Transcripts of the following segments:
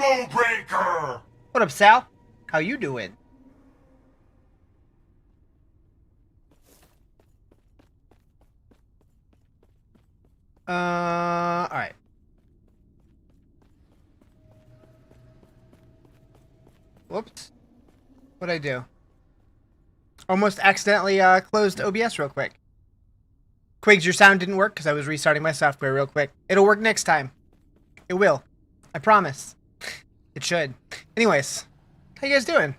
Combo breaker! What up, Sal? How you doing? Alright. Whoops. What'd I do? Almost accidentally closed OBS real quick. Quigs, your sound didn't work because I was restarting my software real quick. It'll work next time. It will. I promise. It should. Anyways, how you guys doing?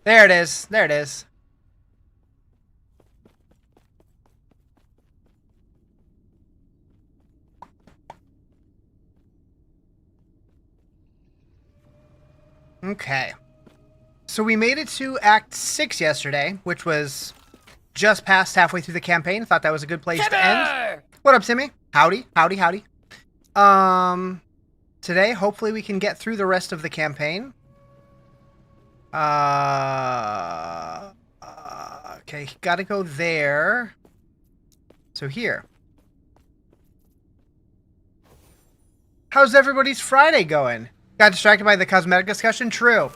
There it is. There it is. Okay. So we made it to Act 6 yesterday, which was just past halfway through the campaign. Thought that was a good place to end. What up, Timmy? Howdy, howdy, howdy. Today, hopefully we can get through the rest of the campaign. Okay, gotta go there. So here. How's everybody's Friday going? Got distracted by the cosmetic discussion? True.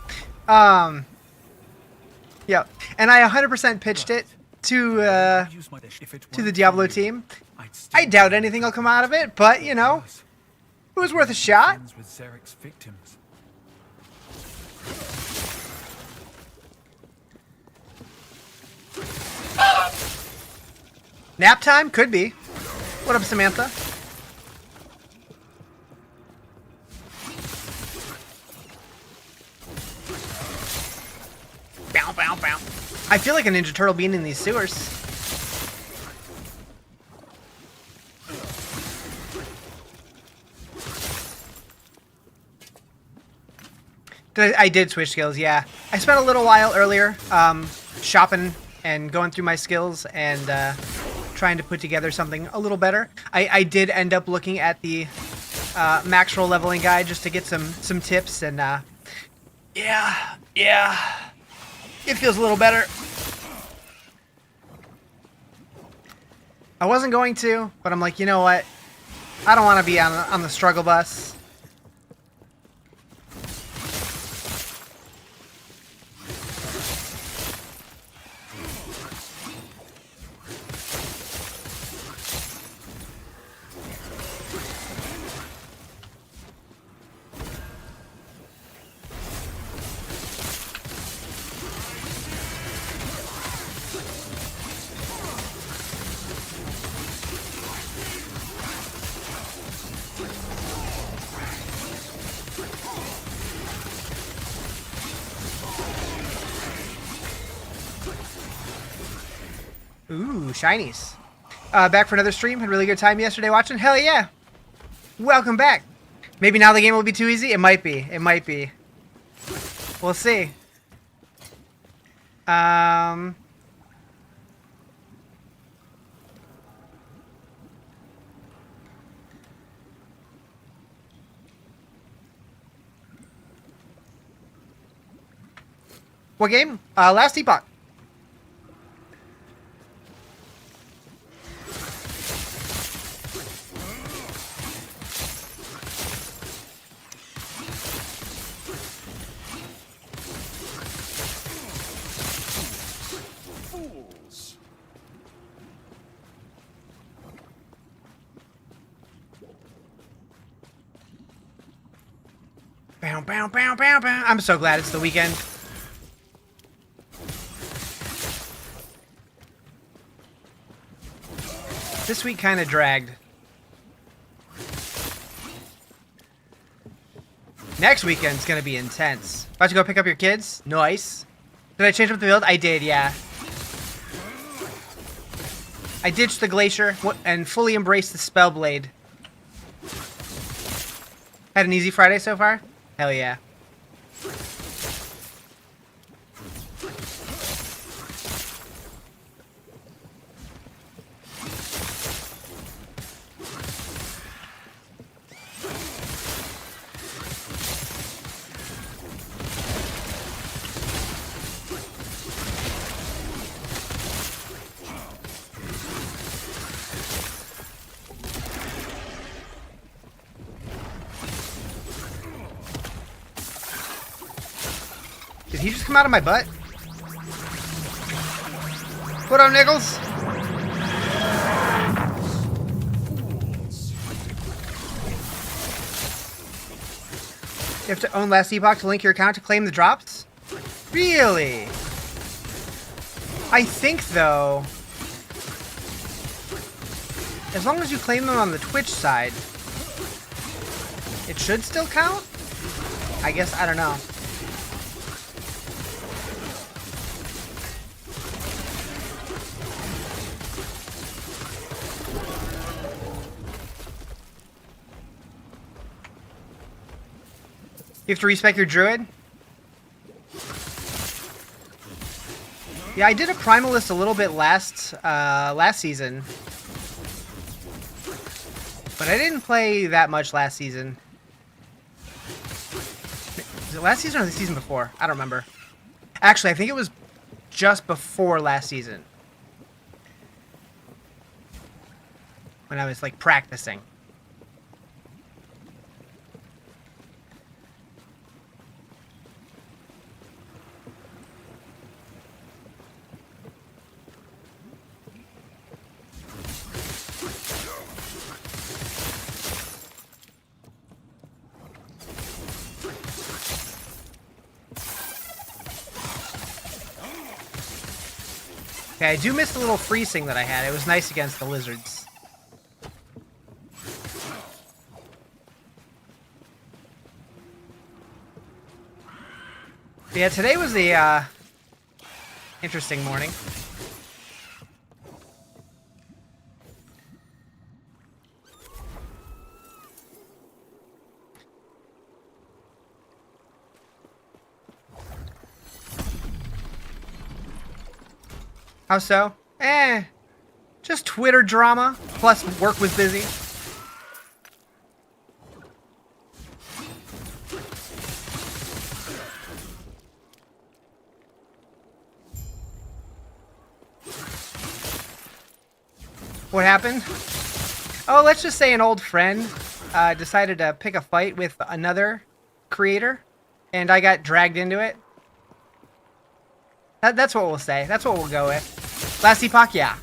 Yeah. And I 100% pitched it to the Diablo team. I doubt anything will come out of it, but, you know, it was worth a shot. Nap time? Could be. What up, Samantha? Bow, bow, bow. I feel like a Ninja Turtle being in these sewers. I did switch skills, yeah. I spent a little while earlier shopping and going through my skills and trying to put together something a little better. I did end up looking at the max roll leveling guide just to get some tips, and yeah, it feels a little better. I wasn't going to, but I'm like, you know what? I don't want to be on the struggle bus. Ooh, shinies. Back for another stream. Had a really good time yesterday watching. Hell yeah. Welcome back. Maybe now the game will be too easy? It might be. It might be. We'll see. What game? Last Epoch. Bow, bow, bow, bow, bow. I'm so glad it's the weekend. This week kind of dragged. Next weekend's gonna be intense. About to go pick up your kids? Nice. Did I change up the build? I did, yeah. I ditched the Glacier and fully embraced the Spellblade. Had an easy Friday so far? Hell yeah. he just come out of my butt? What up, Nichols? You have to own Last Epoch to link your account to claim the drops? Really? I think, though, as long as you claim them on the Twitch side, it should still count? I guess, I don't know. You have to respec your druid? Yeah, I did a Primalist a little bit last season. But I didn't play that much last season. Was it last season or the season before? I don't remember. Actually, I think it was just before last season. When I was, like, practicing. Okay, I do miss the little freezing that I had. It was nice against the lizards. But yeah, today was the interesting morning. How so? Just Twitter drama, plus work was busy. What happened? Oh, let's just say an old friend decided to pick a fight with another creator, and I got dragged into it. That's what we'll say. That's what we'll go with. Last Epoch, yeah.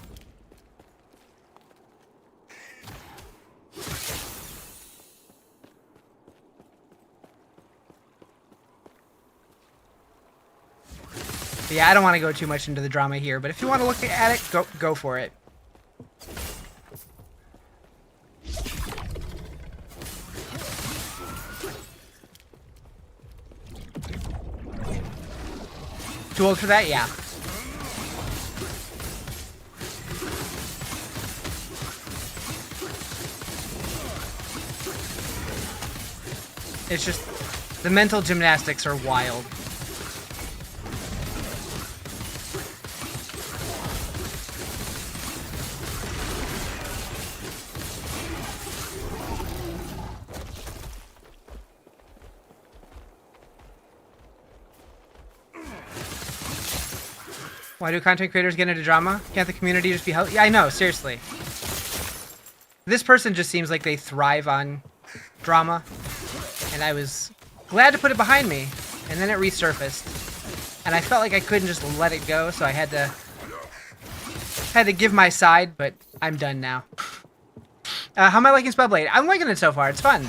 But yeah, I don't want to go too much into the drama here, but if you want to look at it, go for it. Too old for that? Yeah. It's just, the mental gymnastics are wild. Why do content creators get into drama? Can't the community just be healthy? Yeah, I know, seriously. This person just seems like they thrive on drama. And I was glad to put it behind me. And then it resurfaced. And I felt like I couldn't just let it go, so I had to give my side, but I'm done now. How am I liking Spellblade? I'm liking it so far, it's fun.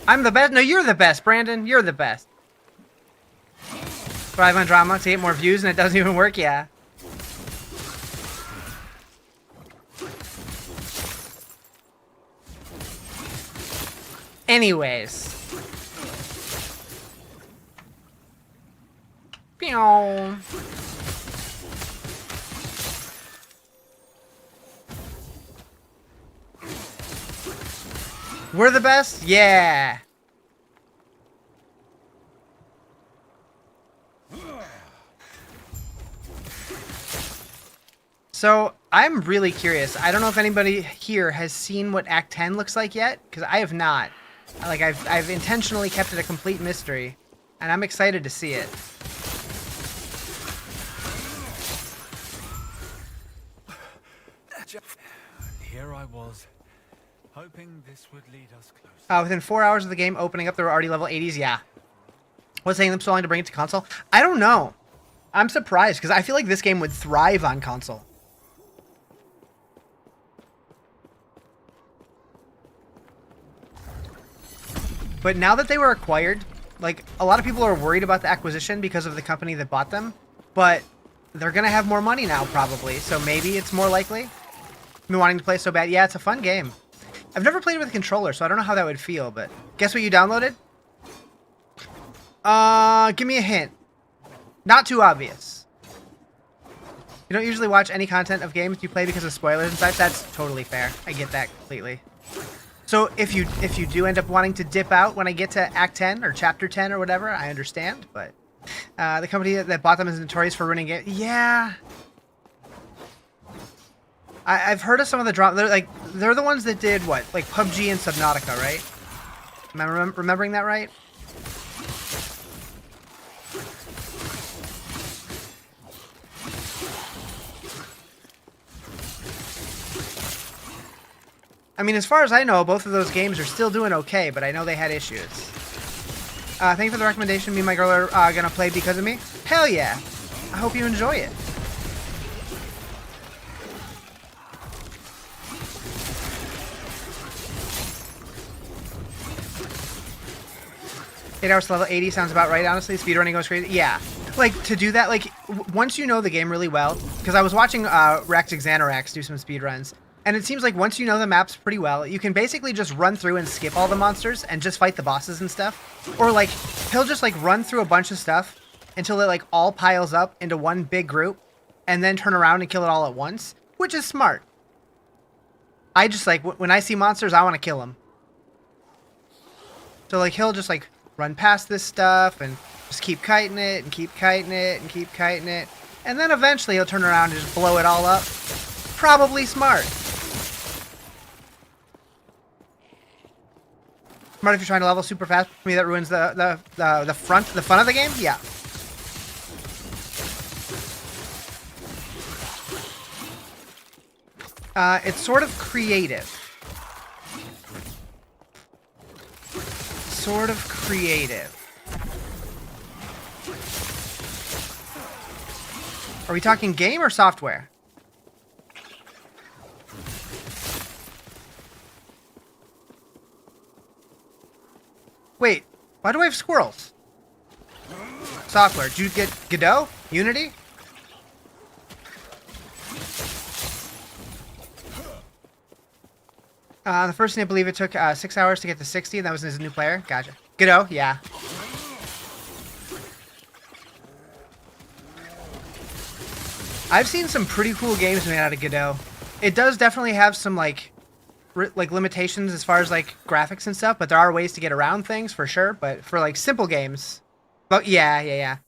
I'm the best? No, you're the best, Brandon. You're the best. Thrive on drama to get more views and it doesn't even work? Yeah. Anyways. Pew. We're the best? Yeah. So, I'm really curious. I don't know if anybody here has seen what Act 10 looks like yet, because I have not. Like, I've intentionally kept it a complete mystery, and I'm excited to see it. here I was, hoping this would lead us closer. Within 4 hours of the game opening up, there were already level 80s. Yeah. What's taking them so long to bring it to console? I don't know. I'm surprised because I feel like this game would thrive on console. But now that they were acquired, like, a lot of people are worried about the acquisition because of the company that bought them. But they're going to have more money now, probably. So maybe it's more likely. I've been wanting to play so bad. Yeah, it's a fun game. I've never played it with a controller, so I don't know how that would feel. But guess what you downloaded? Give me a hint. Not too obvious. You don't usually watch any content of games you play because of spoilers and such. That's totally fair. I get that completely. So if you do end up wanting to dip out when I get to Act 10 or Chapter 10 or whatever, I understand. But the company that bought them is notorious for ruining it. Yeah. I've heard of some of the drama. They're the ones that did what? Like PUBG and Subnautica, right? Am I remembering that right? I mean, as far as I know, both of those games are still doing okay, but I know they had issues. Thank you for the recommendation. Me and my girl are gonna play because of me. Hell yeah! I hope you enjoy it. Eight hours to level 80 sounds about right, honestly. Speedrunning goes crazy. Yeah. Like, to do that, like, once you know the game really well, because I was watching Rax Xanorax do some speedruns, and it seems like once you know the maps pretty well, you can basically just run through and skip all the monsters and just fight the bosses and stuff. Or, like, he'll just, like, run through a bunch of stuff until it, like, all piles up into one big group, and then turn around and kill it all at once, which is smart. I just, like, when I see monsters, I want to kill them. So, like, he'll just, like, run past this stuff and just keep kiting it and keep kiting it and keep kiting it. And then eventually he'll turn around and just blow it all up. Probably smart. Smart if you're trying to level super fast. For me, that ruins the fun of the game. Yeah. It's sort of creative. Sort of creative. Are we talking game or software? Wait, why do I have squirrels? Software. Did you get Godot? Unity? The first thing I believe it took 6 hours to get to 60, and that was as a new player. Gotcha. Godot, yeah. I've seen some pretty cool games made out of Godot. It does definitely have some like limitations as far as like graphics and stuff, but there are ways to get around things for sure. But for like simple games, but yeah.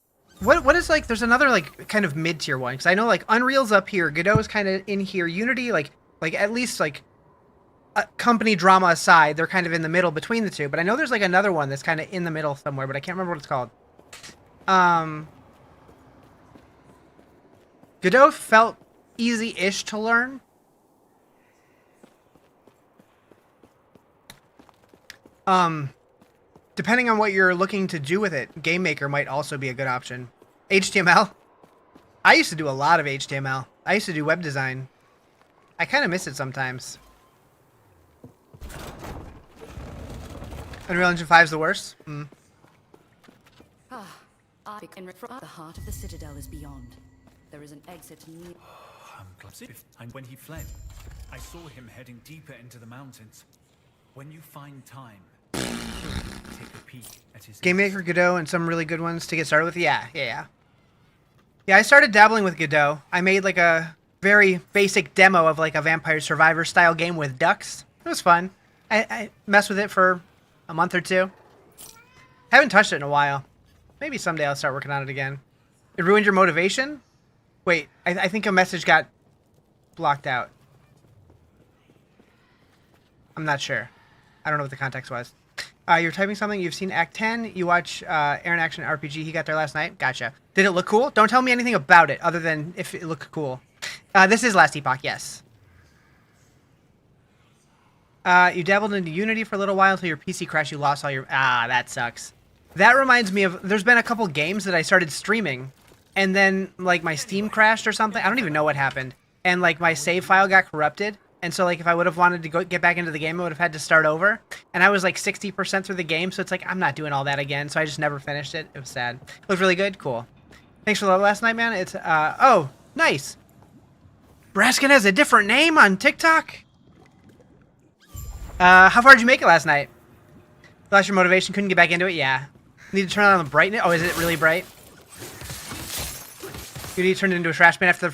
What is like? There's another like kind of mid-tier one because I know like Unreal's up here, Godot's kind of in here, Unity like at least like company drama aside, they're kind of in the middle between the two. But I know there's like another one that's kind of in the middle somewhere, but I can't remember what it's called. Godot felt easy-ish to learn. Depending on what you're looking to do with it, Game Maker might also be a good option. HTML? I used to do a lot of HTML. I used to do web design. I kind of miss it sometimes. Unreal Engine 5 is the worst? The heart of the citadel is beyond. There is an exit near. I'm glad. And when he fled, I saw him heading deeper into the mountains. When you find time, take a peek at his Game Maker, Godot, and some really good ones to get started with. Yeah, I started dabbling with Godot. I made like a very basic demo of like a Vampire Survivor style game with ducks. It was fun. I messed with it for a month or two. Haven't touched it in a while. Maybe someday I'll start working on it again. It ruined your motivation? Wait, I think a message got blocked out. I'm not sure. I don't know what the context was. You're typing something. You've seen Act 10. You watch Aaron Action RPG. He got there last night. Gotcha. Did it look cool? Don't tell me anything about it other than if it looked cool. This is Last Epoch, yes. You dabbled into Unity for a little while until your PC crashed. You lost all your... Ah, that sucks. That reminds me of... There's been a couple games that I started streaming, and then, like, my Steam crashed or something. I don't even know what happened. And, like, my save file got corrupted. And so, like, if I would have wanted to get back into the game, I would have had to start over. And I was, like, 60% through the game, so it's like, I'm not doing all that again. So I just never finished it. It was sad. It was really good. Cool. Thanks for the love last night, man. It's, oh, nice. Braskin has a different name on TikTok? How far did you make it last night? Lost your motivation, couldn't get back into it? Yeah. Need to turn on the brightness? Oh, is it really bright? You need to turn it into a trash bin after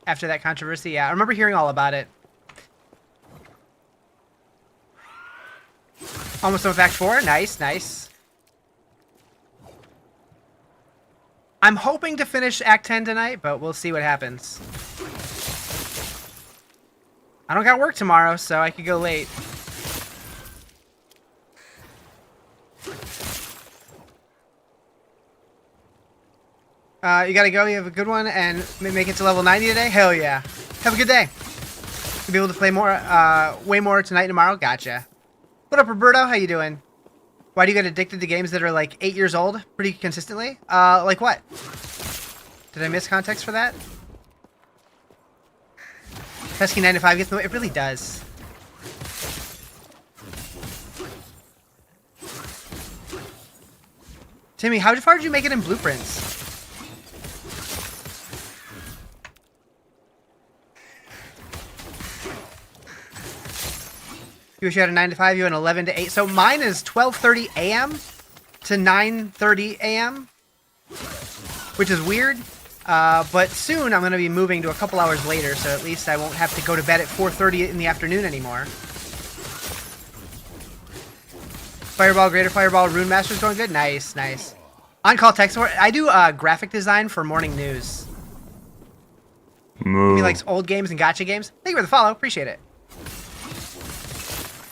after that controversy? Yeah, I remember hearing all about it. Almost done with Act 4. Nice, nice. I'm hoping to finish Act 10 tonight, but we'll see what happens. I don't got work tomorrow, so I could go late. You gotta go. You have a good one, and make it to level 90 today? Hell yeah. Have a good day. You'll be able to play more, way more tonight and tomorrow? Gotcha. What up, Roberto? How you doing? Why do you get addicted to games that are, like, 8 years old pretty consistently? Like what? Did I miss context for that? Pesky 9 to 5 gets the... It really does. Timmy, how far did you make it in Blueprints? You wish you had a 9 to 5, you had an 11 to 8. So mine is 12:30 a.m. to 9:30 a.m., which is weird. But soon I'm going to be moving to a couple hours later, so at least I won't have to go to bed at 4:30 in the afternoon anymore. Fireball, Greater Fireball, Rune Master's going good? Nice, nice. On-call tech support. I do graphic design for morning news. He likes old games and gacha games. Thank you for the follow. Appreciate it.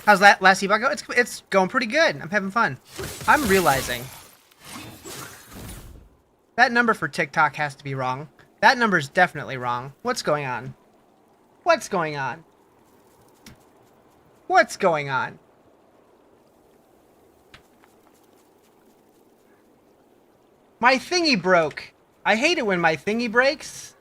How's that last Epoch go? It's going pretty good. I'm having fun. I'm realizing that number for TikTok has to be wrong. That number's definitely wrong. What's going on? What's going on? What's going on? My thingy broke. I hate it when my thingy breaks.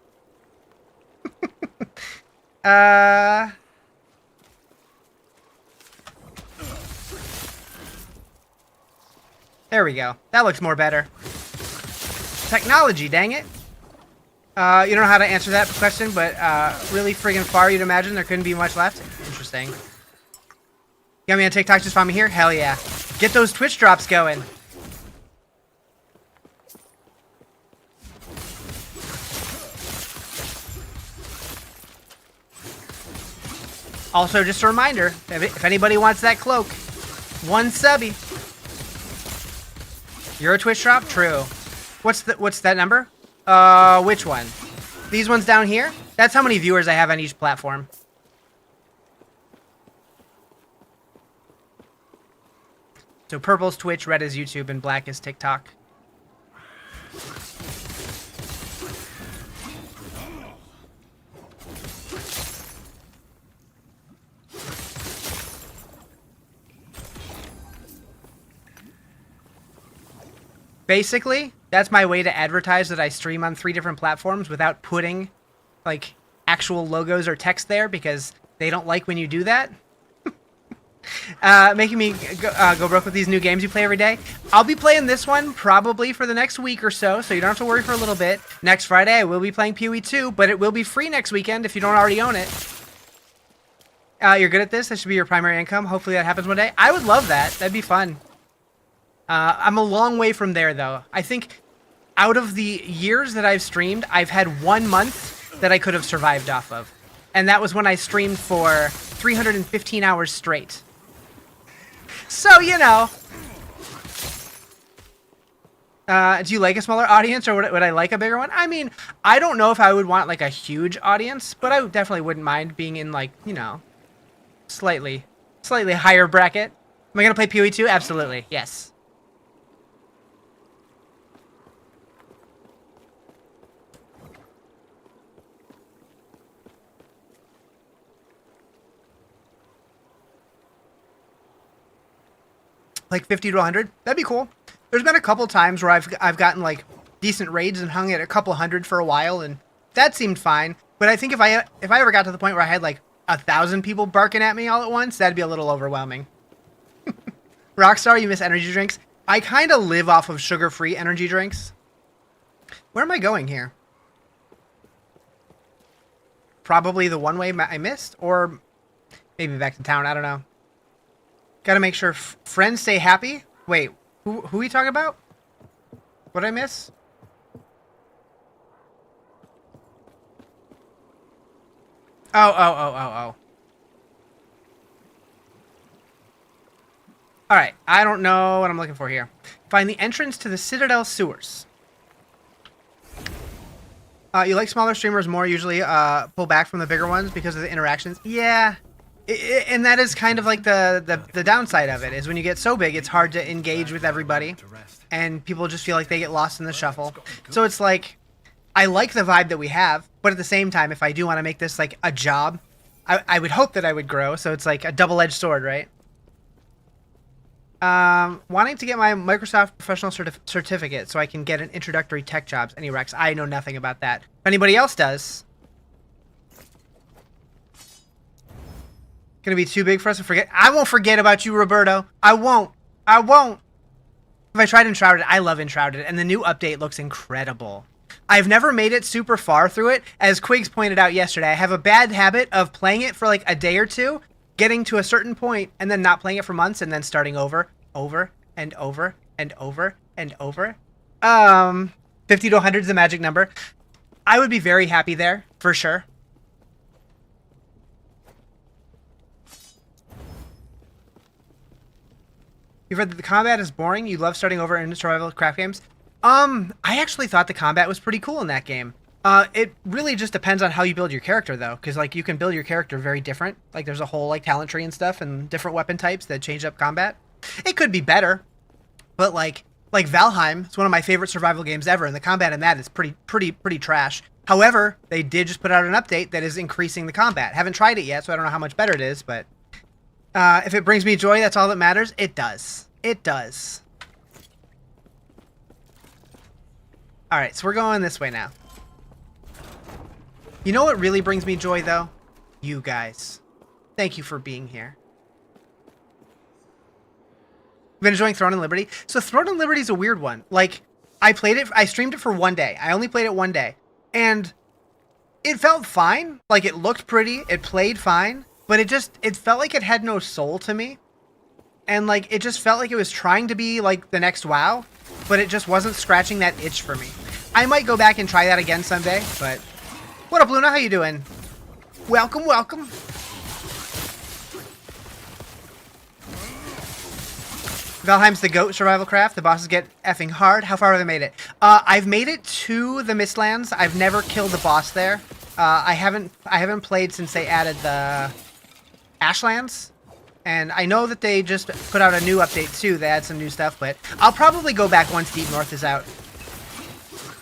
There we go. That looks more better. Technology, dang it. You don't know how to answer that question, but really friggin' far, you'd imagine there couldn't be much left. Interesting. Got me on TikTok, just found me here? Hell yeah. Get those Twitch drops going. Also, just a reminder, if anybody wants that cloak, one subby. You're a Twitch drop? True. What's that number? Which one? These ones down here? That's how many viewers I have on each platform. So purple's Twitch, red is YouTube, and black is TikTok. Basically, that's my way to advertise that I stream on 3 different platforms without putting, like, actual logos or text there, because they don't like when you do that. Making me go broke with these new games you play every day. I'll be playing this one probably for the next week or so you don't have to worry for a little bit. Next Friday, I will be playing PoE 2, but it will be free next weekend if you don't already own it. You're good at this? That should be your primary income. Hopefully that happens one day. I would love that. That'd be fun. I'm a long way from there, though. I think out of the years that I've streamed, I've had 1 month that I could have survived off of. And that was when I streamed for 315 hours straight. So, you know. Do you like a smaller audience, or would I like a bigger one? I mean, I don't know if I would want, like, a huge audience, but I definitely wouldn't mind being in, like, you know, slightly higher bracket. Am I going to play PoE 2? Absolutely, yes. like 50 to 100. That'd be cool. There's been a couple times where I've gotten like decent raids and hung at a couple hundred for a while, and that seemed fine. But I think if I ever got to the point where I had like 1,000 people barking at me all at once, that'd be a little overwhelming. Rockstar, you miss energy drinks. I kind of live off of sugar-free energy drinks. Where am I going here? Probably the one way I missed, or maybe back to town. I don't know. Gotta make sure friends stay happy. Wait, who are we talking about? What did I miss? Oh. Alright, I don't know what I'm looking for here. Find the entrance to the Citadel sewers. You like smaller streamers more, usually pull back from the bigger ones because of the interactions. Yeah, and that is kind of like the downside of it, is when you get so big, it's hard to engage with everybody, and people just feel like they get lost in the shuffle. So it's like, I like the vibe that we have, but at the same time, if I do want to make this like a job, I would hope that I would grow, so it's like a double-edged sword, right? Wanting to get my Microsoft professional certificate so I can get an introductory tech jobs. Any Rex? I know nothing about that. If anybody else does, gonna be too big for us to forget. I won't forget about you, Roberto. I won't. If I tried Enshrouded, I love Enshrouded, and the new update looks incredible. I've never made it super far through it. As Quigs pointed out yesterday, I have a bad habit of playing it for like a day or two, getting to a certain point, and then not playing it for months, and then starting over and over. 50 to 100 is the magic number. I would be very happy there, for sure. You've read that the combat is boring. You love starting over in survival craft games. I actually thought the combat was pretty cool in that game. It really just depends on how you build your character, though, because like you can build your character very different. Like there's a whole like talent tree and stuff, and different weapon types that change up combat. It could be better, but like Valheim, it's one of my favorite survival games ever, and the combat in that is pretty trash. However, they did just put out an update that is increasing the combat. Haven't tried it yet, so I don't know how much better it is, but if it brings me joy, that's all that matters. It does. It does. All right, so we're going this way now. You know what really brings me joy, though? You guys. Thank you for being here. Been enjoying Throne and Liberty? So Throne and Liberty is a weird one. Like, I streamed it for one day. I only played it one day. And it felt fine. Like, it looked pretty. It played fine. But it felt like it had no soul to me. And, like, it just felt like it was trying to be, like, the next WoW. But it just wasn't scratching that itch for me. I might go back and try that again someday, but... What up, Luna? How you doing? Welcome, welcome. Valheim's the GOAT survival craft. The bosses get effing hard. How far have they made it? I've made it to the Mistlands. I've never killed the boss there. I haven't played since they added the Ashlands. And I know that they just put out a new update too. They add some new stuff, but I'll probably go back once Deep North is out.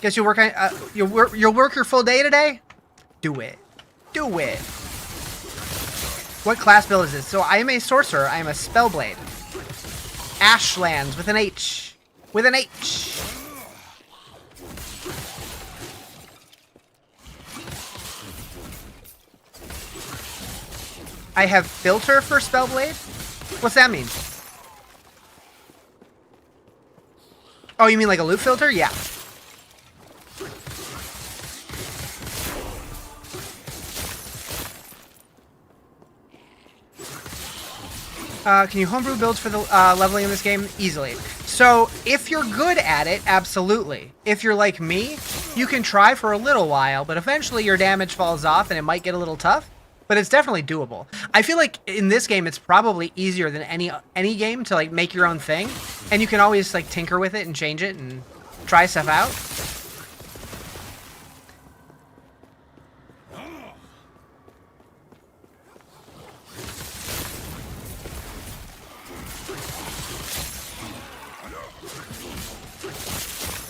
Guess you'll work your full day today? Do it. Do it. What class build is this? So I am a Sorcerer. I am a Spellblade. Ashlands with an H. With an H. I have Filter for Spellblade? What's that mean? Oh, you mean like a loot filter? Yeah. Can you homebrew builds for the leveling in this game? Easily. So, if you're good at it, absolutely. If you're like me, you can try for a little while, but eventually your damage falls off and it might get a little tough. But it's definitely doable. I feel like in this game, it's probably easier than any game to like make your own thing, and you can always like tinker with it and change it and try stuff out.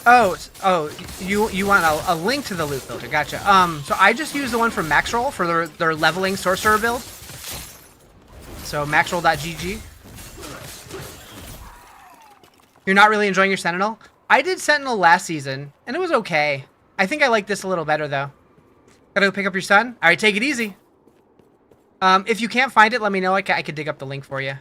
Oh, you want a link to the loot filter? Gotcha. So I just use the one from Maxroll for their leveling sorcerer build. So maxroll.gg. You're not really enjoying your Sentinel? I did Sentinel last season, and it was okay. I think I like this a little better, though. Gotta go pick up your son? Alright, take it easy. If you can't find it, let me know. I could dig up the link for you.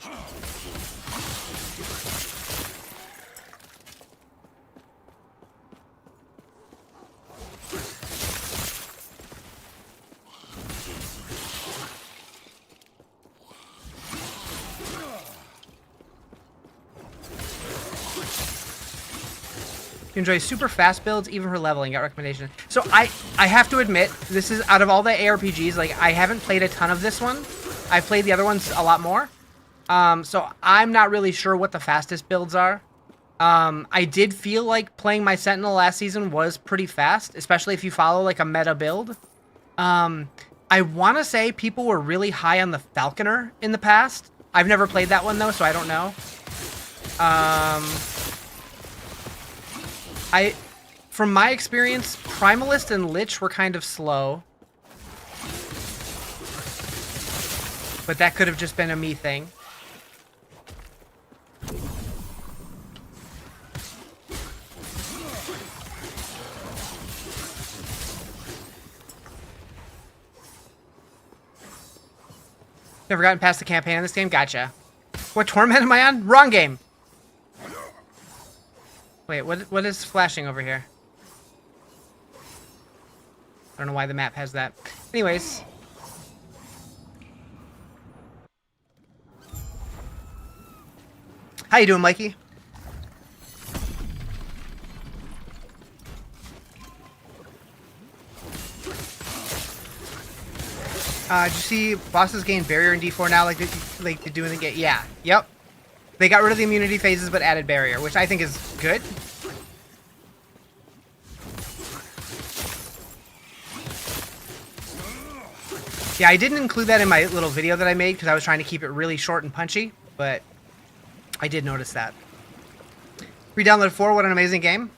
You enjoy super fast builds, even for leveling. Got recommendation. So I have to admit, this is out of all the ARPGs, like I haven't played a ton of this one. I've played the other ones a lot more. So I'm not really sure what the fastest builds are. I did feel like playing my Sentinel last season was pretty fast, especially if you follow like a meta build. I want to say people were really high on the Falconer in the past. I've never played that one though, so I don't know. From my experience, Primalist and Lich were kind of slow. But that could have just been a me thing. Never gotten past the campaign in this game? Gotcha. What torment am I on? Wrong game. Wait, what is flashing over here? I don't know why the map has that. Anyways. How you doing, Mikey? Did you see bosses gain barrier in D4 now like they do in the game? Yeah. Yep. They got rid of the immunity phases but added barrier, which I think is good. Yeah, I didn't include that in my little video that I made because I was trying to keep it really short and punchy, but I did notice that. Re-downloaded 4, what an amazing game.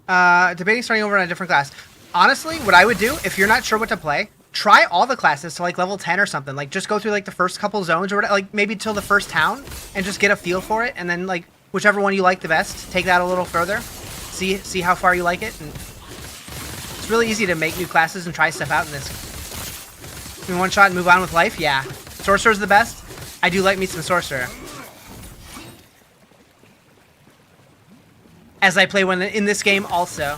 Debating starting over on a different class. Honestly, what I would do, if you're not sure what to play, try all the classes to like level 10 or something. Like just go through like the first couple zones or whatever, like maybe till the first town and just get a feel for it. And then like whichever one you like the best, take that a little further. See how far you like it. And it's really easy to make new classes and try stuff out in this. In one shot and move on with life? Yeah. Sorcerer's the best. I do like me some Sorcerer. As I play one in this game also.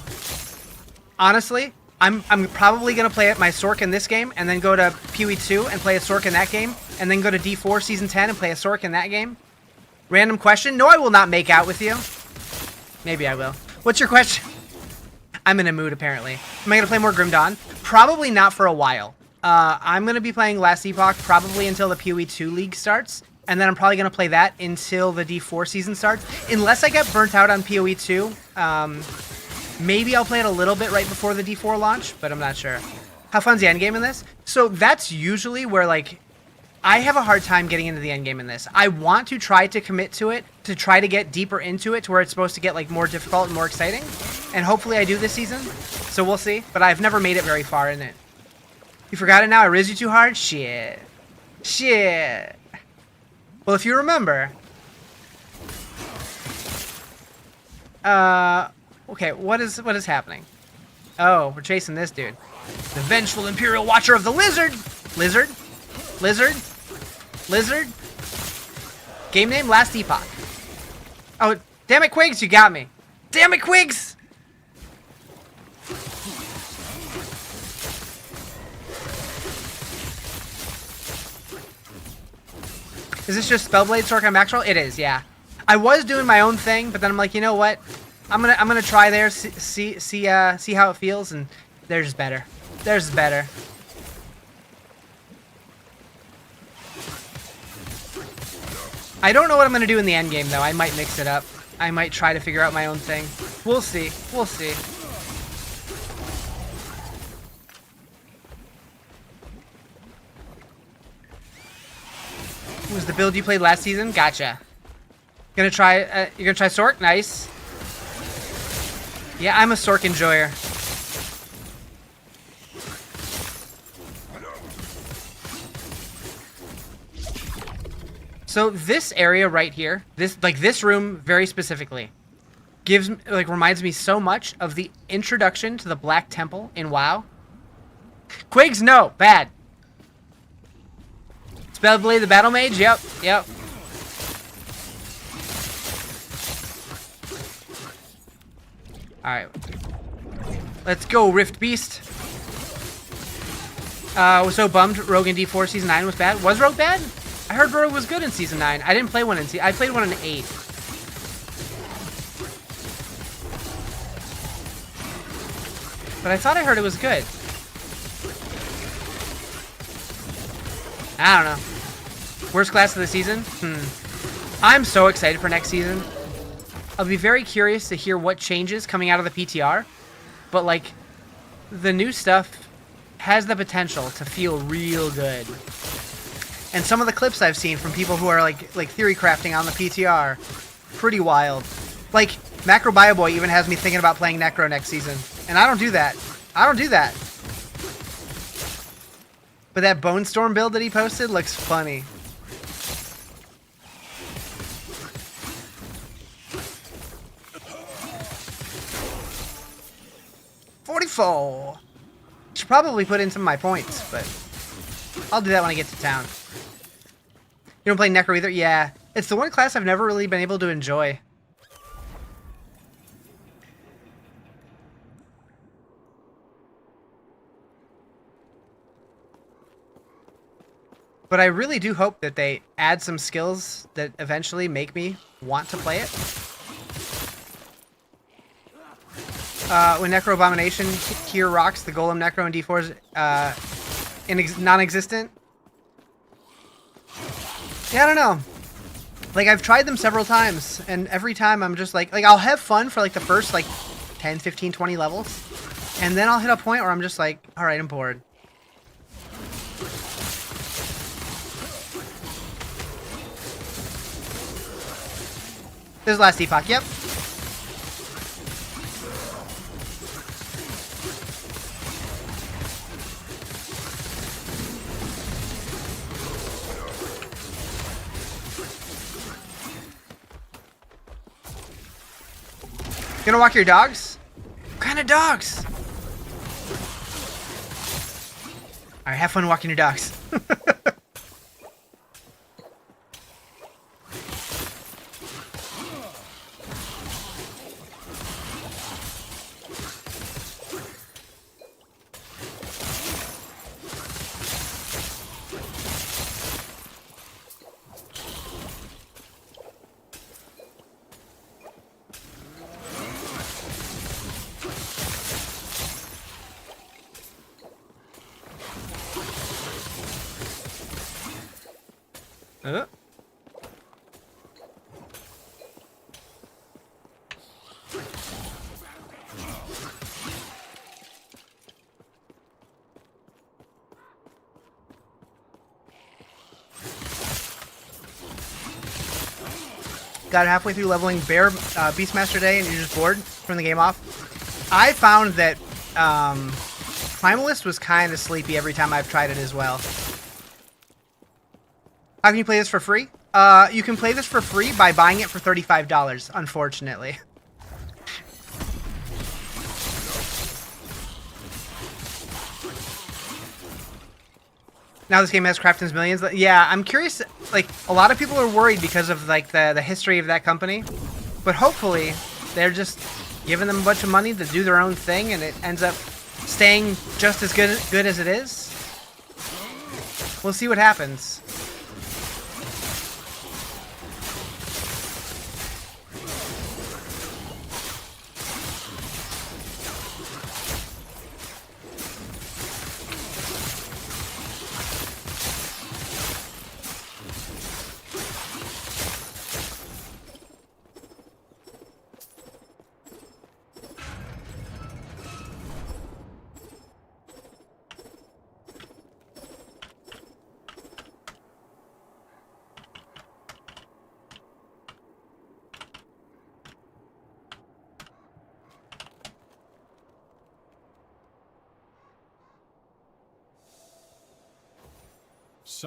Honestly, I'm probably going to play my Sorc in this game and then go to PoE 2 and play a Sorc in that game and then go to D4 Season 10 and play a Sorc in that game. Random question. No, I will not make out with you. Maybe I will. What's your question? I'm in a mood apparently. Am I going to play more Grim Dawn? Probably not for a while. I'm going to be playing Last Epoch probably until the PoE 2 League starts. And then I'm probably going to play that until the D4 season starts. Unless I get burnt out on PoE 2. Maybe I'll play it a little bit right before the D4 launch, but I'm not sure. How fun's the endgame in this? So that's usually where, like, I have a hard time getting into the endgame in this. I want to try to commit to it, to try to get deeper into it, to where it's supposed to get, like, more difficult and more exciting. And hopefully I do this season, so we'll see. But I've never made it very far in it. You forgot it now? I riz you too hard? Shit. Shit. Well, if you remember... Okay, what is happening? Oh, we're chasing this dude. The vengeful Imperial Watcher of the Lizard! Lizard? Lizard? Lizard? Game name, Last Epoch. Oh, damn it, Quigs, you got me. Damn it, Quigs! Is this just Spellblade Sorc on max roll? It is, yeah. I was doing my own thing, but then I'm like, you know what? I'm gonna try there, see how it feels, and there's better. There's better. I don't know what I'm gonna do in the end game though. I might mix it up. I might try to figure out my own thing. We'll see. We'll see. Was the build you played last season? Gotcha. You're gonna try Sorc? Nice. Yeah, I'm a Sorc enjoyer. So this area right here, this room very specifically, reminds me so much of the introduction to the Black Temple in WoW. Quigs, no, bad. Spellblade, the Battle Mage, yep. All right, let's go, Rift Beast. Was so bummed Rogue in D4 Season 9 was bad. Was Rogue bad? I heard Rogue was good in Season 9. I didn't play one I played one in 8. But I thought I heard it was good. I don't know. Worst class of the season? I'm so excited for next season. I'll be very curious to hear what changes coming out of the PTR. But, like, the new stuff has the potential to feel real good. And some of the clips I've seen from people who are, like theory crafting on the PTR, pretty wild. Like, Macro Bio Boy even has me thinking about playing Necro next season. And I don't do that. But that Bone Storm build that he posted looks funny. $44. Should probably put in some of my points, but I'll do that when I get to town. You don't play Necro either? Yeah. It's the one class I've never really been able to enjoy. But I really do hope that they add some skills that eventually make me want to play it. When Necro Abomination here rocks, the Golem Necro and D4 is non-existent. Yeah, I don't know. Like, I've tried them several times, and every time I'm just like I'll have fun for like the first like 10, 15, 20 levels. And then I'll hit a point where I'm just like, all right, I'm bored. This is last Epoch, yep. Gonna walk your dogs? What kind of dogs? Alright, have fun walking your dogs. Got halfway through leveling Bear Beastmaster Day and you're just bored, turn the game off. I found that Primalist was kind of sleepy every time I've tried it as well. How can you play this for free? You can play this for free by buying it for $35, unfortunately. Now this game has Crafton's Millions. Yeah, I'm curious. Like, a lot of people are worried because of like the history of that company, but hopefully they're just giving them a bunch of money to do their own thing, and it ends up staying just as good as it is. We'll see what happens.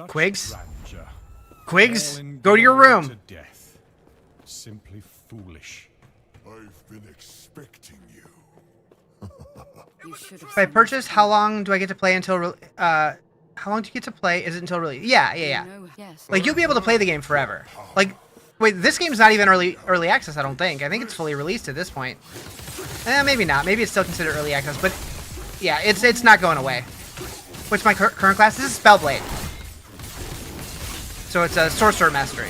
Quigs? Quigs, go to your room. To death. Simply foolish. I've been expecting you. You should have If I purchase, how long do I get to play until? How long do you get to play? Is it until release? Yeah. No, yes. Like you'll be able to play the game forever. Like, wait, this game's not even early access. I don't think. I think it's fully released at this point. Maybe not. Maybe it's still considered early access. But yeah, it's not going away. What's my current class? This is Spellblade. So it's a Sorcerer Mastery.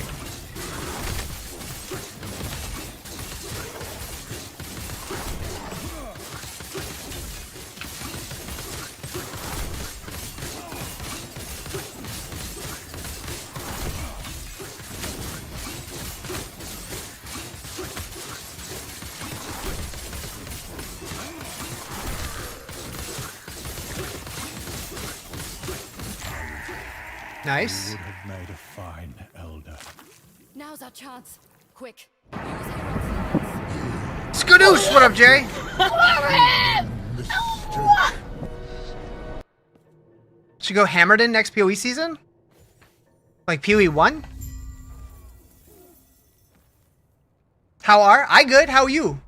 Nice. Would have made a fine elder. Now's our chance. Quick. Use Herald's Skadoosh! What up, Jerry? Should go hammered in next PoE season? Like PoE 1? How are? I good. How are you?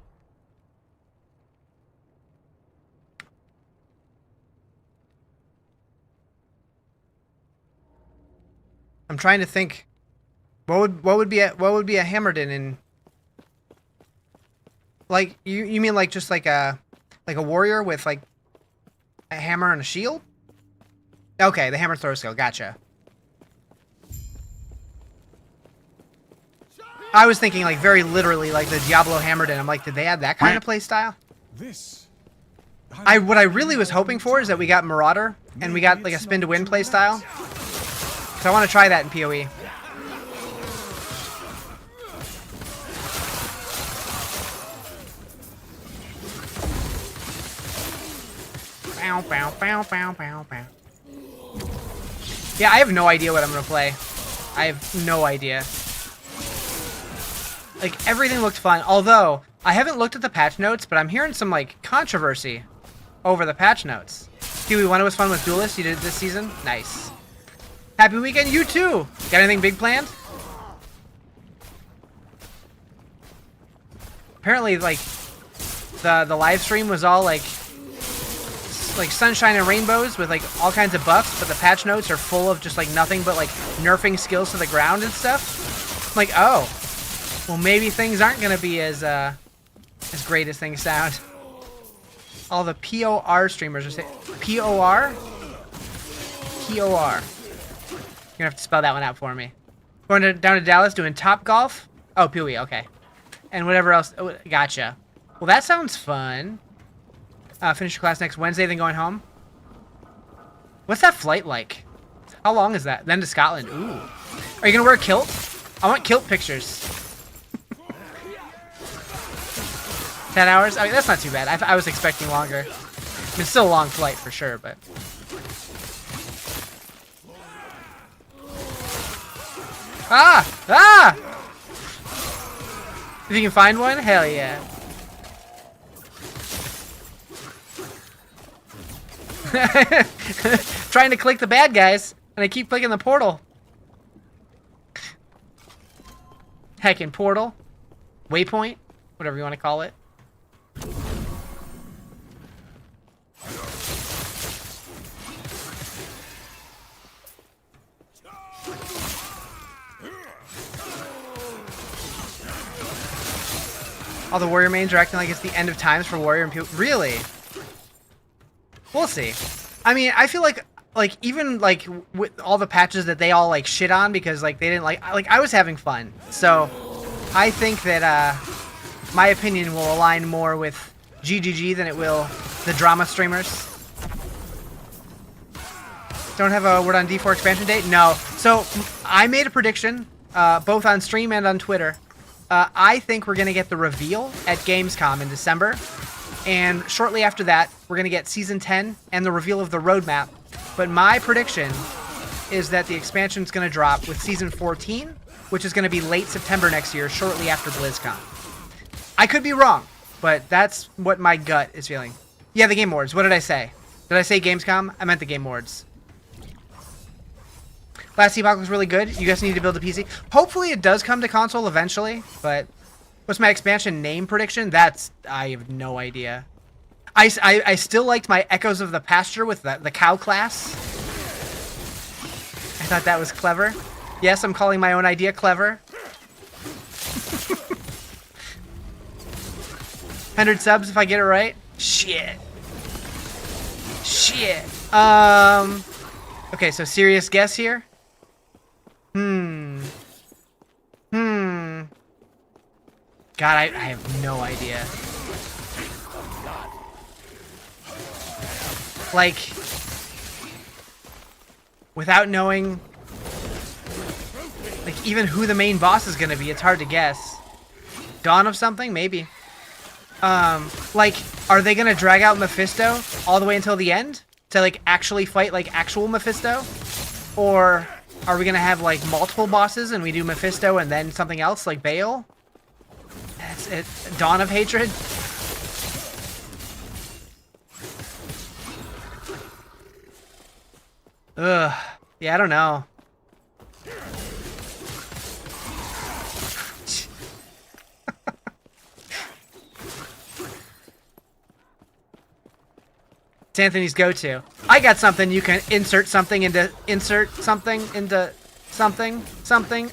I'm trying to think. What would be a hammered in like you mean like just like a warrior with like a hammer and a shield? Okay, the hammer throw skill. Gotcha. I was thinking like very literally like the Diablo hammered in. I'm like, did they add that kind of play style? This. What I really was hoping for is that we got Marauder and we got like a spin to win play style. So I want to try that in PoE. Bow, bow, bow, bow, bow, bow. Yeah, I have no idea what I'm going to play. I have no idea. Like, everything looked fun. Although, I haven't looked at the patch notes, but I'm hearing some, like, controversy over the patch notes. PoE 1 was fun with Duelist. You did it this season? Nice. Happy weekend, you too! Got anything big planned? Apparently, like, the live stream was all, like sunshine and rainbows with, like, all kinds of buffs, but the patch notes are full of just, like, nothing but, like, nerfing skills to the ground and stuff. I'm like, oh. Well, maybe things aren't gonna be as great as things sound. All the POR streamers are saying... POR? POR. You're gonna have to spell that one out for me. Going down to Dallas doing Top Golf? Oh, PoE, okay. And whatever else. Oh, gotcha. Well, that sounds fun. Finish your class next Wednesday, then going home. What's that flight like? How long is that? Then to Scotland. Ooh. Are you gonna wear a kilt? I want kilt pictures. 10 hours? I mean, that's not too bad. I was expecting longer. I mean, it's still a long flight for sure, but... Ah! Ah! If you can find one, hell yeah. Trying to click the bad guys, and I keep clicking the portal. Heckin' portal. Waypoint. Whatever you want to call it. All the warrior mains are acting like it's the end of times for warrior and people. Really? We'll see. I mean, I feel like even like with all the patches that they all like shit on because like they didn't like I was having fun. So I think that my opinion will align more with GGG than it will the drama streamers. Don't have a word on D4 expansion date? No. So I made a prediction both on stream and on Twitter. I think we're going to get the reveal at Gamescom in December. And shortly after that, we're going to get Season 10 and the reveal of the roadmap. But my prediction is that the expansion is going to drop with Season 14, which is going to be late September next year, shortly after BlizzCon. I could be wrong, but that's what my gut is feeling. Yeah, the Game Awards. What did I say? Did I say Gamescom? I meant the Game Awards. Last Epoch was really good. You guys need to build a PC. Hopefully it does come to console eventually, but what's my expansion name prediction? I have no idea. I still liked my Echoes of the Pasture with the cow class. I thought that was clever. Yes, I'm calling my own idea clever. 100 subs if I get it right. Shit. Shit. Okay, so serious guess here. God, I have no idea. Like, without knowing, like, even who the main boss is gonna be, it's hard to guess. Dawn of something? Maybe. Like, are they gonna drag out Mephisto all the way until the end? To, like, actually fight, like, actual Mephisto? Or are we gonna have, like, multiple bosses and we do Mephisto and then something else, like Baal? That's it. Dawn of Hatred? Ugh. Yeah, I don't know. It's Anthony's go-to. I got something you can insert something into something,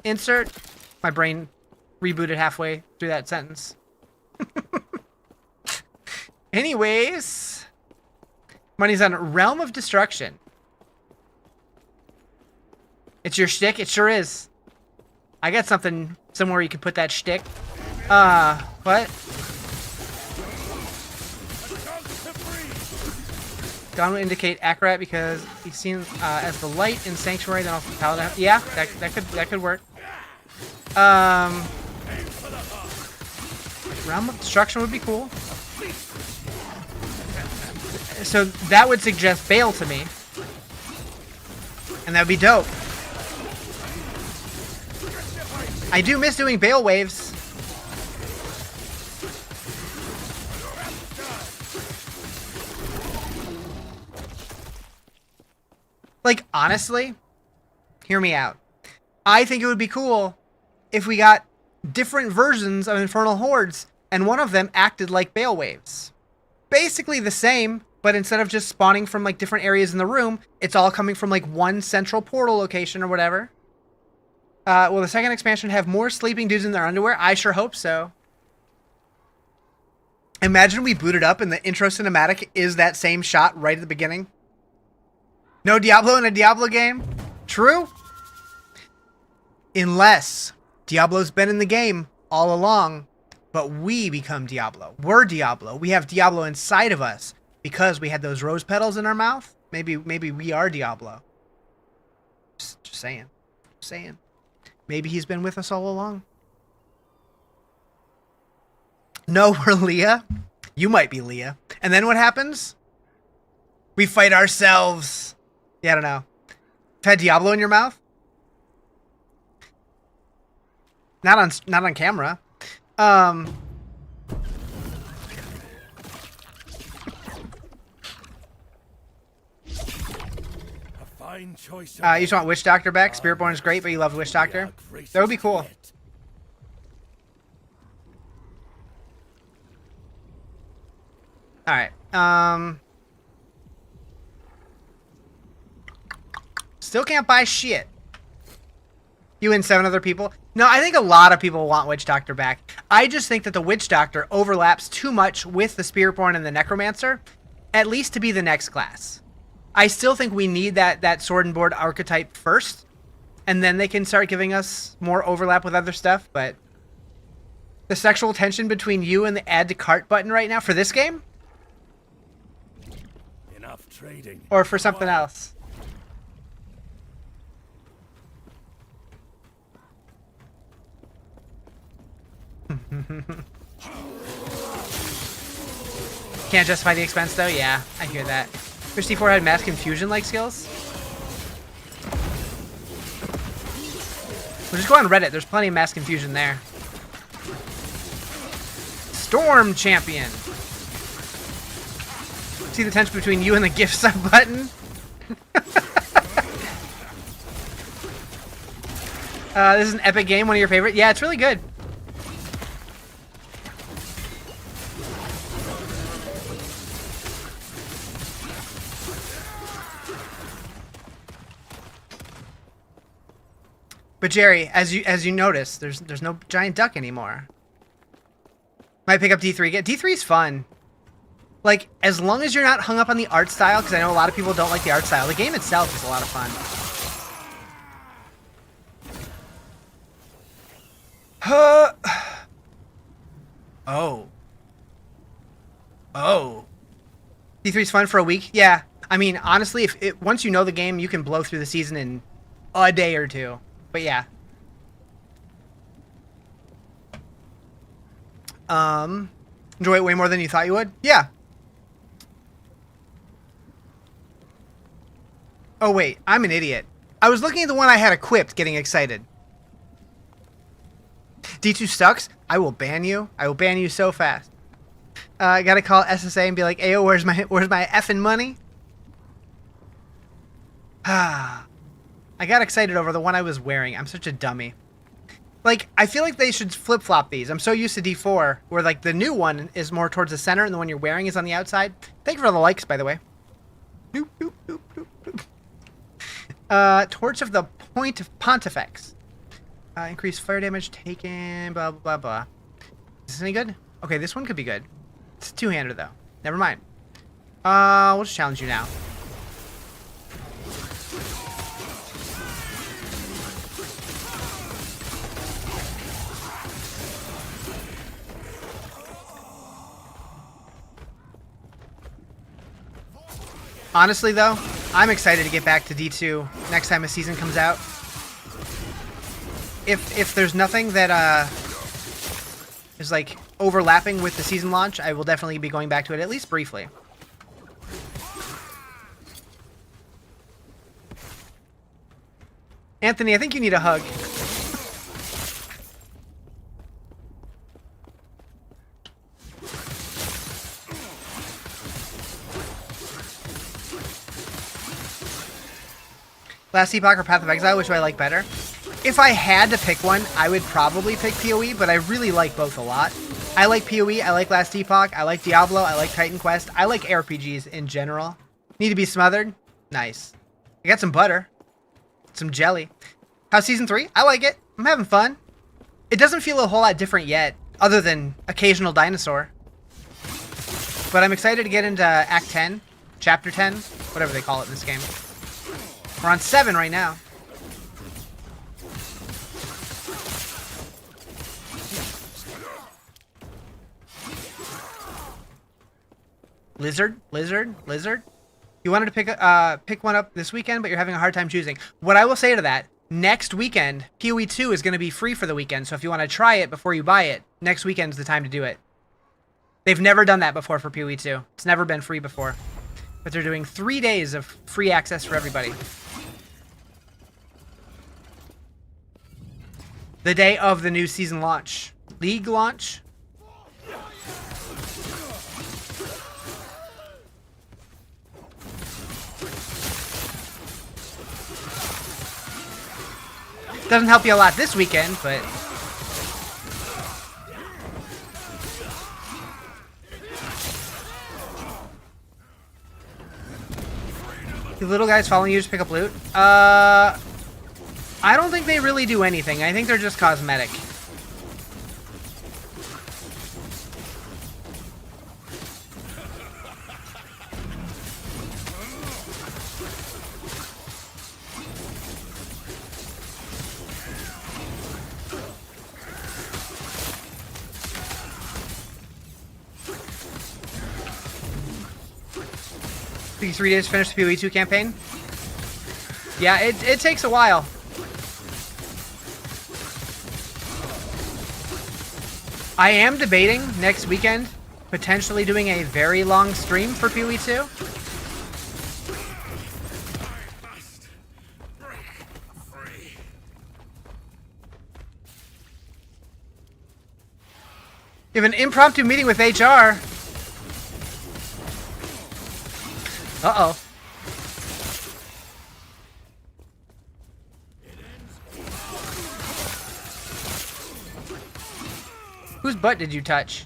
insert. My brain rebooted halfway through that sentence. Anyways. Money's on Realm of Destruction. It's your shtick? It sure is. I got something somewhere you can put that shtick. What? Dawn would indicate Akarat because he's seen as the light in Sanctuary, then also Paladin. Yeah, that could work. Realm of Destruction would be cool. So that would suggest Baal to me. And that would be dope. I do miss doing Baal waves. Like, honestly, hear me out. I think it would be cool if we got different versions of Infernal Hordes, and one of them acted like Baal waves. Basically the same, but instead of just spawning from, like, different areas in the room, it's all coming from, like, one central portal location or whatever. Will the second expansion have more sleeping dudes in their underwear? I sure hope so. Imagine we boot it up and the intro cinematic is that same shot right at the beginning. No Diablo in a Diablo game? True? Unless Diablo's been in the game all along, but we become Diablo. We're Diablo. We have Diablo inside of us because we had those rose petals in our mouth. Maybe we are Diablo. Just saying. Saying. Maybe he's been with us all along. No, we're Leah. You might be Leah. And then what happens? We fight ourselves. Yeah, I don't know. Had Diablo in your mouth? Not on camera. Fine choice. You just want Witch Doctor back? Spiritborn is great, but you love Witch Doctor. That would be cool. Alright. Still can't buy shit. You and 7 other people? No, I think a lot of people want Witch Doctor back. I just think that the Witch Doctor overlaps too much with the Spiritborn and the Necromancer, at least to be the next class. I still think we need that sword and board archetype first, and then they can start giving us more overlap with other stuff, but the sexual tension between you and the add to cart button right now for this game? Enough trading. Or for something else? Can't justify the expense though? Yeah, I hear that. Christy 4 had mass confusion-like skills? We'll just go on Reddit. There's plenty of mass confusion there. Storm Champion. See the tension between you and the gift sub button? This is an epic game, one of your favorite? Yeah, it's really good. But Jerry, as you notice, there's no giant duck anymore. Might pick up D3 again. D3's fun. Like, as long as you're not hung up on the art style, because I know a lot of people don't like the art style. The game itself is a lot of fun. Oh. D3's fun for a week? Yeah. I mean, honestly, once you know the game, you can blow through the season in a day or two. But yeah. Enjoy it way more than you thought you would? Yeah. Oh, wait. I'm an idiot. I was looking at the one I had equipped, getting excited. D2 sucks? I will ban you. I will ban you so fast. I gotta call SSA and be like, "Ayo, where's my effing money?" I got excited over the one I was wearing. I'm such a dummy. Like, I feel like they should flip-flop these. I'm so used to D4, where, like, the new one is more towards the center and the one you're wearing is on the outside. Thank you for the likes, by the way. Doop, doop, doop, doop, doop. Torch of the Point of Pontifex. Increase fire damage taken, blah, blah, blah, blah. Is this any good? Okay, this one could be good. It's two-hander, though. Never mind. We'll just challenge you now. Honestly, though, I'm excited to get back to D2 next time a season comes out. If there's nothing that is like overlapping with the season launch, I will definitely be going back to it, at least briefly. Anthony, I think you need a hug. Last Epoch or Path of Exile, which do I like better? If I had to pick one, I would probably pick PoE, but I really like both a lot. I like PoE, I like Last Epoch, I like Diablo, I like Titan Quest, I like ARPGs in general. Need to be smothered? Nice. I got some butter. Some jelly. How's Season 3? I like it. I'm having fun. It doesn't feel a whole lot different yet, other than occasional dinosaur. But I'm excited to get into Act 10, Chapter 10, whatever they call it in this game. We're on 7 right now. Lizard? You wanted to pick one up this weekend, but you're having a hard time choosing. What I will say to that, next weekend, PoE 2 is going to be free for the weekend, so if you want to try it before you buy it, next weekend's the time to do it. They've never done that before for PoE 2. It's never been free before. But they're doing 3 days of free access for everybody. The day of the new season launch. League launch. Doesn't help you a lot this weekend, but... The little guys following you just pick up loot? I don't think they really do anything. I think they're just cosmetic. These 3 days to finish the PoE 2 campaign? Yeah, it takes a while. I am debating next weekend potentially doing a very long stream for PoE 2. You have an impromptu meeting with HR. Uh-oh. Whose butt did you touch?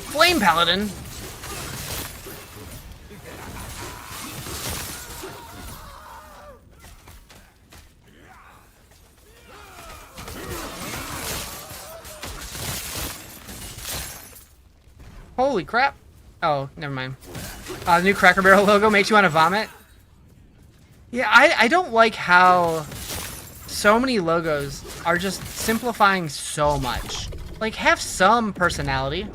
Flame Paladin. Holy crap. Oh, never mind. The new Cracker Barrel logo makes you want to vomit. Yeah, I don't like how so many logos are just simplifying so much. Like, have some personality.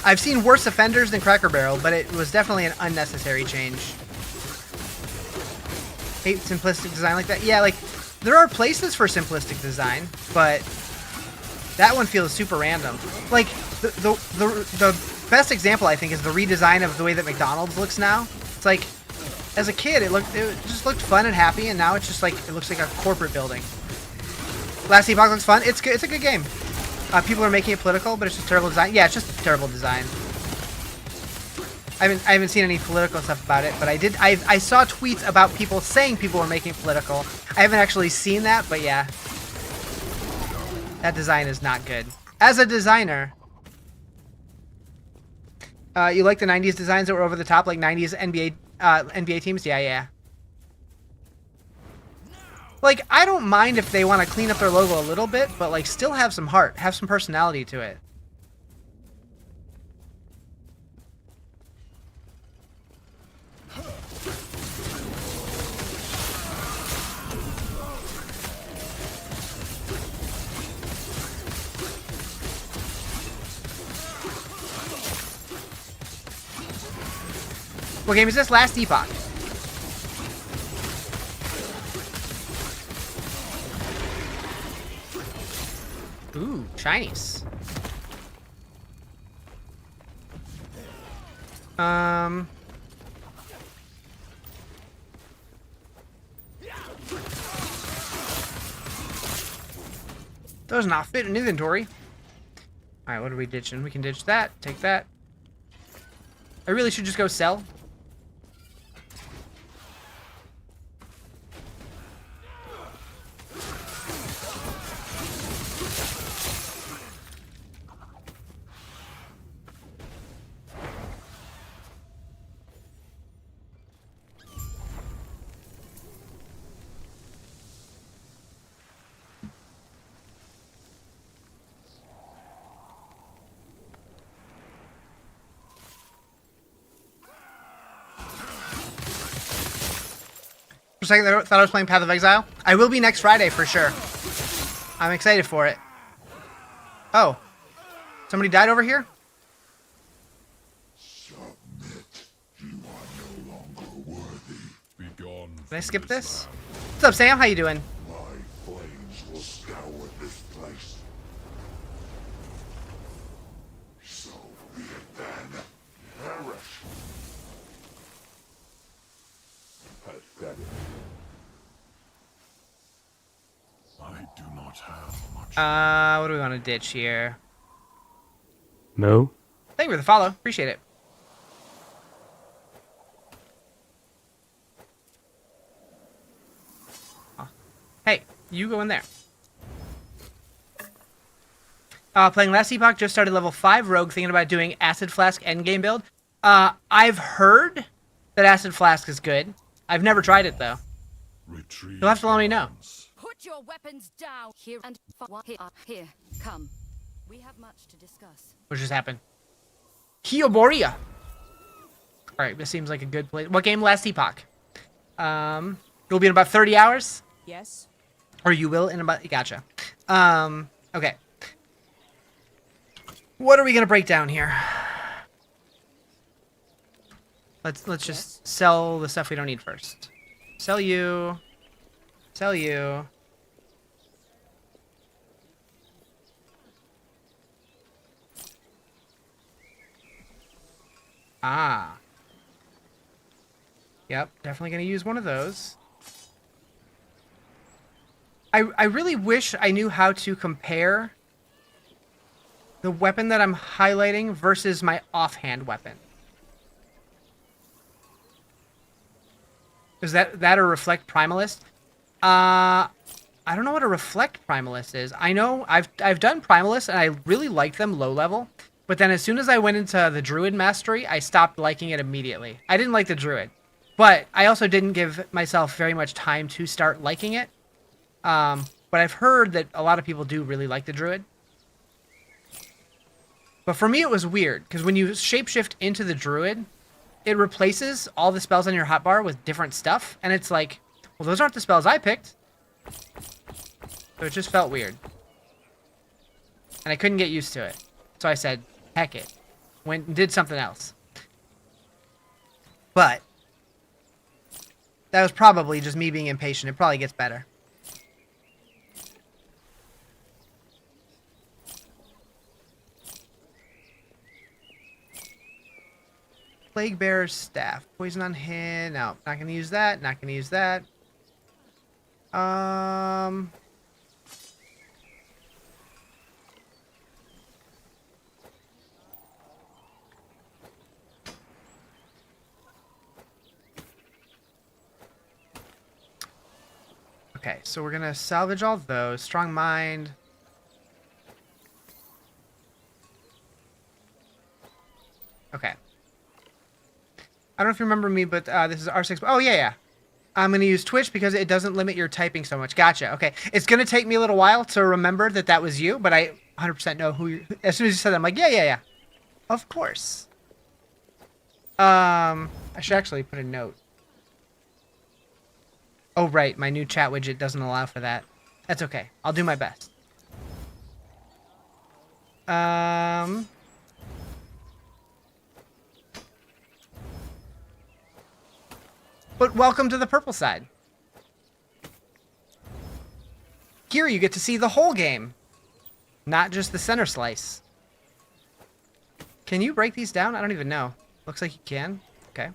I've seen worse offenders than Cracker Barrel, but it was definitely an unnecessary change. Hate simplistic design like that. Yeah, like, there are places for simplistic design, but that one feels super random. Like, the best example, I think, is the redesign of the way that McDonald's looks now. It's like, as a kid, it just looked fun and happy, and now it's just like, it looks like a corporate building. Last Epoch looks fun. It's good. It's a good game. People are making it political, but it's just terrible design. Yeah, it's just terrible design. I haven't seen any political stuff about it, but I saw tweets about people saying people were making it political. I haven't actually seen that, but yeah. That design is not good. As a designer, you like the 90s designs that were over the top, like 90s NBA teams? Yeah, yeah. Like, I don't mind if they want to clean up their logo a little bit, but, like, still have some heart. Have some personality to it. What game is this? Last Epoch. Ooh, shinies. Does not fit in inventory. Alright, what are we ditching? We can ditch that, take that. I really should just go sell. For a second, I thought I was playing Path of Exile. I will be next Friday for sure. I'm excited for it. Oh. Somebody died over here? Submit. You are no longer worthy. Be gone. Can I skip this? What's up, Sam? How you doing? My flames will scour this place. So be it then. Perish. Pathetic. I do not have much. What do we want to ditch here? No. Thank you for the follow. Appreciate it. Oh. Hey, you go in there. Playing Last Epoch, just started level 5 Rogue, thinking about doing Acid Flask endgame build. I've heard that Acid Flask is good. I've never tried it, though. Retrieve. You'll have to let me know. Put your weapons down here and here. Come. We have much to discuss. What just happened? Kyoboria. Alright, this seems like a good place. What game? Last Epoch. You'll be in about 30 hours? Yes. Or you will in about... Gotcha. Okay. What are we going to break down here? Let's just sell the stuff we don't need first. Sell you. Sell you. Ah. Yep, definitely going to use one of those. I really wish I knew how to compare the weapon that I'm highlighting versus my offhand weapon. Is that a Reflect Primalist? I don't know what a Reflect Primalist is. I know I've done Primalists and I really liked them low level, but then as soon as I went into the Druid Mastery, I stopped liking it immediately. I didn't like the Druid, but I also didn't give myself very much time to start liking it. But I've heard that a lot of people do really like the Druid. But for me, it was weird, because when you shapeshift into the Druid, it replaces all the spells on your hotbar with different stuff, and it's like, well, those aren't the spells I picked. So it just felt weird. And I couldn't get used to it. So I said, heck it. Went and did something else. But that was probably just me being impatient. It probably gets better. Plague Bearer's Staff. Poison on hit. No, not going to use that. Not going to use that. Okay, so we're going to salvage all those. Strong Mind. Okay. I don't know if you remember me, but this is R6. Oh, yeah, yeah. I'm going to use Twitch because it doesn't limit your typing so much. Gotcha. Okay. It's going to take me a little while to remember that that was you, but I 100% know who you... As soon as you said that, I'm like, yeah, yeah, yeah. Of course. I should actually put a note. Oh, right. My new chat widget doesn't allow for that. That's okay. I'll do my best. But welcome to the purple side. Here you get to see the whole game, not just the center slice. Can you break these down? I don't even know. Looks like you can. Okay.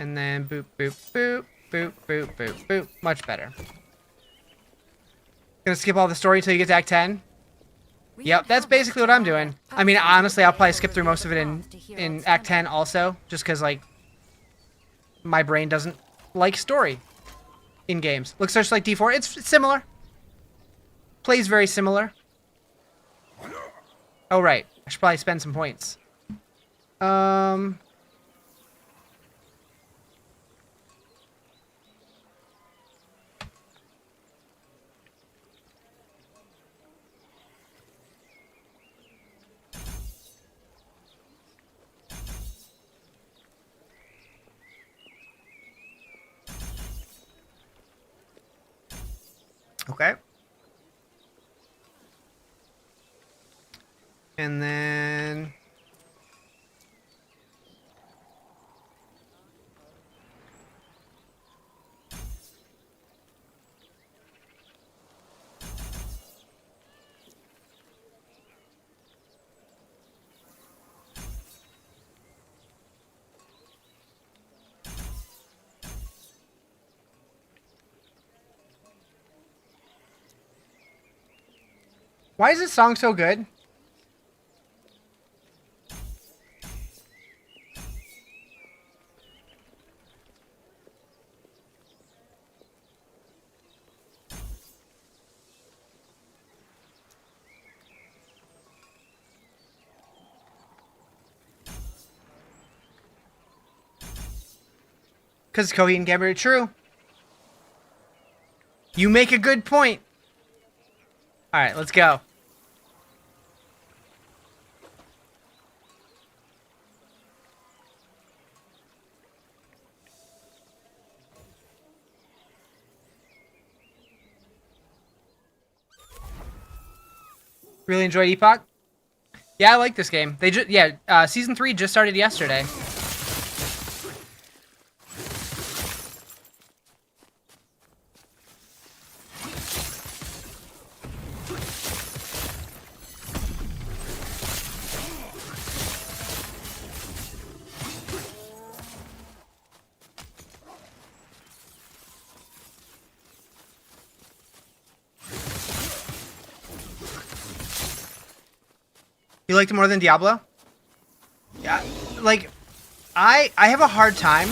And then boop, boop, boop, boop, boop, boop, boop. Much better. Gonna skip all the story until you get to Act 10. Yep, that's basically what I'm doing. I mean, honestly, I'll probably skip through most of it in Act 10 also, just because, like, my brain doesn't like story in games. Looks just like D4. It's similar. Plays very similar. Oh, right. I should probably spend some points. Okay. And then... Why is this song so good? Because Coheed and Gambit are true. You make a good point. All right, let's go. Really enjoyed Epoch. Yeah, I like this game. They just season 3 just started yesterday. You liked it more than Diablo? Yeah, like, I have a hard time,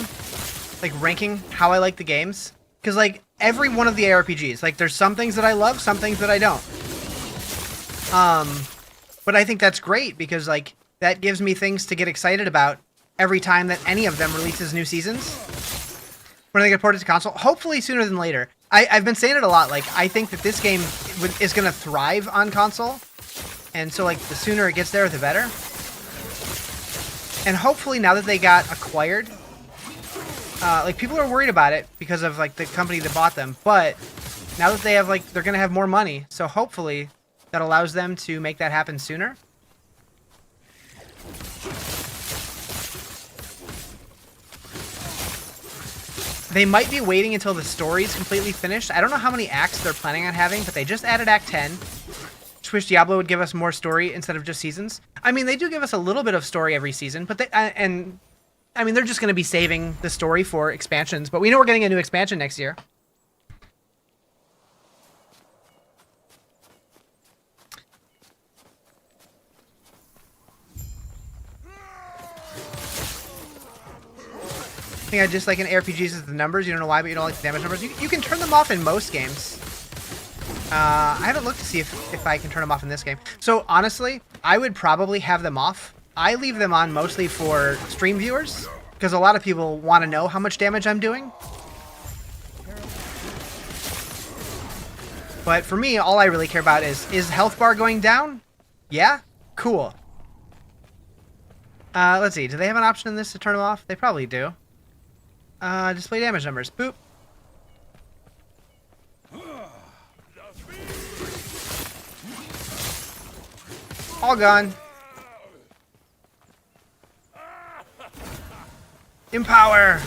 like, ranking how I like the games. Because, like, every one of the ARPGs, like, there's some things that I love, some things that I don't. But I think that's great because, like, that gives me things to get excited about every time that any of them releases new seasons. When they get ported to console, hopefully sooner than later. I've been saying it a lot, like, I think that this game is going to thrive on console. And so, like, the sooner it gets there, the better. And hopefully now that they got acquired, like, people are worried about it because of, like, the company that bought them. But now that they have, like, they're going to have more money. So hopefully that allows them to make that happen sooner. They might be waiting until the story's completely finished. I don't know how many acts they're planning on having, but they just added Act 10. Just wish Diablo would give us more story instead of just seasons. I mean, they do give us a little bit of story every season, but I mean, they're just going to be saving the story for expansions. But we know we're getting a new expansion next year. I think I just like in RPGs is the numbers. You don't know why, but you don't like the damage numbers. You can turn them off in most games. I haven't looked to see if I can turn them off in this game. So honestly, I would probably have them off. I leave them on mostly for stream viewers because a lot of people want to know how much damage I'm doing. But for me, all I really care about is health bar going down? Yeah? Cool. Let's see. Do they have an option in this to turn them off? They probably do. Display damage numbers. Boop. All gone. Empower.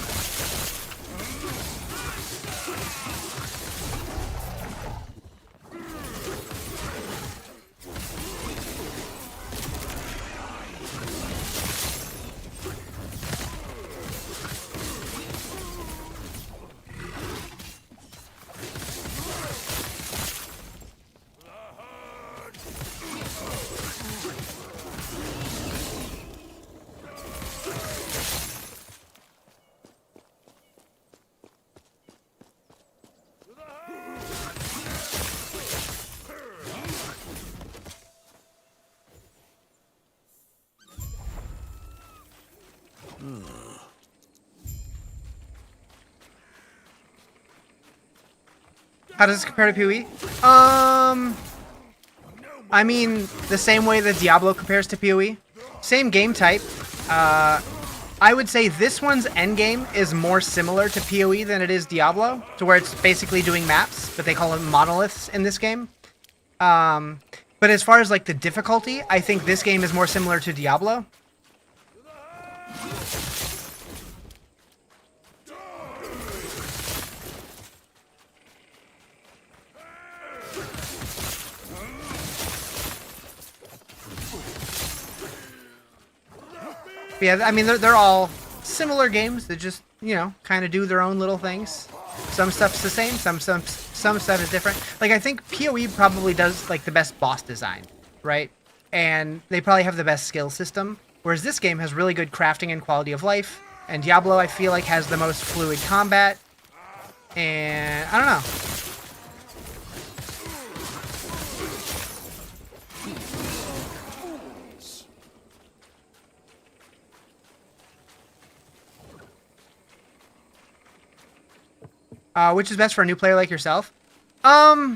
How does this compare to PoE? I mean, the same way that Diablo compares to PoE. Same game type. I would say this one's endgame is more similar to PoE than it is Diablo, to where it's basically doing maps, but they call them monoliths in this game. But as far as like the difficulty, I think this game is more similar to Diablo. Yeah, I mean, they're all similar games that just, you know, kind of do their own little things. Some stuff's the same, some stuff is different. Like, I think PoE probably does, like, the best boss design, right? And they probably have the best skill system, whereas this game has really good crafting and quality of life. And Diablo, I feel like, has the most fluid combat. And, I don't know. Which is best for a new player like yourself? I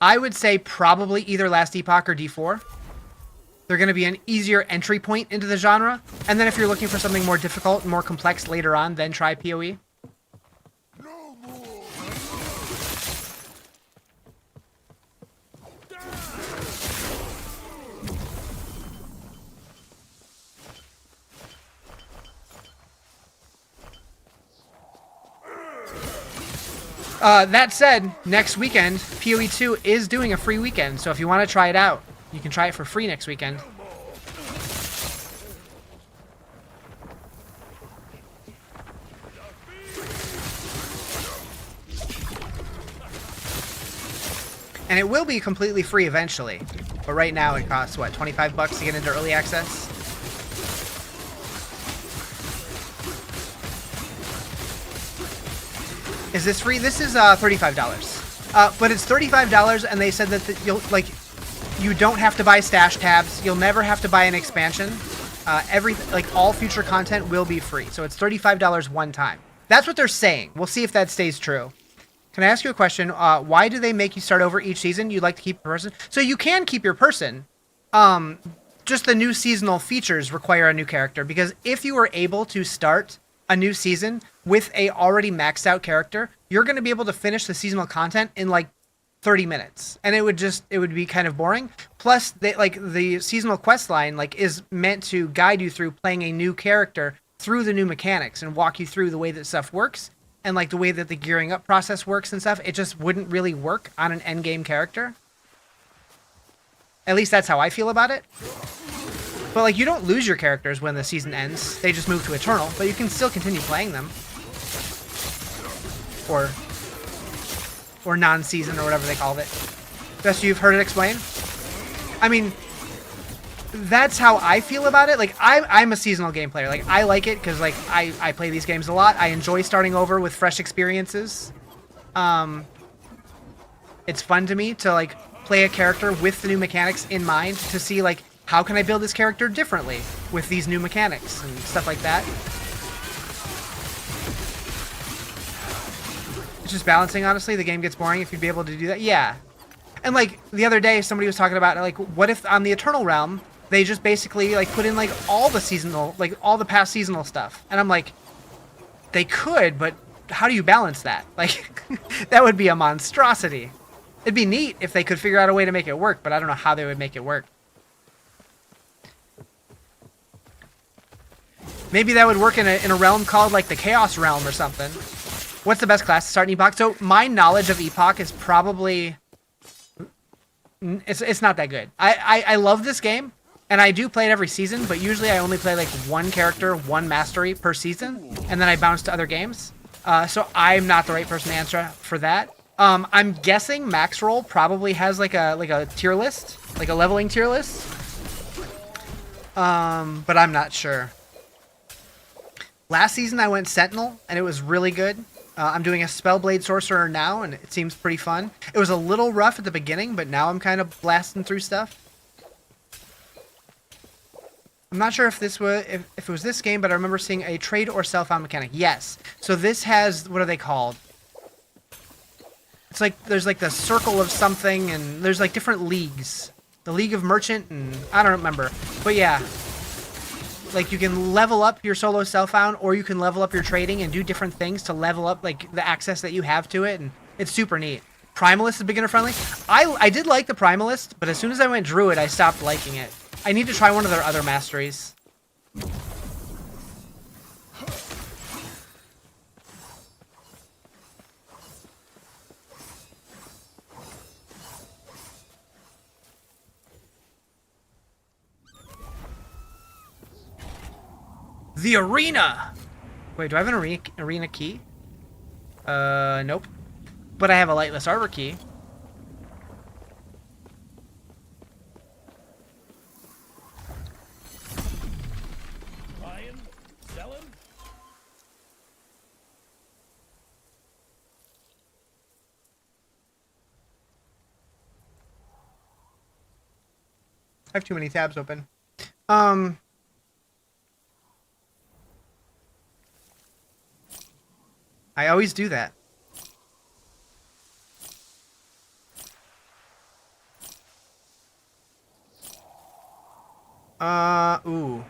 would say probably either Last Epoch or D4. They're going to be an easier entry point into the genre. And then if you're looking for something more difficult and more complex later on, then try PoE. That said, next weekend, PoE 2 is doing a free weekend, so if you want to try it out, you can try it for free next weekend. And it will be completely free eventually. But right now it costs, what, 25 bucks to get into early access? Is this free? This is $35. But it's $35, and they said that you don't have to buy stash tabs. You'll never have to buy an expansion. All future content will be free. So it's $35 one time. That's what they're saying. We'll see if that stays true. Can I ask you a question? Why do they make you start over each season? You'd like to keep your person? So you can keep your person. Just the new seasonal features require a new character, because if you were able to start a new season with a already maxed out character, you're going to be able to finish the seasonal content in like 30 minutes, and it would be kind of boring. Plus, the seasonal quest line is meant to guide you through playing a new character through the new mechanics and walk you through the way that stuff works and the way that the gearing up process works and stuff. It just wouldn't really work on an end game character. At least that's how I feel about it. But you don't lose your characters when the season ends. They just move to Eternal, but you can still continue playing them. Or non-season, or whatever they called it. Best you've heard it explained? I mean, that's how I feel about it. I'm a seasonal game player. I like it because I play these games a lot. I enjoy starting over with fresh experiences. It's fun to me to play a character with the new mechanics in mind, to see how can I build this character differently with these new mechanics and stuff like that. It's just balancing, honestly. The game gets boring if you'd be able to do that. Yeah. And the other day somebody was talking about what if on the Eternal Realm they just basically put in all the seasonal, all the past seasonal stuff. And I'm like, they could, but how do you balance that? That would be a monstrosity. It'd be neat if they could figure out a way to make it work, but I don't know how they would make it work. Maybe that would work in a realm called the Chaos Realm or something. What's the best class to start in Epoch? So my knowledge of Epoch is probably... It's not that good. I love this game, and I do play it every season, but usually I only play one character, one mastery per season, and then I bounce to other games. So I'm not the right person to answer for that. I'm guessing Max Roll probably has a tier list, a leveling tier list. But I'm not sure. Last season I went Sentinel, and it was really good. I'm doing a Spellblade Sorcerer now, and it seems pretty fun. It was a little rough at the beginning, but now I'm kind of blasting through stuff. I'm not sure if this was if it was this game, but I remember seeing a trade or sell-found mechanic. Yes. So this has, what are they called? It's there's the circle of something, and there's different leagues. The League of Merchant, and I don't remember. But yeah. You can level up your solo self-found, or you can level up your trading and do different things to level up the access that you have to it, and it's super neat. Primalist is beginner friendly. I did like the Primalist, but as soon as I went Druid, I stopped liking it. I need to try one of their other masteries. The arena! Wait, do I have an arena key? Nope. But I have a lightless arbor key. Buying? Selling? I have too many tabs open. I always do that. Ooh.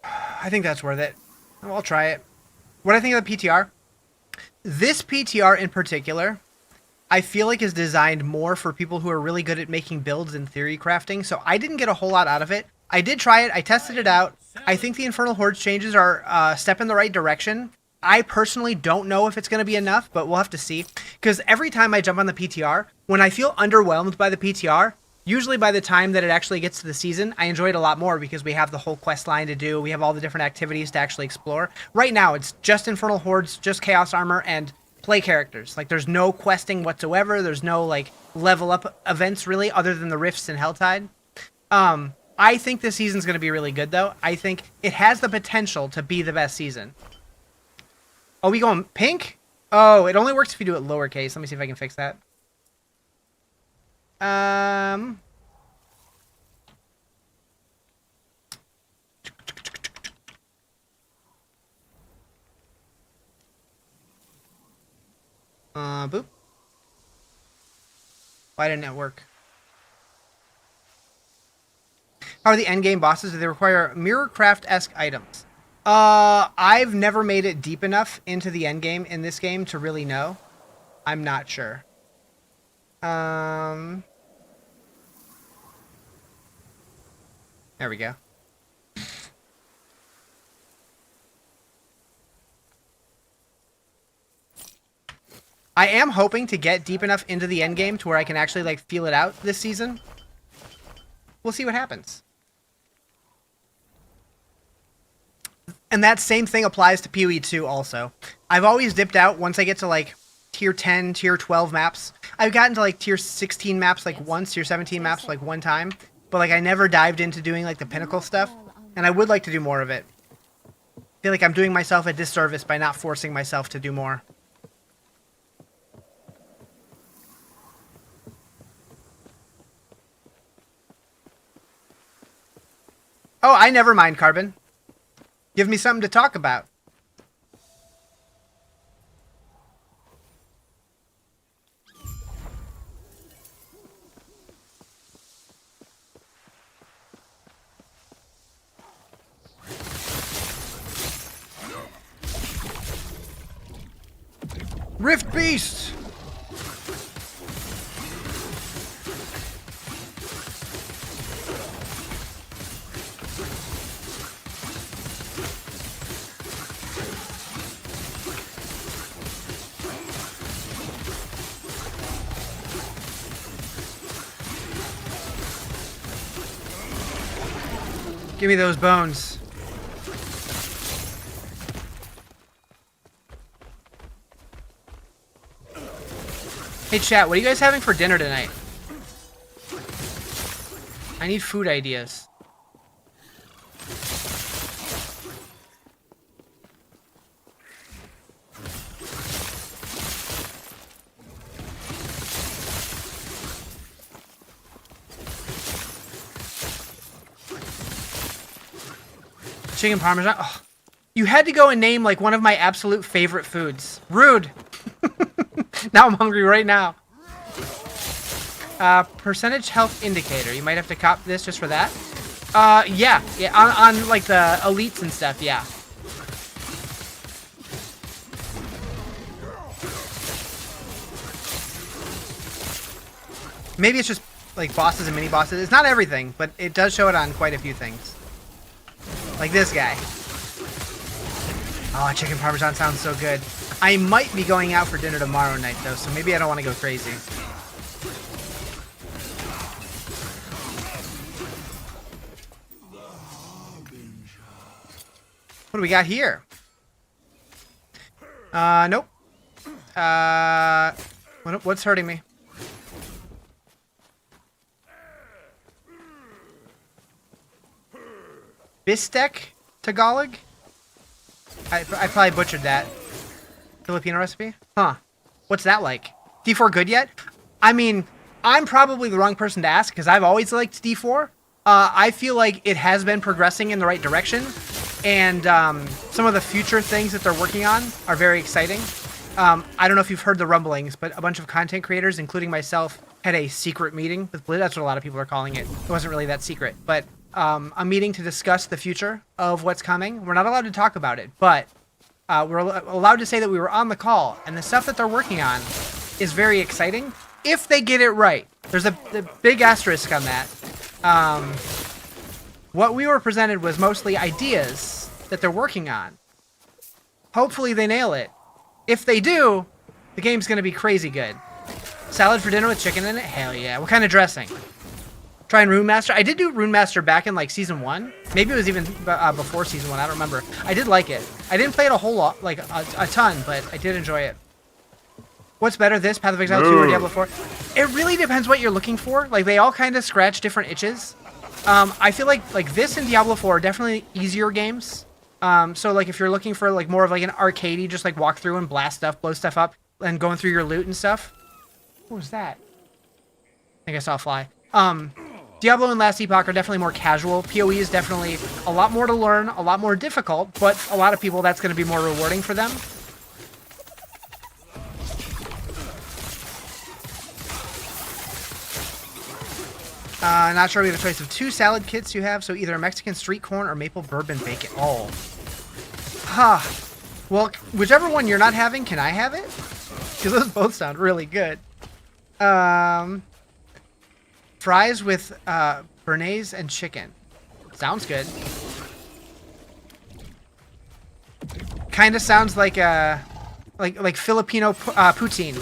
I think that's worth it. I'll try it. What do I think of the PTR? This PTR in particular, I feel is designed more for people who are really good at making builds and theory crafting, so I didn't get a whole lot out of it. I did try it. I tested it out. I think the Infernal Hordes changes are a step in the right direction. I personally don't know if it's going to be enough, but we'll have to see. Because every time I jump on the PTR, when I feel underwhelmed by the PTR, Usually by the time that it actually gets to the season, I enjoy it a lot more because we have the whole quest line to do. We have all the different activities to actually explore. Right now, it's just Infernal Hordes, just Chaos Armor, and play characters. Like, there's no questing whatsoever. There's no, like, level up events, really, other than the Rifts and Helltide. I think this season's going to be really good, though. I think it has the potential to be the best season. Oh, we going pink? Oh, it only works if you do it lowercase. Let me see if I can fix that. Boop. Why didn't it work? How are the endgame bosses? Do they require Mirrorcraft-esque items? I've never made it deep enough into the endgame in this game to really know. I'm not sure. There we go. I am hoping to get deep enough into the endgame to where I can actually, like, feel it out this season. We'll see what happens. And that same thing applies to PoE 2 also. I've always dipped out once I get to, like, tier 10, tier 12 maps. I've gotten to, like, tier 16 maps, like, once, tier 17 maps, like, one time. But, like, I never dived into doing, like, the pinnacle stuff. And I would like to do more of it. I feel like I'm doing myself a disservice by not forcing myself to do more. Oh, I never mind, Carbon. Give me something to talk about. Rift Beast! Give me those bones. Hey chat, what are you guys having for dinner tonight? I need food ideas. Chicken parmesan. Oh, you had to go and name like one of my absolute favorite foods. Rude. Now I'm hungry right now. Percentage health indicator. You might have to cop this just for that. Yeah. On like the elites and stuff. Yeah. Maybe it's just like bosses and mini bosses. It's not everything, but it does show it on quite a few things. Like this guy. Oh, chicken parmesan sounds so good. I might be going out for dinner tomorrow night, though, so maybe I don't want to go crazy. What do we got here? Nope. What's hurting me? Bistek Tagalog? I probably butchered that. Filipino recipe? Huh. What's that like? D4 good yet? I mean, I'm probably the wrong person to ask because I've always liked D4. I feel like it has been progressing in the right direction. And some of the future things that they're working on are very exciting. I don't know if you've heard the rumblings, but a bunch of content creators, including myself, had a secret meeting with Blizzard. That's what a lot of people are calling it. It wasn't really that secret. But a meeting to discuss the future of what's coming. We're not allowed to talk about it, but we're allowed to say that we were on the call, and the stuff that they're working on is very exciting if they get it right. There's a big asterisk on that. What we were presented was mostly ideas that they're working on. Hopefully they nail it. If they do, the game's going to be crazy good. Salad for dinner with chicken in it? Hell yeah. What kind of dressing? Trying Rune Master. I did do Rune Master back in like season 1. Maybe it was even before season 1. I don't remember. I did like it. I didn't play it a whole lot, like a ton, but I did enjoy it. What's better, this, Path of Exile 2 or Diablo 4? It really depends what you're looking for. Like, they all kind of scratch different itches. I feel like this and Diablo 4 are definitely easier games. So, like, if you're looking for, like, more of, like, an arcadey, just, like, walk through and blast stuff, blow stuff up, and going through your loot and stuff. What was that? I think I saw a fly. Diablo and Last Epoch are definitely more casual. PoE is definitely a lot more to learn, a lot more difficult, but a lot of people, that's going to be more rewarding for them. Not sure we have a choice of 2 salad kits you have, so either a Mexican street corn or maple bourbon bacon. Oh. Huh. Well, whichever one you're not having, can I have it? Because those both sound really good. Fries with béarnaise and chicken. Sounds good. Kind of sounds like like Filipino poutine.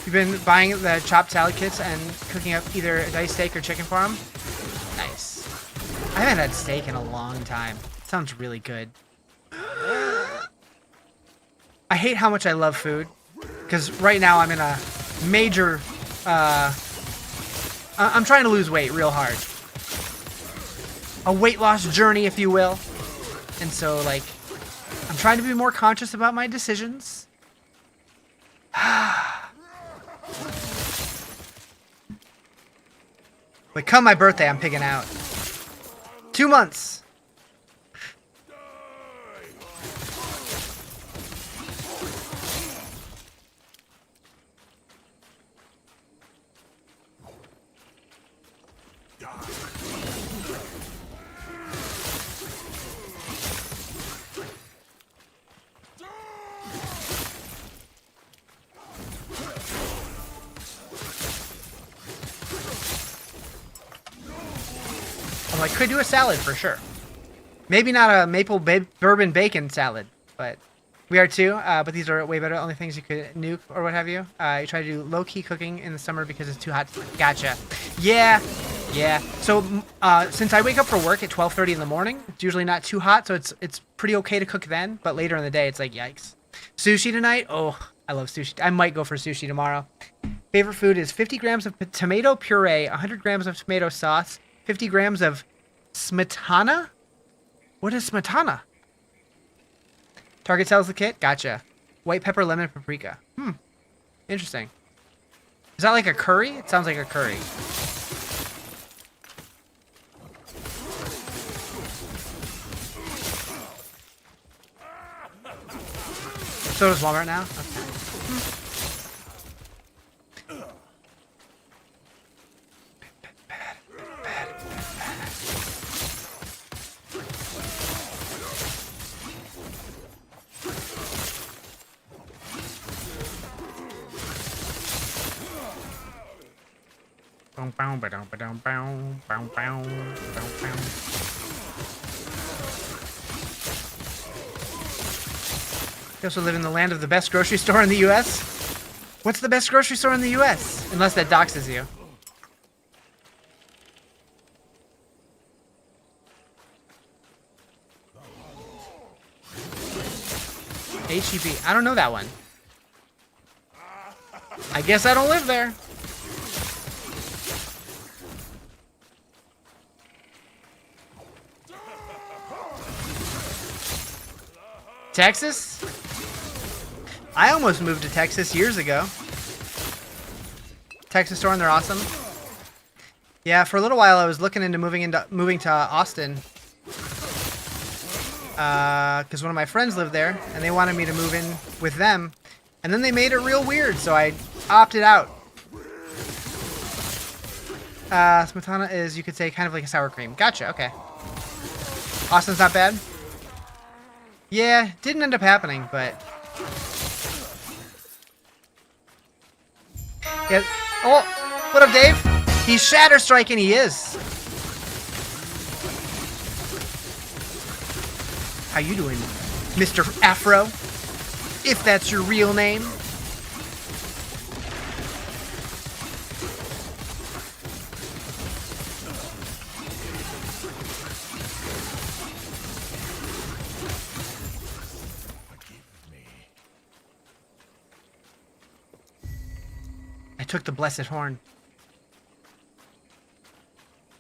You've been buying the chopped salad kits and cooking up either a diced steak or chicken for them? Nice. I haven't had steak in a long time. Sounds really good. I hate how much I love food. Because right now I'm in a major... I'm trying to lose weight real hard. A weight loss journey, if you will. And so, like, I'm trying to be more conscious about my decisions. But come my birthday, I'm pigging out. 2 months. I'm like, could do a salad for sure. Maybe not a maple bourbon bacon salad, but we are too. But these are way better. Only things you could nuke or what have you. You try to do low-key cooking in the summer because it's too hot. Gotcha. Yeah. So since I wake up for work at 12:30 in the morning, it's usually not too hot, so it's pretty okay to cook then. But later in the day, it's like, yikes. Sushi tonight? Oh, I love sushi. I might go for sushi tomorrow. Favorite food is 50 grams of tomato puree, 100 grams of tomato sauce, 50 grams of smetana? What is smetana? Target sells the kit? Gotcha. White pepper, lemon, paprika. Interesting. Is that like a curry? It sounds like a curry. So does Walmart now? Okay. You also live in the land of the best grocery store in the U.S.? What's the best grocery store in the U.S.? Unless that doxes you. HEB. I don't know that one. I guess I don't live there. Texas? I almost moved to Texas years ago. Texas store and they're awesome. Yeah, for a little while I was looking into moving to Austin. Because one of my friends lived there and they wanted me to move in with them. And then they made it real weird, so I opted out. Smetana is, you could say, kind of like a sour cream. Gotcha, okay. Austin's not bad? Yeah, didn't end up happening, but... Yeah. Oh, what up, Dave? He's Shatter Striking. He is. How you doing, Mr. Afro? If that's your real name. I took the blessed horn.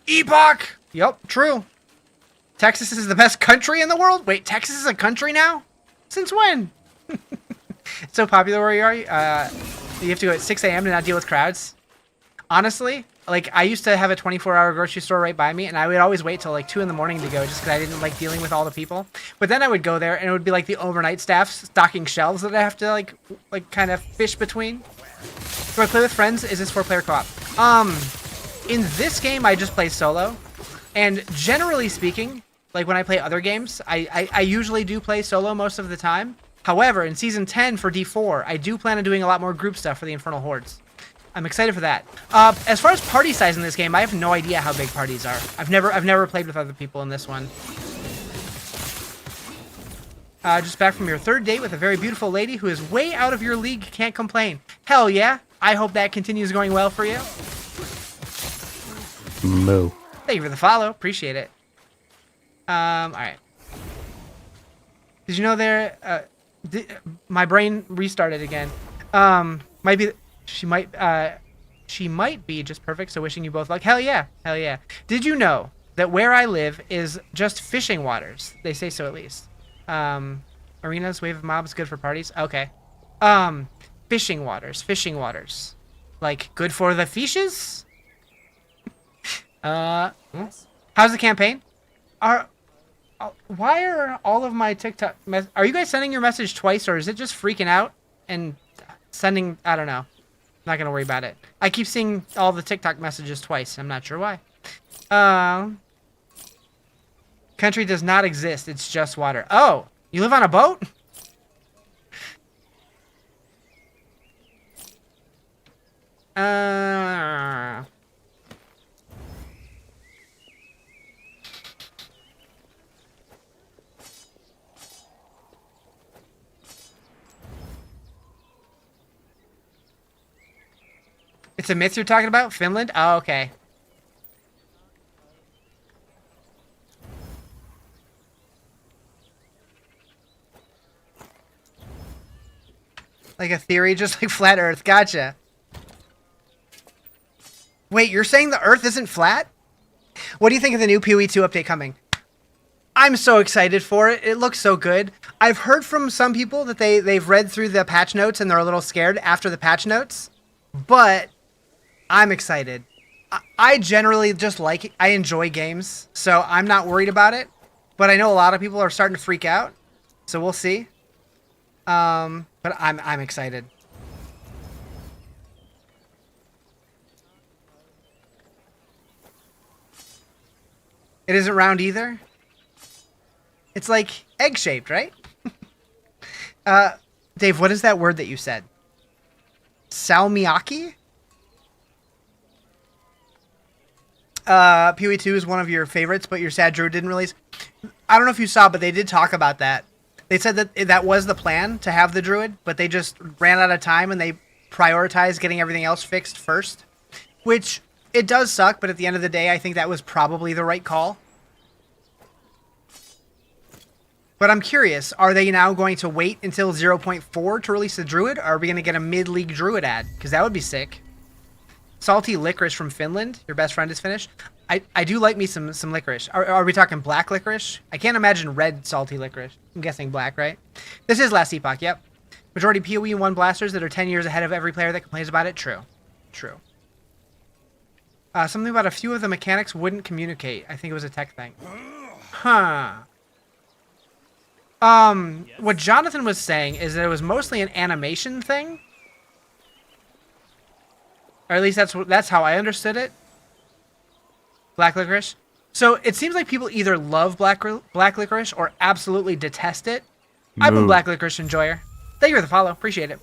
Epoch! Yup, true. Texas is the best country in the world? Wait, Texas is a country now? Since when? It's so popular where you are. You have to go at 6 a.m. to not deal with crowds. Honestly, like, I used to have a 24-hour grocery store right by me, and I would always wait till like 2 in the morning to go just because I didn't like dealing with all the people. But then I would go there, and it would be like the overnight staff stocking shelves that I have to like kind of fish between. Do I play with friends? Is this 4-player co-op? In this game, I just play solo. And generally speaking, like when I play other games, I usually do play solo most of the time. However, in Season 10 for D4, I do plan on doing a lot more group stuff for the Infernal Hordes. I'm excited for that. As far as party size in this game, I have no idea how big parties are. I've never played with other people in this one. Just back from your third date with a very beautiful lady who is way out of your league, can't complain. Hell yeah. I hope that continues going well for you. Moo. Thank you for the follow. Appreciate it. Alright. Did you know there... my brain restarted again. She might be just perfect, so wishing you both luck. Hell yeah. Hell yeah. Did you know that where I live is just fishing waters? They say so at least. Arenas, wave of mobs, good for parties. Okay. Fishing waters. Like, good for the fishes? How's the campaign? Why are all of my TikTok... Are you guys sending your message twice, or is it just freaking out and sending... I don't know. Not gonna worry about it. I keep seeing all the TikTok messages twice. I'm not sure why. Country does not exist. It's just water. Oh, you live on a boat? It's a myth you're talking about? Finland? Oh, okay. Like a theory, just like flat Earth. Gotcha. Wait, you're saying the Earth isn't flat? What do you think of the new PoE 2 update coming? I'm so excited for it. It looks so good. I've heard from some people that they've read through the patch notes and they're a little scared after the patch notes. But I'm excited. I generally just like it. I enjoy games, so I'm not worried about it. But I know a lot of people are starting to freak out, so we'll see. But I'm excited. It isn't round either. It's like egg-shaped, right? Dave, what is that word that you said? Salmiakki? PoE 2 is one of your favorites, but your Sad Druid didn't release. I don't know if you saw, but they did talk about that. They said that that was the plan, to have the Druid, but they just ran out of time and they prioritized getting everything else fixed first. Which, it does suck, but at the end of the day, I think that was probably the right call. But I'm curious, are they now going to wait until 0.4 to release the Druid? Or are we going to get a mid-league Druid ad? Because that would be sick. Salty licorice from Finland. Your best friend is Finnish. I do like me some licorice. Are we talking black licorice? I can't imagine red salty licorice. I'm guessing black, right? This is last Epoch, yep. Majority PoE 1 blasters that are 10 years ahead of every player that complains about it. True. True. Something about a few of the mechanics wouldn't communicate. I think it was a tech thing. Huh. What Jonathan was saying is that it was mostly an animation thing. Or at least that's how I understood it. Black licorice. So it seems like people either love black licorice or absolutely detest it. I'm a black licorice enjoyer. Thank you for the follow. Appreciate it.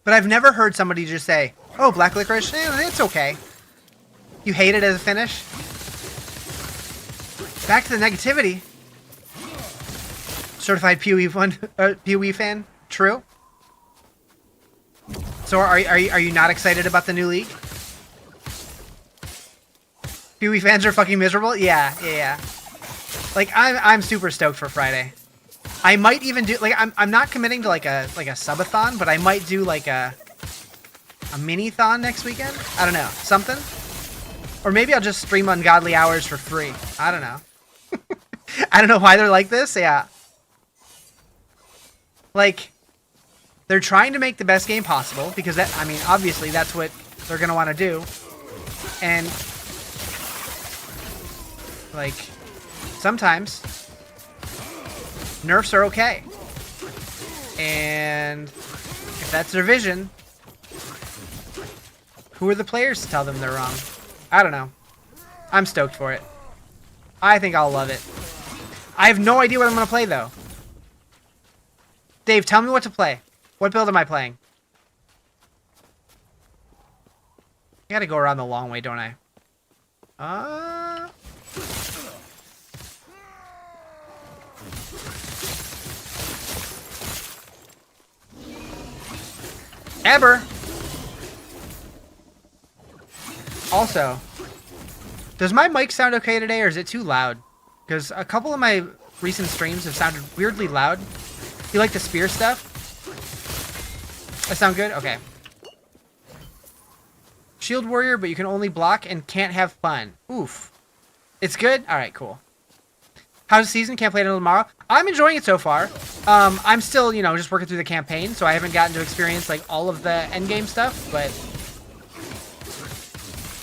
But I've never heard somebody just say, "Oh, black licorice, it's okay." You hate it as a finish. Back to the negativity. Certified PoE fan. True. So are you not excited about the new league? PoE fans are fucking miserable. Yeah. Like I'm super stoked for Friday. I might even do like I'm not committing to like a subathon, but I might do like a mini-thon next weekend. I don't know, something. Or maybe I'll just stream Ungodly Hours for free. I don't know. I don't know why they're like this. Yeah. Like, they're trying to make the best game possible because that, I mean, obviously that's what they're going to want to do. And like sometimes nerfs are okay. And if that's their vision, who are the players to tell them they're wrong? I don't know. I'm stoked for it. I think I'll love it. I have no idea what I'm going to play, though. Dave, tell me what to play. What build am I playing? I gotta go around the long way, don't I? Eber! Also, does my mic sound okay today, or is it too loud? Because a couple of my recent streams have sounded weirdly loud. You like the spear stuff? That sound good? Okay. Shield warrior, but you can only block and can't have fun. Oof. It's good? Alright, cool. How's the season? Can't play it until tomorrow. I'm enjoying it so far. I'm still, you know, just working through the campaign, so I haven't gotten to experience, like, all of the endgame stuff, but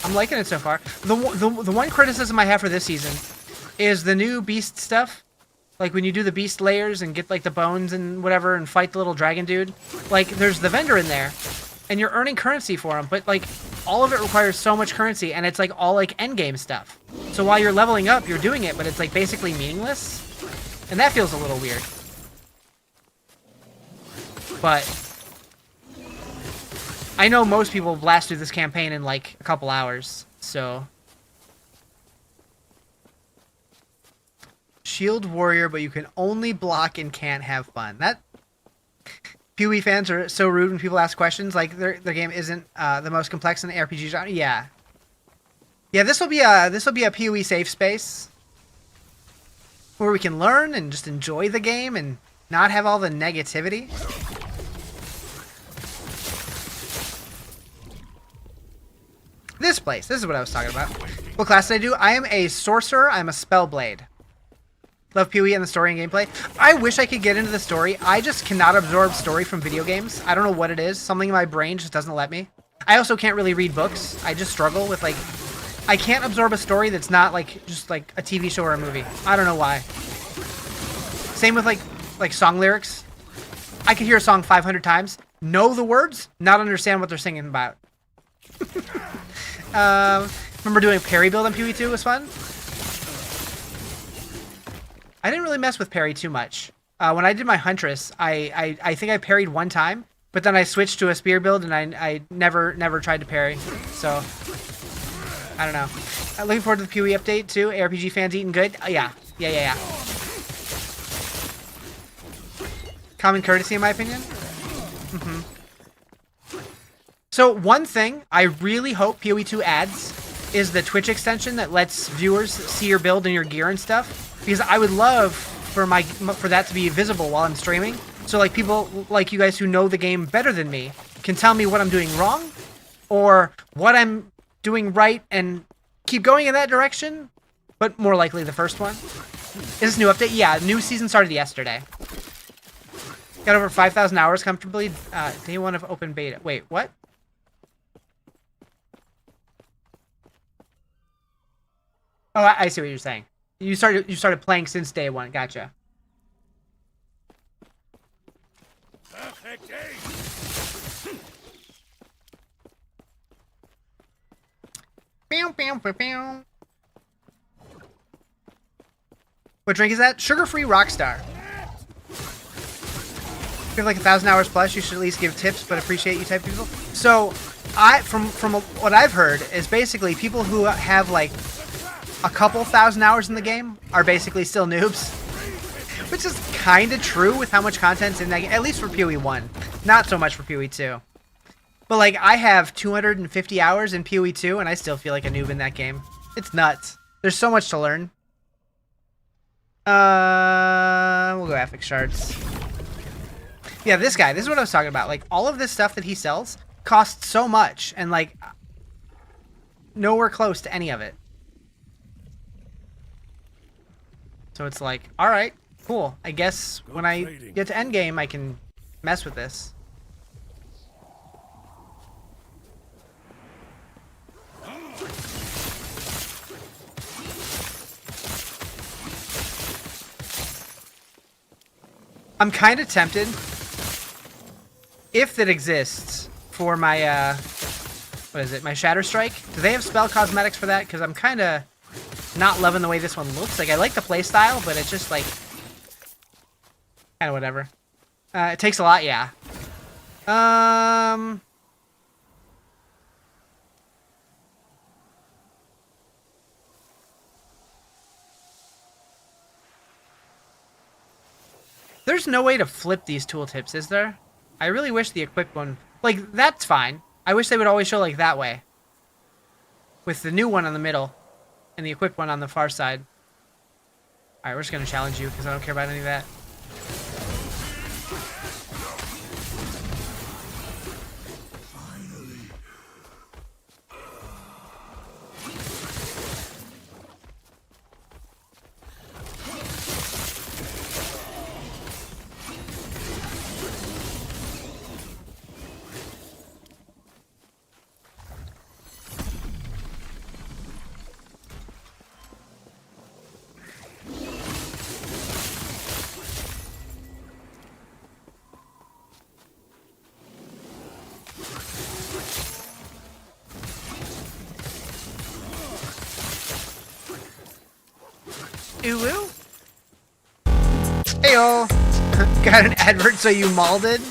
I'm liking it so far. The one criticism I have for this season is the new beast stuff. Like, when you do the beast layers and get, like, the bones and whatever and fight the little dragon dude. Like, there's the vendor in there, and you're earning currency for him. But, like, all of it requires so much currency, and it's, like, all, like, endgame stuff. So while you're leveling up, you're doing it, but it's, like, basically meaningless. And that feels a little weird. But I know most people blast through this campaign in, like, a couple hours, so... Shield warrior, but you can only block and can't have fun. That PoE fans are so rude when people ask questions. Like their game isn't the most complex in the RPG genre. Yeah, this will be a PoE safe space where we can learn and just enjoy the game and not have all the negativity. This place. This is what I was talking about. What class did I do? I am a sorcerer. I'm a Spellblade. Love PoE and the story and gameplay. I wish I could get into the story. I just cannot absorb story from video games. I don't know what it is. Something in my brain just doesn't let me. I also can't really read books. I just struggle with, like... I can't absorb a story that's not, like, just, like, a TV show or a movie. I don't know why. Same with, like song lyrics. I could hear a song 500 times, know the words, not understand what they're singing about. Remember doing a parry build on PoE 2? It was fun. I didn't really mess with parry too much. When I did my Huntress, I think I parried one time, but then I switched to a spear build and I never tried to parry. So, I don't know. Looking forward to the PoE update too. ARPG fans eating good? Yeah. Common courtesy in my opinion. So one thing I really hope PoE 2 adds is the Twitch extension that lets viewers see your build and your gear and stuff. Because I would love for that to be visible while I'm streaming. So like people like you guys who know the game better than me can tell me what I'm doing wrong or what I'm doing right and keep going in that direction. But more likely the first one. Is this a new update? Yeah, new season started yesterday. Got over 5,000 hours comfortably. Day one of open beta. Wait, what? Oh, I see what you're saying. You started playing since day one. Gotcha. Perfect day. What drink is that? Sugar-free Rockstar. you have like 1,000 hours plus, you should at least give tips, but appreciate you type people. So, from what I've heard is basically people who have like a couple thousand hours in the game are basically still noobs, which is kind of true with how much content's in that game, at least for PoE 1, not so much for PoE 2. But like I have 250 hours in PoE 2 and I still feel like a noob in that game. It's nuts. There's so much to learn. We'll go Affix Shards. Yeah, this guy, this is what I was talking about. Like, all of this stuff that he sells costs so much, and, like, nowhere close to any of it. So it's like, alright, cool. I guess when I get to endgame, I can mess with this. I'm kind of tempted, if that exists, for my, what is it, my Shatter Strike. Do they have spell cosmetics for that? Because I'm kind of not loving the way this one looks. Like, I like the playstyle, but it's just, like, kind of whatever. It takes a lot, yeah. There's no way to flip these tooltips, is there? I really wish the equipped one... Like, that's fine. I wish they would always show, like, that way. With the new one on the middle. And the equipped one on the far side. Alright, we're just gonna challenge you, because I don't care about any of that. Ooh. Heyo. Got an advert so you mauled it?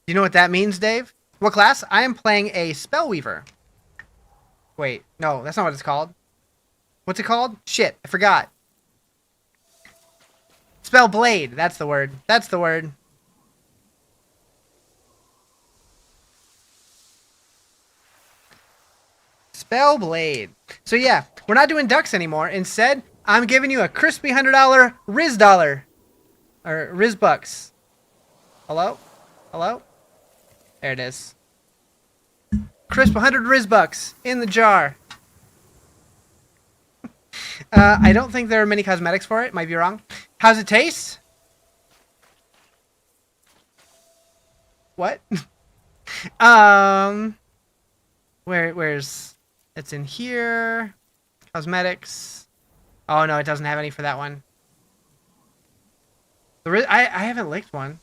You know what that means, Dave? What class? I am playing a Spellweaver. Wait, no, that's not what it's called. What's it called? Shit, I forgot. Spellblade, that's the word. That's the word. Spellblade. So yeah, we're not doing ducks anymore. Instead, I'm giving you a crispy $100 Riz dollar. Or Riz bucks. Hello? Hello? There it is. Crisp 100 Riz bucks in the jar. I don't think there are many cosmetics for it. Might be wrong. How's it taste? What? Where's... It's in here. Cosmetics. Oh, no, it doesn't have any for that one. I haven't licked one.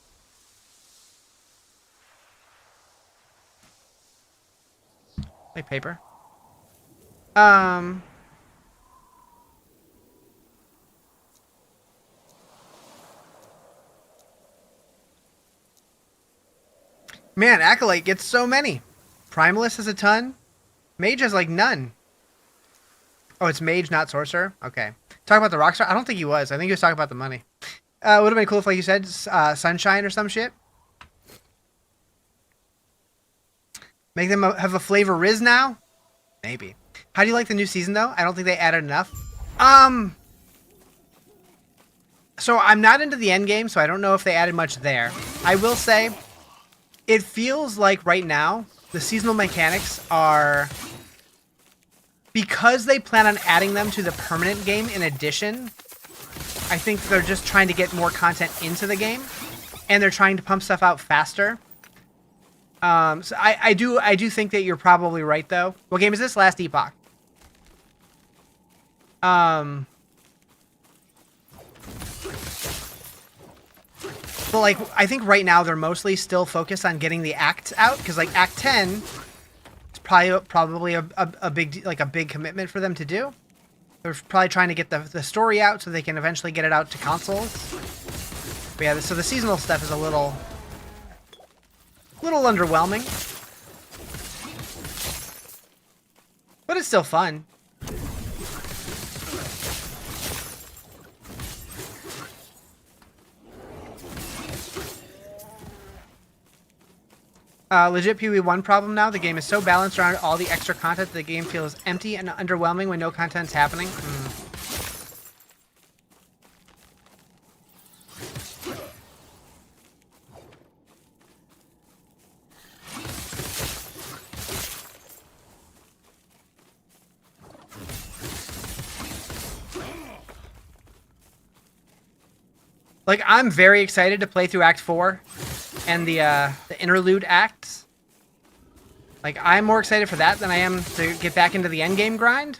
Like paper. Man, Acolyte gets so many. Primalist has a ton. Mage has like none. Oh, it's Mage, not Sorcerer? Okay. Talking about the Rockstar? I don't think he was. I think he was talking about the money. Would have been cool if, like you said, Sunshine or some shit. Make them have a flavor Riz now? Maybe. How do you like the new season, though? I don't think they added enough. So I'm not into the end game, so I don't know if they added much there. I will say, it feels like right now, the seasonal mechanics are... Because they plan on adding them to the permanent game in addition, I think they're just trying to get more content into the game, and they're trying to pump stuff out faster. So I do think that you're probably right, though. What game is this? Last Epoch. But like, I think right now they're mostly still focused on getting the acts out, because like Act 10 is probably a big commitment for them to do. They're probably trying to get the story out so they can eventually get it out to consoles. But yeah, so the seasonal stuff is a little underwhelming. But it's still fun. Legit PoE1 problem now. The game is so balanced around all the extra content that the game feels empty and underwhelming when no content's happening. Like, I'm very excited to play through Act 4 and the interlude acts. Like, I'm more excited for that than I am to get back into the endgame grind.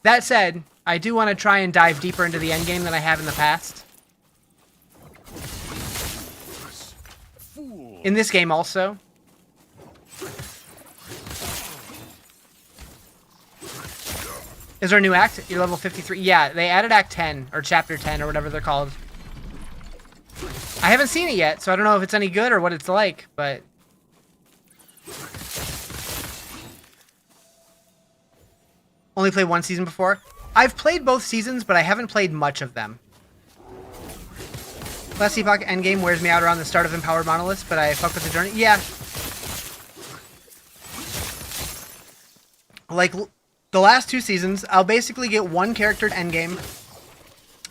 That said, I do want to try and dive deeper into the endgame than I have in the past. In this game also. Is there a new act? You're level 53. Yeah, they added Act 10, or Chapter 10, or whatever they're called. I haven't seen it yet, so I don't know if it's any good or what it's like, but... Only played one season before? I've played both seasons, but I haven't played much of them. Last Epoch endgame wears me out around the start of Empowered Monoliths, but I fuck with the journey. Yeah. Like, the last two seasons, I'll basically get one character at endgame,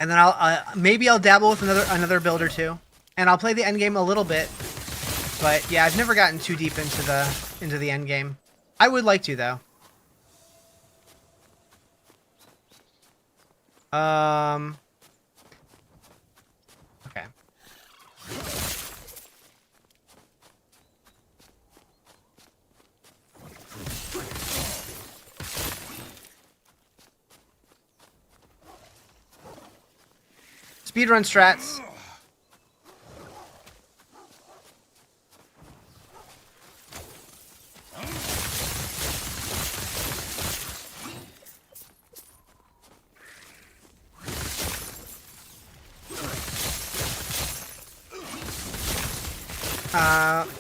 and then maybe I'll dabble with another build or two. And I'll play the endgame a little bit. But yeah, I've never gotten too deep into the endgame. I would like to though. Okay. Speedrun strats.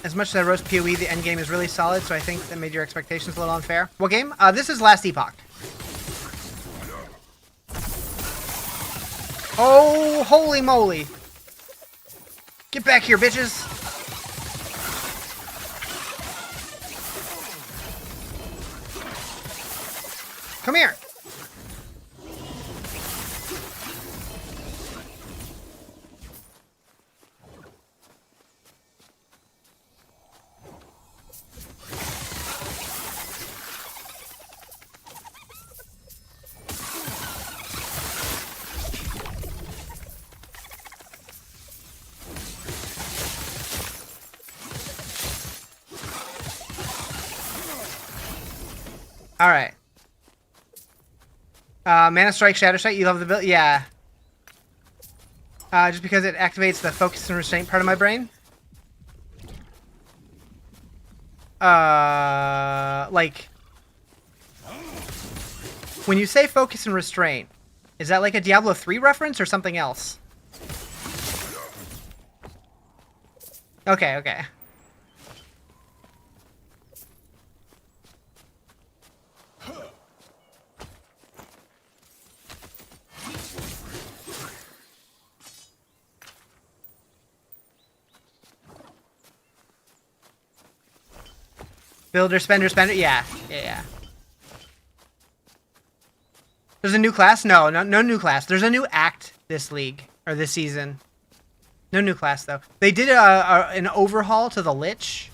As much as I roast PoE, the end game is really solid, so I think that made your expectations a little unfair. What game? This is Last Epoch. Oh, holy moly. Get back here, bitches. Come here. All right. Mana Strike, Shatter Strike. You love the build? Yeah. Just because it activates the focus and restraint part of my brain. Like, when you say focus and restraint, is that like a Diablo 3 reference or something else? Okay, okay. Builder, spender, spender. Yeah, yeah. There's a new class? No new class. There's a new act this league, or this season. No new class, though. They did an overhaul to the Lich.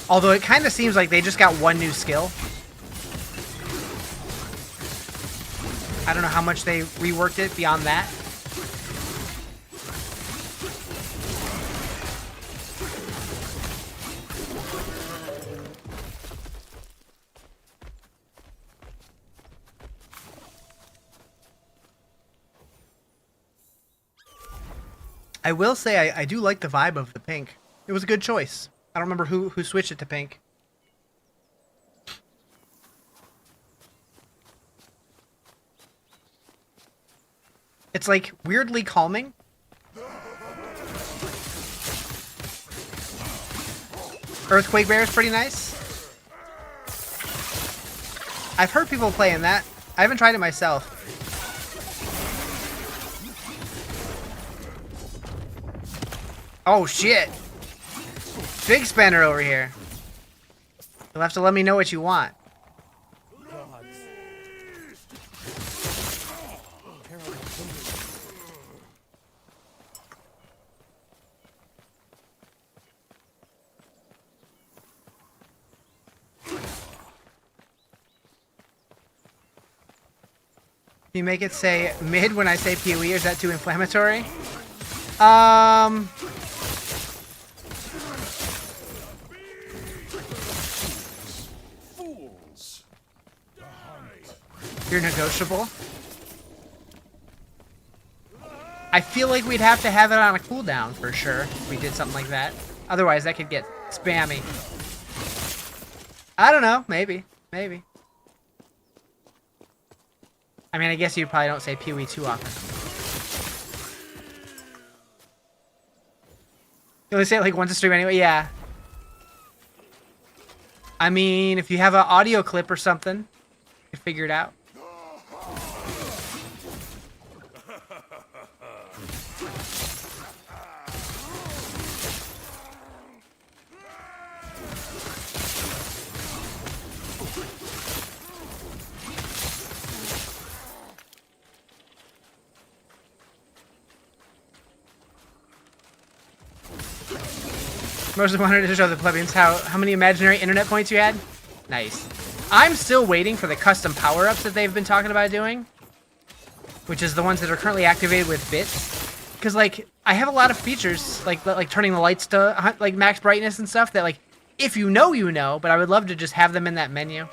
Although it kind of seems like they just got one new skill. I don't know how much they reworked it beyond that. I will say I do like the vibe of the pink. It was a good choice. I don't remember who switched it to pink. It's like weirdly calming. Earthquake Bear is pretty nice. I've heard people playing that. I haven't tried it myself. Oh shit! Big spender over here. You'll have to let me know what you want. You make it say mid when I say PoE, or is that too inflammatory? You're negotiable. I feel like we'd have to have it on a cooldown for sure if we did something like that. Otherwise, that could get spammy. I don't know. Maybe. Maybe. I mean, I guess you probably don't say PoE too often. You only say it like once a stream anyway? Yeah. I mean, if you have an audio clip or something, you can figure it out. Mostly wanted to show the plebeians how many imaginary internet points you had. Nice. I'm still waiting for the custom power-ups that they've been talking about doing, which is the ones that are currently activated with bits. Because like I have a lot of features like turning the lights to like max brightness and stuff that like if you know you know, but I would love to just have them in that menu.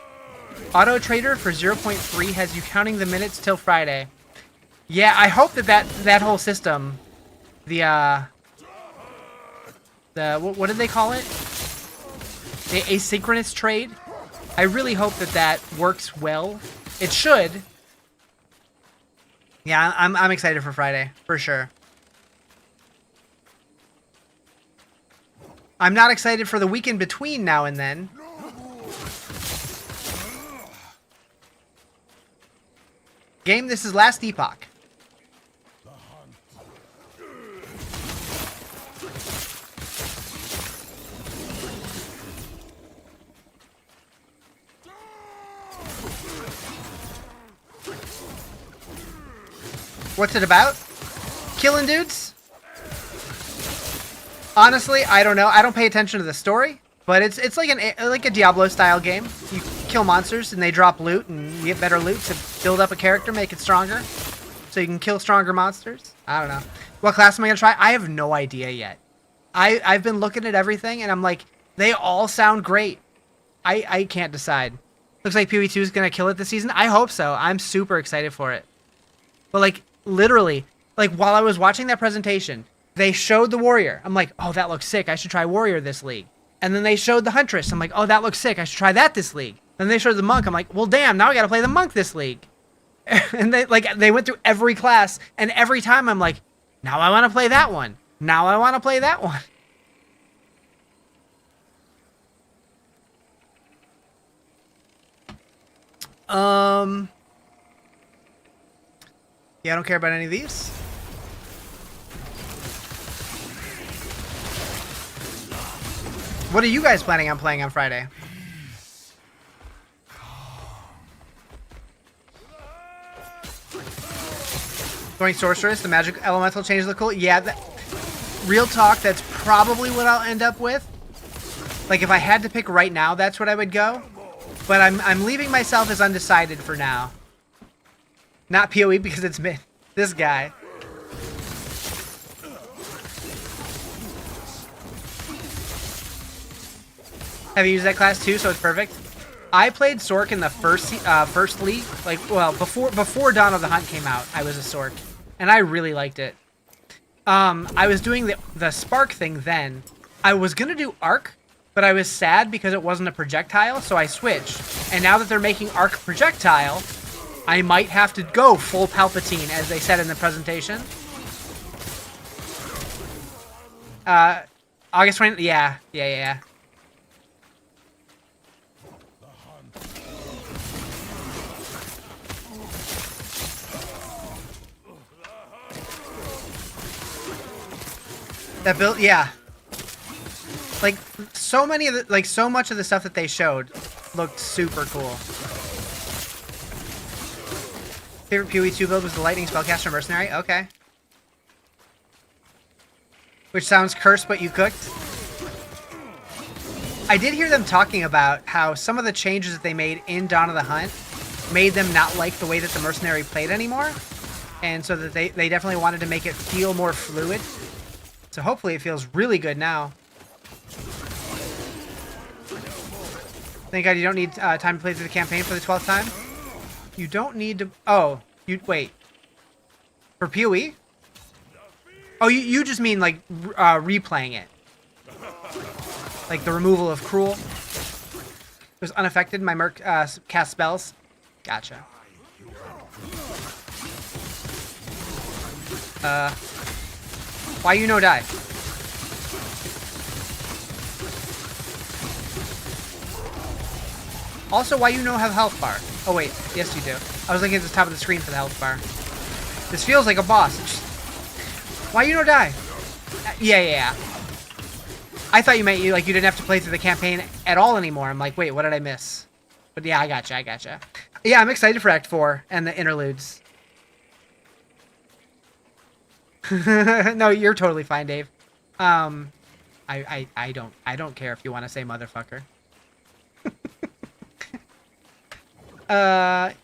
Auto Trader for 0.3 has you counting the minutes till Friday. Yeah, I hope that whole system, what did they call it? The asynchronous trade. I really hope that works well. It should. Yeah, I'm excited for Friday for sure. I'm not excited for the week in between now and then. Game, this is last Epoch. What's it about? Killing dudes? Honestly, I don't know. I don't pay attention to the story, but it's like a Diablo style game. You kill monsters and they drop loot, and you get better loot to build up a character, make it stronger, so you can kill stronger monsters. I don't know. What class am I gonna try? I have no idea yet. I've been looking at everything and I'm like, they all sound great. I can't decide. Looks like PoE 2 is gonna kill it this season. I hope so. I'm super excited for it. But like literally, like while I was watching that presentation, they showed the warrior. I'm like, oh, that looks sick. I should try warrior this league. And then they showed the huntress. I'm like, oh, that looks sick. I should try that this league. Then they showed the monk. I'm like, well, damn, now I got to play the monk this league. And they went through every class, and every time I'm like, now I want to play that one. Now I want to play that one. Yeah, I don't care about any of these. What are you guys planning on playing on Friday? Going Sorceress, the magic elemental change look cool? Yeah, real talk, that's probably what I'll end up with. Like, if I had to pick right now, that's what I would go. But I'm leaving myself as undecided for now. Not PoE because it's mid. This guy. Have you used that class too, so it's perfect? I played Sorc in the first league. Like, well, before Dawn of the Hunt came out, I was a Sorc. And I really liked it. I was doing the Spark thing then. I was going to do Arc, but I was sad because it wasn't a projectile, so I switched. And now that they're making Arc projectile, I might have to go full Palpatine, as they said in the presentation. August 20th, yeah. That build, yeah. Like, so many of the, like, so much of the stuff that they showed looked super cool. Favorite PoE 2 build was the Lightning Spellcaster Mercenary? Okay. Which sounds cursed, but you cooked. I did hear them talking about how some of the changes that they made in Dawn of the Hunt made them not like the way that the Mercenary played anymore. And so that they definitely wanted to make it feel more fluid. So hopefully it feels really good now. Thank God you don't need time to play through the campaign for the 12th time. You don't need to... Oh, you... Wait. For PoE? Oh, you just mean, like, replaying it. Like the removal of Cruel. It was unaffected. My Merc cast spells. Gotcha. Why you no die? Also, why you no have health bar? Oh wait, yes you do. I was looking at the top of the screen for the health bar. This feels like a boss. Why you no die? Yeah. I thought you meant you didn't have to play through the campaign at all anymore. I'm like, wait, what did I miss? But yeah, I gotcha. Yeah, I'm excited for Act 4 and the interludes. No, you're totally fine, Dave. I don't care if you want to say motherfucker.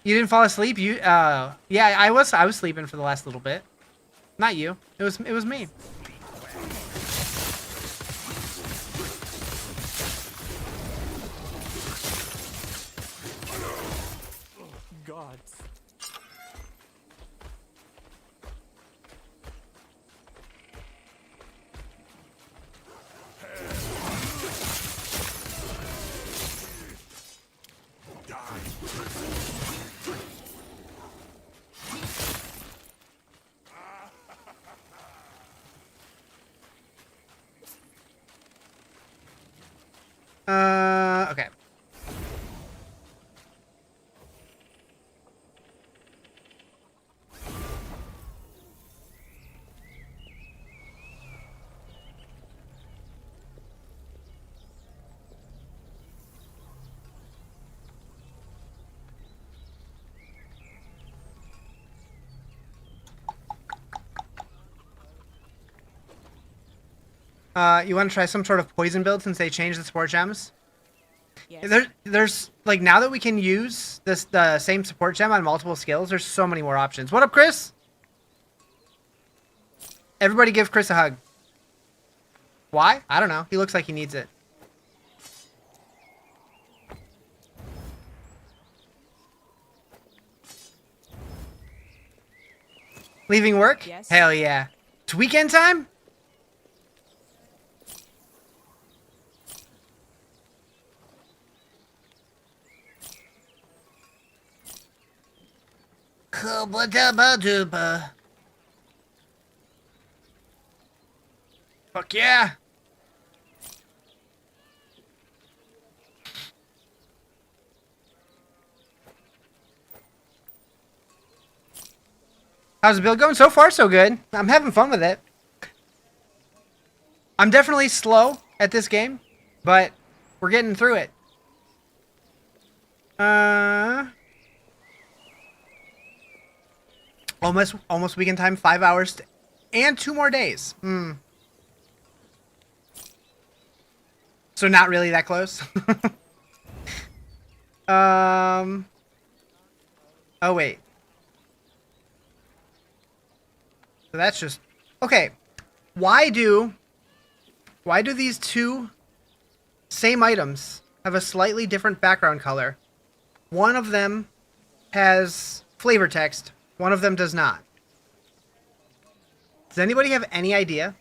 You didn't fall asleep? Yeah, I was sleeping for the last little bit. Not you. It was me. God. Okay. You want to try some sort of poison build since they changed the support gems? Yes. There's like, now that we can use the same support gem on multiple skills, there's so many more options. What up, Chris? Everybody give Chris a hug. Why? I don't know. He looks like he needs it. Leaving work? Yes. Hell yeah. It's weekend time? Fuck yeah. How's the build going? So far, so good. I'm having fun with it. I'm definitely slow at this game, but we're getting through it. Almost weekend time, 5 hours, and 2 more days. So not really that close. Oh wait. So that's just okay. Why do these two same items have a slightly different background color? One of them has flavor text. One of them does not. Does anybody have any idea?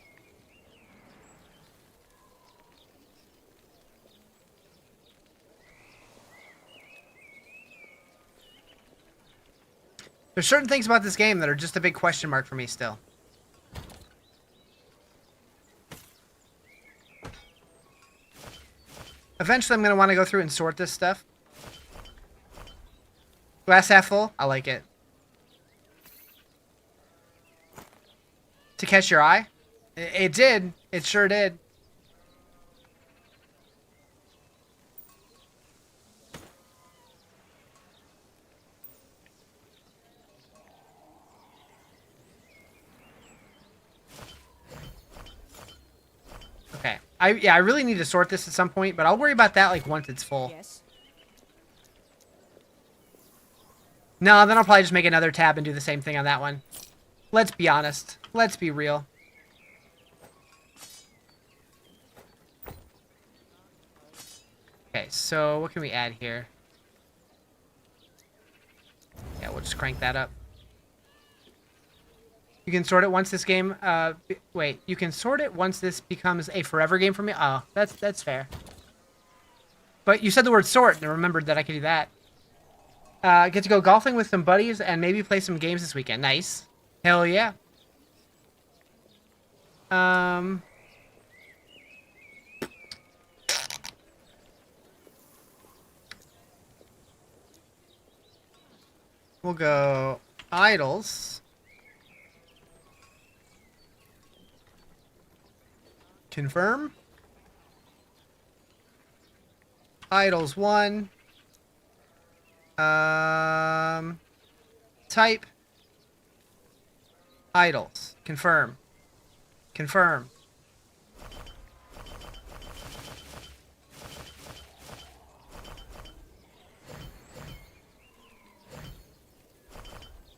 There's certain things about this game that are just a big question mark for me still. Eventually, I'm going to want to go through and sort this stuff. Glass half full? I like it. To catch your eye? It did. It sure did. Okay. I really need to sort this at some point, but I'll worry about that like once it's full. Yes. No, then I'll probably just make another tab and do the same thing on that one. Let's be honest. Let's be real. Okay, so what can we add here? Yeah, we'll just crank that up. You can sort it once this game, wait, you can sort it once this becomes a forever game for me? Oh, that's fair. But you said the word sort, and I remembered that I could do that. Get to go golfing with some buddies and maybe play some games this weekend. Nice. Hell yeah. We'll go idols. Confirm. Idols 1. Type. Idols. Confirm. Confirm.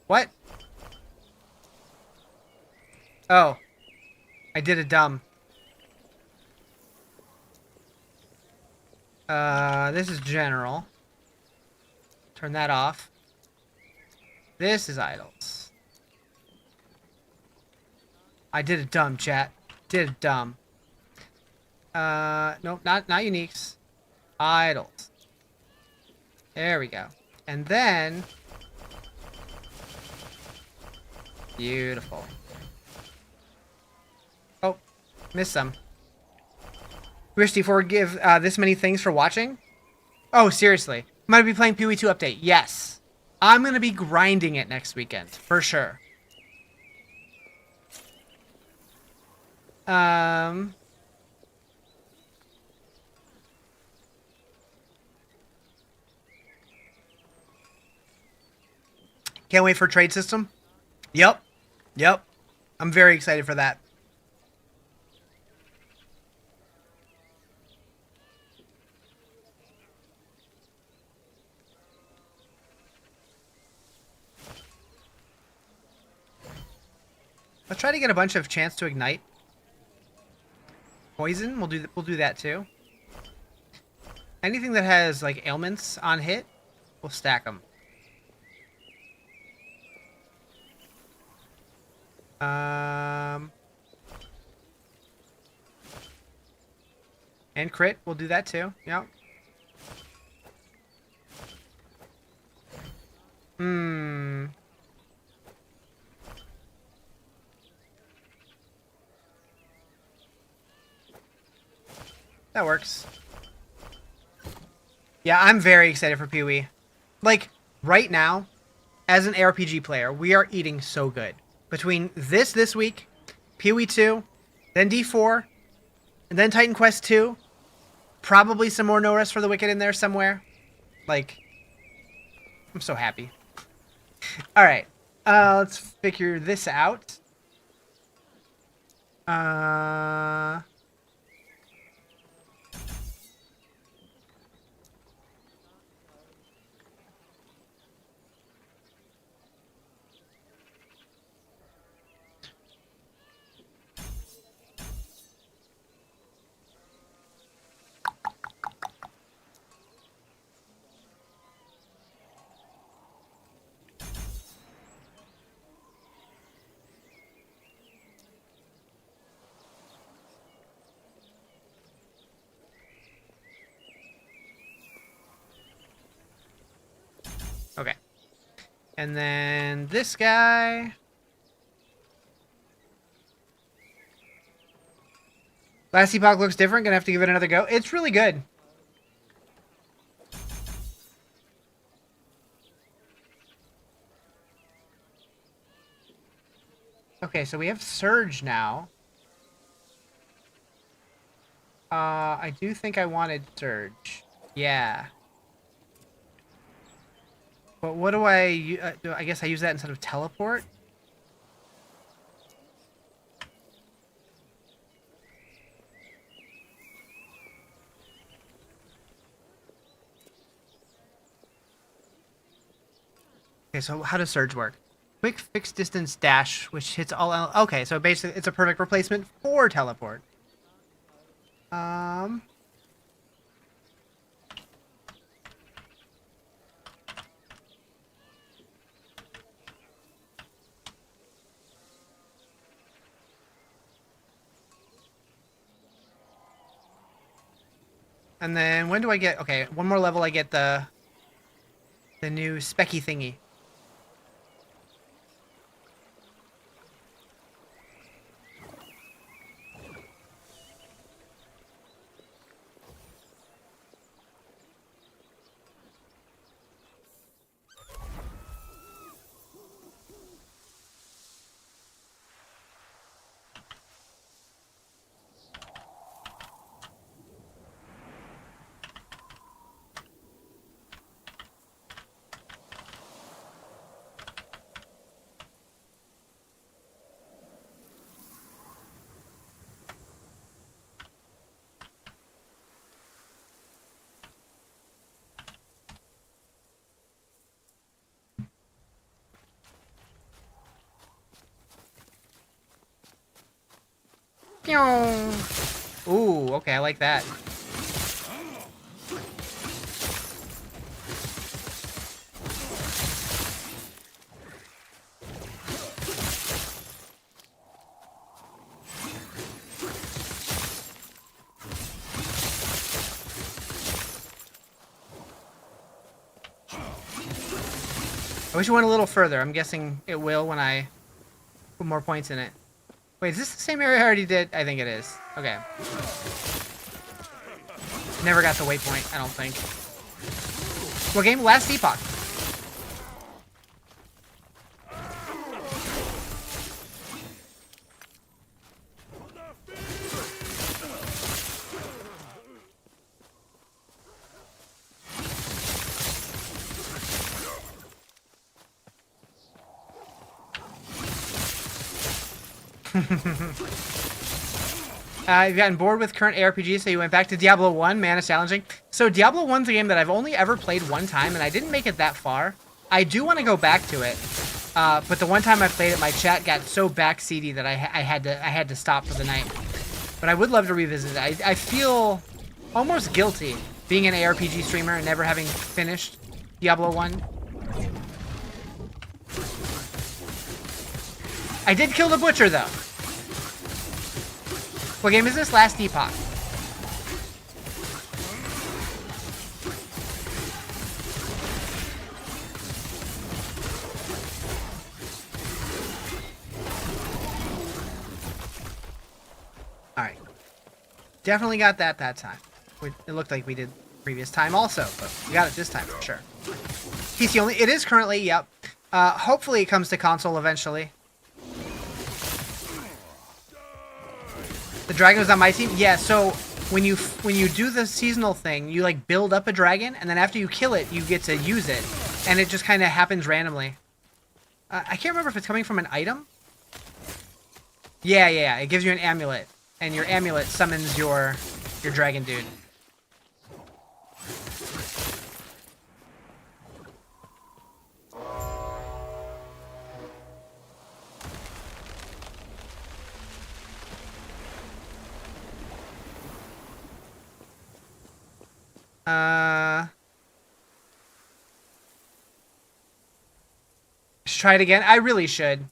What? Oh. I did a dumb. This is general. Turn that off. This is idols. I did a dumb, chat. Did a dumb. Nope, not uniques. Idols. There we go. And then... Beautiful. Oh, missed some. Wish you forgive this many things for watching? Oh, seriously. I'm going to be playing PoE 2 Update. Yes. I'm going to be grinding it next weekend. For sure. Can't wait for trade system. Yep. Yep. I'm very excited for that. Let's try to get a bunch of chance to ignite. Poison, we'll do that too. Anything that has like ailments on hit, we'll stack them. And crit, we'll do that too. Yep. That works. Yeah, I'm very excited for PoE. Like, right now, as an ARPG player, we are eating so good. Between this week, PoE 2, then D4, and then Titan Quest 2, probably some more No Rest for the Wicked in there somewhere. Like, I'm so happy. Alright, let's figure this out. Okay. And then this guy. Last Epoch looks different. Gonna have to give it another go. It's really good. Okay, so we have Surge now. I do think I wanted Surge. Yeah. But what do I guess I use that instead of Teleport? Okay, so how does Surge work? Quick fixed distance dash, which hits all... Okay, so basically it's a perfect replacement for Teleport. And then when do I get... Okay, one more level I get the new specky thingy. Pew! Ooh, okay, I like that. I wish it went a little further. I'm guessing it will when I put more points in it. Wait, is this the same area I already did? I think it is. Okay. Never got the waypoint, I don't think. What game? Last Epoch. You've gotten bored with current ARPG, so you went back to Diablo 1. Man, it's challenging. So Diablo 1's a game that I've only ever played one time, and I didn't make it that far. I do want to go back to it, but the one time I played it, my chat got so backseaty that I had to stop for the night. But I would love to revisit it. I feel almost guilty being an ARPG streamer and never having finished Diablo 1. I did kill the butcher, though. What game is this? Last Epoch. Alright. Definitely got that time. It looked like we did previous time also, but we got it this time for sure. PC only. It is currently, yep. Hopefully it comes to console eventually. The dragon was on my team? Yeah, so when you do the seasonal thing, you like build up a dragon, and then after you kill it, you get to use it. And it just kind of happens randomly. I can't remember if it's coming from an item. Yeah. It gives you an amulet, and your amulet summons your dragon dude. Should try it again? I really should.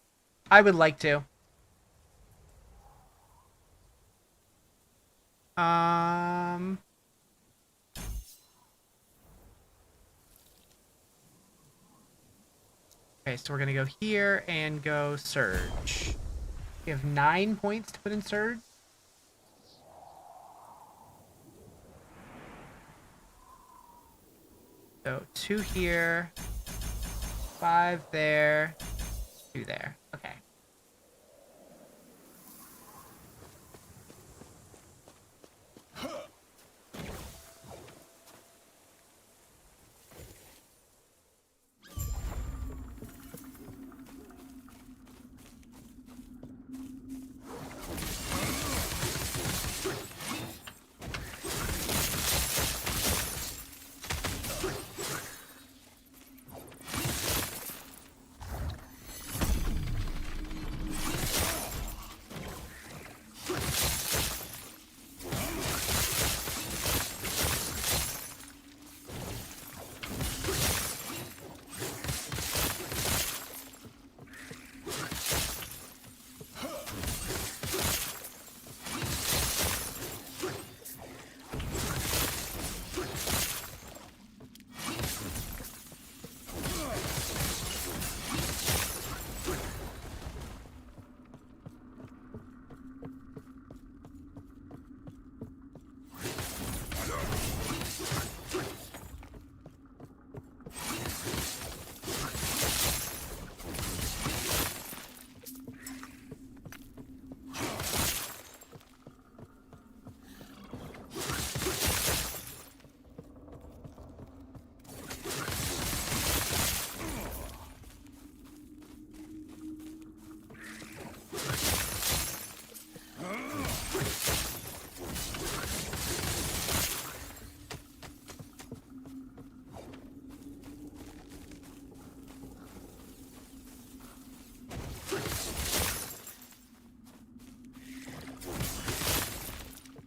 I would like to. Okay, so we're gonna go here and go Surge. We have 9 points to put in Surge. So 2 here, 5 there, 2 there. Okay.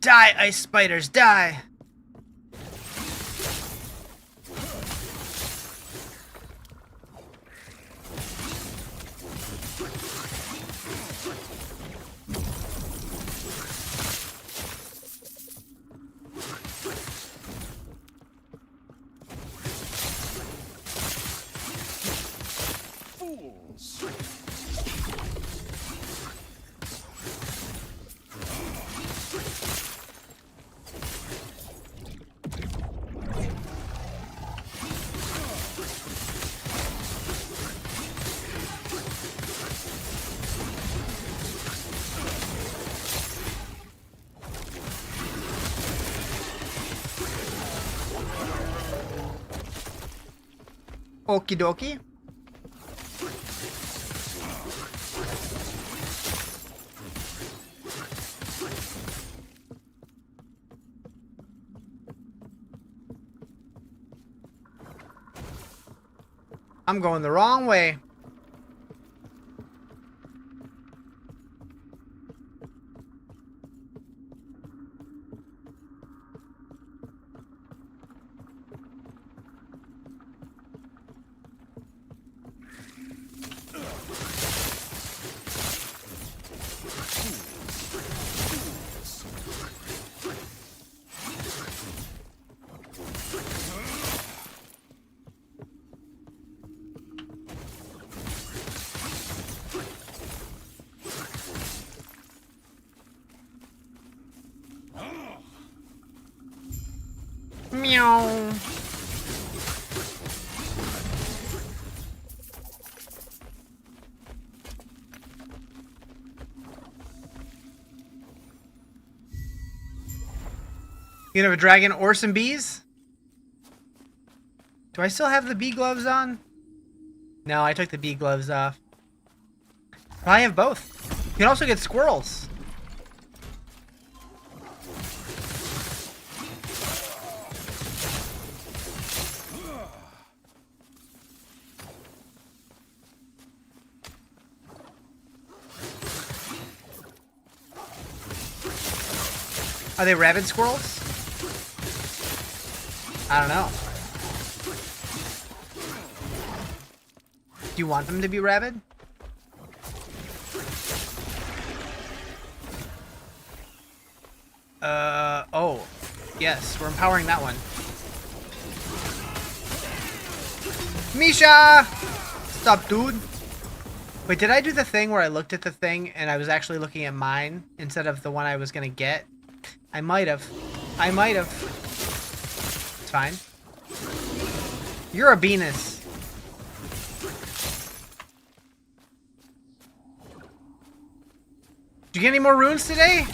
Die, ice spiders, die! Fools! Okie dokie. I'm going the wrong way. Meow. You gonna have a dragon or some bees? Do I still have the bee gloves on? No, I took the bee gloves off. I have both. You can also get squirrels. Are they rabid squirrels? I don't know. Do you want them to be rabid? Oh. Yes, we're empowering that one. Misha! What's up, dude? Wait, did I do the thing where I looked at the thing and I was actually looking at mine instead of the one I was gonna get? I might have. I might have. It's fine. You're a Venus. Did you get any more runes today?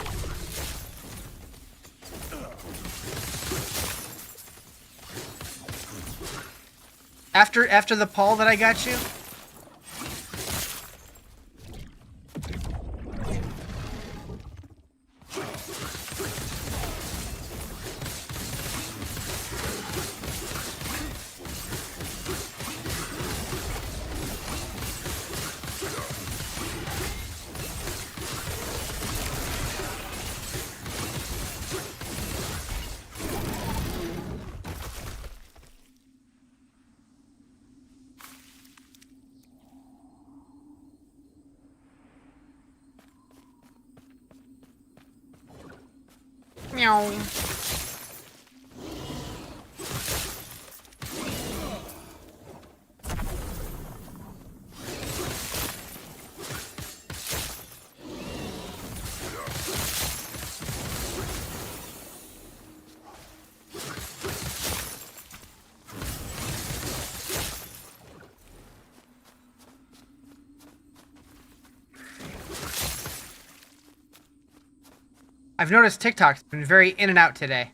After the Paul that I got you? Meow. I've noticed TikTok's been very in and out today.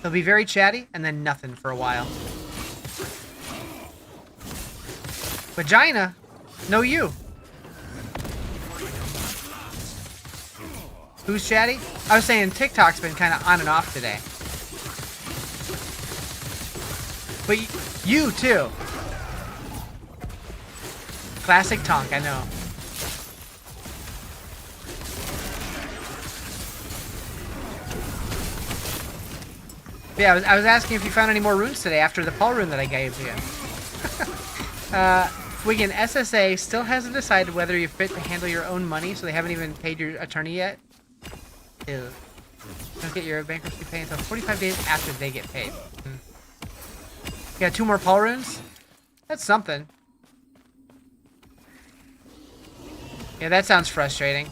They'll be very chatty and then nothing for a while. Vagina? No, you. Who's chatty? I was saying TikTok's been kind of on and off today. But you too. Classic Tonk, I know. Yeah, I was asking if you found any more runes today after the Paul rune that I gave you. Wigan, SSA still hasn't decided whether you're fit to handle your own money, so they haven't even paid your attorney yet. Ew. Don't get your bankruptcy pay until 45 days after they get paid. You got 2 more Paul runes? That's something. Yeah, that sounds frustrating.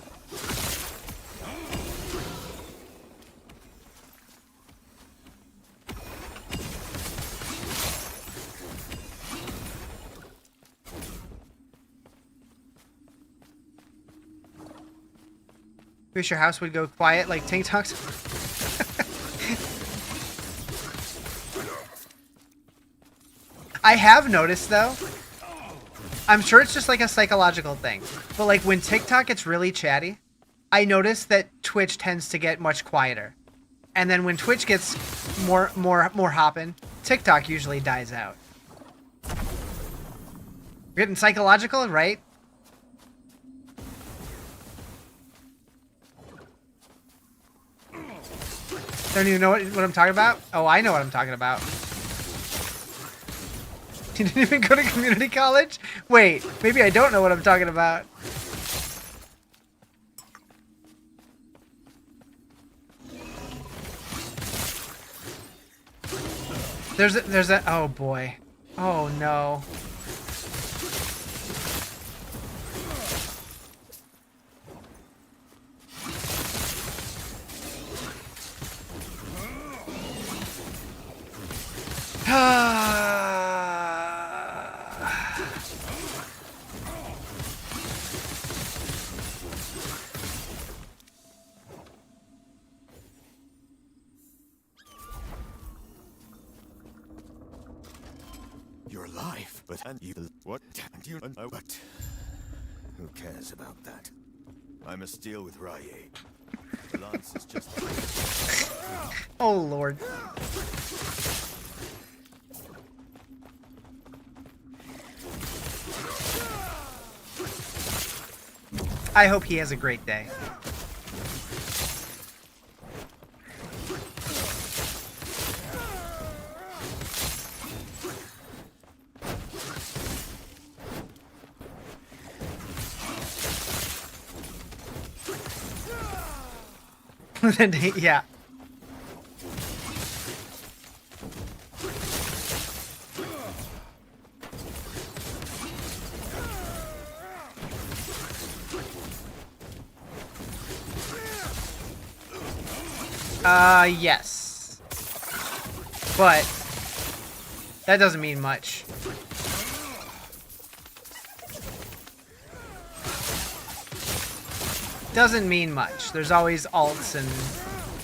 Wish your house would go quiet like TikTok's. I have noticed though. I'm sure it's just like a psychological thing. But like when TikTok gets really chatty, I notice that Twitch tends to get much quieter. And then when Twitch gets more hopping, TikTok usually dies out. We're getting psychological, right? Don't even know what I'm talking about? Oh, I know what I'm talking about. You didn't even go to community college? Wait, maybe I don't know what I'm talking about. There's a, oh boy. Oh no. Your life, but and you what? And you know what? Who cares about that? I must deal with Rye. Lance is just. Oh Lord. I hope he has a great day. Yeah. Yes. But that doesn't mean much. Doesn't mean much. There's always alts and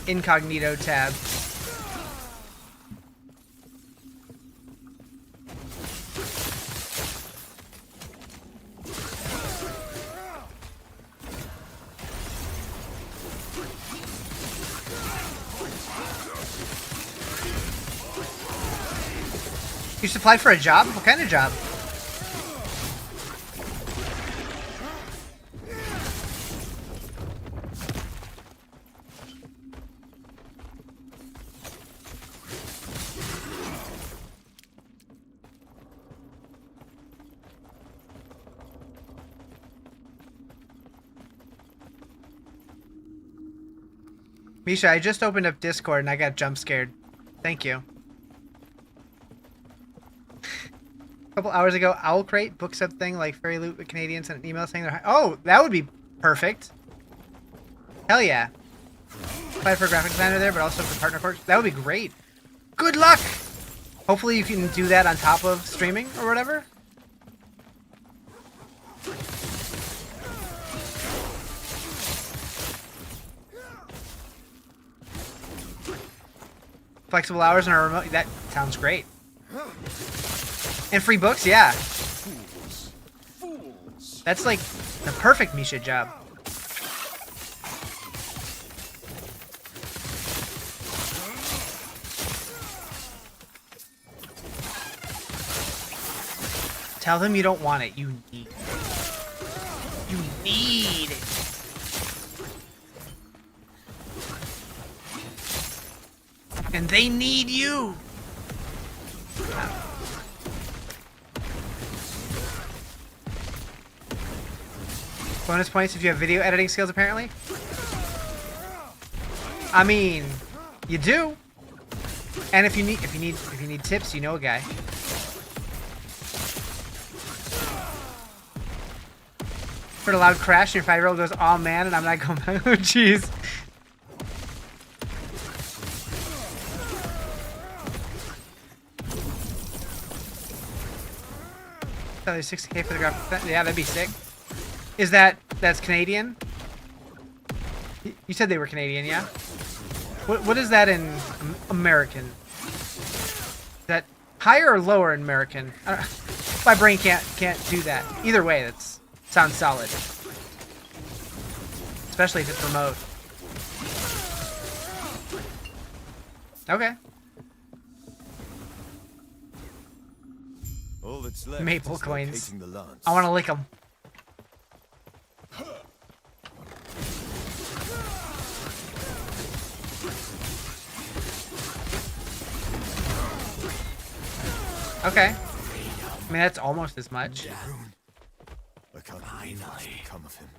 incognito tab. You just applied for a job? What kind of job? Misha, I just opened up Discord and I got jump scared. Thank you. A couple hours ago, Owl Crate booked something like Fairy Loot with Canadians and an email saying they're oh, that would be perfect. Hell yeah. Applied for a graphic designer there, but also for partner course. That would be great. Good luck! Hopefully you can do that on top of streaming or whatever. Flexible hours and a remote. That sounds great. And free books, yeah. That's like the perfect Misha job. Tell them you don't want it. You need it. You need it. And they need you. Bonus points if you have video editing skills, apparently. I mean, you do. And if you need tips, you know a guy. Heard a loud crash, and your 5-year-old goes, "Oh man," and I'm like, "Oh jeez." There's 60K for the graphic. Yeah, that'd be sick. Is that's Canadian? You said they were Canadian, yeah? What is that in American? Is that higher or lower in American? My brain can't do that. Either way, that sounds solid. Especially if it's remote. Okay. All that's left Maple is coins. locating the lance. I want to lick them. Okay. I mean, that's almost as much. I can't believe what's become of him.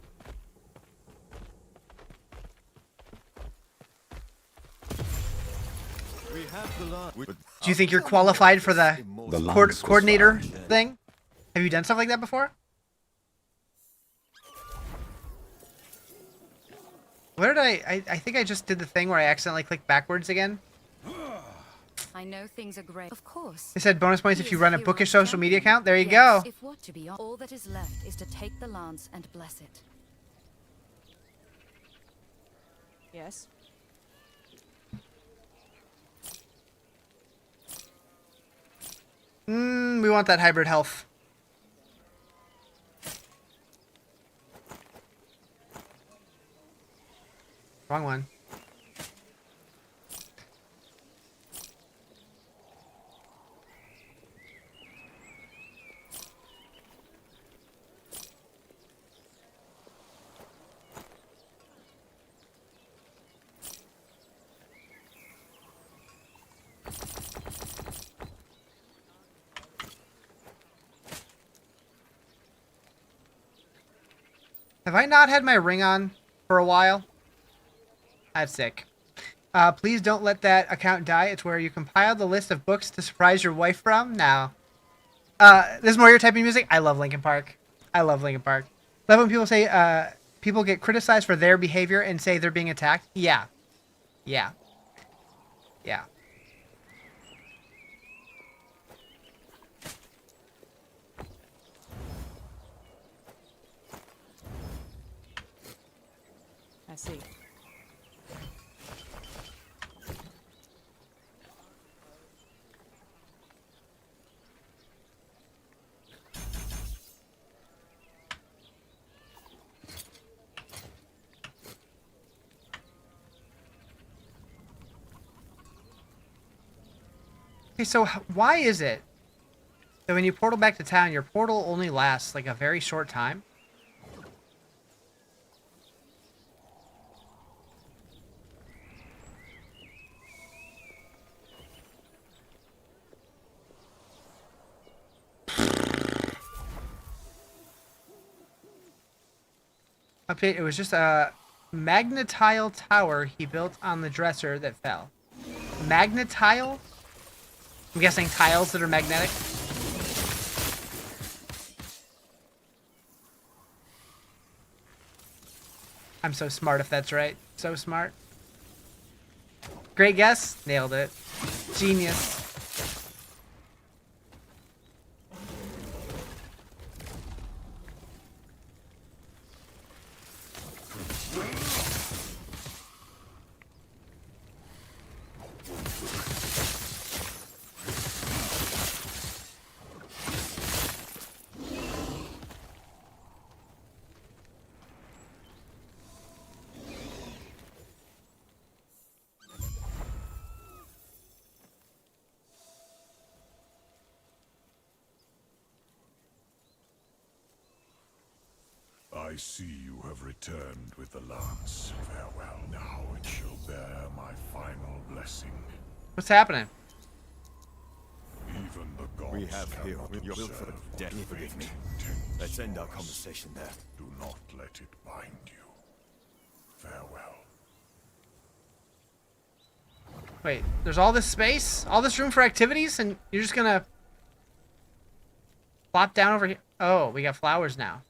We have the lance. Do you think you're qualified for the coordinator thing? Have you done stuff like that before? Where did I think I just did the thing where I accidentally clicked backwards again. I know things are great. Of course. It said bonus points if you run a bookish Hero social media champion. account. There you Yes, go. If what to be, all that is left is to take the lance and bless it. Yes. We want that hybrid health. Wrong one. Have I not had my ring on for a while? That's sick. Please don't let that account die. It's where you compile the list of books to surprise your wife from. Now, this is more your type of music. I love Linkin Park. I love Linkin Park. Love when people say people get criticized for their behavior and say they're being attacked. Yeah. Yeah. Yeah. I see. Okay, so why is it that when you portal back to town, your portal only lasts like a very short time? Update, it was just a magnetile tower he built on the dresser that fell. Magnetile? I'm guessing tiles that are magnetic. I'm so smart if that's right. So smart. Great guess. Nailed it. Genius. I see you have returned with the lance. Farewell. Now it shall bear my final blessing. What's happening? Even the gods We have here cannot your will observe for what death. Forgive me. fate intends Let's end our for us. conversation there. Do not let it bind you. Farewell. Wait, there's all this space? All this room for activities? And you're just gonna plop down over here? Oh, we got flowers now.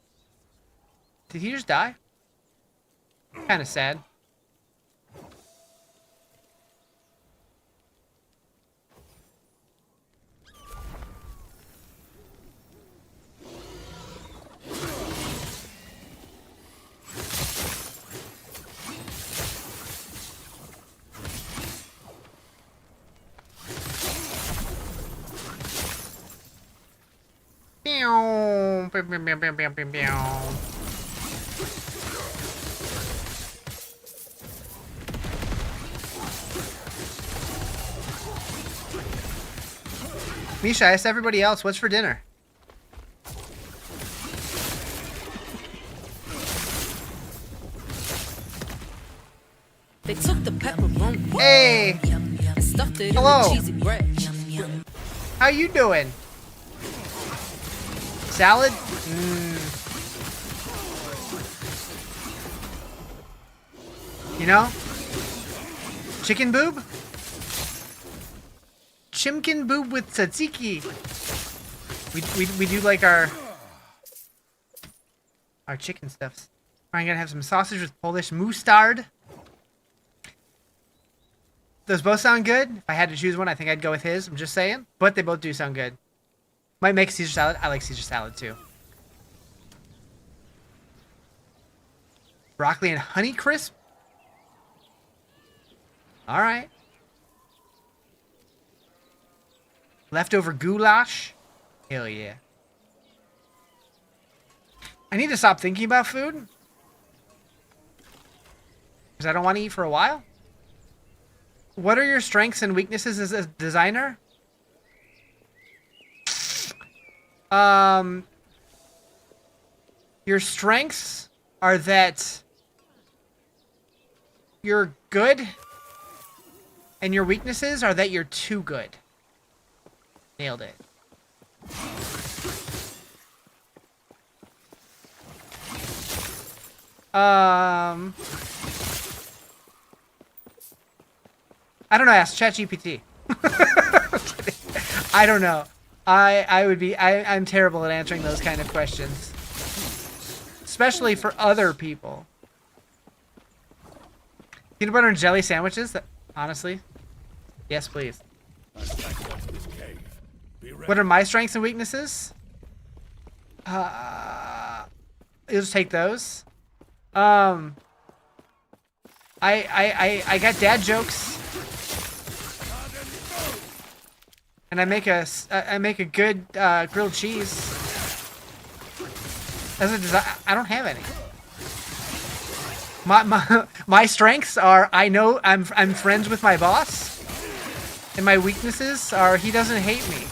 Did he just die? Kind of sad. Pew, pew, pew, pew, pew, pew, pew, pew. Misha, I asked everybody else, what's for dinner? They took the pepperoni. Hey! And stuffed it Hello. in the cheesy bread. How you doing? Salad? You know? Chicken boob? Chimkin boob with tzatziki. We do like our chicken stuffs. I'm gonna have some sausage with Polish mustard. Those both sound good. If I had to choose one, I think I'd go with his. I'm just saying. But they both do sound good. Might make Caesar salad. I like Caesar salad too. Broccoli and honey crisp? Alright. Leftover goulash? Hell yeah. I need to stop thinking about food. Because I don't want to eat for a while. What are your strengths and weaknesses as a designer? Your strengths are that you're good, and your weaknesses are that you're too good. Nailed it. I don't know, ask ChatGPT. I don't know. I'm terrible at answering those kind of questions. Especially for other people. Peanut butter and jelly sandwiches, honestly. Yes, please. As I got to this cave, be ready. What are my strengths and weaknesses? You'll just take those. I got dad jokes. And I make a good grilled cheese. As a design, I don't have any. My strengths are I know I'm friends with my boss, and my weaknesses are he doesn't hate me.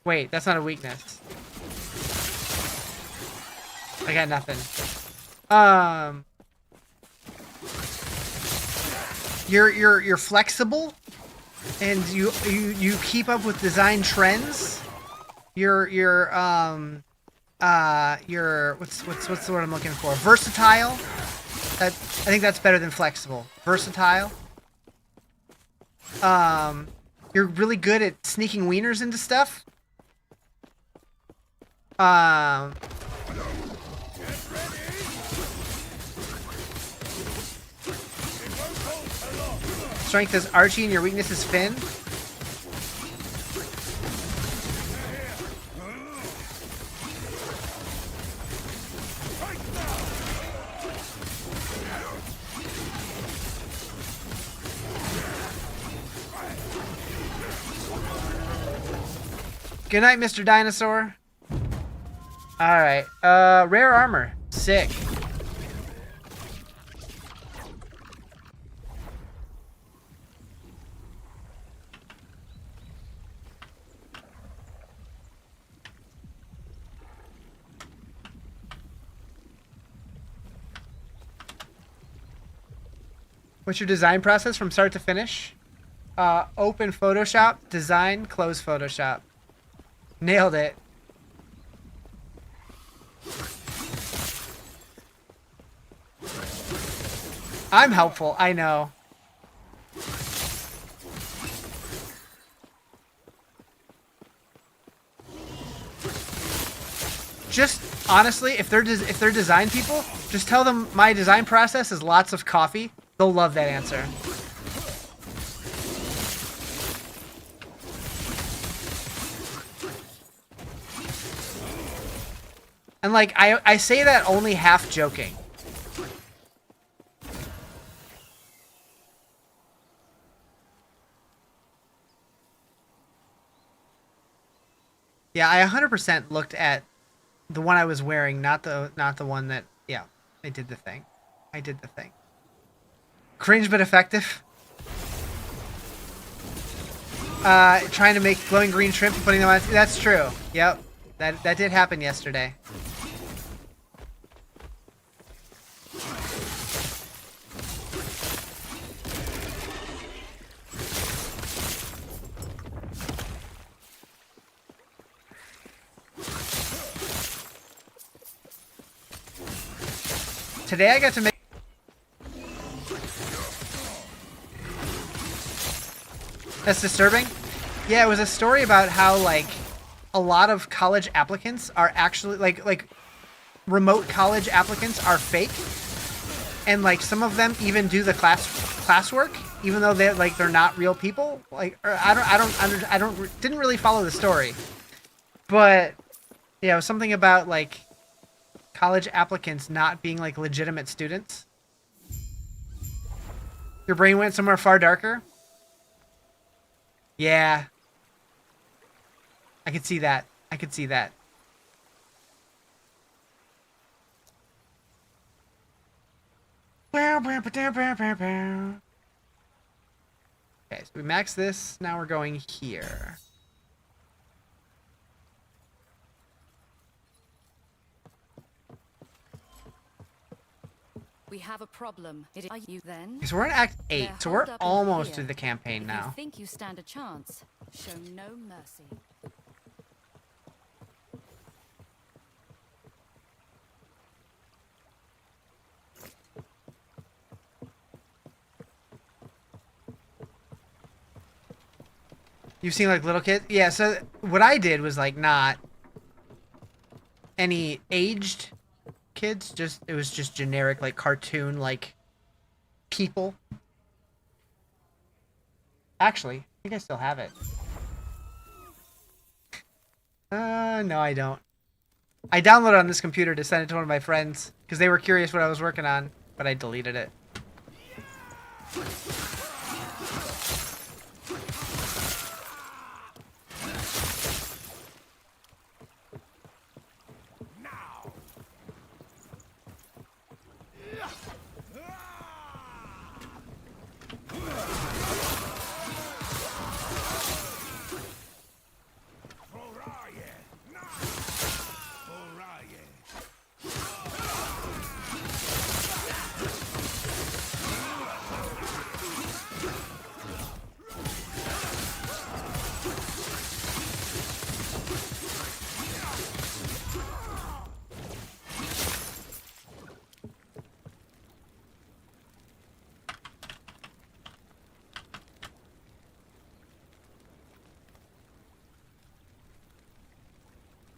Wait, that's not a weakness. I got nothing. You're flexible, and you keep up with design trends. You're what's the word I'm looking for? Versatile. I think that's better than flexible. Versatile. You're really good at sneaking wieners into stuff. Strength is Archie and your weakness is Finn. Good night, Mr. Dinosaur. Alright, rare armor. Sick. What's your design process from start to finish? Open Photoshop, design, close Photoshop. Nailed it. I'm helpful, I know. Just honestly, if they're design people, just tell them my design process is lots of coffee. They'll love that answer. And like I say that only half joking. Yeah, I 100% looked at the one I was wearing, not the one that. Yeah, I did the thing. I did the thing. Cringe but effective. Trying to make glowing green shrimp and putting them on. That's true. Yep, that did happen yesterday. Today I got to make. That's disturbing. Yeah, it was a story about how like a lot of college applicants are actually like remote college applicants are fake, and like some of them even do the classwork even though they're not real people. Like, or didn't really follow the story, but yeah, it was something about like college applicants not being like legitimate students. Your brain went somewhere far darker. Yeah. I could see that. I could see that. Okay, so we max this. Now we're going here. We have a problem. Are you then? So we're in Act 8, They're so we're holed up in almost here. through the campaign If now. you think you stand a chance, show no mercy. You've seen like little kids? Yeah, so what I did was like not any aged kids. It was just generic, like cartoon, like people. Actually, I think I still have it. No, I don't. I downloaded it on this computer to send it to one of my friends because they were curious what I was working on, but I deleted it.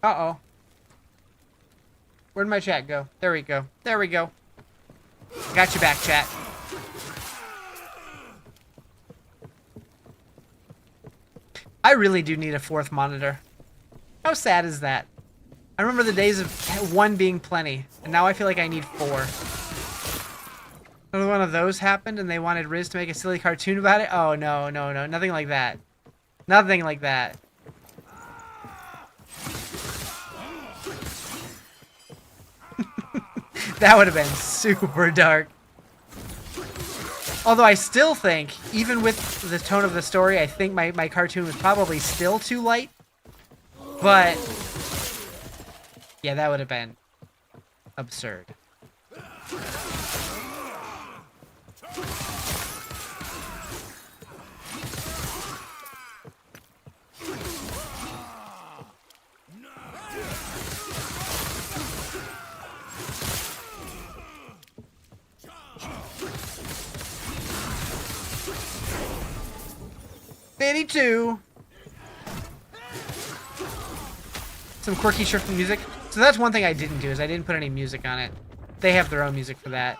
Uh-oh. Where'd my chat go? There we go. There we go. Got you back, chat. I really do need a 4th monitor. How sad is that? I remember the days of 1 being plenty, and now I feel like I need 4. Another one of those happened, and they wanted Riz to make a silly cartoon about it? Oh, no, no, no. Nothing like that. Nothing like that. That would have been super dark. Although I still think, even with the tone of the story, I think my cartoon was probably still too light. But, yeah, that would have been absurd. '82. Some quirky shifting music. So that's one thing I didn't do, is I didn't put any music on it. They have their own music for that.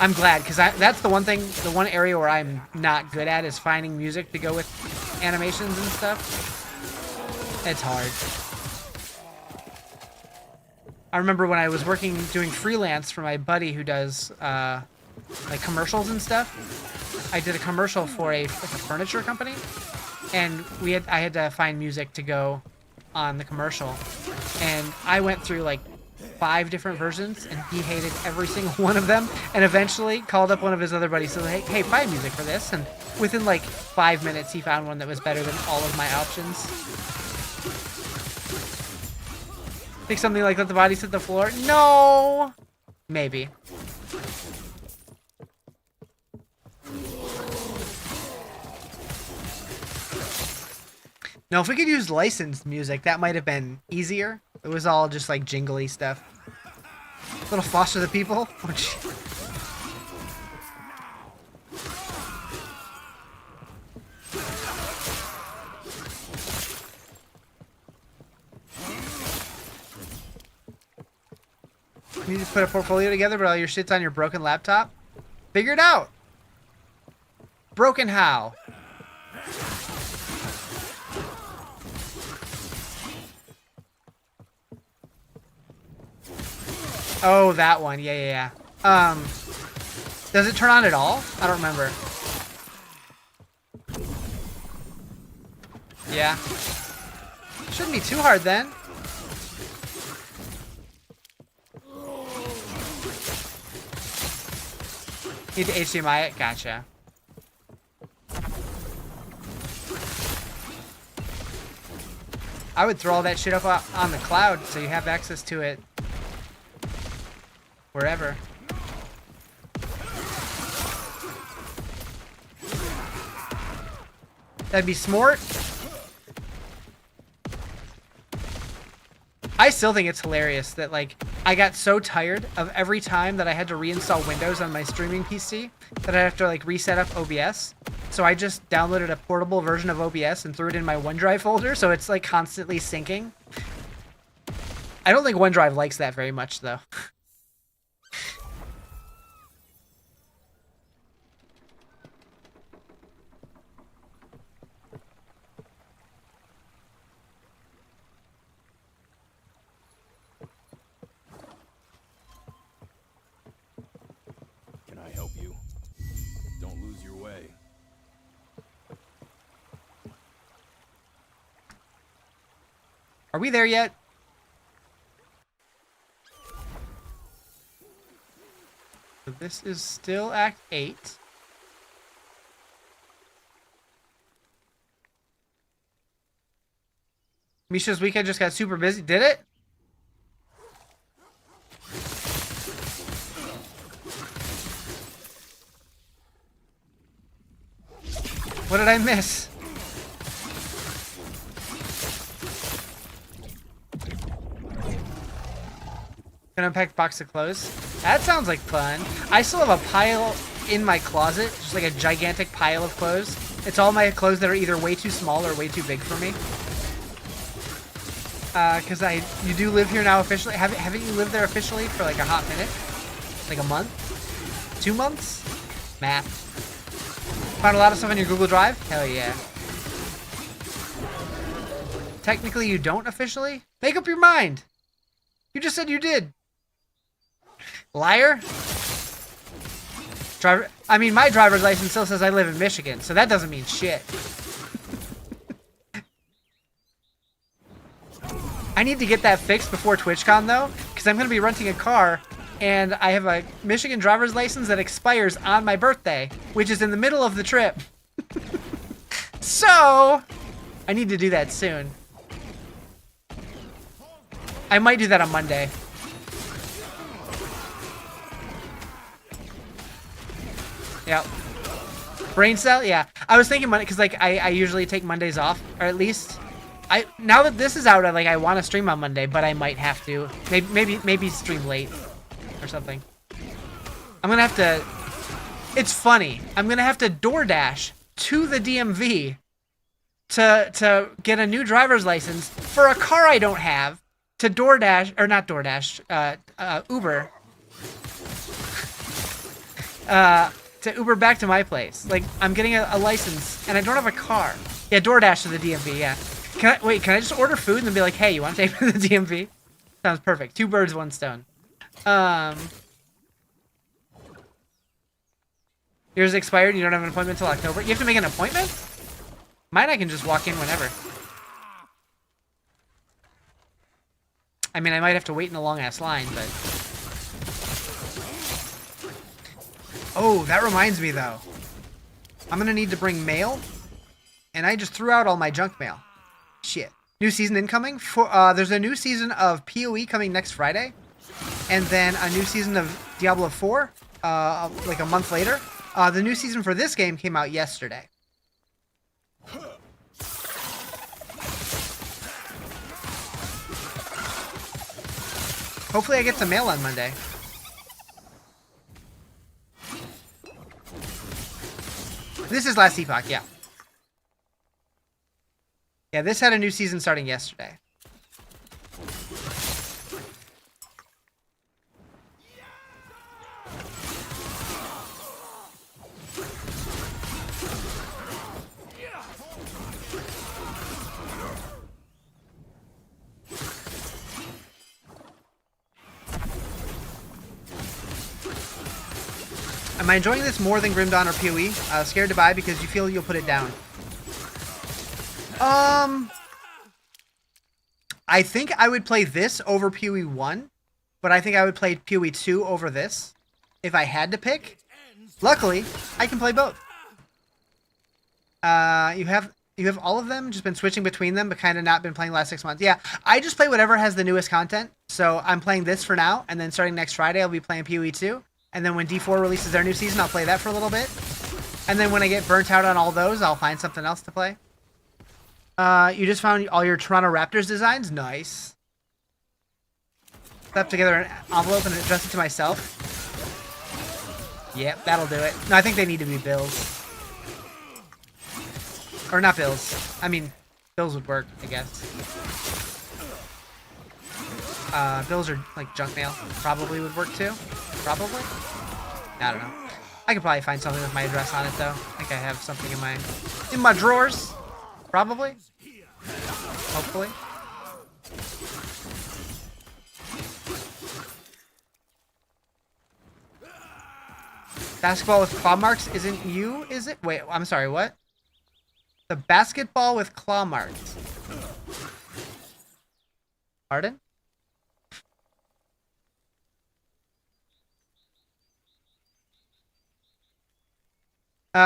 I'm glad, because that's the one thing, the one area where I'm not good at is finding music to go with animations and stuff. It's hard. I remember when I was doing freelance for my buddy who does like commercials and stuff. I did a commercial for like a furniture company, and I had to find music to go on the commercial, and I went through like 5 different versions, and he hated every single one of them, and eventually called up one of his other buddies and said, hey, find music for this, and within like 5 minutes he found one that was better than all of my options. Think something like Let the Bodies Hit the Floor? No! Maybe. No, if we could use licensed music, that might have been easier. It was all just like jingly stuff. Little Foster the People. Which... You need to put a portfolio together, but all your shit's on your broken laptop? Figure it out! Broken how? Oh, that one. Yeah. Does it turn on at all? I don't remember. Yeah. Shouldn't be too hard then. Need to HDMI it? Gotcha. I would throw all that shit up on the cloud so you have access to it wherever. That'd be smart. I still think it's hilarious that, like, I got so tired of every time that I had to reinstall Windows on my streaming PC that I have to, like, reset up OBS. So I just downloaded a portable version of OBS and threw it in my OneDrive folder, so it's, like, constantly syncing. I don't think OneDrive likes that very much, though. Can I help you? Don't lose your way. Are we there yet? So this is still Act 8. Misha's weekend just got super busy. Did it? What did I miss? Gonna unpack box of clothes. That sounds like fun. I still have a pile in my closet, just like a gigantic pile of clothes. It's all my clothes that are either way too small or way too big for me. Cause you do live here now officially. Haven't you lived there officially for like a hot minute? Like a month? 2 months? Math. Found a lot of stuff on your Google Drive? Hell yeah. Technically you don't officially? Make up your mind. You just said you did. Liar? I mean, my driver's license still says I live in Michigan, so that doesn't mean shit. I need to get that fixed before TwitchCon, though, because I'm going to be renting a car, and I have a Michigan driver's license that expires on my birthday, which is in the middle of the trip. So, I need to do that soon. I might do that on Monday. Yep. Brain cell? Yeah. I was thinking Monday, because like I usually take Mondays off, or at least now that this is out, I want to stream on Monday, but I might have to. Maybe stream late or something. I'm gonna have to. It's funny. I'm gonna have to DoorDash to the DMV to get a new driver's license for a car I don't have. To DoorDash, or not DoorDash, Uber. To Uber back to my place. Like, I'm getting a license, and I don't have a car. Yeah, DoorDash to the DMV, yeah. Can I just order food and then be like, hey, you want to take me to the DMV? Sounds perfect. 2 birds, 1 stone. Yours expired, you don't have an appointment until October? You have to make an appointment? Mine I can just walk in whenever. I mean, I might have to wait in a long-ass line, but... Oh, that reminds me, though. I'm gonna need to bring mail. And I just threw out all my junk mail. Shit. New season incoming? There's a new season of PoE coming next Friday. And then a new season of Diablo 4, like a month later. The new season for this game came out yesterday. Hopefully I get some mail on Monday. This is last Epoch, yeah. Yeah, this had a new season starting yesterday. Am I enjoying this more than Grim Dawn or PoE? Scared to buy because you feel you'll put it down. I think I would play this over PoE 1, but I think I would play PoE 2 over this if I had to pick. Luckily, I can play both. You have all of them, just been switching between them, but kind of not been playing the last 6 months. Yeah, I just play whatever has the newest content. So I'm playing this for now, and then starting next Friday, I'll be playing PoE 2. And then when D4 releases their new season, I'll play that for a little bit. And then when I get burnt out on all those, I'll find something else to play. You just found all your Toronto Raptors designs? Nice. Slap together an envelope and address it to myself. Yep, that'll do it. No, I think they need to be bills. Or not bills. I mean, bills would work, I guess. Bills or like junk mail probably would work too. Probably. I don't know. I could probably find something with my address on it though. I think I have something in my drawers. Probably. Hopefully. Basketball with claw marks isn't you, is it? Wait, I'm sorry, what? The basketball with claw marks. Pardon?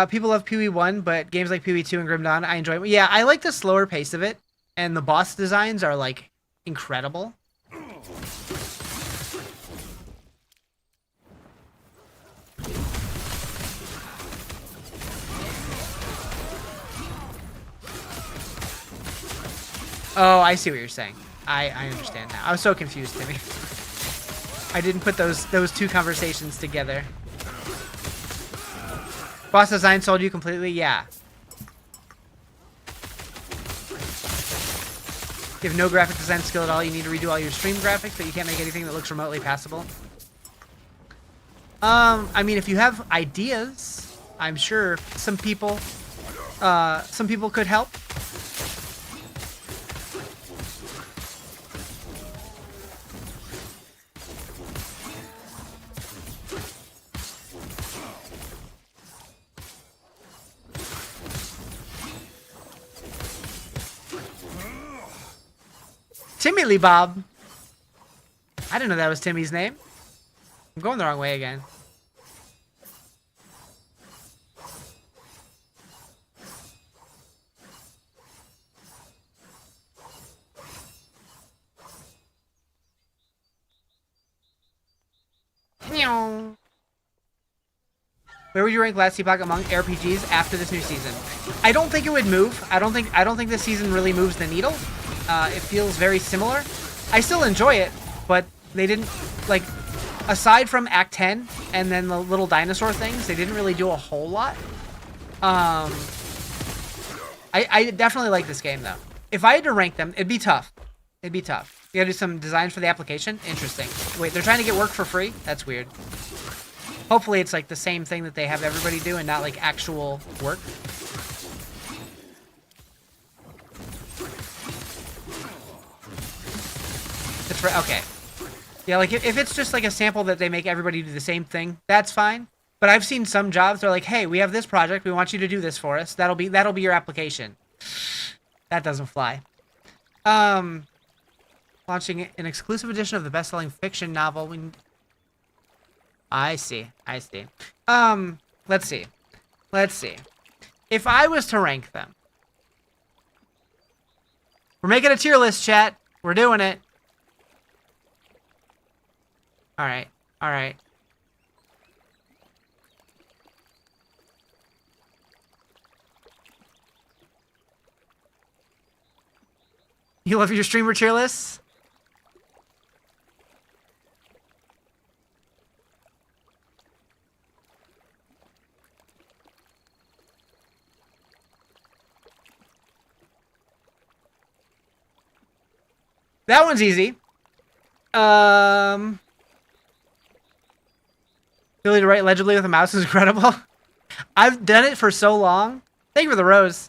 People love PoE 1, but games like PoE 2 and Grim Dawn, I enjoy. Yeah, I like the slower pace of it, and the boss designs are, like, incredible. Oh, I see what you're saying. I understand now. I was so confused, Timmy. I didn't put those two conversations together. Boss design sold you completely? Yeah. You have no graphic design skill at all. You need to redo all your stream graphics, but you can't make anything that looks remotely passable. I mean, if you have ideas, I'm sure some people could help. Timmy Lee Bob. I didn't know that was Timmy's name. I'm going the wrong way again. Where would you rank Last Epoch among RPGs after this new season? I don't think it would move. I don't think this season really moves the needle. It feels very similar. I still enjoy it, but they didn't, like, aside from Act 10 and then the little dinosaur things, they didn't really do a whole lot. I definitely like this game, though. If I had to rank them, it'd be tough. It'd be tough. You gotta do some designs for the application? Interesting. Wait, they're trying to get work for free? That's weird. Hopefully it's, like, the same thing that they have everybody do and not, like, actual work. Okay. Yeah, like if it's just like a sample that they make everybody do the same thing, that's fine. But I've seen some jobs that are like, hey, we have this project, we want you to do this for us. That'll be your application. That doesn't fly. Launching an exclusive edition of the best-selling fiction novel. I see. Let's see. If I was to rank them. We're making a tier list, chat. We're doing it. Alright. You love your streamer tier lists? That one's easy. Ability to write legibly with a mouse is incredible. I've done it for so long. Thank you for the rose.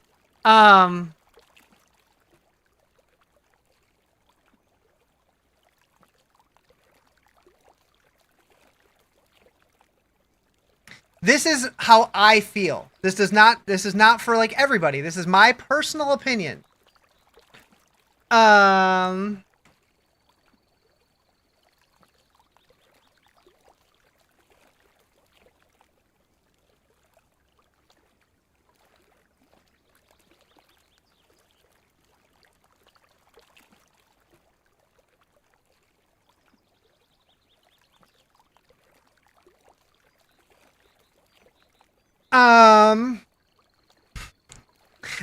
This is how I feel. This is not for like everybody. This is my personal opinion.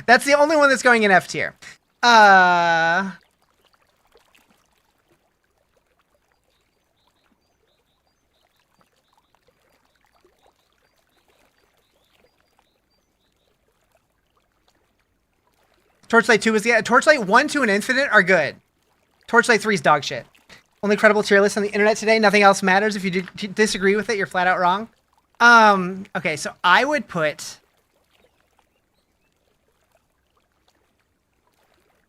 That's the only one that's going in F tier. Torchlight 2 is, yeah, Torchlight 1, 2, and Infinite are good. Torchlight 3 is dog shit. Only credible tier list on the internet today. Nothing else matters. If you disagree with it, you're flat out wrong. Okay, so I would put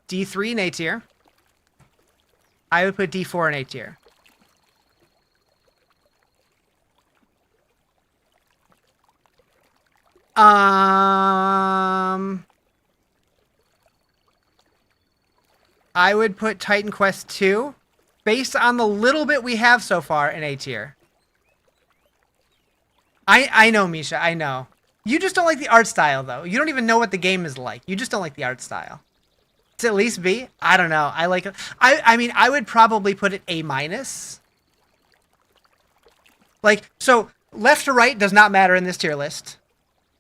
D3 in A tier. I would put D4 in A tier. I would put Titan Quest 2, based on the little bit we have so far, in A tier. I know, Misha, I know. You just don't like the art style, though. You don't even know what the game is like. You just don't like the art style. To at least B? I don't know. I like it. I mean, I would probably put it A-. Like, so, left to right does not matter in this tier list.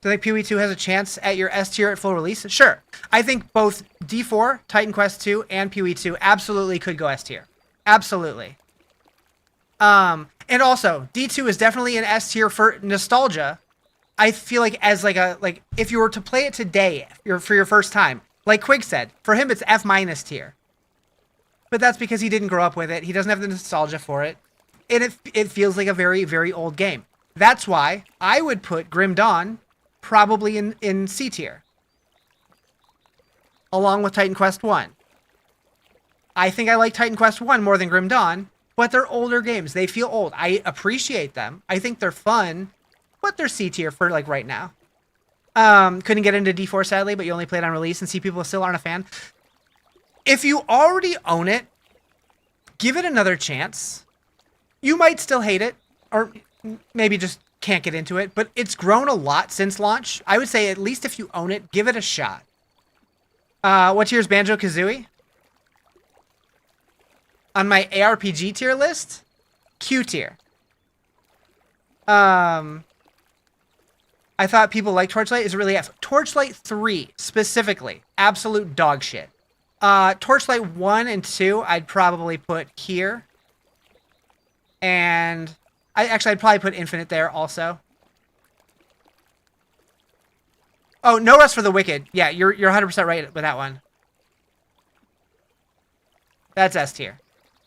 Do you think PoE2 has a chance at your S tier at full release? Sure. I think both D4, Titan Quest 2, and PoE2 absolutely could go S tier. Absolutely. And also, D2 is definitely an S tier for nostalgia. I feel like as like if you were to play it today for your first time, like Quig said, for him it's F- tier. But that's because he didn't grow up with it. He doesn't have the nostalgia for it. And it feels like a very, very old game. That's why I would put Grim Dawn probably in C tier. Along with Titan Quest 1. I think I like Titan Quest 1 more than Grim Dawn, but they're older games. They feel old. I appreciate them. I think they're fun, but they're C tier for like right now. Couldn't get into D4 sadly, but you only played on release and see people still aren't a fan. If you already own it, give it another chance. You might still hate it, or maybe just can't get into it, but it's grown a lot since launch. I would say at least if you own it, give it a shot. What tier is Banjo-Kazooie? On my ARPG tier list, Q tier. I thought people liked Torchlight. Is it really F? Torchlight 3, specifically. Absolute dog shit. Torchlight 1 and 2, I'd probably put here. And I'd probably put Infinite there also. Oh, No Rest for the Wicked. Yeah, you're 100% right with that one. That's S tier.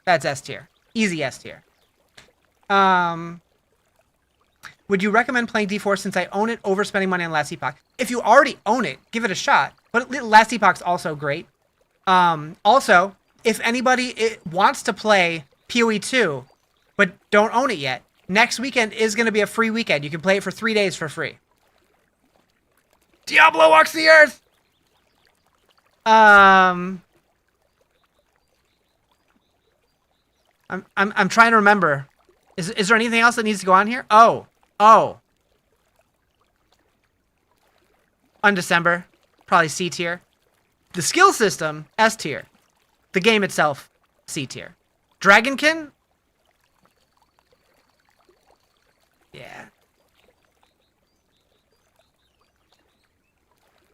That's S tier. Easy S tier. Would you recommend playing D4 since I own it over spending money on Last Epoch? If you already own it, give it a shot. But Last Epoch's also great. Also, if anybody wants to play PoE 2, but don't own it yet, next weekend is going to be a free weekend. You can play it for 3 days for free. Diablo walks the earth! I'm trying to remember. Is there anything else that needs to go on here? Oh. Undecember. Probably C tier. The skill system, S tier. The game itself, C tier. Dragonkin? Yeah.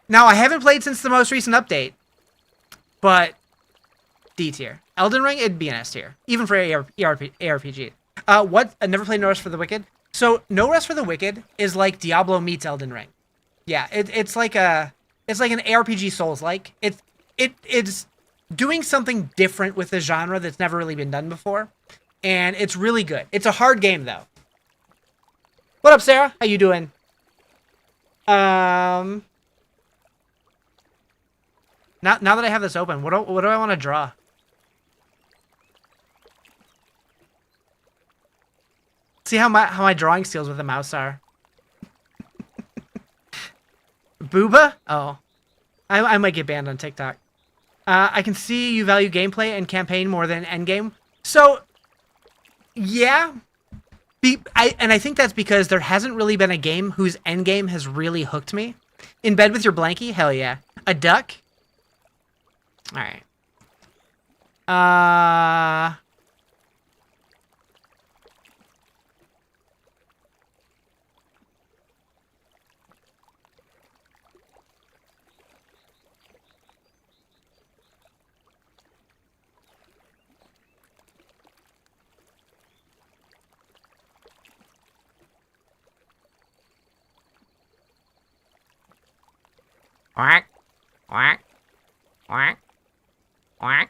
Now, I haven't played since the most recent update, but D tier. Elden Ring, it'd be an S tier, even for ARPG. What? I never played No Rest for the Wicked. So, No Rest for the Wicked is like Diablo meets Elden Ring. Yeah, it's like an ARPG Souls-like. It's doing something different with the genre that's never really been done before, and it's really good. It's a hard game though. What up, Sarah? How you doing? Now that I have this open, what do I want to draw? See how my drawing skills with the mouse are. Booba? Oh. I might get banned on TikTok. I can see you value gameplay and campaign more than endgame. So, yeah. I think that's because there hasn't really been a game whose endgame has really hooked me. In Bed with Your Blankie? Hell yeah. A duck? Alright. Quack. Quack. Quack. Quack.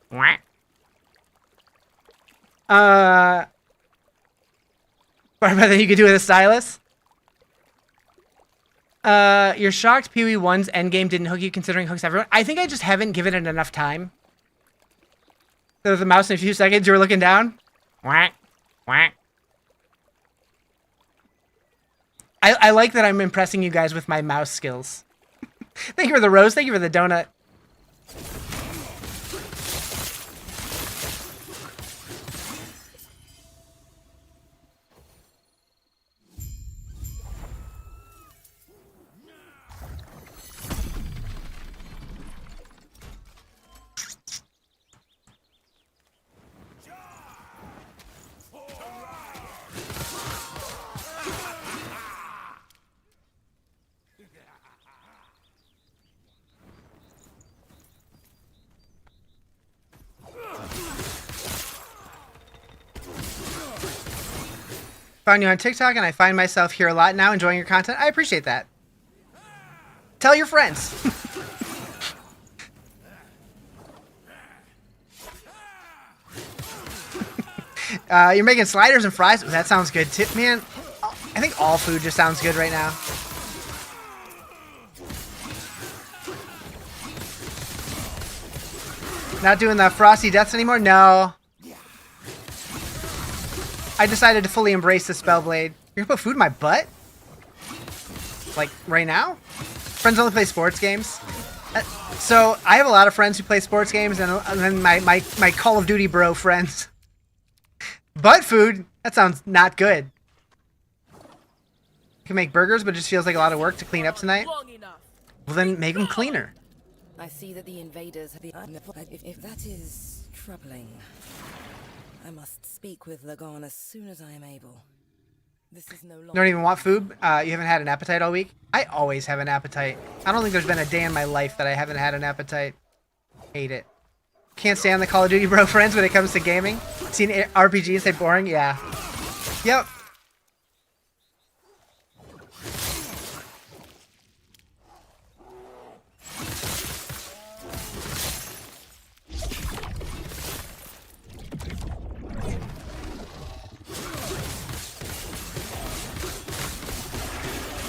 What better than you could do with a stylus? You're shocked Pee-wee 1's endgame didn't hook you considering hooks everyone. I think I just haven't given it enough time. So with the mouse in a few seconds, you were looking down. Whack, whack. I like that I'm impressing you guys with my mouse skills. Thank you for the rose. Thank you for the donut. Found you on TikTok, and I find myself here a lot now, enjoying your content. I appreciate that. Tell your friends. You're making sliders and fries. Ooh, that sounds good too, man. I think all food just sounds good right now. Not doing the frosty deaths anymore? No. I decided to fully embrace the Spellblade. You're gonna put food in my butt? Like, right now? Friends only play sports games? So, I have a lot of friends who play sports games, and then my Call of Duty bro friends. Butt food? That sounds not good. You can make burgers, but it just feels like a lot of work to clean up tonight. Well, then make them cleaner. I see that the invaders have been... If that is troubling, I must speak with Lagan as soon as I am able. This is no longer... Don't even want food? You haven't had an appetite all week? I always have an appetite. I don't think there's been a day in my life that I haven't had an appetite. Hate it. Can't stand the Call of Duty bro friends when it comes to gaming. Seen RPG and say boring? Yeah. Yep.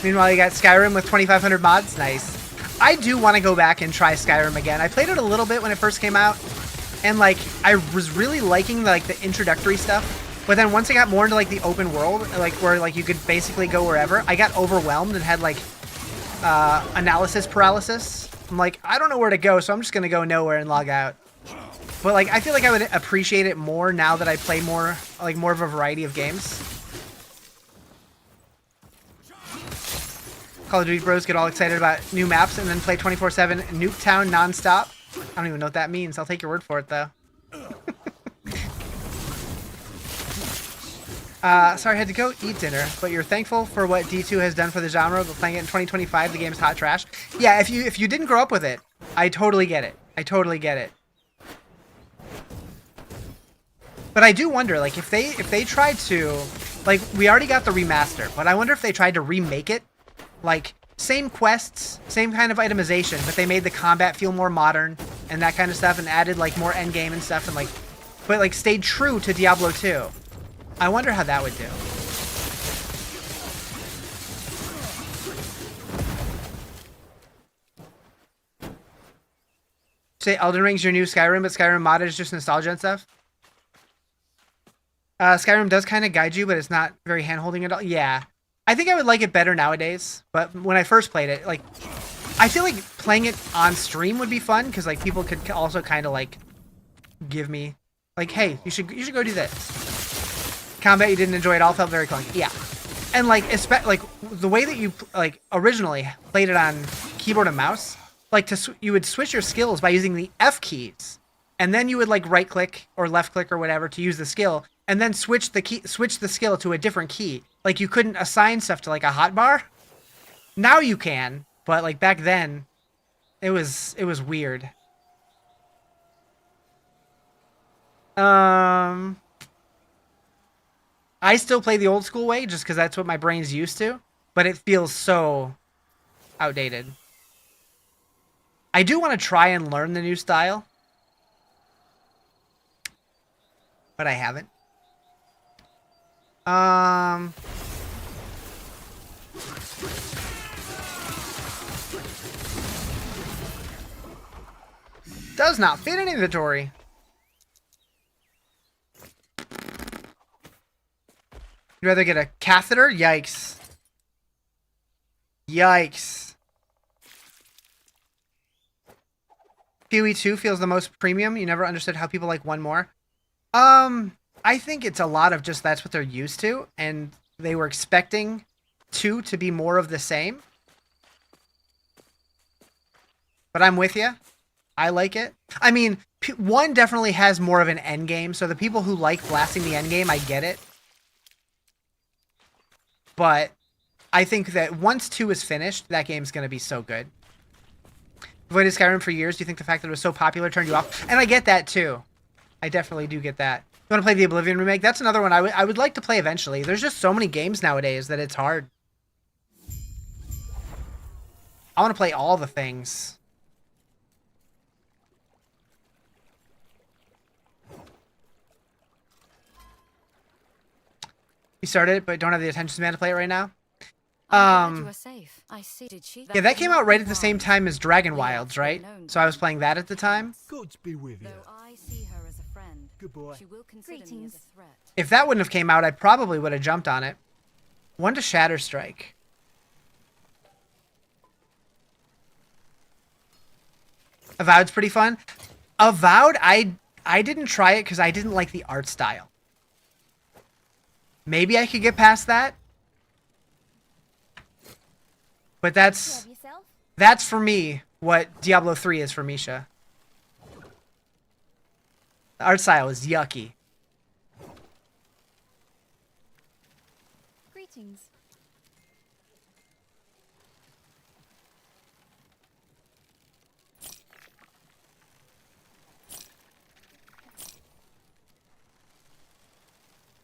Meanwhile, you got Skyrim with 2,500 mods. Nice. I do want to go back and try Skyrim again. I played it a little bit when it first came out, and like I was really liking the introductory stuff. But then once I got more into like the open world, like where like you could basically go wherever, I got overwhelmed and had like analysis paralysis. I'm like, I don't know where to go, so I'm just gonna go nowhere and log out. But like I feel like I would appreciate it more now that I play more of a variety of games. Call of Duty bros get all excited about new maps and then play 24/7 Nuketown nonstop. I don't even know what that means. I'll take your word for it, though. Sorry, I had to go eat dinner, but you're thankful for what D2 has done for the genre, but playing it in 2025, the game's hot trash. Yeah, if you didn't grow up with it, I totally get it. I totally get it. But I do wonder, like, if they tried to, like, we already got the remaster, but I wonder if they tried to remake it. Like, same quests, same kind of itemization, but they made the combat feel more modern and that kind of stuff and added, like, more endgame and stuff and, like, but, like, stayed true to Diablo 2. I wonder how that would do. Say Elden Ring's your new Skyrim, but Skyrim modded is just nostalgia and stuff? Skyrim does kind of guide you, but it's not very hand-holding at all. Yeah. I think I would like it better nowadays, but when I first played it, like, I feel like playing it on stream would be fun, because, like, people could also kind of, like, give me, like, hey, you should go do this. Combat you didn't enjoy at all felt very clunky. Yeah. And, like, like, the way that you, like, originally played it on keyboard and mouse, like, you would switch your skills by using the F keys, and then you would, like, right-click or left-click or whatever to use the skill, and then switch the skill to a different key. Like, you couldn't assign stuff to, like, a hotbar. Now you can, but, like, back then, it was weird. I still play the old school way, just because that's what my brain's used to, but it feels so outdated. I do want to try and learn the new style. but I haven't. Does not fit in inventory. You'd rather get a catheter? Yikes. Yikes. PoE 2 feels the most premium. You never understood how people like one more. I think it's a lot of just that's what they're used to, and they were expecting 2 to be more of the same. But I'm with you. I like it. I mean, 1 definitely has more of an end game, so the people who like blasting the end game, I get it. But I think that once 2 is finished, that game's going to be so good. Avoided Skyrim for years. Do you think the fact that it was so popular turned you off? And I get that too. I definitely do get that. You want to play the Oblivion remake? That's another one I would like to play eventually. There's just so many games nowadays that it's hard. I want to play all the things. You started it, but don't have the attention span to play it right now. You are safe. I see. Did she? Yeah, that came out right at the same time as Dragon Wilds, right? So I was playing that at the time. Gods be with you. Though I see her as a friend, Good boy. she will consider me as a threat. If that wouldn't have came out, I probably would have jumped on it. 1 to Shatter Strike. Avowed's pretty fun. Avowed, I didn't try it because I didn't like the art style. Maybe I could get past that. But that's for me what Diablo 3 is for Misha. The art style is yucky. Greetings.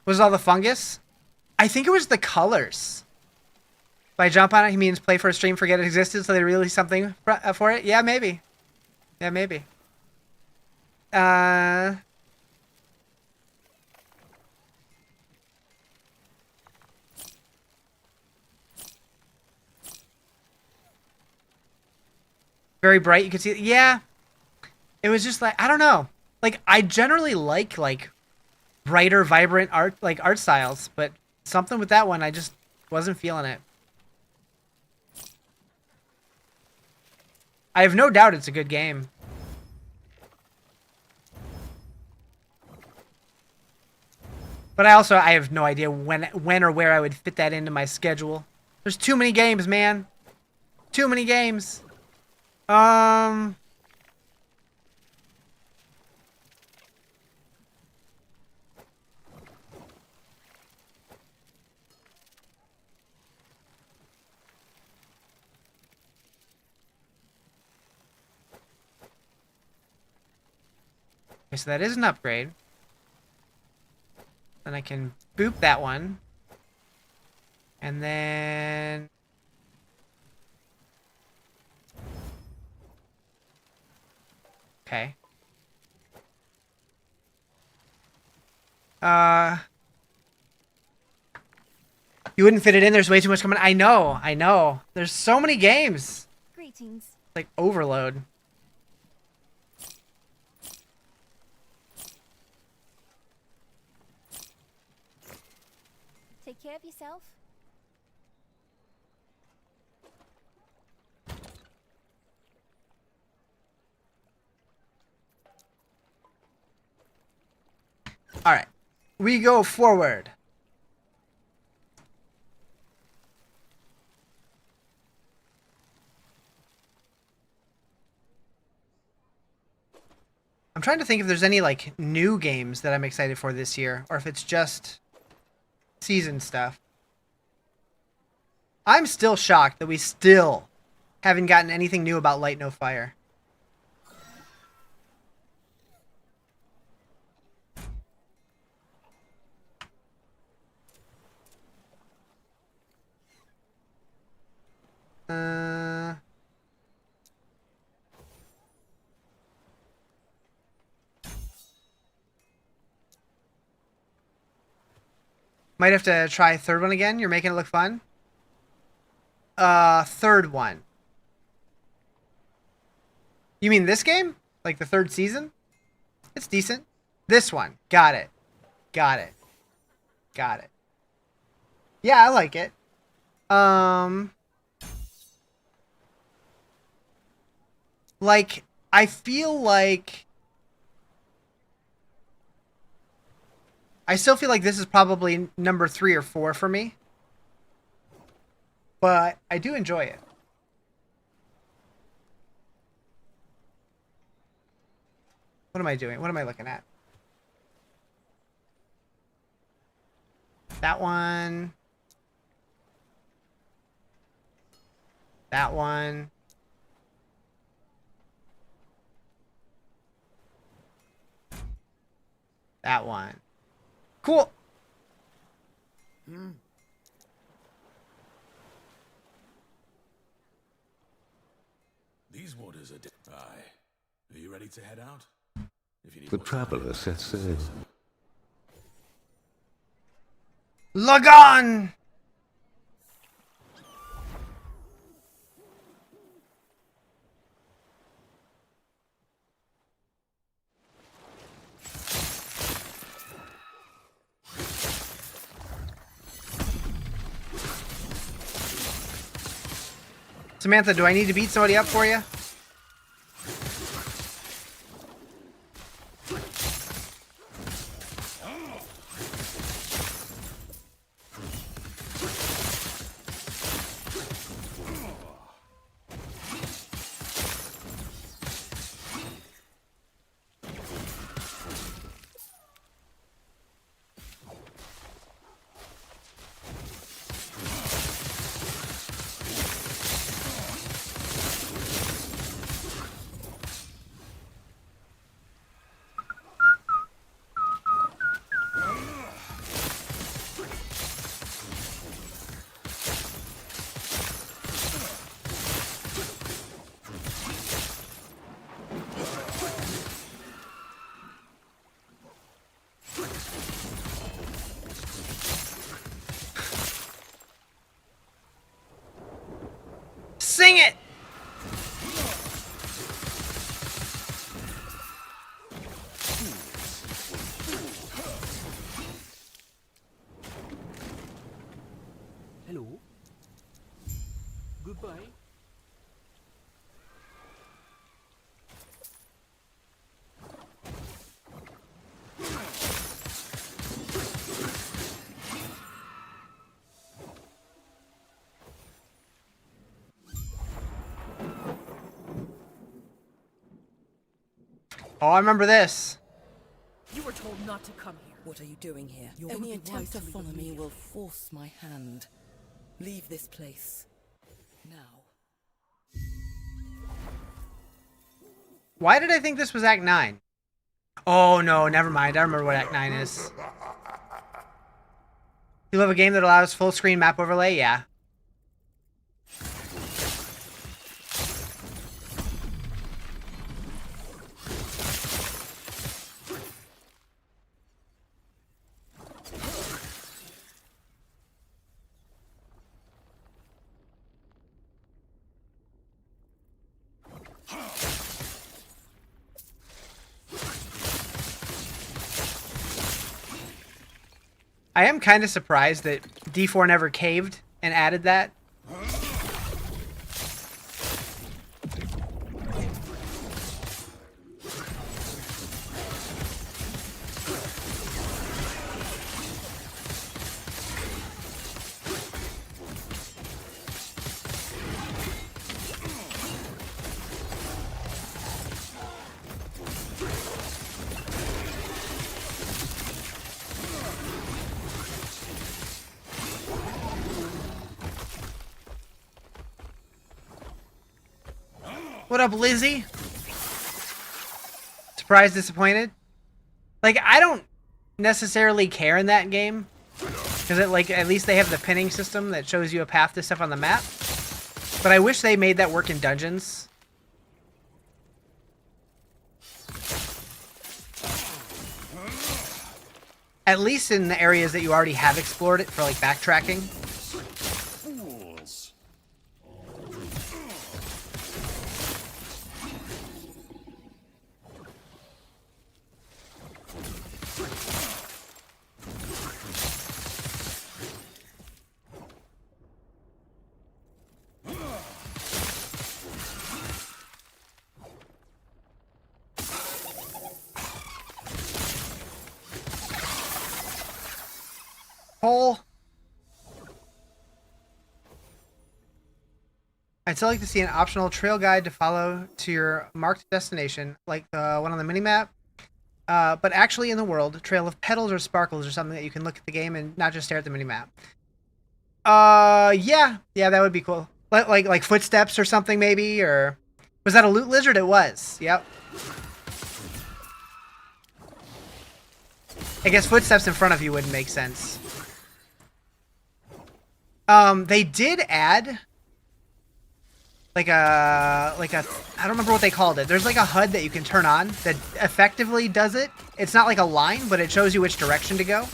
Was it all the fungus? I think it was the colors. By jump on it, he means play for a stream, forget it existed, so they release something for it? Yeah, maybe. Yeah, maybe. Very bright, you could see it. Yeah. It was just like, I don't know. Like, I generally like brighter, vibrant art styles, but something with that one, I just wasn't feeling it. I have no doubt it's a good game. But I have no idea when or where I would fit that into my schedule. There's too many games, man. Too many games. Okay, so that is an upgrade. Then I can boop that one. And then... Okay. You wouldn't fit it in. There's way too much coming. I know. There's so many games. Greetings. Like overload. Take care of yourself. All right. We go forward. I'm trying to think if there's any like new games that I'm excited for this year, or if it's just season stuff. I'm still shocked that we still haven't gotten anything new about Light No Fire. Might have to try third one again. You're making it look fun. Third one. You mean this game? Like the third season? It's decent. This one. Got it. Got it. Got it. Yeah, I like it. Like, I feel like... I still feel like this is probably number 3 or 4 for me. But I do enjoy it. What am I doing? What am I looking at? That one. That one. That one. Cool. These waters are Aye. Are you ready to head out? If you need The traveler sets sail. Lagan! Samantha, do I need to beat somebody up for you? Sing it! Hello. Goodbye. Oh, I remember this. You were told not to come here. What are you doing here? It would Any be attempt to wise to follow leave me here. will force my hand. Leave this place. Now. Why did I think this was Act 9? Oh, no, never mind. I remember what Act 9 is. You love a game that allows full screen map overlay? Yeah. I am kind of surprised that D4 never caved and added that. What up, Lizzie? Surprised, disappointed? Like, I don't necessarily care in that game. Because, at least they have the pinning system that shows you a path to stuff on the map. But I wish they made that work in dungeons. At least in the areas that you already have explored it for like backtracking. Fools. Hole. I'd still like to see an optional trail guide to follow to your marked destination, like the one on the minimap. But actually in the world, a trail of petals or sparkles or something that you can look at the game and not just stare at the minimap. Yeah, that would be cool. Like footsteps or something maybe, or was that a loot lizard? It was. Yep. I guess footsteps in front of you wouldn't make sense. They did add like a I don't remember what they called it. There's like a HUD that you can turn on that effectively does it. It's not like a line, but it shows you which direction to go.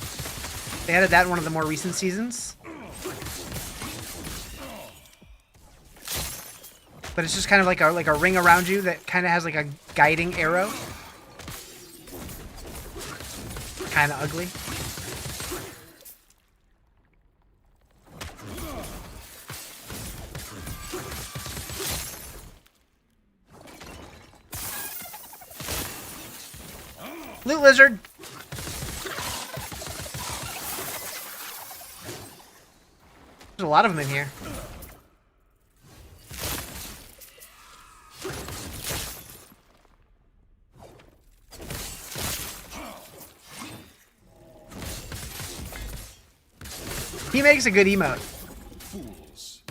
They added that in one of the more recent seasons. But it's just kind of like a ring around you that kind of has like a guiding arrow. Kind of ugly. Loot lizard. There's a lot of them in here. He makes a good emote. Fools.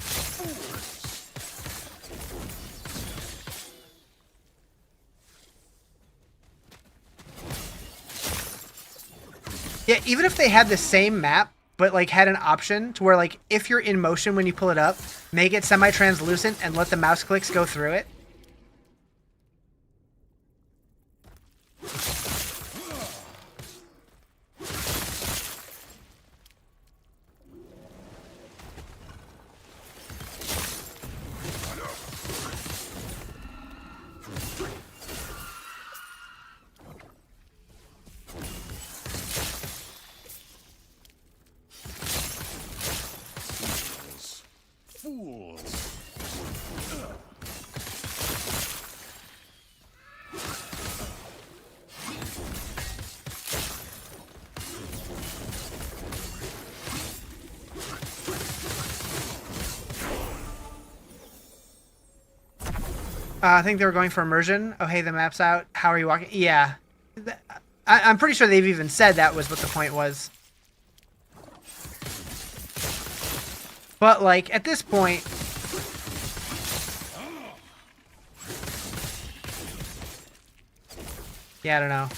Yeah, even if they had the same map, but like had an option to where like if you're in motion when you pull it up, make it semi-translucent and let the mouse clicks go through it. Fools. I think they were going for immersion. Oh, hey, the map's out. How are you walking? Yeah. I'm pretty sure they've even said that was what the point was. But, like, at this point... Yeah, I don't know.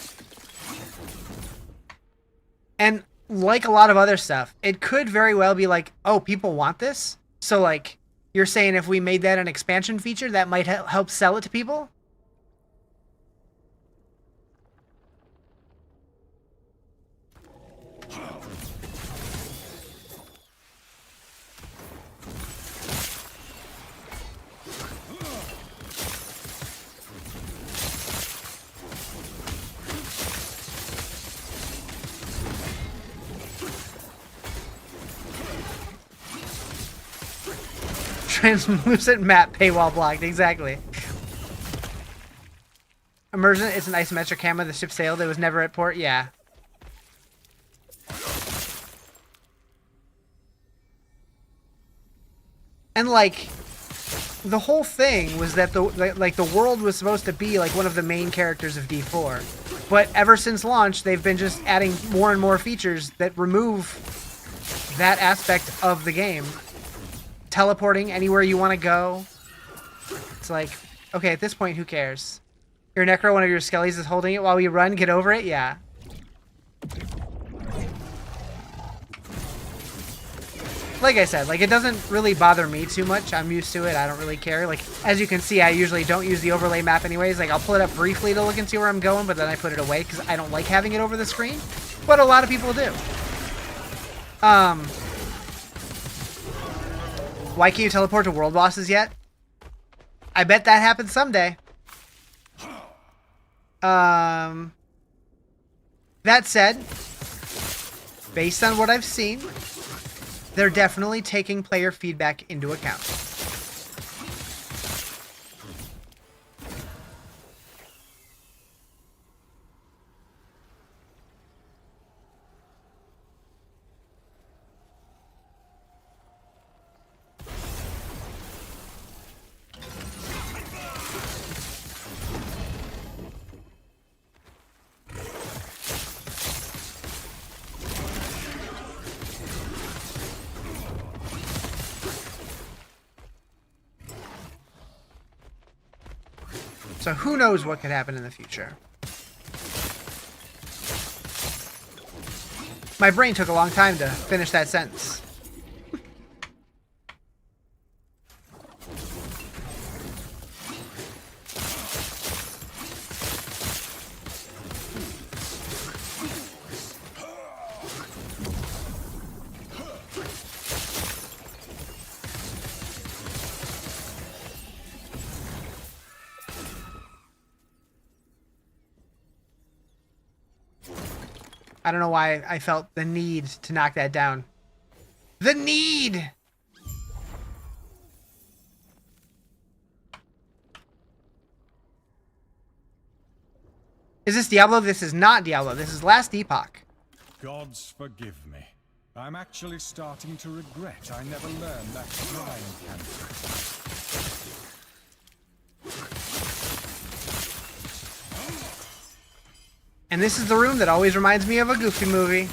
And, like a lot of other stuff, it could very well be like, oh, people want this? So, like, you're saying if we made that an expansion feature, that might help sell it to people? Translucent map paywall blocked, exactly. Immersion, it's an isometric camera. The ship sailed. It was never at port. Yeah. And like, the whole thing was that the world was supposed to be like one of the main characters of D4, but ever since launch, they've been just adding more and more features that remove that aspect of the game. Teleporting anywhere you want to go. It's like, okay, at this point, who cares? Your Necro, one of your skellies is holding it while we run. Get over it? Yeah. Like I said, like, it doesn't really bother me too much. I'm used to it. I don't really care. Like, as you can see, I usually don't use the overlay map anyways. Like, I'll pull it up briefly to look and see where I'm going, but then I put it away because I don't like having it over the screen. what a lot of people do. Why can't you teleport to world bosses yet? I bet that happens someday. That said, based on what I've seen, they're definitely taking player feedback into account. So who knows what could happen in the future. My brain took a long time to finish that sentence. I don't know why I felt the need to knock that down. The need! Is this Diablo? This is not Diablo. This is Last Epoch. Gods forgive me. I'm actually starting to regret I never learned that crime cantrip. And this is the room that always reminds me of a Goofy movie.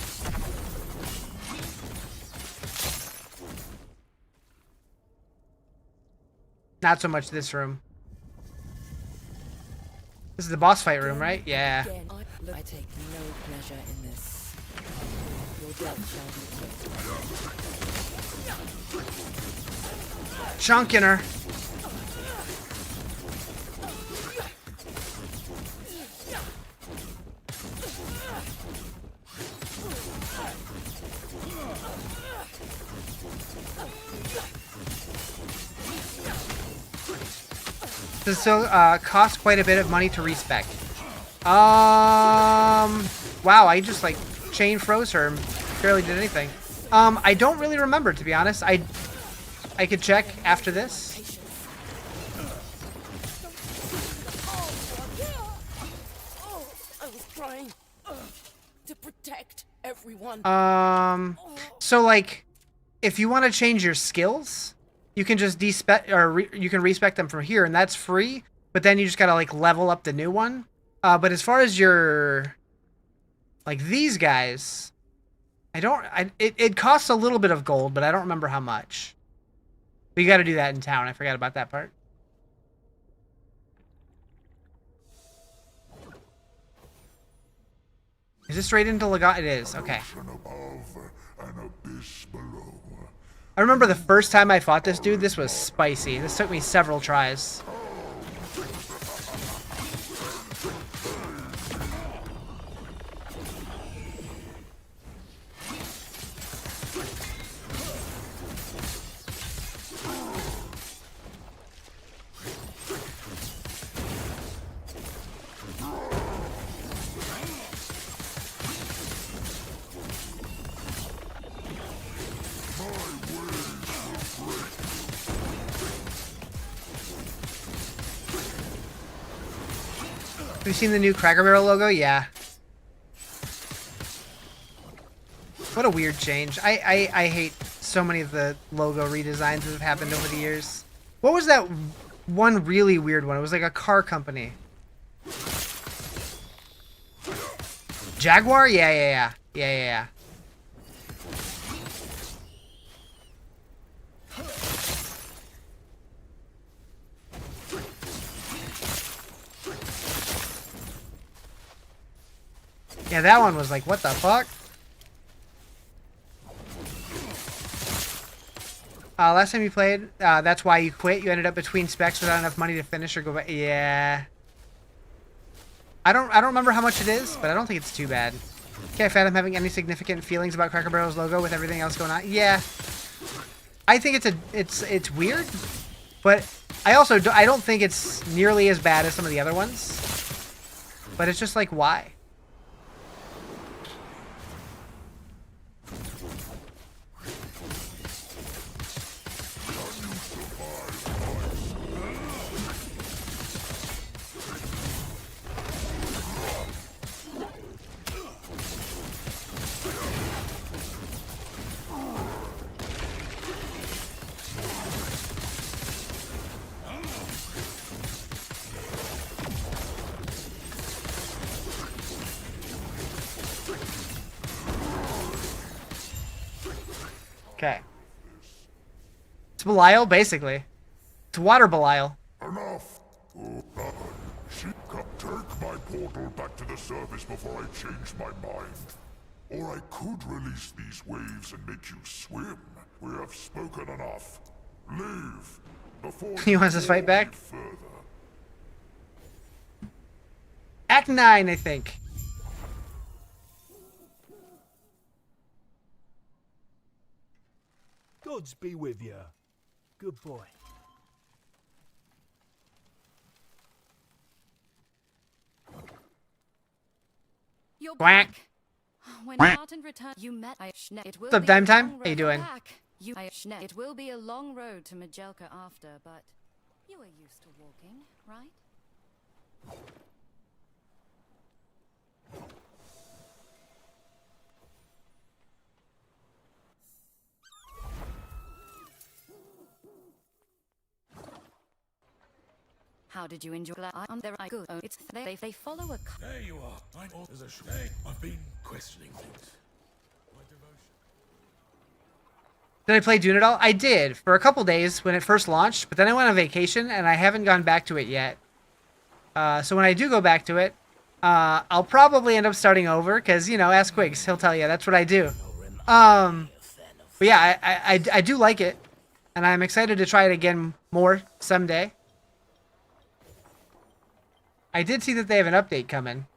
Not so much this room. This is the boss fight room, right? Yeah. Again, I take no pleasure in this. Your death shall be quick. Chunking her. This still costs quite a bit of money to respec. Wow, I just like chain froze her and barely did anything. I don't really remember, to be honest. I could check after this. I was trying to protect everyone. So like, if you want to change your skills, you can just despec or you can respec them from here, and that's free. But then you just gotta like level up the new one. But as far as your like these guys, it costs a little bit of gold, but I don't remember how much. But you got to do that in town. I forgot about that part. Is this straight into Lagat? It is. Okay. I remember the first time I fought this dude, this was spicy. This took me several tries. Have you seen the new Cracker Barrel logo? Yeah. What a weird change. I hate so many of the logo redesigns that have happened over the years. What was that one really weird one? It was like a car company. Jaguar? Yeah. Yeah, that one was like, what the fuck? Last time you played, that's why you quit. You ended up between specs without enough money to finish or go back. Yeah. I don't remember how much it is, but I don't think it's too bad. Can't fathom having any significant feelings about Cracker Barrel's logo with everything else going on. Yeah, I think it's weird, but I also I don't think it's nearly as bad as some of the other ones. But it's just like, why? Okay. It's Belial, basically. It's water Belial. Enough! Take my portal back to the surface before I change my mind. Or I could release these waves and make you swim. We have spoken enough. Leave before He wants us to fight back? further. Act 9, I think. Gods be with you. Good boy. You're Quack. back. When Martin returned, you met Ayashne. It will What's up, be a Dime Time? long How you road doing? back. Ayashne. It will be a long road to Majelka after, but you are used to walking, right? How did you enjoy that? There I go. Oh, it's they follow a. There you are. I'm all as a shame. I've been questioning things. My devotion. Did I play Dune at all? I did for a couple days when it first launched, but then I went on vacation and I haven't gone back to it yet. So when I do go back to it, I'll probably end up starting over because, you know, ask Quigs, he'll tell you. That's what I do. But yeah, I do like it, and I'm excited to try it again more someday. I did see that they have an update coming.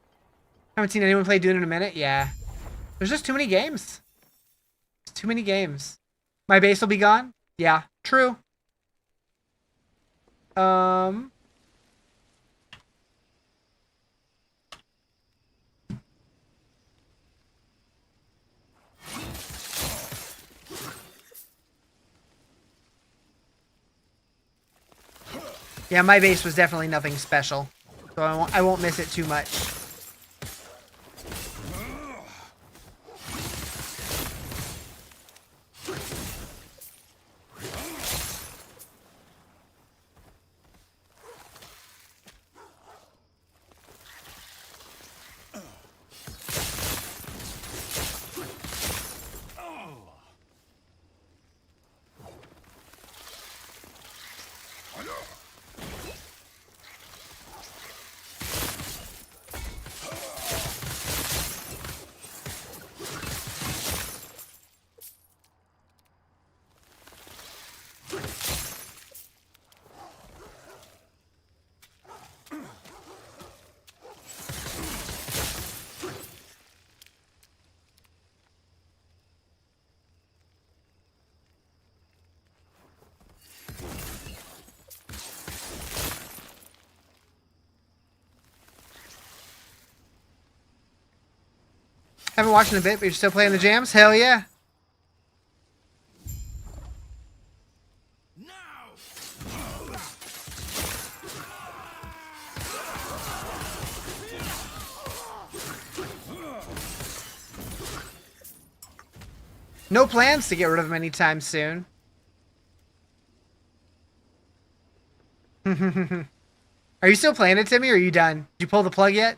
Haven't seen anyone play Dune in a minute. Yeah. There's just too many games. Too many games. My base will be gone? Yeah, true. Yeah, my base was definitely nothing special. So I won't miss it too much. Haven't watched in a bit, but you're still playing the jams? Hell yeah. No plans to get rid of him anytime soon. Are you still playing it, Timmy, or are you done? Did you pull the plug yet?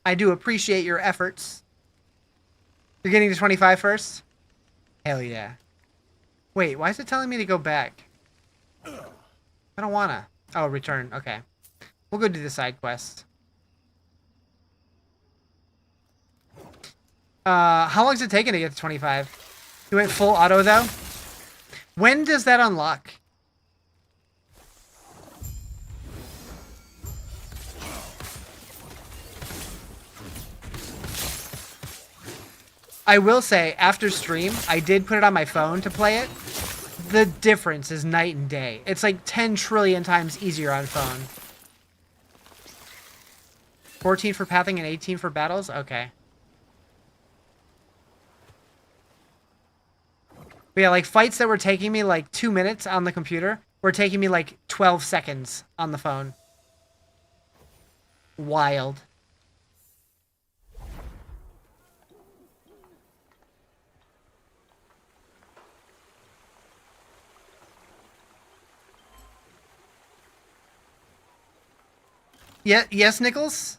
I do appreciate your efforts. You're getting to 25 first? Hell yeah. Wait, why is it telling me to go back? I don't wanna. Oh, return. Okay. We'll go do the side quest. How long is it taking to get to 25? You went full auto, though? When does that unlock? I will say, after stream, I did put it on my phone to play it. The difference is night and day. It's like 10 trillion times easier on phone. 14 for pathing and 18 for battles? Okay. But yeah, like fights that were taking me like 2 minutes on the computer were taking me like 12 seconds on the phone. Wild. Yeah, yes, Nichols?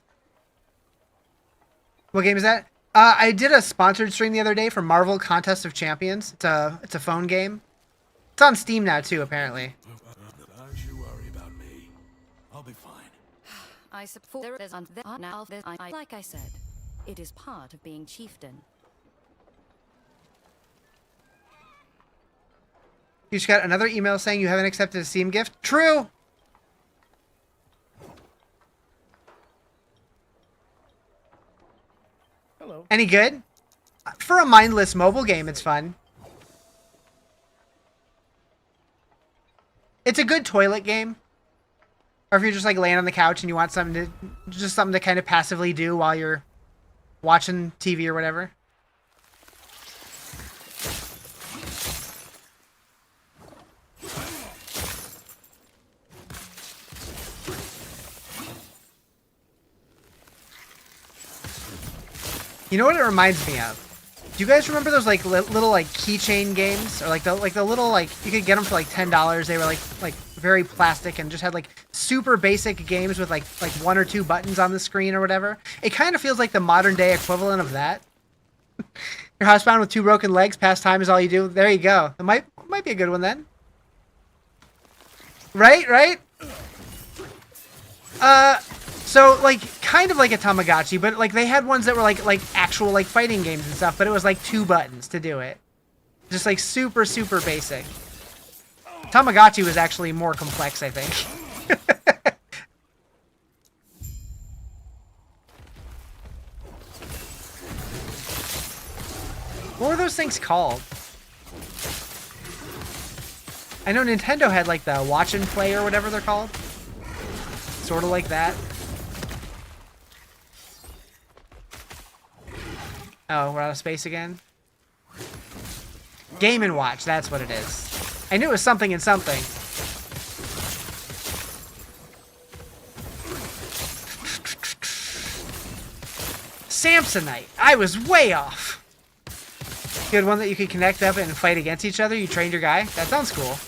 What game is that? I did a sponsored stream the other day for Marvel Contest of Champions. It's a phone game. It's on Steam now too, apparently. Don't you worry about me. I'll be fine. I support this on now. Like I said, it is part of being chieftain. You just got another email saying you haven't accepted a Steam gift. True. Hello. Any good? For a mindless mobile game, it's fun. It's a good toilet game. Or if you're just like laying on the couch and you want something to kind of passively do while you're watching TV or whatever. You know what it reminds me of? Do you guys remember those like little like keychain games, or like the little like you could get them for like $10? They were like very plastic and just had like super basic games with like 1 or 2 buttons on the screen or whatever. It kind of feels like the modern day equivalent of that. You're housebound with 2 broken legs. Past time is all you do. There you go. It might be a good one then. Right? So, like, kind of like a Tamagotchi, but, like, they had ones that were, like actual, like, fighting games and stuff, but it was, like, 2 buttons to do it. Just, like, super, super basic. Tamagotchi was actually more complex, I think. What were those things called? I know Nintendo had, like, the Watch and Play or whatever they're called. Sort of like that. Oh, we're out of space again? Game & Watch, that's what it is. I knew it was something and something. Samsonite! I was way off! You had one that you could connect up and fight against each other? You trained your guy? That sounds cool.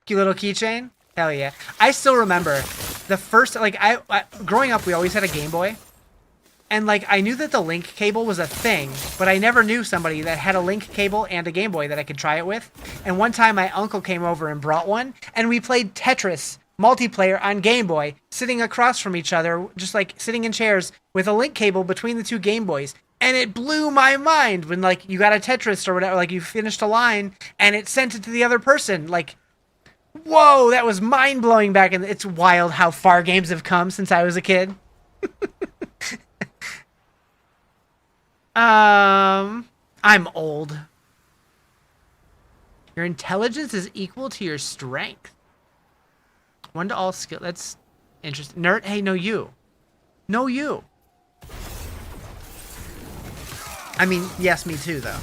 Cute little keychain? Hell yeah. I still remember the first, like, I growing up, we always had a Game Boy. And, like, I knew that the link cable was a thing, but I never knew somebody that had a link cable and a Game Boy that I could try it with. And one time my uncle came over and brought one, and we played Tetris multiplayer on Game Boy, sitting across from each other, just, like, sitting in chairs with a link cable between the 2 Game Boys. And it blew my mind when, like, you got a Tetris or whatever, like, you finished a line, and it sent it to the other person, like... Whoa, that was mind-blowing back in... It's wild how far games have come since I was a kid. I'm old. Your intelligence is equal to your strength. 1 to all skill. That's interesting. Nerd, hey, no you. No you. I mean, yes, me too, though.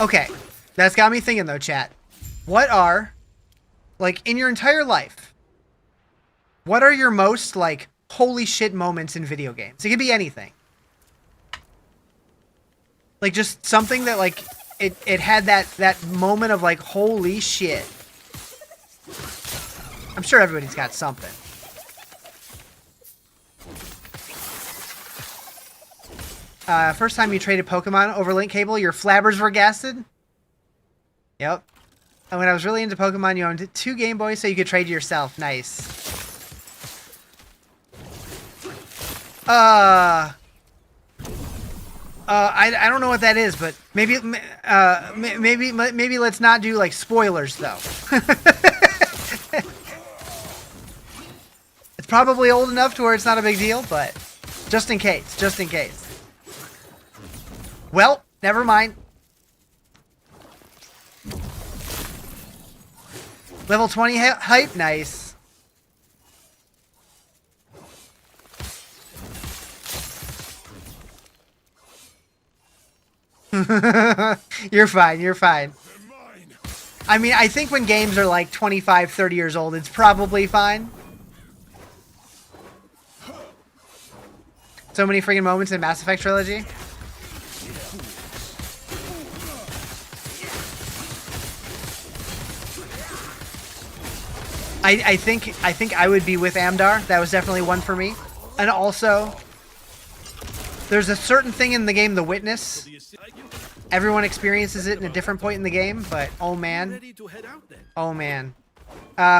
Okay, that's got me thinking though, chat. What are, like, in your entire life, what are your most, like, holy shit moments in video games? It could be anything. Like, just something that, like, it had that moment of, like, holy shit. I'm sure everybody's got something. First time you traded Pokemon over link cable, your flabbers were gasted? Yep. when I was really into Pokemon, you owned 2 Game Boys so you could trade yourself. Nice. I don't know what that is, but maybe let's not do like spoilers though. It's probably old enough to where it's not a big deal, but just in case, just in case. Well, never mind. Level 20 hype, nice. You're fine, you're fine. I mean, I think when games are like 25, 30 years old, it's probably fine. So many freaking moments in Mass Effect Trilogy. I think I would be with Amdar. That was definitely one for me. And also, there's a certain thing in the game, The Witness. Everyone experiences it in a different point in the game, but oh man. Oh man.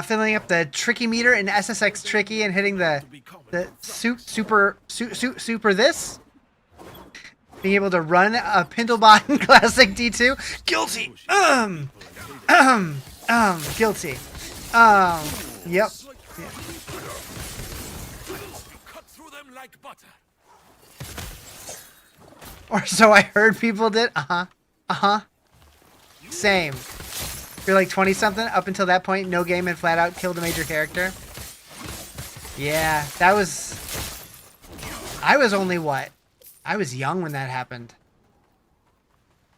Filling up the tricky meter in SSX Tricky and hitting the super this. Being able to run a Pindlebot Classic D2. Guilty. Guilty. Yep. Yeah. Or so I heard people did. Same. You're like 20 something. Up until that point, no game had flat out killed a major character. Yeah, that was. I was only what? I was young when that happened.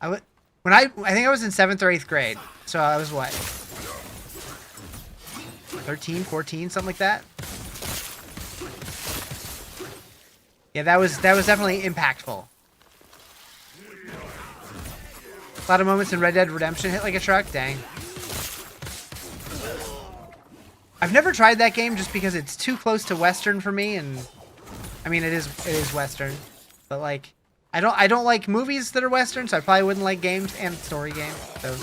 I think I was in 7th or 8th grade. So I was what? 13, 14, something like that. Yeah, that was definitely impactful. A lot of moments in Red Dead Redemption hit like a truck. Dang. I've never tried that game just because it's too close to Western for me, and I mean it is Western, but like I don't like movies that are Western, so I probably wouldn't like games and story games. So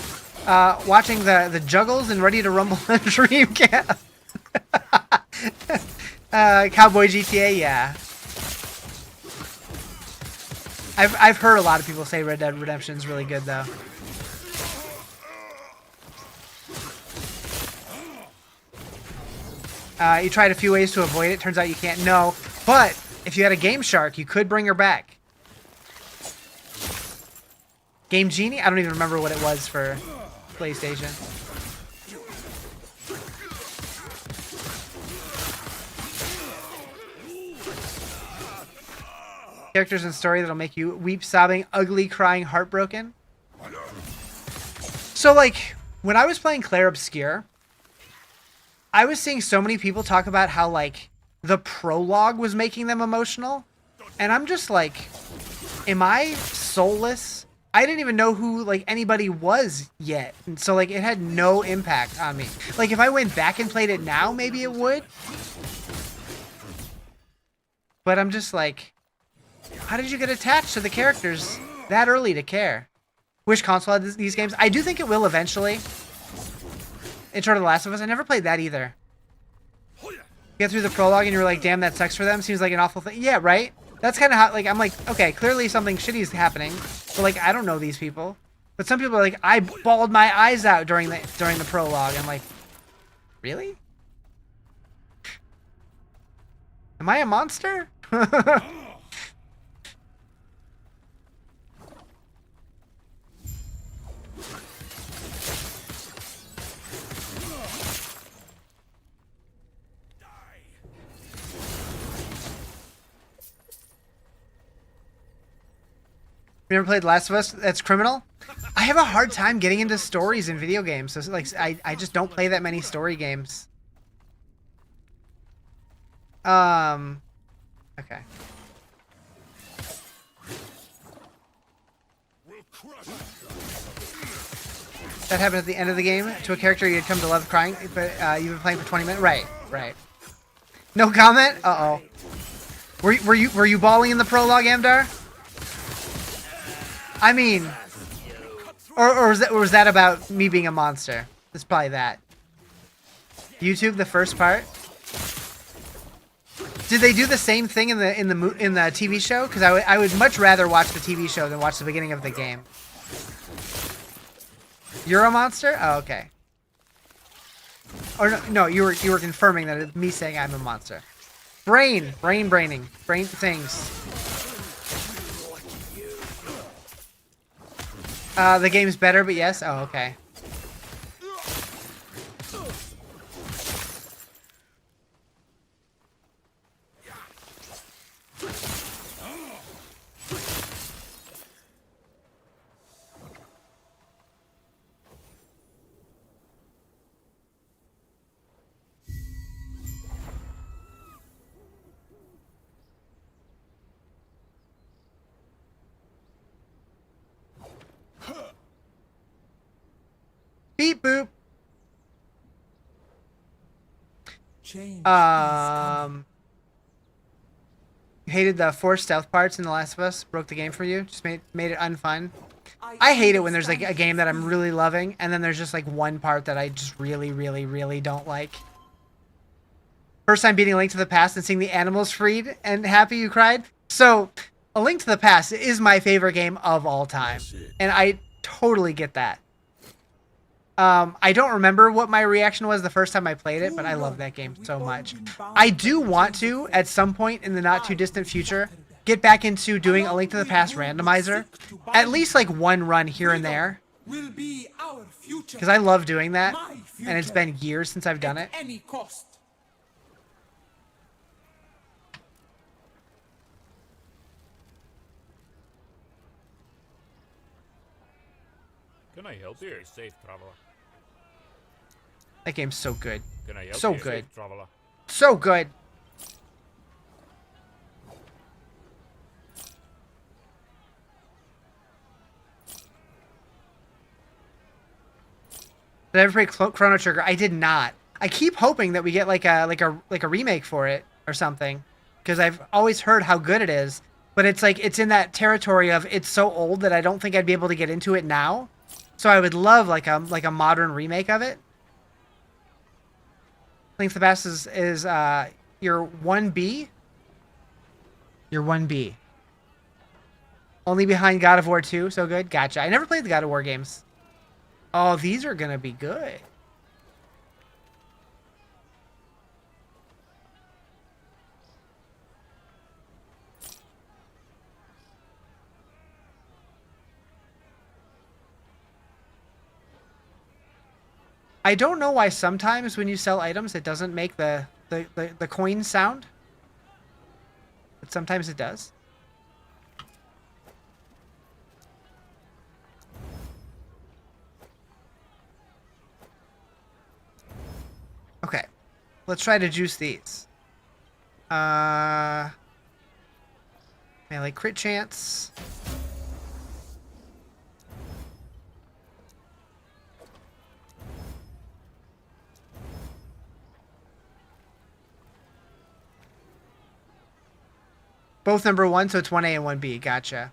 watching the Juggles and Ready to Rumble and Dreamcast. Cowboy GTA, yeah. I've heard a lot of people say Red Dead Redemption is really good though. You tried a few ways to avoid it. Turns out you can't. No, but if you had a Game Shark, you could bring her back. Game Genie? I don't even remember what it was for PlayStation. Characters in story that'll make you weep, sobbing, ugly, crying, heartbroken. So, like, when I was playing Claire Obscure, I was seeing so many people talk about how, like, the prologue was making them emotional. And I'm just like, am I soulless? I didn't even know who, like, anybody was yet. And so, like, it had no impact on me. Like, if I went back and played it now, maybe it would. But I'm just like, how did you get attached to the characters that early to care? Which console had these games? I do think it will eventually. Intro to The Last of Us. I never played that either. Get through the prologue and you're like, damn, that sucks for them. Seems like an awful thing. Yeah, right? That's kind of how, like, I'm like, okay, clearly something shitty is happening. But, like, I don't know these people. But some people are like, I bawled my eyes out during the prologue. I'm like, really? Am I a monster? You never played Last of Us? That's criminal. I have a hard time getting into stories in video games. So it's like I just don't play that many story games. Okay. That happened at the end of the game to a character you had come to love crying, but you've been playing for 20 minutes. Right, right. No comment. Uh oh. Were you bawling in the prologue, Amdar? I mean, or was that about me being a monster? It's probably that. YouTube, the first part. Did they do the same thing in the TV show? Because I would much rather watch the TV show than watch the beginning of the game. You're a monster? Oh, okay. Or no, you were confirming that it's me saying I'm a monster. Brain things. The game's better, but yes. Oh, okay. Beep boop. Hated the forced stealth parts in The Last of Us. Broke the game for you. Just made it unfun. I hate it when there's like a game that I'm really loving and then there's just like one part that I just really don't like. First time beating A Link to the Past and seeing the animals freed and happy you cried. So, A Link to the Past is my favorite game of all time. And I totally get that. I don't remember what my reaction was the first time I played it, but I love that game so much. I do want to, at some point in the not too distant future, get back into doing A Link to the Past randomizer. At least like one run here and there. Because I love doing that, and it's been years since I've done it. Can I help you? Safe traveler. That game's so good. Can I help So you? good. Safe traveler. So good. Did I ever play Chrono Trigger? I did not. I keep hoping that we get like a remake for it or something, because I've always heard how good it is. But it's like it's in that territory of it's so old that I don't think I'd be able to get into it now. So I would love like a modern remake of it. Link to the Past is your 1B. Your 1B. Only behind God of War 2. So good. Gotcha. I never played the God of War games. Oh, these are gonna be good. I don't know why sometimes when you sell items it doesn't make the coin sound. But sometimes it does. Okay. Let's try to juice these. Melee crit chance. Both number 1, so it's 1A and 1B. Gotcha.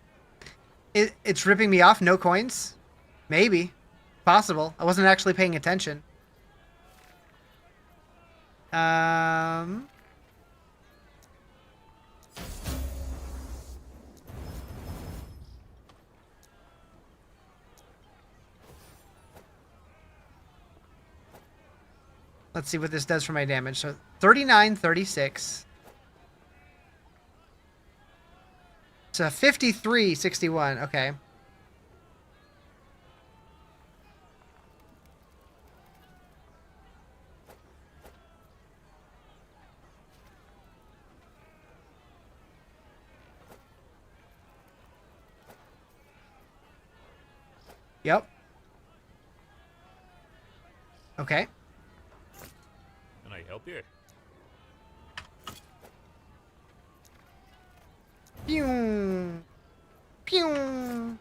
It's ripping me off. No coins? Maybe. Possible. I wasn't actually paying attention. Let's see what this does for my damage. So 39, 36. It's a 53, 61. Okay. Yep. Okay. Can I help you? Pew. Pew.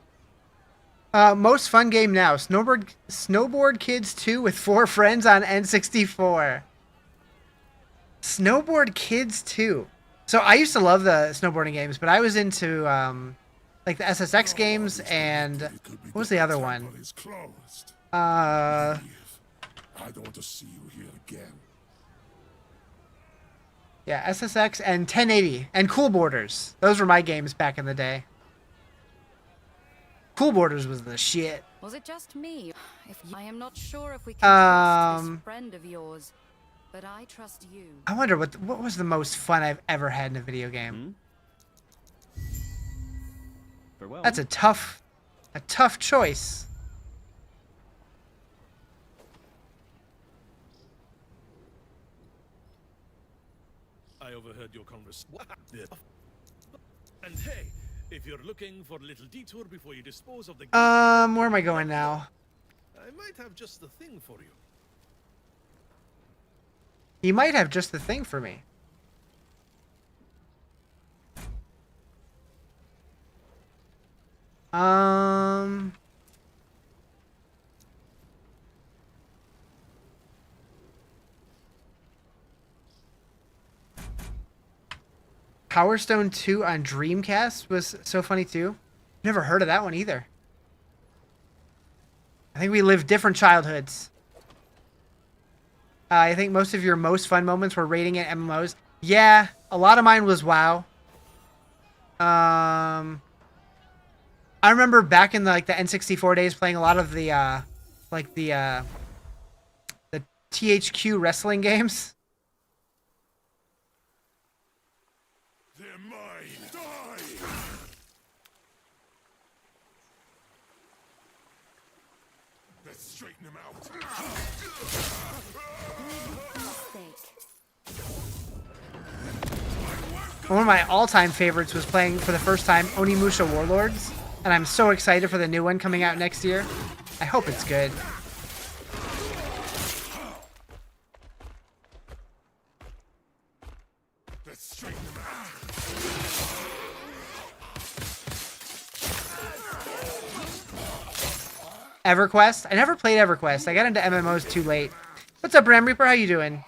Most fun game now. Snowboard Kids 2 with 4 friends on N64. Snowboard Kids 2. So I used to love the snowboarding games, but I was into like the SSX games and what was the other one? don't want to see you here again. Yeah, SSX and 1080 and Cool Borders. Those were my games back in the day. Cool Borders was the shit. Was it just me? I am not sure if we can trust this friend of yours, but I trust you. I wonder what was the most fun I've ever had in a video game. Farewell. That's a tough choice. I overheard your conversation. And hey, if you're looking for a little detour before you dispose of the... Where am I going now? I might have just the thing for you. He might have just the thing for me. Power Stone 2 on Dreamcast was so funny too. Never heard of that one either. I think we lived different childhoods. I think most of your most fun moments were raiding at MMOs. Yeah, a lot of mine was WoW. I remember back in the N64 days playing a lot of the THQ wrestling games. They're mine. Die! Let's straighten them out. One of my all-time favorites was playing for the first time Onimusha Warlords, and I'm so excited for the new one coming out next year. I hope it's good. Let's straighten them out. EverQuest? I never played EverQuest. I got into MMOs too late. What's up, Ram Reaper? How you doing?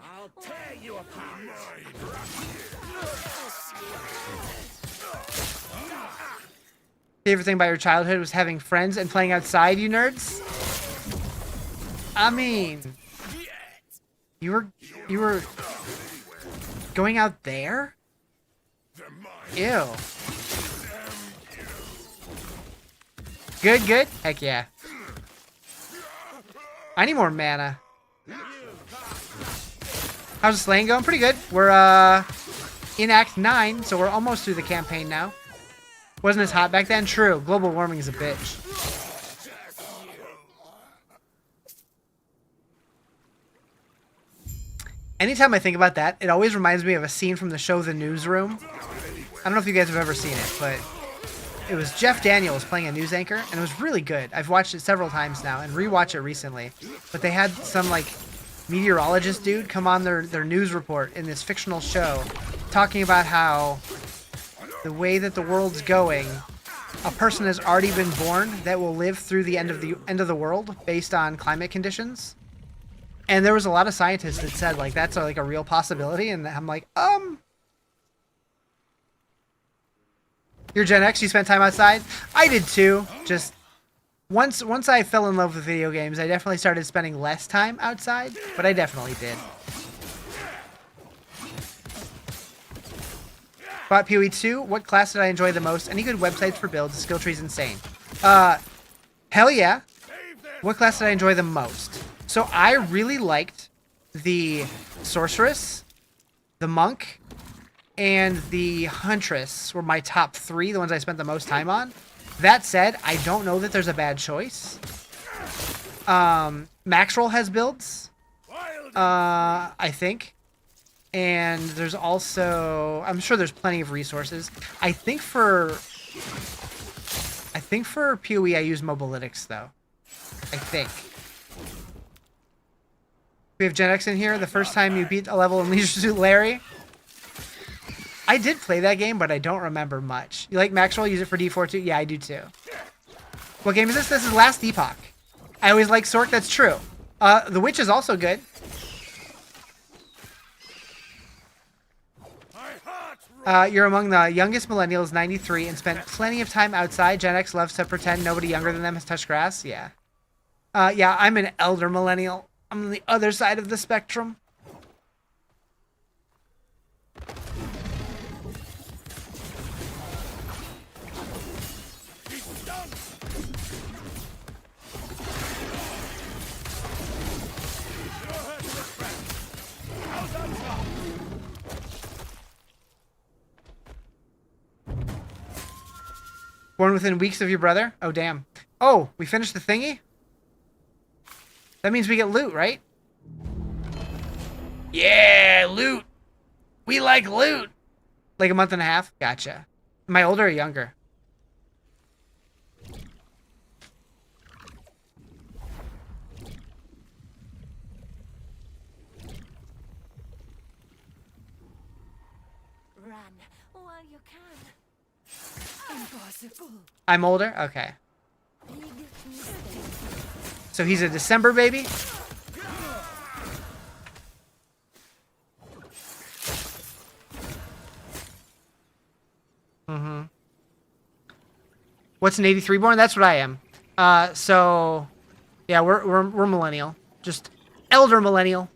I'll tear you apart. Favorite thing about your childhood was having friends and playing outside, you nerds? I mean, you were going out there? Ew. Good? Heck yeah. I need more mana. How's the slaying going? Pretty good. We're in Act 9, so we're almost through the campaign now. Wasn't as hot back then? True. Global warming is a bitch. Anytime I think about that, it always reminds me of a scene from the show The Newsroom. I don't know if you guys have ever seen it, but it was Jeff Daniels playing a news anchor, and it was really good. I've watched it several times now and rewatched it recently. But they had some meteorologist dude come on their news report in this fictional show talking about how the way that the world's going, a person has already been born that will live through the end of the world based on climate conditions. And there was a lot of scientists that said that's a real possibility, and I'm like, You're Gen X, you spent time outside? I did too. Just once I fell in love with video games, I definitely started spending less time outside, but I definitely did. Bought PoE 2. What class did I enjoy the most? Any good websites for builds? Skill tree's insane. Hell yeah. What class did I enjoy the most? So I really liked the Sorceress, the Monk, and the Huntress were my top 3, the ones I spent the most time on. That said, I don't know that there's a bad choice. Maxroll has builds, I think. And there's also, I'm sure there's plenty of resources. I think for PoE I use Mobalytics though. I think. We have Gen X in here. The first time you beat a level in Leisure Suit Larry. I did play that game, but I don't remember much. You like Maxroll? Use it for D4 too? Yeah, I do too. What game is this? This is Last Epoch. I always like Sorc. That's true. The Witch is also good. You're among the youngest millennials, 93, and spent plenty of time outside. Gen X loves to pretend nobody younger than them has touched grass. Yeah. Yeah, I'm an elder millennial. I'm on the other side of the spectrum. Born within weeks of your brother? Oh, damn. Oh, we finished the thingy? That means we get loot, right? Yeah, loot. We like loot. Like a month and a half? Gotcha. Am I older or younger? Run while you can. Impossible. I'm older? Okay. So he's a December baby? Mm-hmm. What's an 83 born? That's what I am. So yeah, we're millennial. Just elder millennial.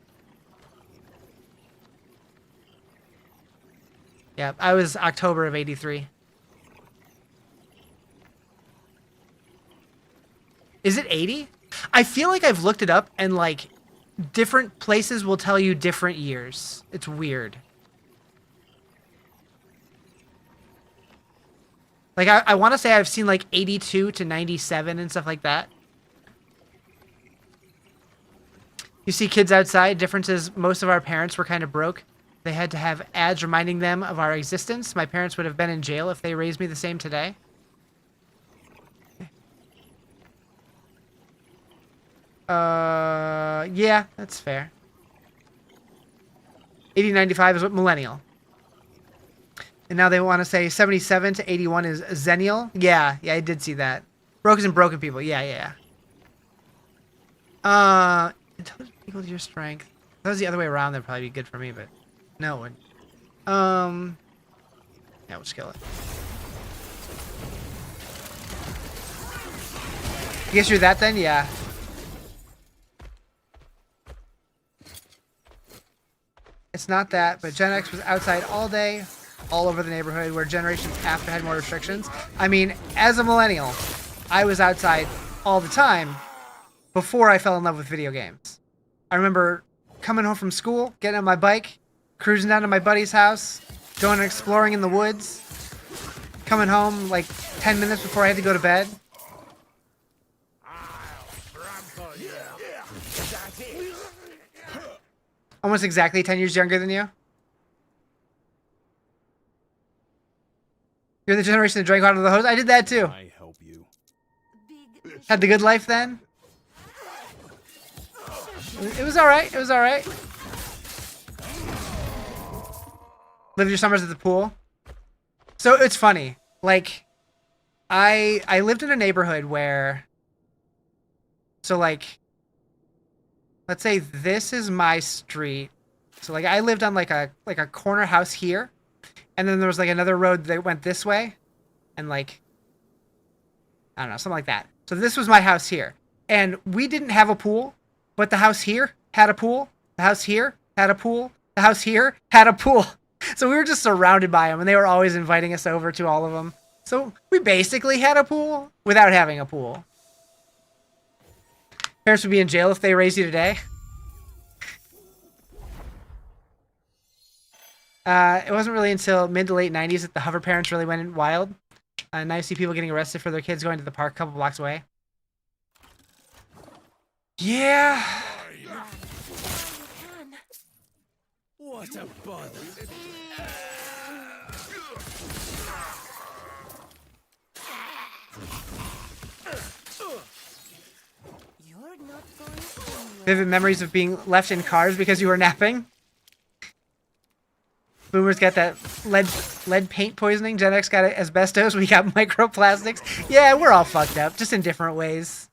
Yeah, I was October of 83. Is it 80? I feel like I've looked it up and like different places will tell you different years. It's weird. Like I want to say I've seen like 82 to 97 and stuff like that. You see kids outside. Difference is most of our parents were kind of broke. They had to have ads reminding them of our existence. My parents would have been in jail if they raised me the same today. Yeah, that's fair. 8095 is what millennial. And now they want to say 77 to 81 is zennial. Yeah, I did see that. Broken and broken people. Yeah. Intelligence equals your strength. If that was the other way around, that'd probably be good for me, but no one. Yeah, we'll just kill it. I guess you're that then? Yeah. It's not that, but Gen X was outside all day, all over the neighborhood, where generations after had more restrictions. I mean, as a millennial, I was outside all the time before I fell in love with video games. I remember coming home from school, getting on my bike, cruising down to my buddy's house, going and exploring in the woods, coming home like 10 minutes before I had to go to bed. Almost exactly 10 years younger than you. You're the generation that drank out of the hose. I did that too. I help you. Had the good life then. It was all right. It was all right. Lived your summers at the pool. So it's funny. Like, I lived in a neighborhood where. So like. Let's say this is my street. So like I lived on like a corner house here. And then there was like another road that went this way. And like, I don't know, something like that. So this was my house here. And we didn't have a pool, but the house here had a pool. The house here had a pool. The house here had a pool. So we were just surrounded by them and they were always inviting us over to all of them. So we basically had a pool without having a pool. Parents would be in jail if they raised you today. It wasn't really until mid to late 90s that the hover parents really went wild. Now you see people getting arrested for their kids going to the park a couple blocks away. Yeah. What a bother. Vivid memories of being left in cars because you were napping. Boomers got that lead paint poisoning. Gen X got asbestos. We got microplastics. Yeah, we're all fucked up, just in different ways.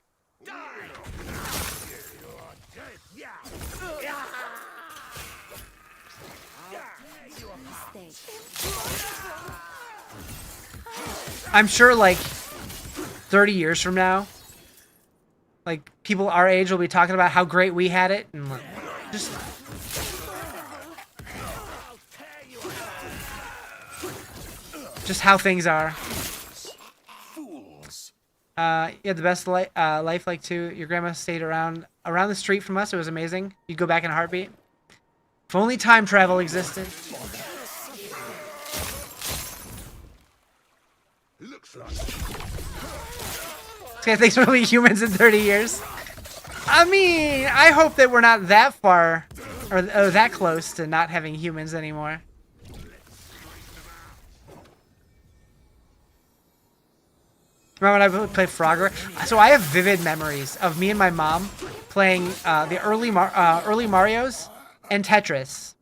I'm sure like 30 years from now, like people our age will be talking about how great we had it, and like, just how things are. You had the best life like too. Your grandma stayed around the street from us. It was amazing. You'd go back in a heartbeat. If only time travel existed. This guy thinks we're only humans in 30 years. I mean, I hope that we're not that far or that close to not having humans anymore. Remember when I played Frogger? So I have vivid memories of me and my mom playing the early Marios and Tetris,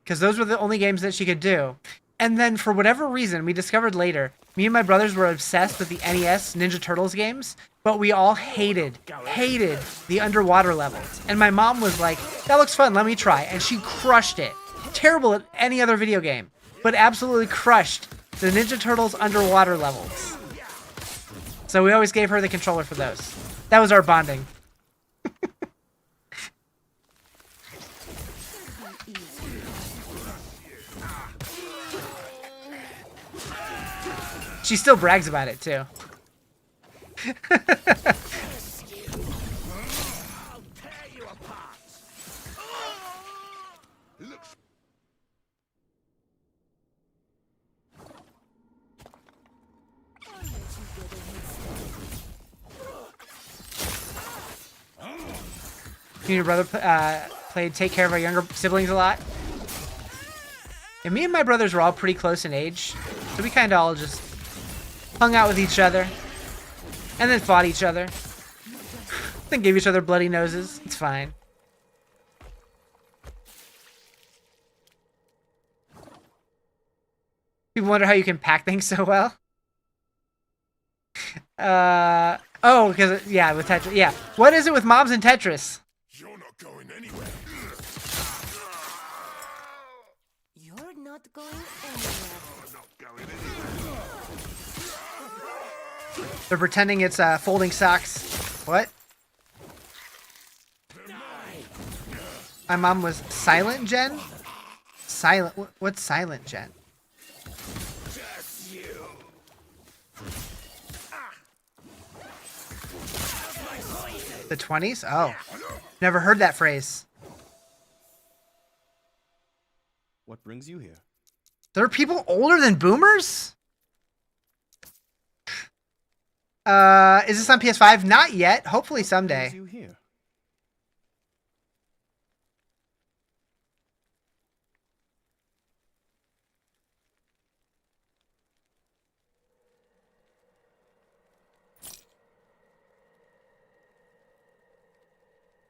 because those were the only games that she could do. And then for whatever reason, we discovered later, me and my brothers were obsessed with the NES Ninja Turtles games, but we all hated the underwater levels. And my mom was like, that looks fun, let me try. And she crushed it. Terrible at any other video game, but absolutely crushed the Ninja Turtles underwater levels. So we always gave her the controller for those. That was our bonding. She still brags about it, too. You and your brother played Take Care of Our Younger Siblings a lot? And me and my brothers were all pretty close in age, so we kind of all just hung out with each other, and then fought each other, then gave each other bloody noses. It's fine. People wonder how you can pack things so well. Oh, because, yeah, with Tetris. Yeah. What is it with moms and Tetris? You're not going anywhere. You're not going anywhere. They're pretending it's folding socks. What? My mom was Silent Gen? Silent? What's Silent Gen? The 20s? Oh. Never heard that phrase. What brings you here? There are people older than boomers? Is this on PS5? Not yet. Hopefully someday. What brings you here?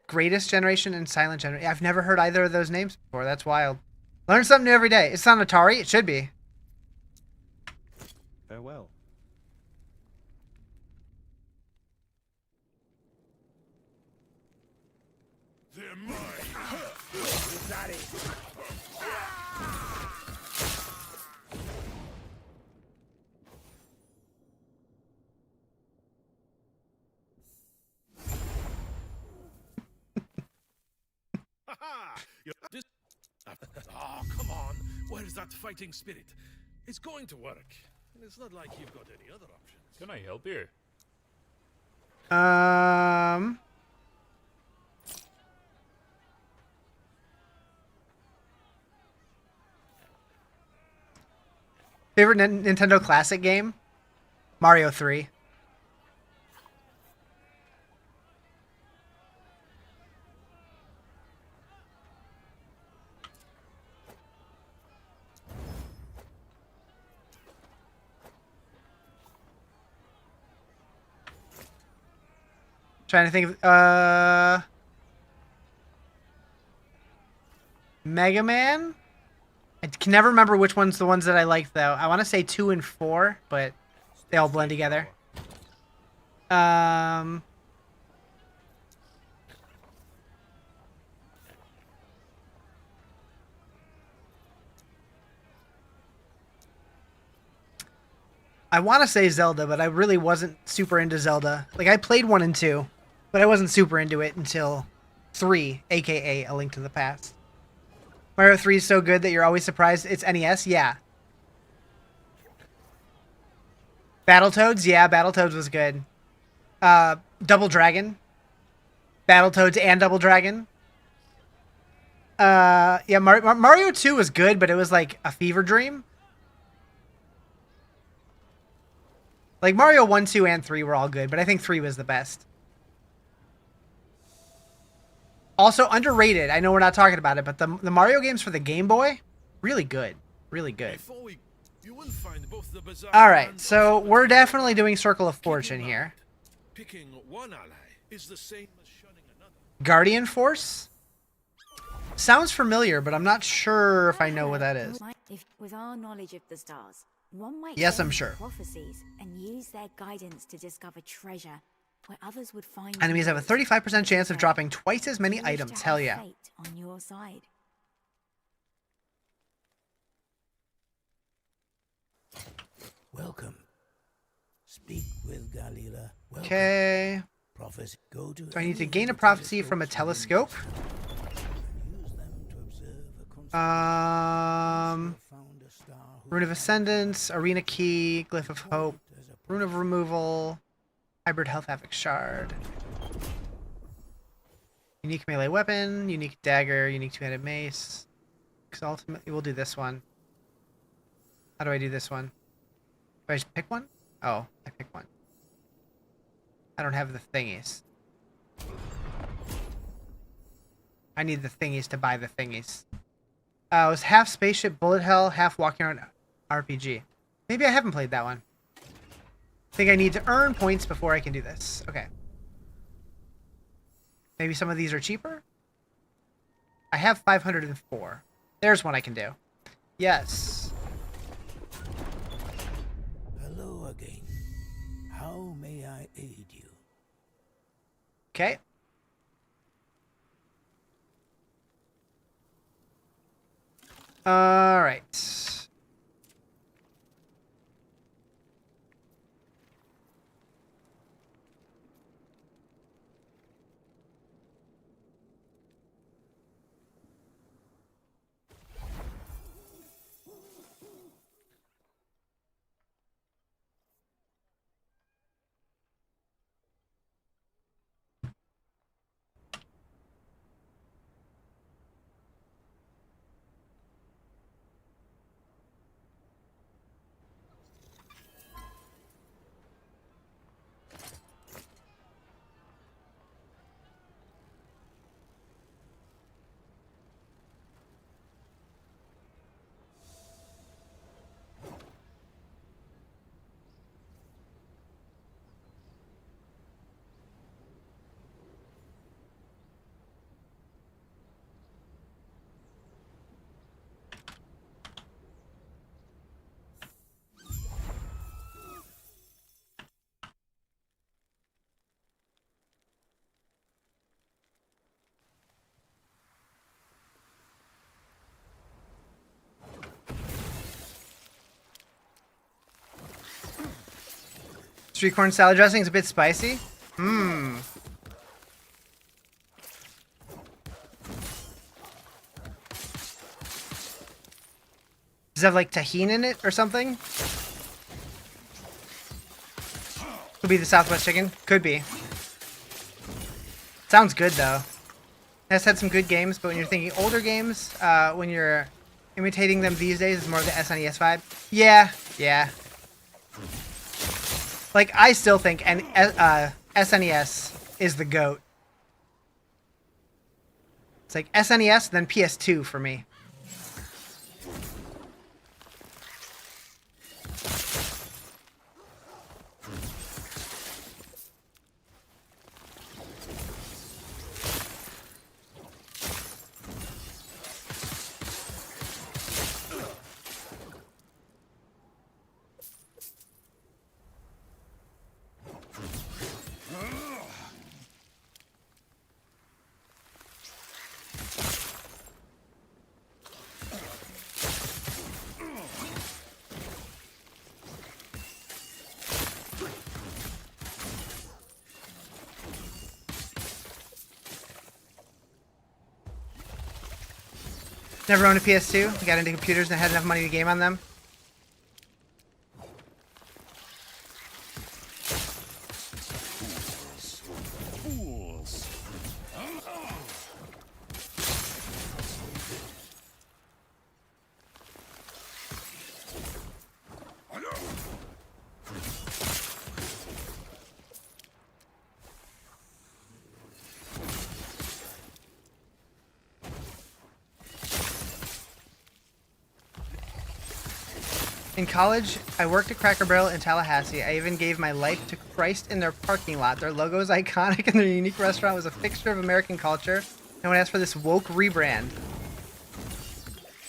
Greatest Generation and Silent Generation. I've never heard either of those names before. That's wild. Learn something new every day. It's on Atari. It should be. Farewell. They're mine. Is that it? Oh, come on. Where's that fighting spirit? It's going to work. And it's not like you've got any other options. Can I help you? Favorite Nintendo Classic game? Mario 3. Trying to think of Mega Man? I can never remember which one's the ones that I like though. I want to say 2 and 4, but they all blend together. I want to say Zelda, but I really wasn't super into Zelda. Like I played 1 and 2, But I wasn't super into it until 3, aka A Link to the Past. Mario 3 is so good that you're always surprised it's NES? Yeah. Battletoads? Yeah, Battletoads was good. Double Dragon. Battletoads and Double Dragon. Yeah, Mario 2 was good, but it was like a fever dream. Like Mario 1, 2, and 3 were all good, but I think 3 was the best. Also underrated. I know we're not talking about it, but the Mario games for the Game Boy, really good. Really good. All right, so we're definitely doing Circle of Fortune here. Picking one ally is the same as shunning another. Guardian Force? Sounds familiar, but I'm not sure if I know what that is. With our knowledge of the stars, one might Yes, I'm sure. prophecies and use their guidance to discover treasure where others would find Enemies have a 35% chance of dropping twice as many items. Hell yeah. fate on your side. Welcome. Speak with Galila. Okay. Prophecy. Go to So I need to gain a prophecy from a telescope. Rune of Ascendance, Arena Key, Glyph of Hope, Rune of Removal, Hybrid Health Havoc Shard. Unique melee weapon, unique dagger, unique two-handed mace. Because ultimately we'll do this one. How do I do this one? Do I just pick one? Oh, I pick one. I don't have the thingies. I need the thingies to buy the thingies. It was half spaceship bullet hell, half walking around RPG. Maybe I haven't played that one. I think I need to earn points before I can do this. Okay. Maybe some of these are cheaper? I have 504. There's one I can do. Yes. Hello again. How may I aid you? Okay. All right. Street corn salad dressing is a bit spicy. Mmm. Does it have like tahini in it or something? Could be the Southwest chicken. Could be. Sounds good though. It has had some good games, but when you're thinking older games, when you're imitating them these days, it's more of the SNES vibe. Yeah, yeah. Like, I still think SNES is the GOAT. It's like SNES, then PS2 for me. Never owned a PS2. Got into computers and had enough money to game on them. In college, I worked at Cracker Barrel in Tallahassee. I even gave my life to Christ in their parking lot. Their logo is iconic and their unique restaurant was a fixture of American culture. No one asked for this woke rebrand.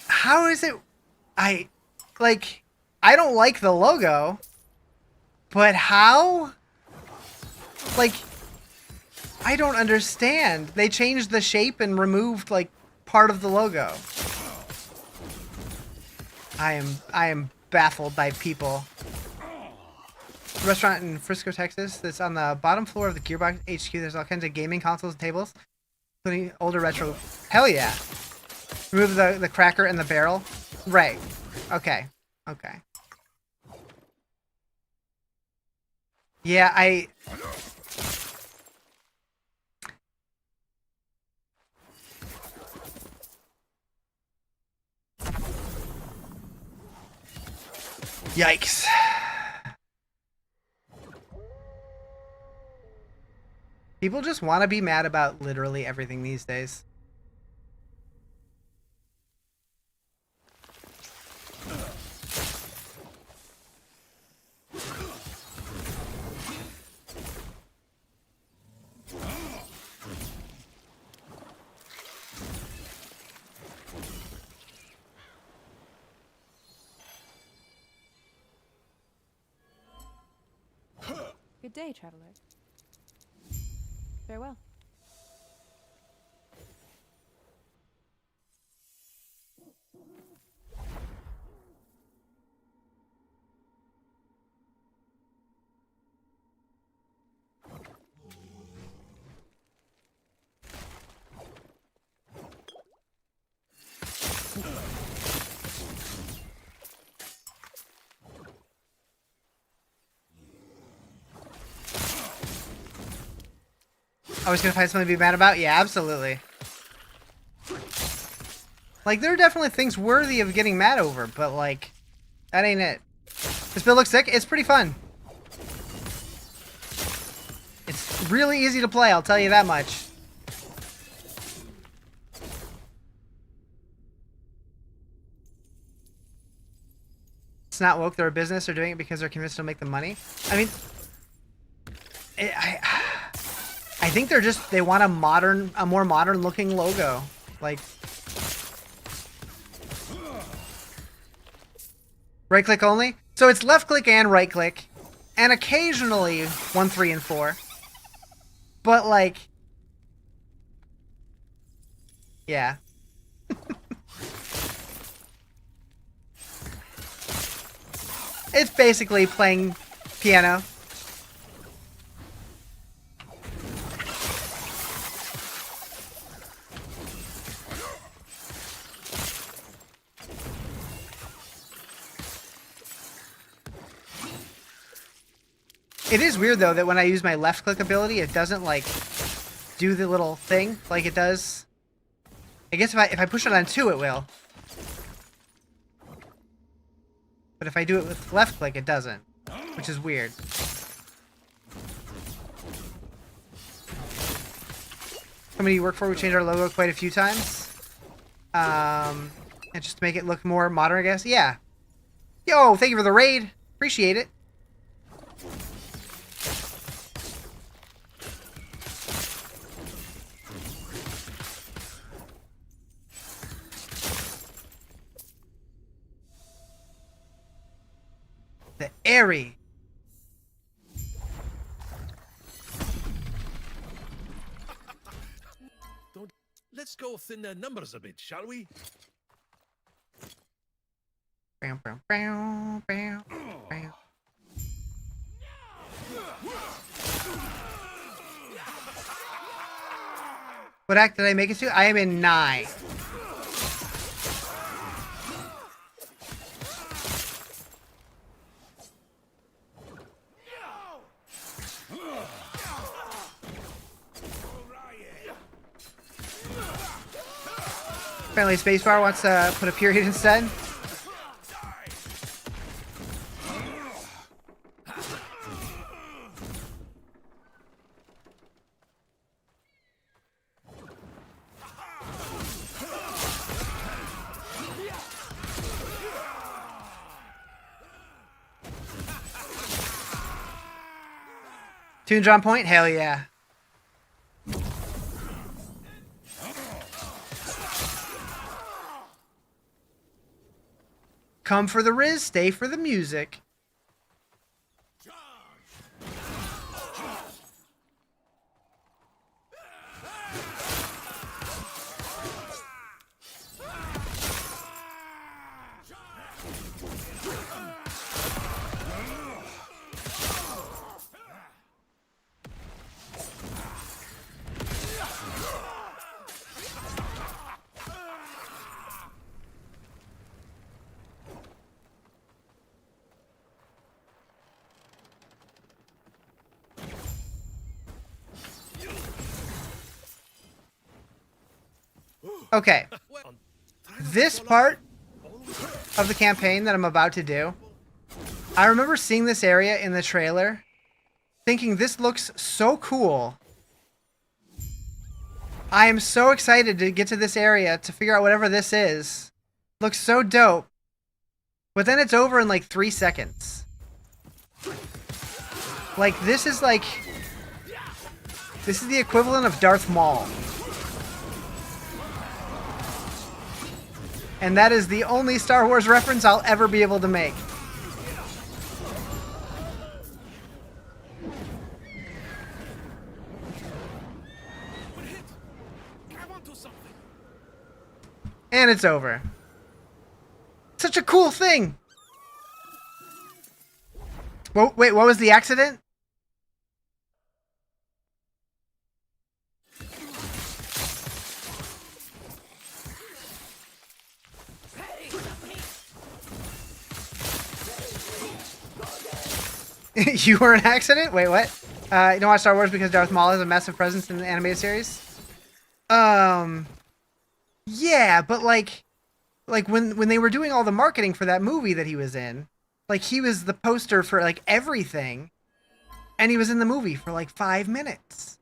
How is it? I don't like the logo, but how? Like, I don't understand. They changed the shape and removed, like, part of the logo. I am baffled by people. Restaurant in Frisco, Texas. That's on the bottom floor of the Gearbox HQ. There's all kinds of gaming consoles and tables, including older retro. Hell yeah! Remove the cracker and the barrel. Right. Okay. Okay. Yeah, Yikes. People just want to be mad about literally everything these days. Good day, traveler. Farewell. I was gonna find something to be mad about? Yeah, absolutely. Like, there are definitely things worthy of getting mad over, but, like, that ain't it. This build looks sick. It's pretty fun. It's really easy to play, I'll tell you that much. It's not woke. They're a business. They're doing it because they're convinced it'll make them money. I mean, I think they want a more modern looking logo. Like, right click only? So it's left click and right click, and occasionally 1, 3, and 4. But like, yeah. It's basically playing piano. It is weird though that when I use my left click ability, it doesn't like do the little thing like it does. I guess if I push it on 2, it will. But if I do it with left click, it doesn't, which is weird. Company you work for, we changed our logo quite a few times. And just to make it look more modern, I guess. Yeah. Yo, thank you for the raid. Appreciate it. The airy. Let's go thin their numbers a bit, shall we? Bow, bow, bow, bow, bow. What act did I make it to? I am in 9. Apparently Spacebar wants to put a period instead. Tunes on point? Hell yeah. Come for the Riz, stay for the music. Okay. This part of the campaign that I'm about to do, I remember seeing this area in the trailer, thinking this looks so cool. I am so excited to get to this area to figure out whatever this is. Looks so dope. But then it's over in like 3 seconds. Like, this is the equivalent of Darth Maul. And that is the only Star Wars reference I'll ever be able to make. And it's over. Such a cool thing! Whoa, wait, what was the accident? You were an accident? Wait, what? You don't watch Star Wars because Darth Maul has a massive presence in the animated series? Yeah, but like when they were doing all the marketing for that movie that he was in, like he was the poster for like everything, and he was in the movie for like 5 minutes.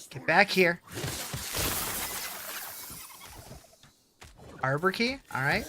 Get back here. Arbor key? Alright.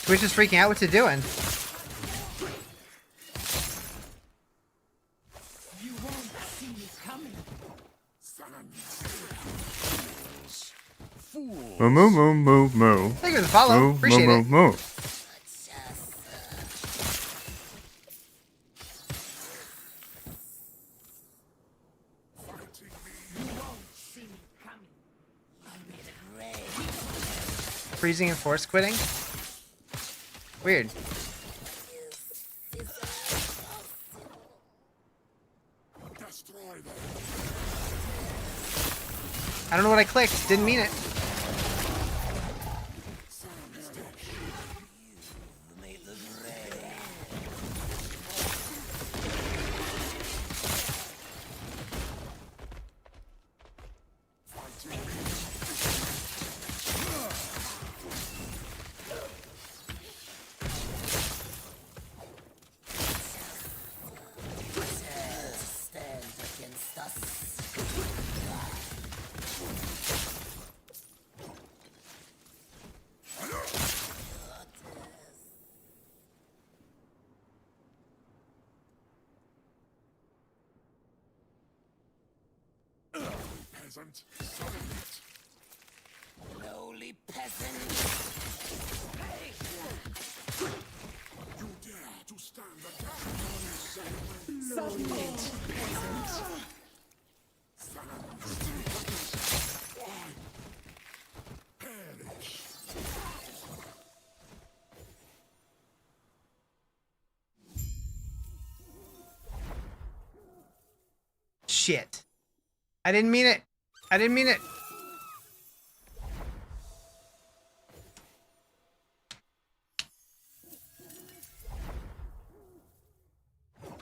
Twitch is freaking out. What's it doing? Moo moo moo moo moo. Thank you for the follow. Moo, Appreciate moo, it. moo, moo. Freezing and force quitting? Weird. I don't know what I clicked. Didn't mean it. Peasant, son of it. Lowly peasant. You dare to stand against Submit, peasant. Why? Perish. Shit. I didn't mean it. I didn't mean it.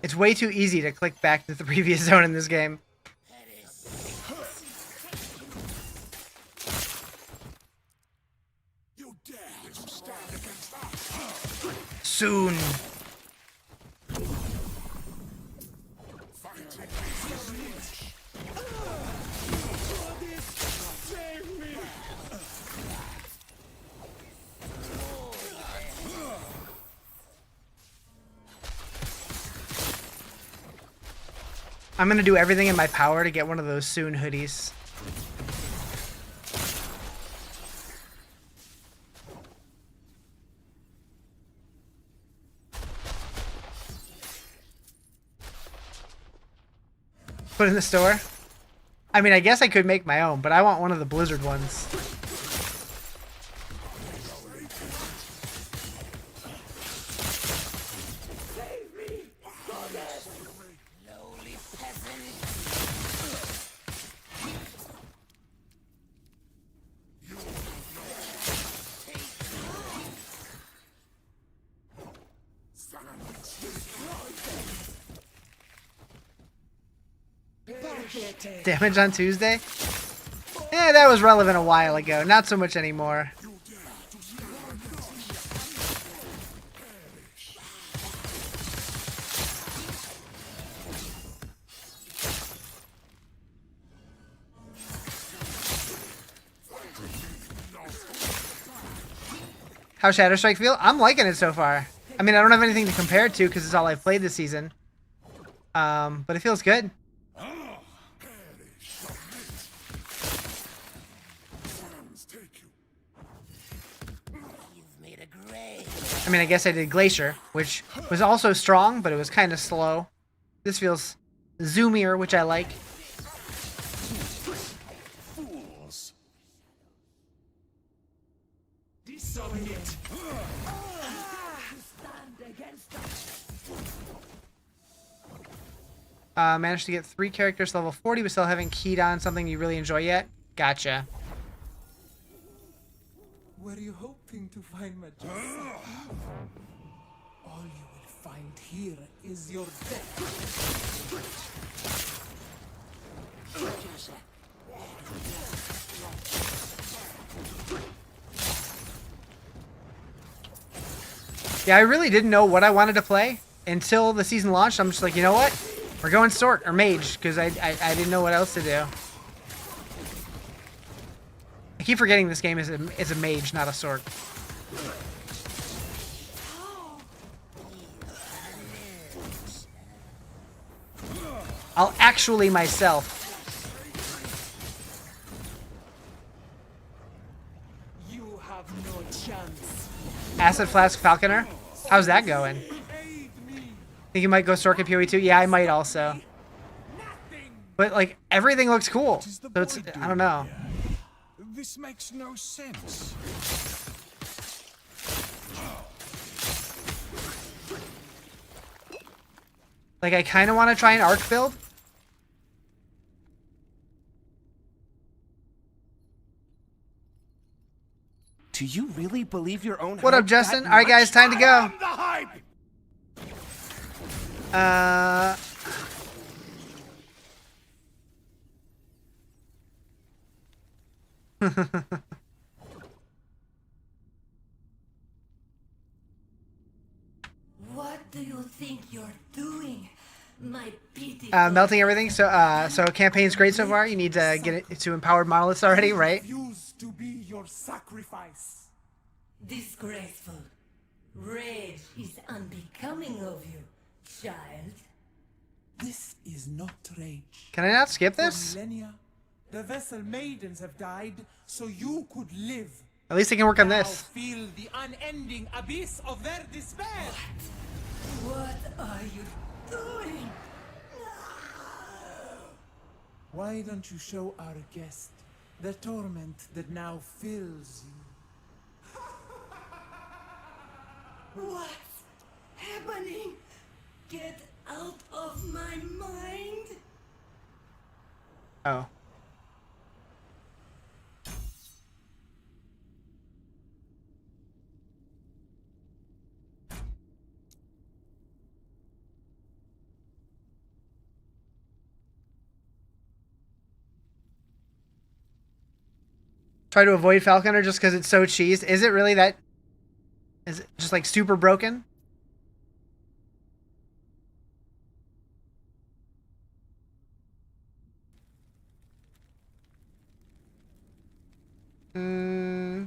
It's way too easy to click back to the previous zone in this game. You dare to stand against us? Soon. I'm gonna do everything in my power to get one of those soon hoodies. Put in the store? I mean, I guess I could make my own, but I want one of the Blizzard ones. Damage on Tuesday? Yeah, that was relevant a while ago. Not so much anymore. How's Shatterstrike feel? I'm liking it so far. I mean, I don't have anything to compare it to because it's all I've played this season. But it feels good. I mean, I guess I did Glacier, which was also strong, but it was kind of slow. This feels zoomier, which I like. Fools. Managed to get 3 characters to level 40, but still haven't keyed on something you really enjoy yet. Gotcha. Were you hoping to find Majestic? All you will find here is your death. Yeah, I really didn't know what I wanted to play until the season launched. I'm just like, you know what? We're going Sword or Mage, because I didn't know what else to do. I keep forgetting this game is a Mage, not a Sword. I'll actually myself. You have no chance. Acid Flask Falconer? How's that going? Think you might go Sorkin PoE too? Yeah, I might also. But like everything looks cool. So it's I don't know. This makes no sense. Like I kind of want to try an arc build. Do you really believe your own? What up, Justin? All right, guys, time to go. What do you think you're doing, my beauty? Melting everything. So campaign's great so far. You need to get it to empowered monoliths already, right? Used to be your sacrifice. Disgraceful. Rage is unbecoming of you, child. This is not rage. Can I not skip this? For millennia, the Vessel Maidens have died so you could live. At least I can work on Now this. feel the unending abyss of their despair. What are you doing? Why don't you show our guest the torment that now fills you? What's happening? Get out of my mind. Oh. Try to avoid Falconer just because it's so cheesed. Is it really that? Is it just like super broken? Hmm.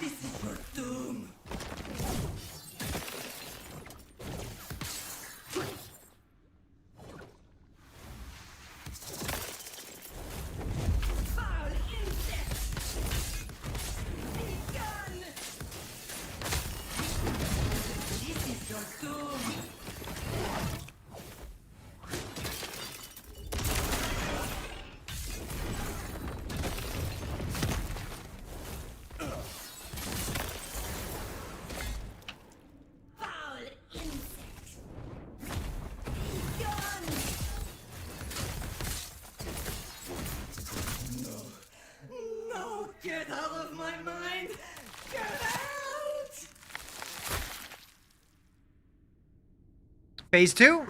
This is your doom. Foul insect. Be gone. This is your doom. Foul insect. Be gone. No, get out of my mind. Get out. Phase 2.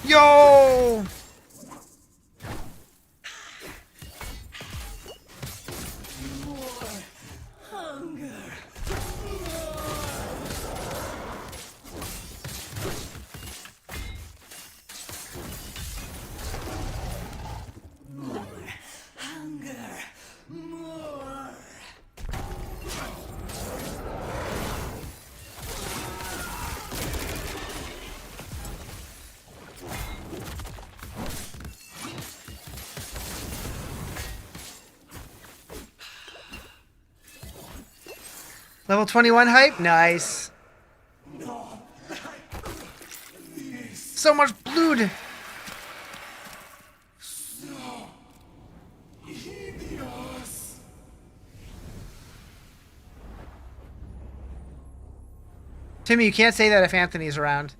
Yo! More hunger. More hunger. More. Level 21 hype? Nice. So much blood. Timmy, you can't say that if Anthony's around.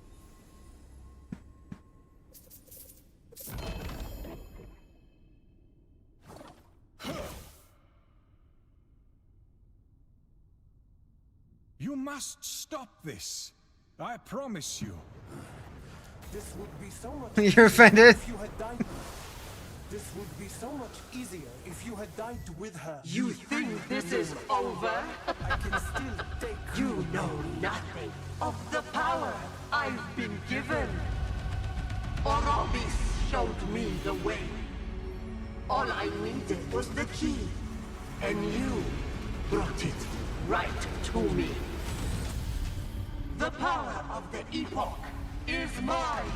You must stop this. I promise you. This would be so much You're offended? if you had died. This would be so much easier if you had died with her. You think this is over? I can still take You know nothing of the power I've been given. Orobis showed me the way. All I needed was the key, and you brought it right to me. The power of the Epoch is mine.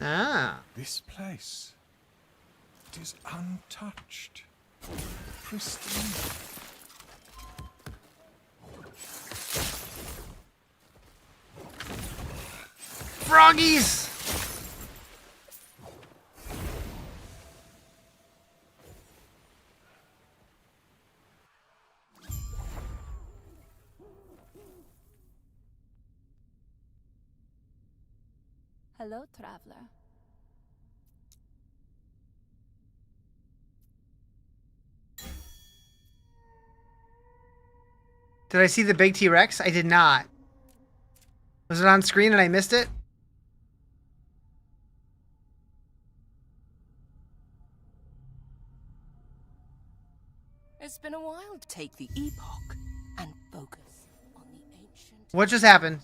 Ah. This place, it is untouched, pristine. Froggies! Hello, traveler. Did I see the big T-Rex? I did not. Was it on screen and I missed it? It's been a while to take the Epoch and focus on the ancient... What just happened?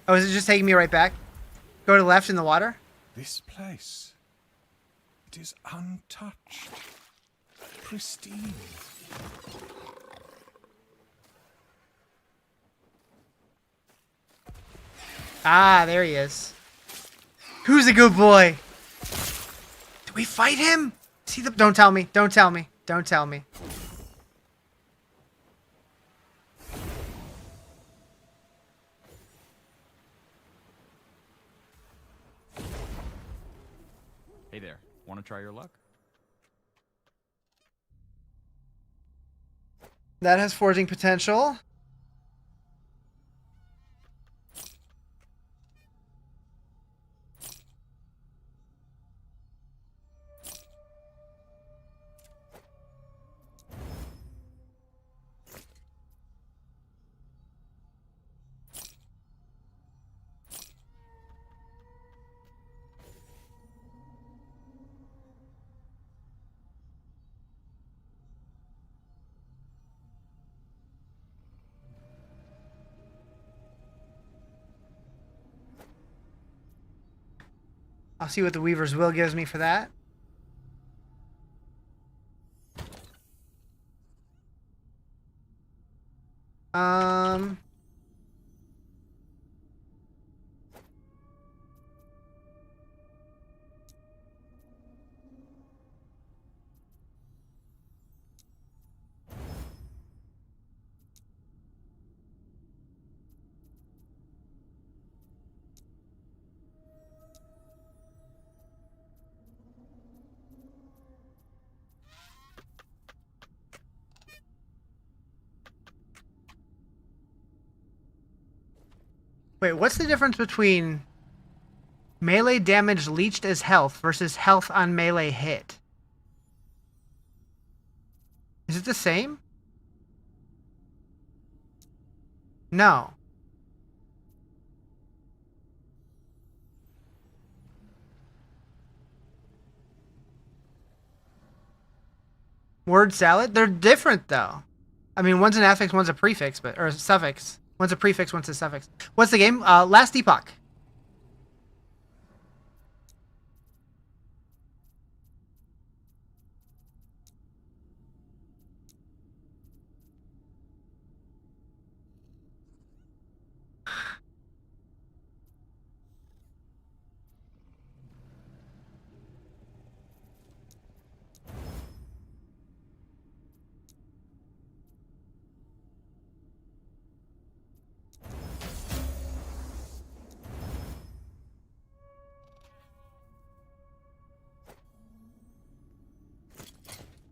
Oh, is it just taking me right back? Go to the left in the water? This place, it is untouched, pristine. Ah, there he is. Who's a good boy? Do we fight him? See the? Don't tell me. Don't tell me. Don't tell me. Hey there. Want to try your luck? That has forging potential. I'll see what the Weaver's Will gives me for that. Wait, what's the difference between melee damage leached as health versus health on melee hit? Is it the same? No. Word salad? They're different though. I mean, one's an affix, one's a prefix, or a suffix. One's a prefix, one's a suffix. What's the game? Last Epoch.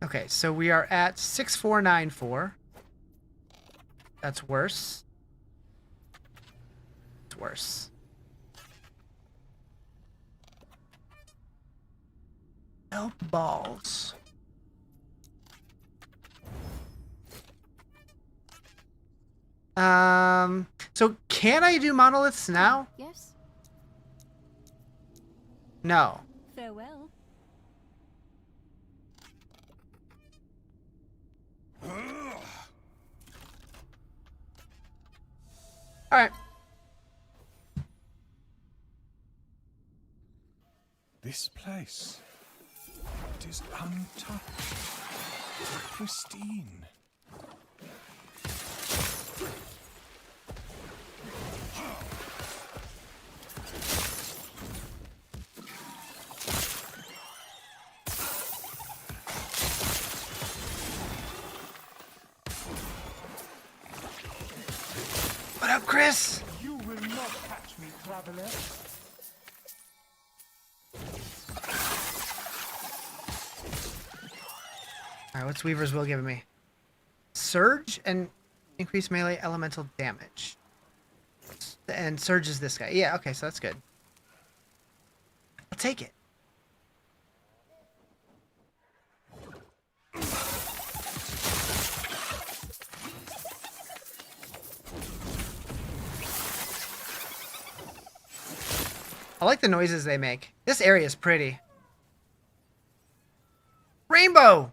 Okay, so we are at 6494. That's worse. It's worse. Help balls. So can I do monoliths now? Yes. No. Farewell. All right. This place, it is untouched, pristine. What up, Chris? You will not catch me, traveler. Alright, what's Weaver's Will giving me? Surge and increase melee elemental damage. And Surge is this guy. Yeah, okay, so that's good. I'll take it. I like the noises they make. This area is pretty. Rainbow!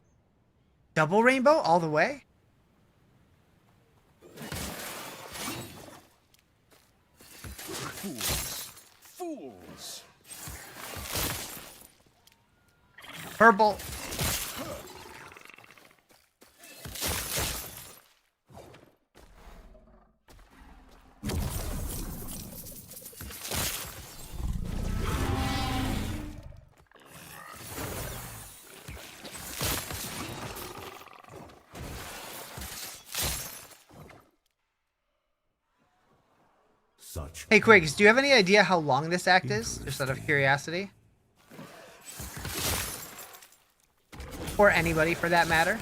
Double rainbow all the way? Fools! Fools! Purple. Hey, Quigs, do you have any idea how long this act is? Just out of curiosity. Or anybody, for that matter.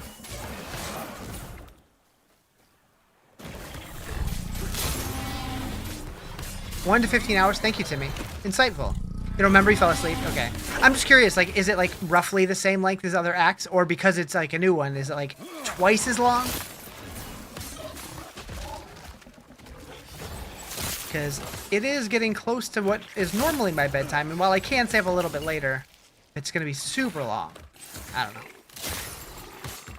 One to 15 hours. Thank you, Timmy. Insightful. You don't remember? You fell asleep? Okay. I'm just curious, like, is it, like, roughly the same length as other acts? Or because it's, like, a new one, is it, like, twice as long? Because it is getting close to what is normally my bedtime, and while I can stay up a little bit later, it's going to be super long. I don't know.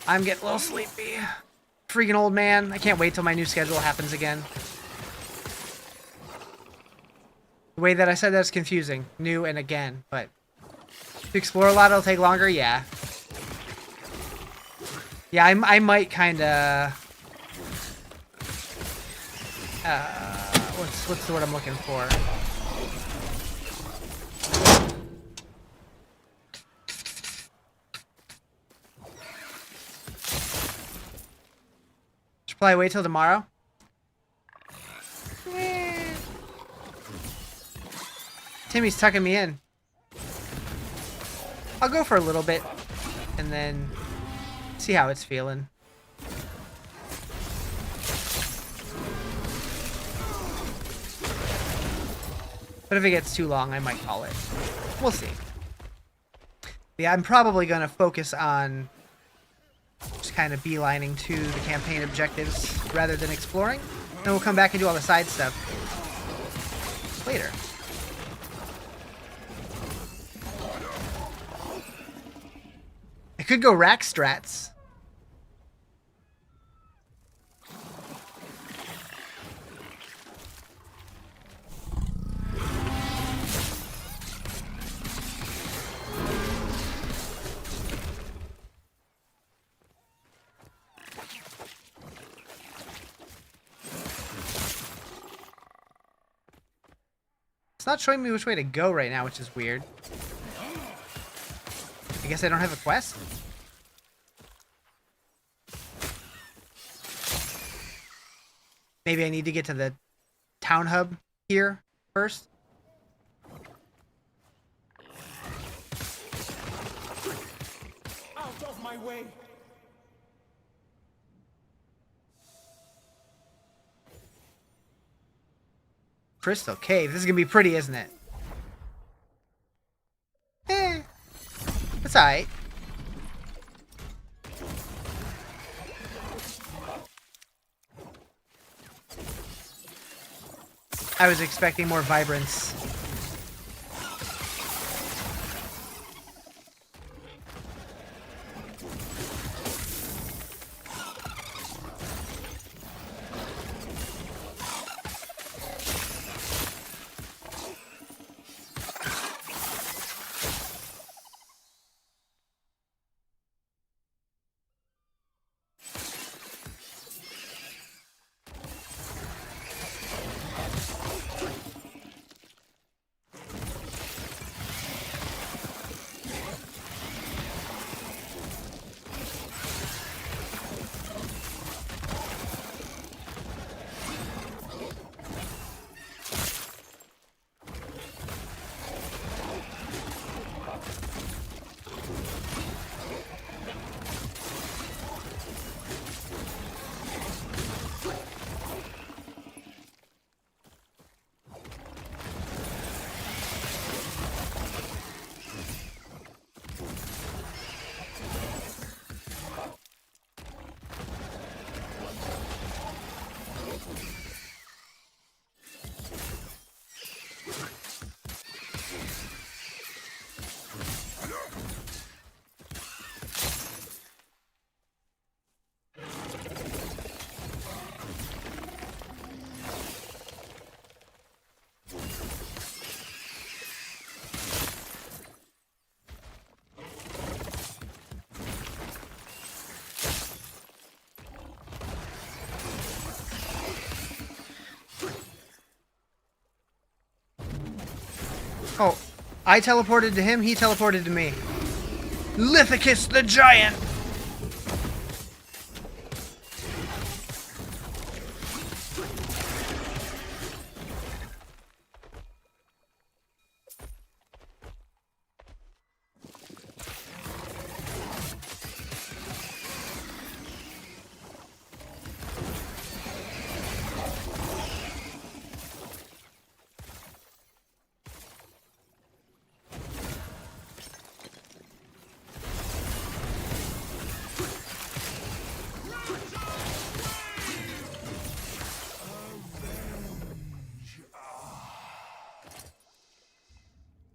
I'm getting a little sleepy. Freaking old man. I can't wait till my new schedule happens again. The way that I said that's confusing. New and again, but to explore a lot, it'll take longer, yeah. Yeah, I might kind of... What's the word I'm looking for? Should probably wait till tomorrow. Timmy's tucking me in. I'll go for a little bit and then see how it's feeling. But if it gets too long, I might call it. We'll see. Yeah, I'm probably going to focus on just kind of beelining to the campaign objectives rather than exploring. Then we'll come back and do all the side stuff later. I could go rack strats. It's not showing me which way to go right now, which is weird. I guess I don't have a quest? Maybe I need to get to the town hub here first? Out of my way! Crystal Cave. This is gonna be pretty, isn't it? That's alright. I was expecting more vibrance. Oh, I teleported to him, he teleported to me. Lithicus the Giant!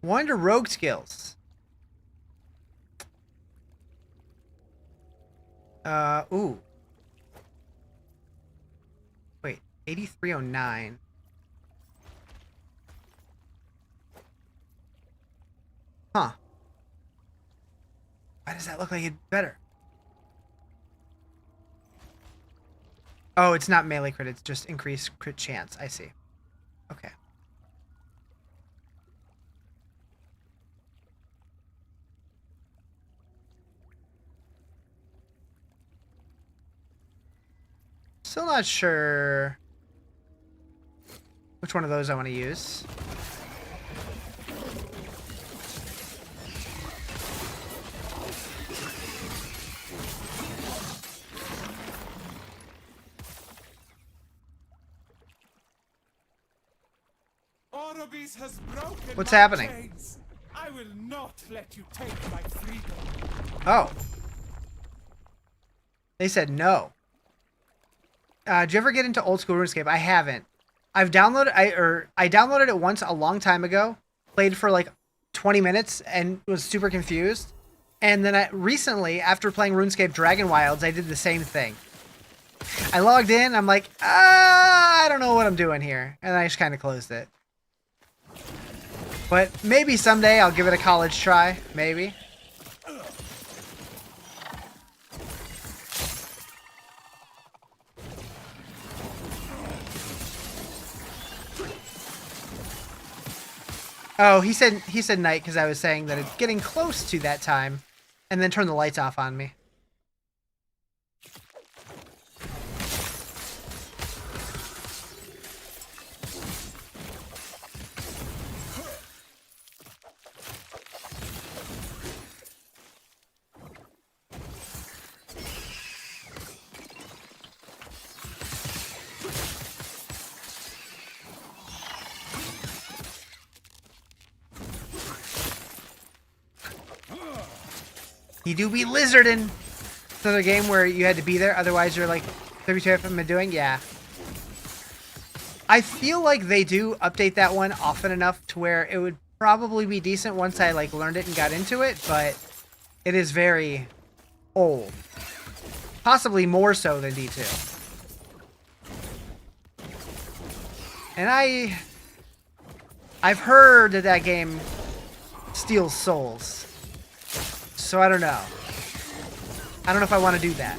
Wonder rogue skills. Ooh. Wait, 8309. Huh. Why does that look like it's better? Oh, it's not melee crit, it's just increased crit chance. I see. Okay. Still not sure which one of those I want to use. Orobis has broken What's my happening? chains. I will not let you take my freedom. Oh. They said no. Did you ever get into old school RuneScape? I haven't. I've downloaded I downloaded it once a long time ago, played for like 20 minutes and was super confused. And then recently, after playing RuneScape Dragon Wilds, I did the same thing. I logged in, I'm like, I don't know what I'm doing here. And I just kind of closed it. But maybe someday I'll give it a college try. Maybe. Oh, he said night because I was saying that it's getting close to that time, and then turn the lights off on me. You do be lizarding. Another game where you had to be there, otherwise you're like 32 FM doing? Yeah. I feel like they do update that one often enough to where it would probably be decent once I like learned it and got into it, but it is very old. Possibly more so than D2. And I've heard that that game steals souls. So I don't know. I don't know if I want to do that.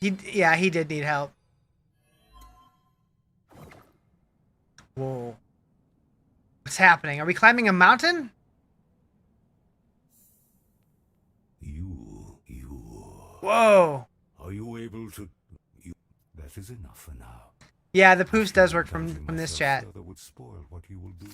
Yeah, he did need help. Whoa. What's happening? Are we climbing a mountain? Whoa. Are you able to... That is enough for now. Yeah, the poofs does work from this chat. That would spoil what you will do.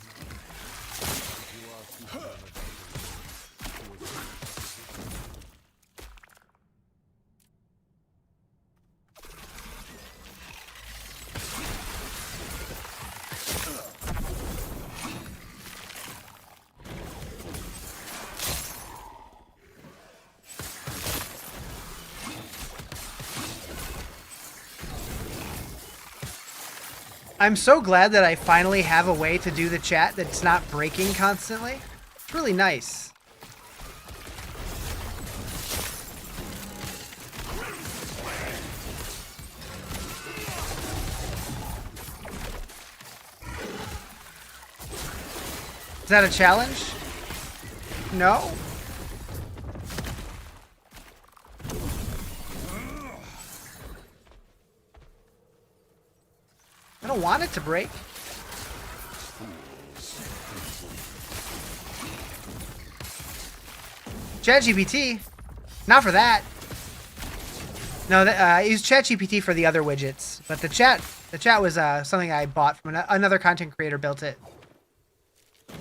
I'm so glad that I finally have a way to do the chat that's not breaking constantly. It's really nice. Is that a challenge? No? I don't want it to break. ChatGPT? Not for that. No, I use ChatGPT for the other widgets, but the chat was something I bought from another content creator built it. I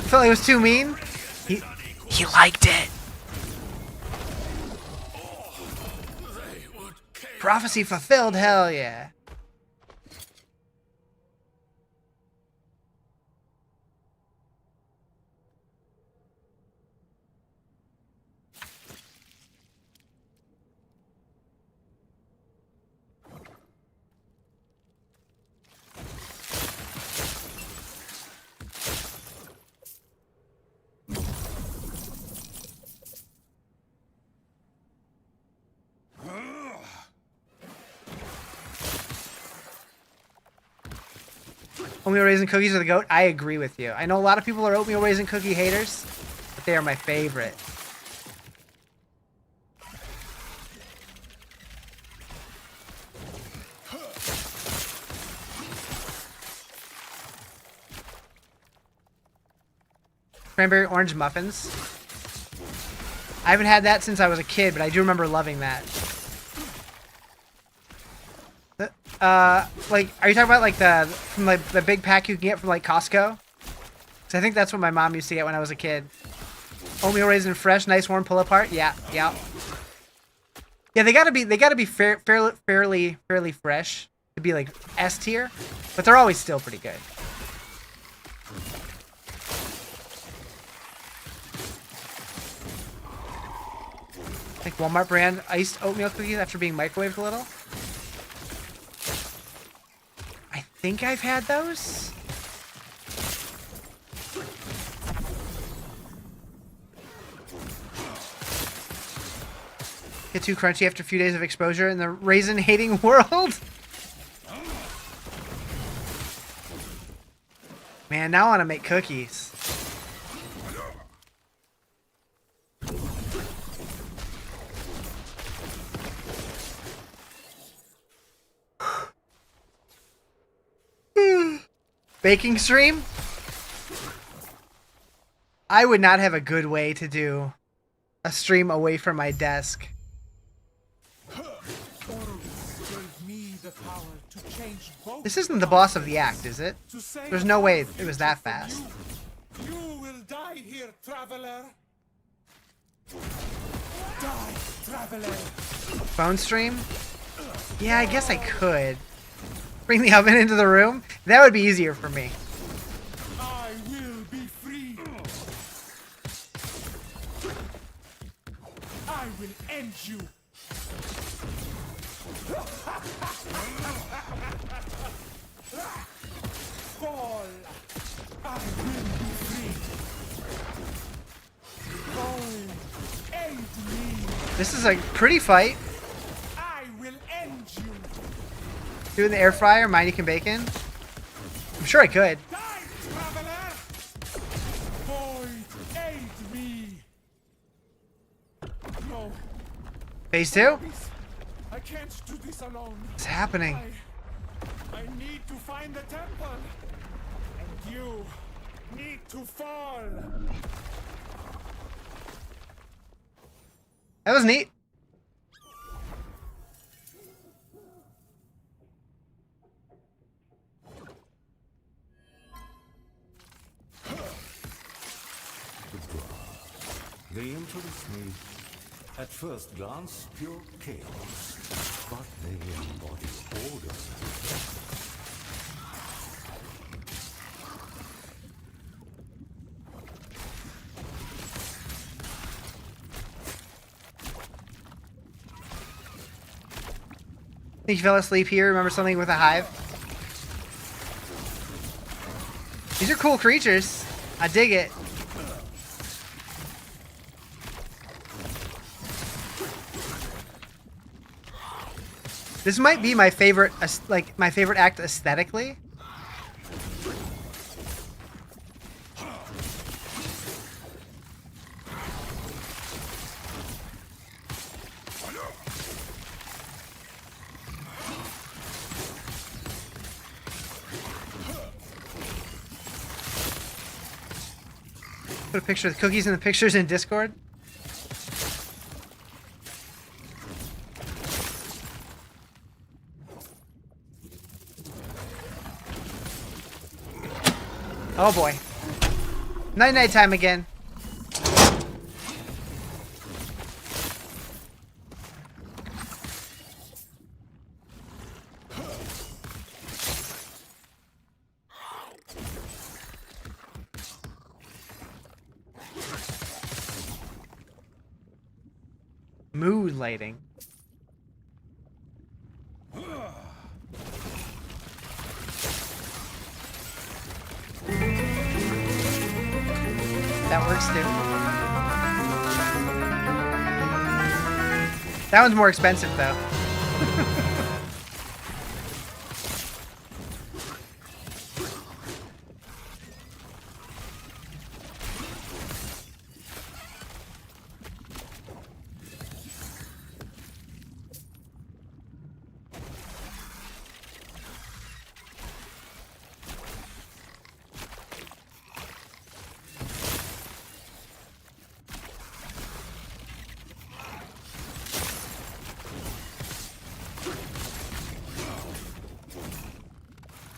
felt like it was too mean. He liked it. Prophecy fulfilled, hell yeah. Oatmeal raisin cookies are the goat. I agree with you. I know a lot of people are oatmeal raisin cookie haters, but they are my favorite. Cranberry orange muffins. I haven't had that since I was a kid, but I do remember loving that. Like, are you talking about like the big pack you can get from like Costco? 'Cause I think that's what my mom used to get when I was a kid. Oatmeal raisin fresh, nice warm pull apart. Yeah. Yeah, they gotta be fairly fresh to be like S tier, but they're always still pretty good. Like Walmart brand iced oatmeal cookies after being microwaved a little. I think I've had those. Get too crunchy after a few days of exposure in the raisin-hating world. Man, now I want to make cookies. Baking stream? I would not have a good way to do a stream away from my desk. This isn't the boss of the act, is it? There's no way it was that fast. You will die here, traveler. Die, traveler. Phone stream? Yeah, I guess I could. Bring the oven into the room? That would be easier for me. I will be free. I will end you. Fall. I will be free. Fall. Aid me. This is a pretty fight. I will end you. Do it in the air fryer, mine you can bake in. I'm sure I could. Die, traveler. Void, aid me. No. Phase 2? I can't do this alone. What's happening? I need to find the temple. And you need to fall. That was neat. The Emperor's made, at first glance, pure chaos, but they embody order. I think you fell asleep here. Remember something with a hive? These are cool creatures. I dig it. This might be my favorite, like my favorite act aesthetically. Put a picture of the cookies in the pictures in Discord. Oh boy. Night time again. Mood lighting. That works too. That one's more expensive though.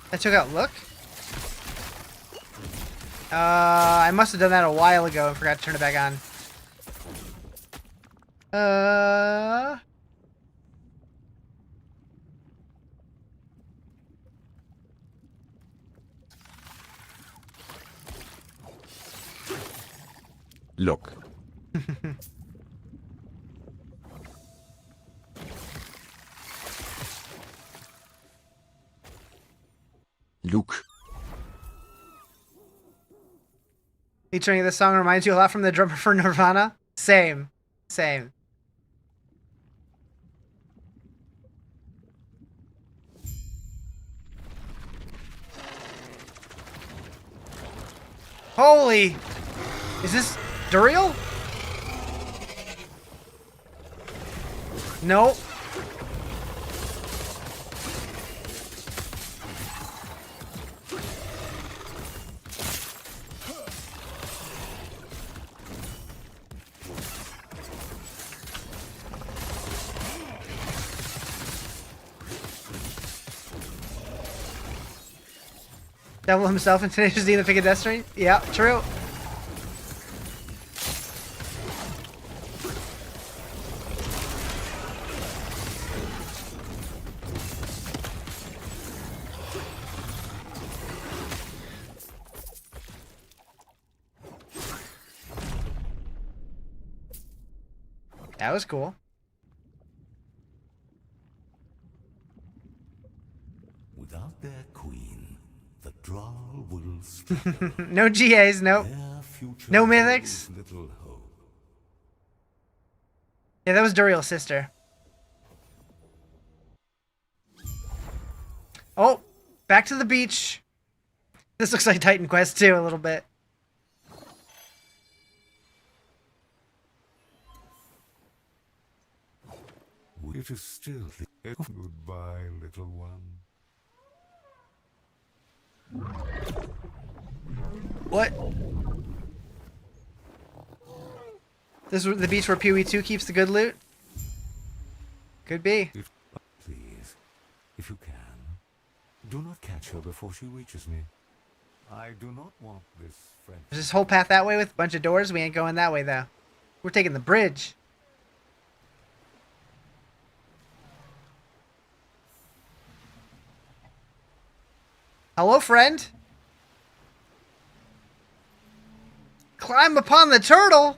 I took out look. I must have done that a while ago and forgot to turn it back on. Look. Luke. Each of this song reminds you a lot from the drummer for Nirvana? Same. Same. Holy! Is this Duriel? Nope. Devil himself and Tenacious D in the Pick of Destiny? Yeah, true. That was cool. Without their queen, the Droll will struggle. No GAs, nope. Their future No mythics. holds little hope. Yeah, that was Duriel's sister. Oh, back to the beach. This looks like Titan Quest too, a little bit. It is still the goodbye, little one. What? This is the beach where Pewee 2 keeps the good loot? Could be. Please, if you can, do not catch her before she reaches me. I do not want this friend. There's this whole path that way with a bunch of doors. We ain't going that way, though. We're taking the bridge. Hello, friend. Climb upon the turtle.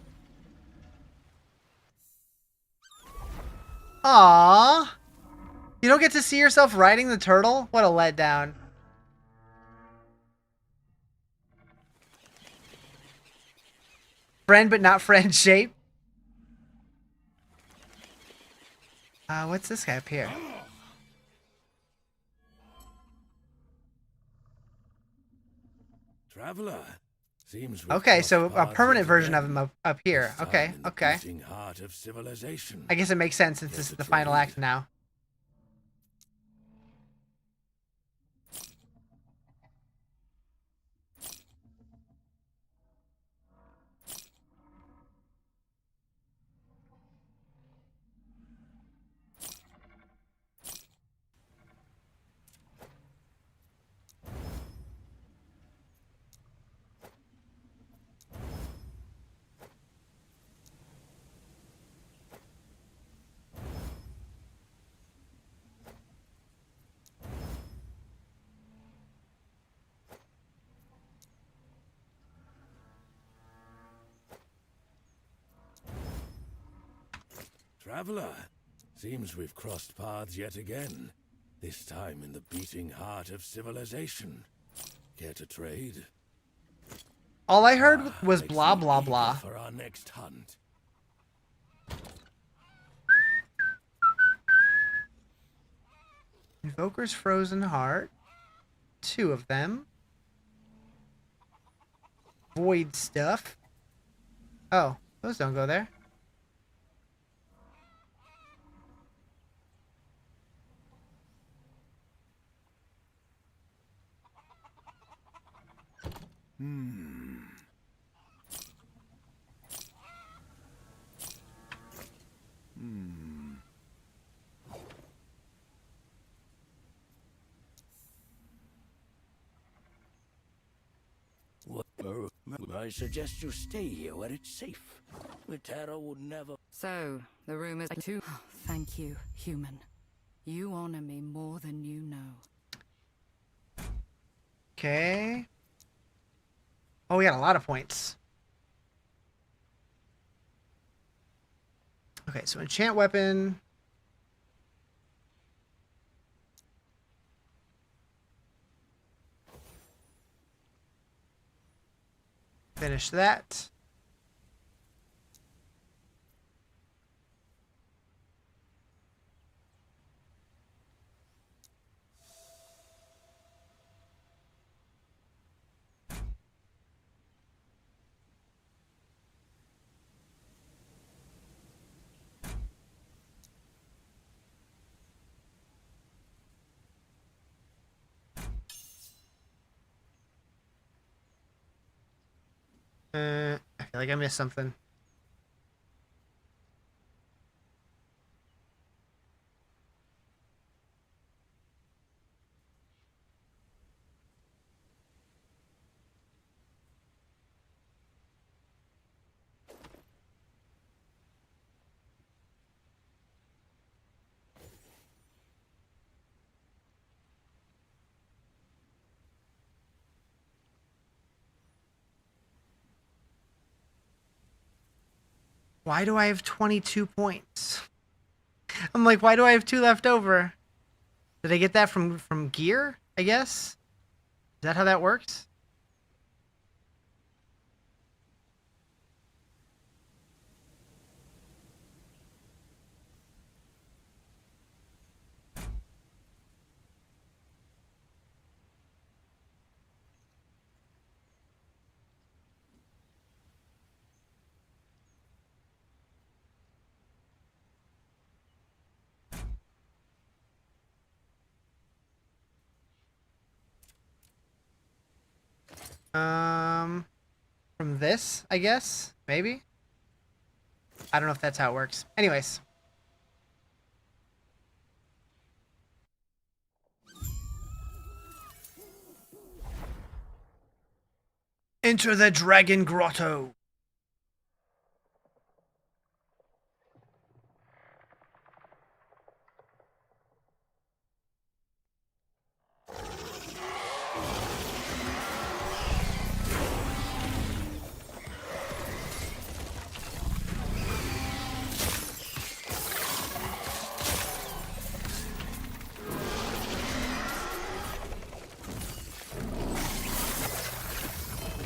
Aww. You don't get to see yourself riding the turtle? What a letdown. Friend, but not friend shape. What's this guy up here? Traveler, seems Okay, so a permanent version of him up here. Okay, okay. Heart of civilization. I guess it makes sense since this is the final act now. Traveler, seems we've crossed paths yet again. This time in the beating heart of civilization. Care to trade? All I heard was blah blah blah. For our next hunt. Invoker's Frozen Heart. 2 of them. Void stuff. Oh, those don't go there. I suggest you stay here where it's safe. The terror would never... So, the rumors are too... Oh, thank you, human. You honor me more than you know. Okay. Oh, we got a lot of points. Okay, so enchant weapon. Finish that. I feel like I missed something. Why do I have 22 points? I'm like, why do I have 2 left over? Did I get that from gear, I guess? Is that how that works? From this, I guess? Maybe? I don't know if that's how it works. Anyways. Enter the Dragon Grotto.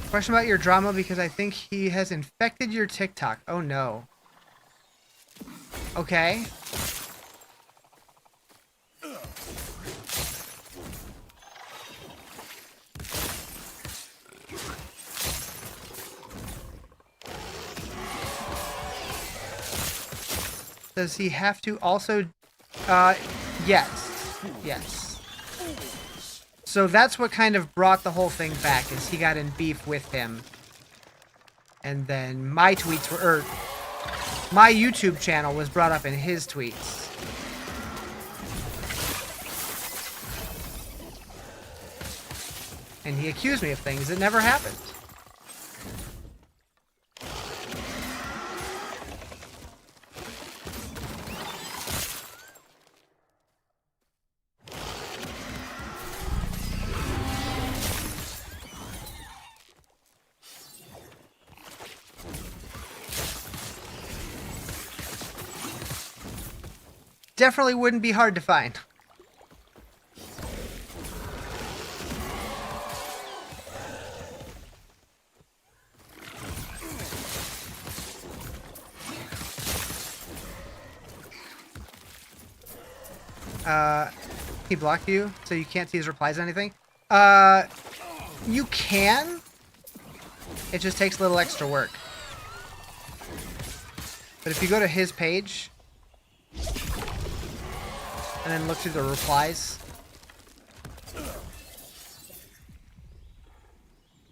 Question about your drama because I think he has infected your TikTok. Oh no. Okay. Does he have to also... yes. Yes. So that's what kind of brought the whole thing back, is he got in beef with him. And then my tweets were... or my YouTube channel was brought up in his tweets. And he accused me of things that never happened. Definitely wouldn't be hard to find. He blocked you, so you can't see his replies or anything? You can. It just takes a little extra work. But if you go to his page... and then look through the replies.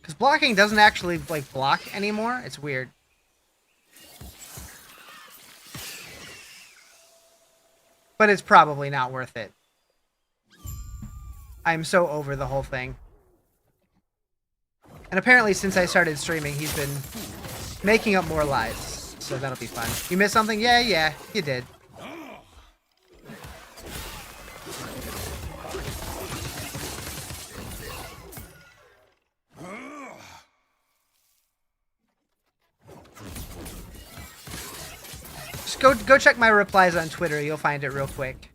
Because blocking doesn't actually, like, block anymore. It's weird. But it's probably not worth it. I'm so over the whole thing. And apparently since I started streaming, he's been making up more lies. So that'll be fun. You missed something? Yeah, you did. Go check my replies on Twitter. You'll find it real quick.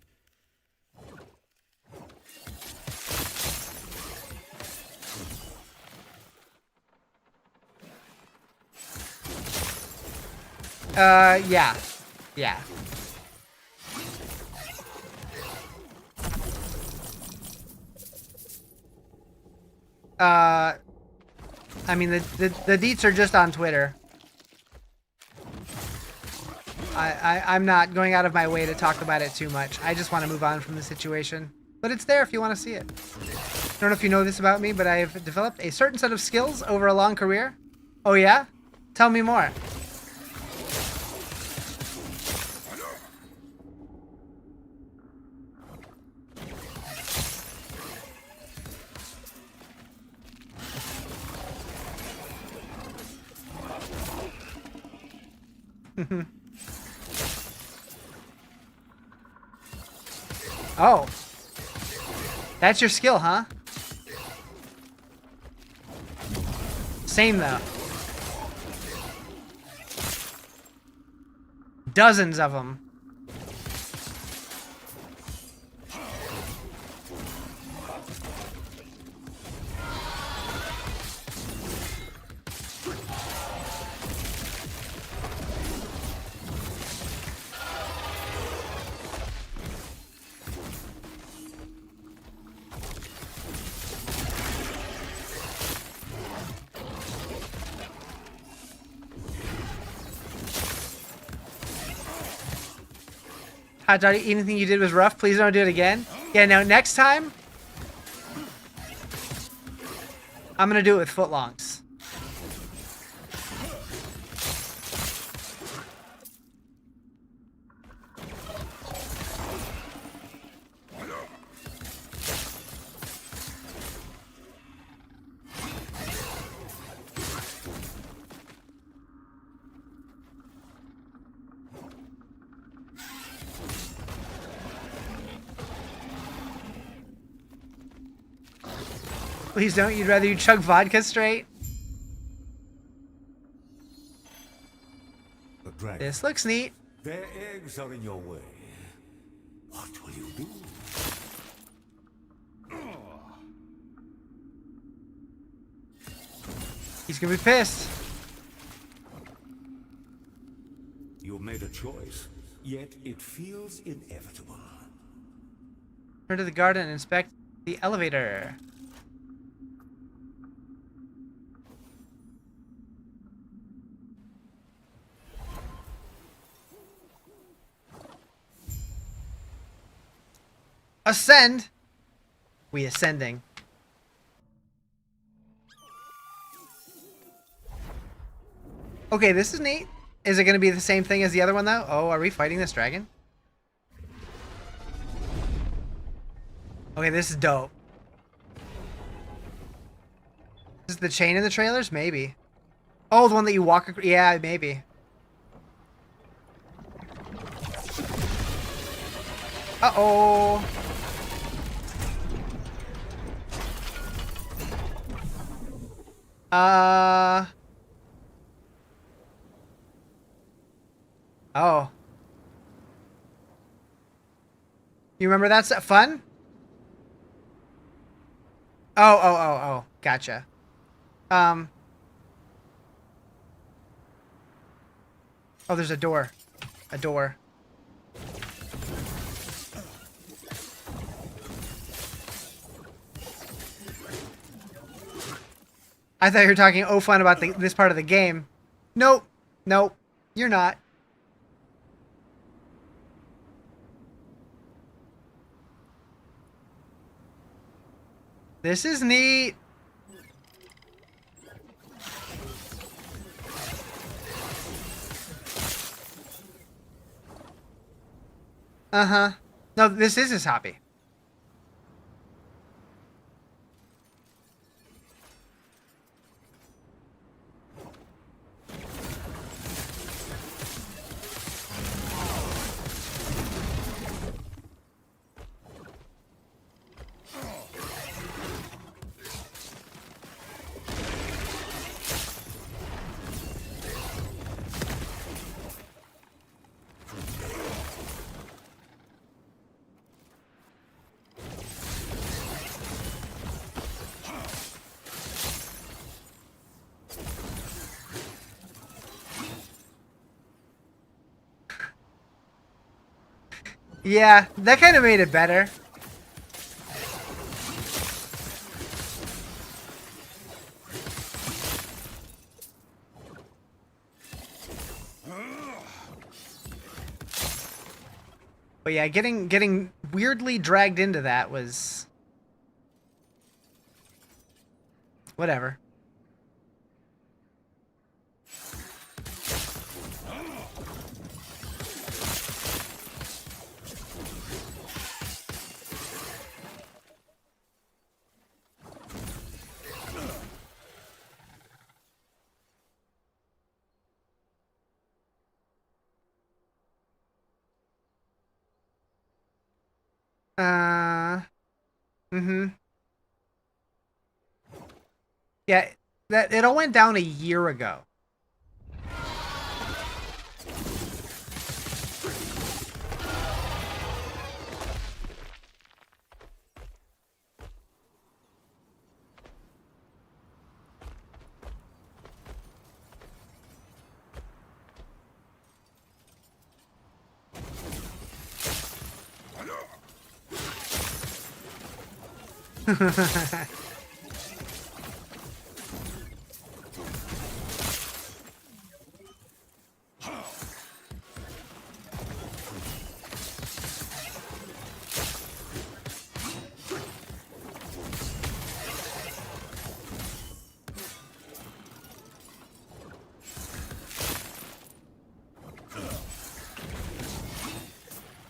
Yeah. Yeah. I mean, the deets are just on Twitter. I'm not going out of my way to talk about it too much. I just want to move on from the situation. But it's there if you want to see it. I don't know if you know this about me, but I've developed a certain set of skills over a long career. Oh yeah? Tell me more. Oh. That's your skill, huh? Same, though. dozens of them. Hot dog, anything you did was rough. Please don't do it again. Yeah, no, next time, I'm going to do it with footlongs. Please don't. You'd rather you chug vodka straight? This looks neat. Their eggs are in your way. What will you do? He's gonna be pissed. You made a choice, yet it feels inevitable. Turn to the garden and inspect the elevator. Ascend. We ascending. Okay, this is neat. Is it going to be the same thing as the other one, though? Oh, are we fighting this dragon? Okay, this is dope. Is the chain in the trailers? Maybe. Oh, the one that you walk across. Yeah, maybe. Uh-oh. Oh. You remember that's fun? Oh. Gotcha. Oh, there's a door. A door. I thought you were talking fun about this part of the game. Nope. Nope. You're not. This is neat. Uh-huh. No, this is his hobby. Yeah, that kind of made it better. But yeah, getting weirdly dragged into that was whatever. Yeah, it all went down a year ago.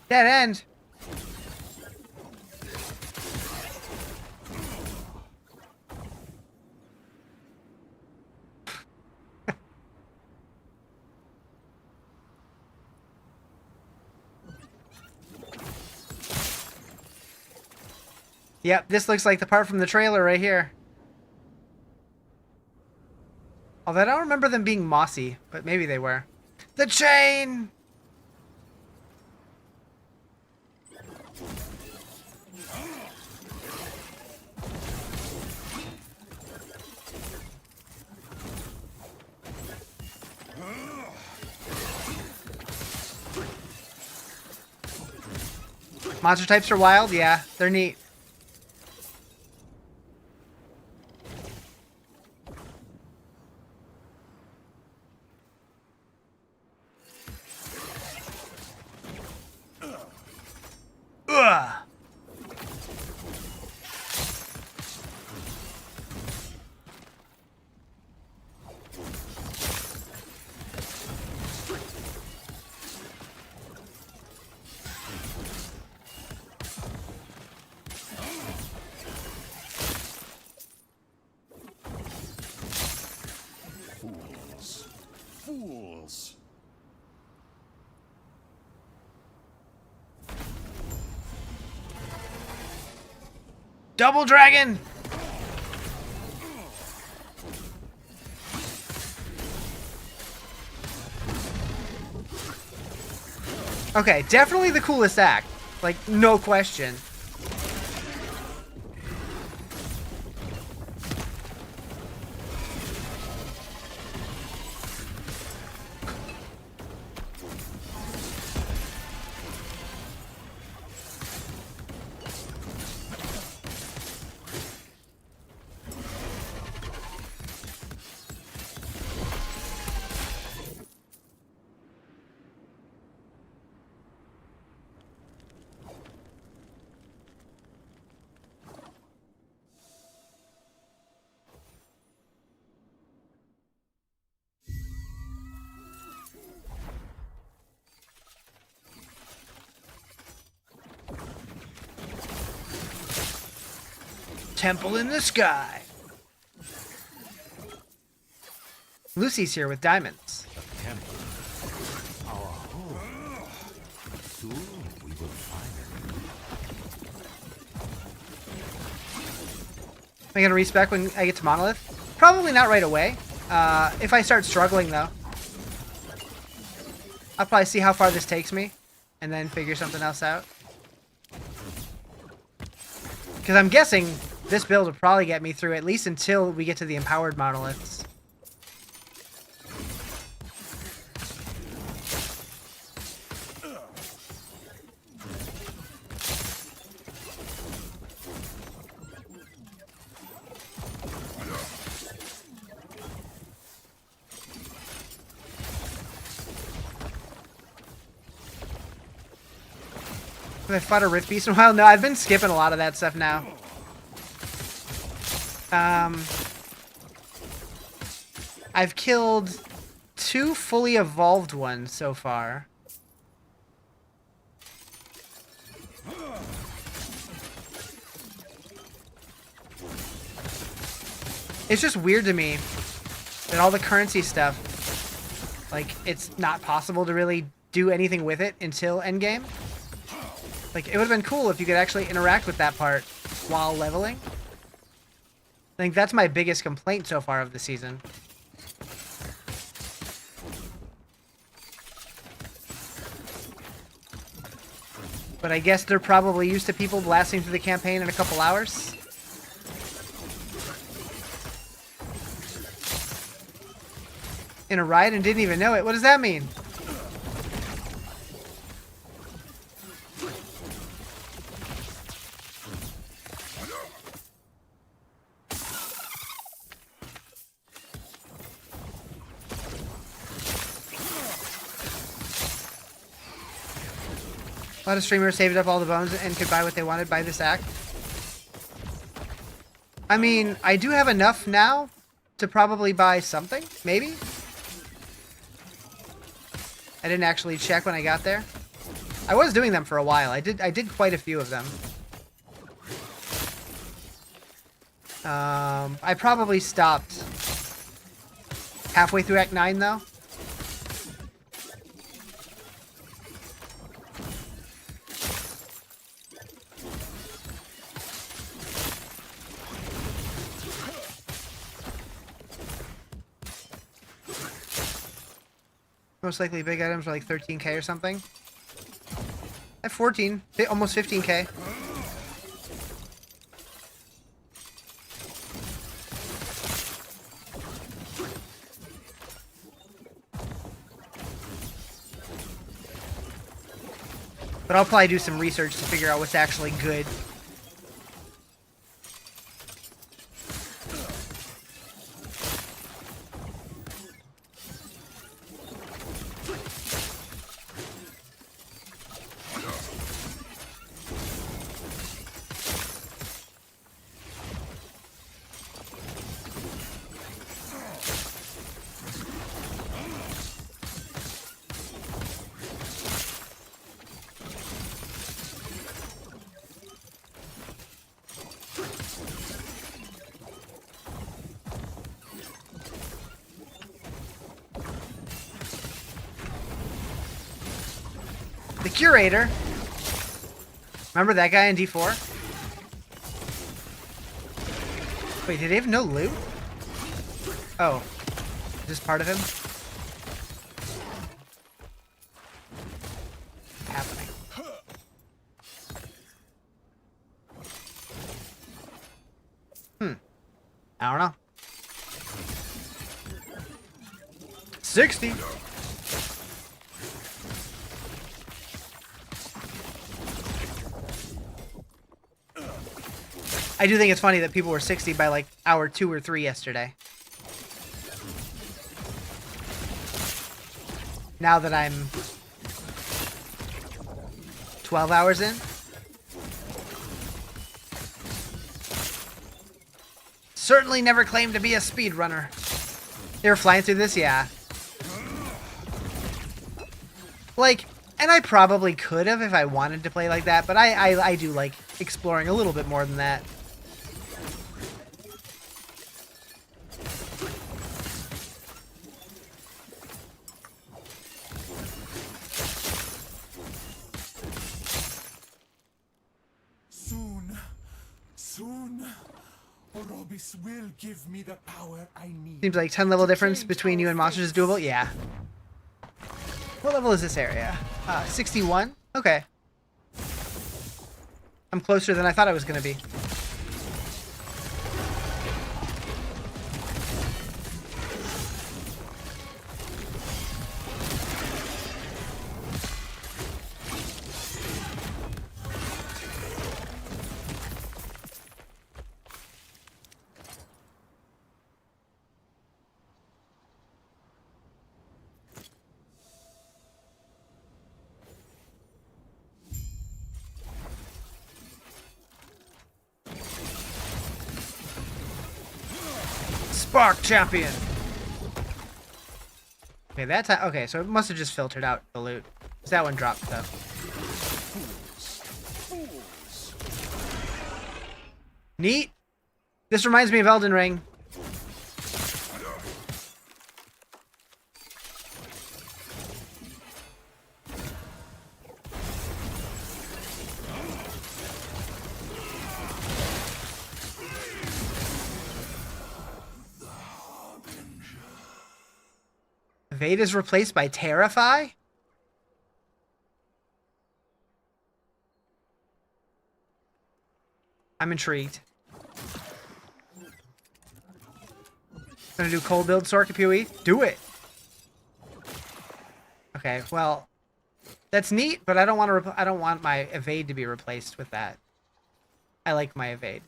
Dead end. Yep, this looks like the part from the trailer right here. Although I don't remember them being mossy, but maybe they were. The chain! Monster types are wild? Yeah, they're neat. Ugh. Fools. Fools. Double dragon! Okay, definitely the coolest act. Like, no question. Temple in the sky. Lucy's here with diamonds. Temple. Our home. Soon we will find Am I gonna respec when I get to Monolith? Probably not right away. If I start struggling though, I'll probably see how far this takes me and then figure something else out. Because I'm guessing this build will probably get me through at least until we get to the empowered monoliths. Have I fought a Rift Beast in a while? No, I've been skipping a lot of that stuff now. I've killed 2 fully evolved ones so far. It's just weird to me that all the currency stuff, like, it's not possible to really do anything with it until endgame. Like, it would have been cool if you could actually interact with that part while leveling. I think that's my biggest complaint so far of the season. But I guess they're probably used to people blasting through the campaign in a couple hours. In a ride and didn't even know it. What does that mean? A lot of streamers saved up all the bones and could buy what they wanted by this act. I mean, I do have enough now to probably buy something, maybe? I didn't actually check when I got there. I was doing them for a while. I did quite a few of them. I probably stopped halfway through Act 9, though. Most likely big items are like 13k or something. I have 14, almost 15k. But I'll probably do some research to figure out what's actually good. The Curator. Remember that guy in D4? Wait, did he have no loot? Oh. Is this part of him? What's happening? I don't know. 60. I do think it's funny that people were 60 by like hour 2 or 3 yesterday. Now that I'm 12 hours in. Certainly never claimed to be a speedrunner. They were flying through this? Yeah. Like, and I probably could have if I wanted to play like that, but I do like exploring a little bit more than that. Soon, Orobis will give me the power I need. Seems like 10 level difference between you and monsters is doable. Yeah. What level is this area? 61? Okay. I'm closer than I thought I was going to be. Spark Champion. Okay, that's okay. So it must have just filtered out the loot. Cause that one dropped though. Neat. This reminds me of Elden Ring. Evade is replaced by Terrify? I'm intrigued. Gonna do cold build Sorka PoE? Do it! Okay, well, that's neat, but I don't want to. I don't want my evade to be replaced with that. I like my evade.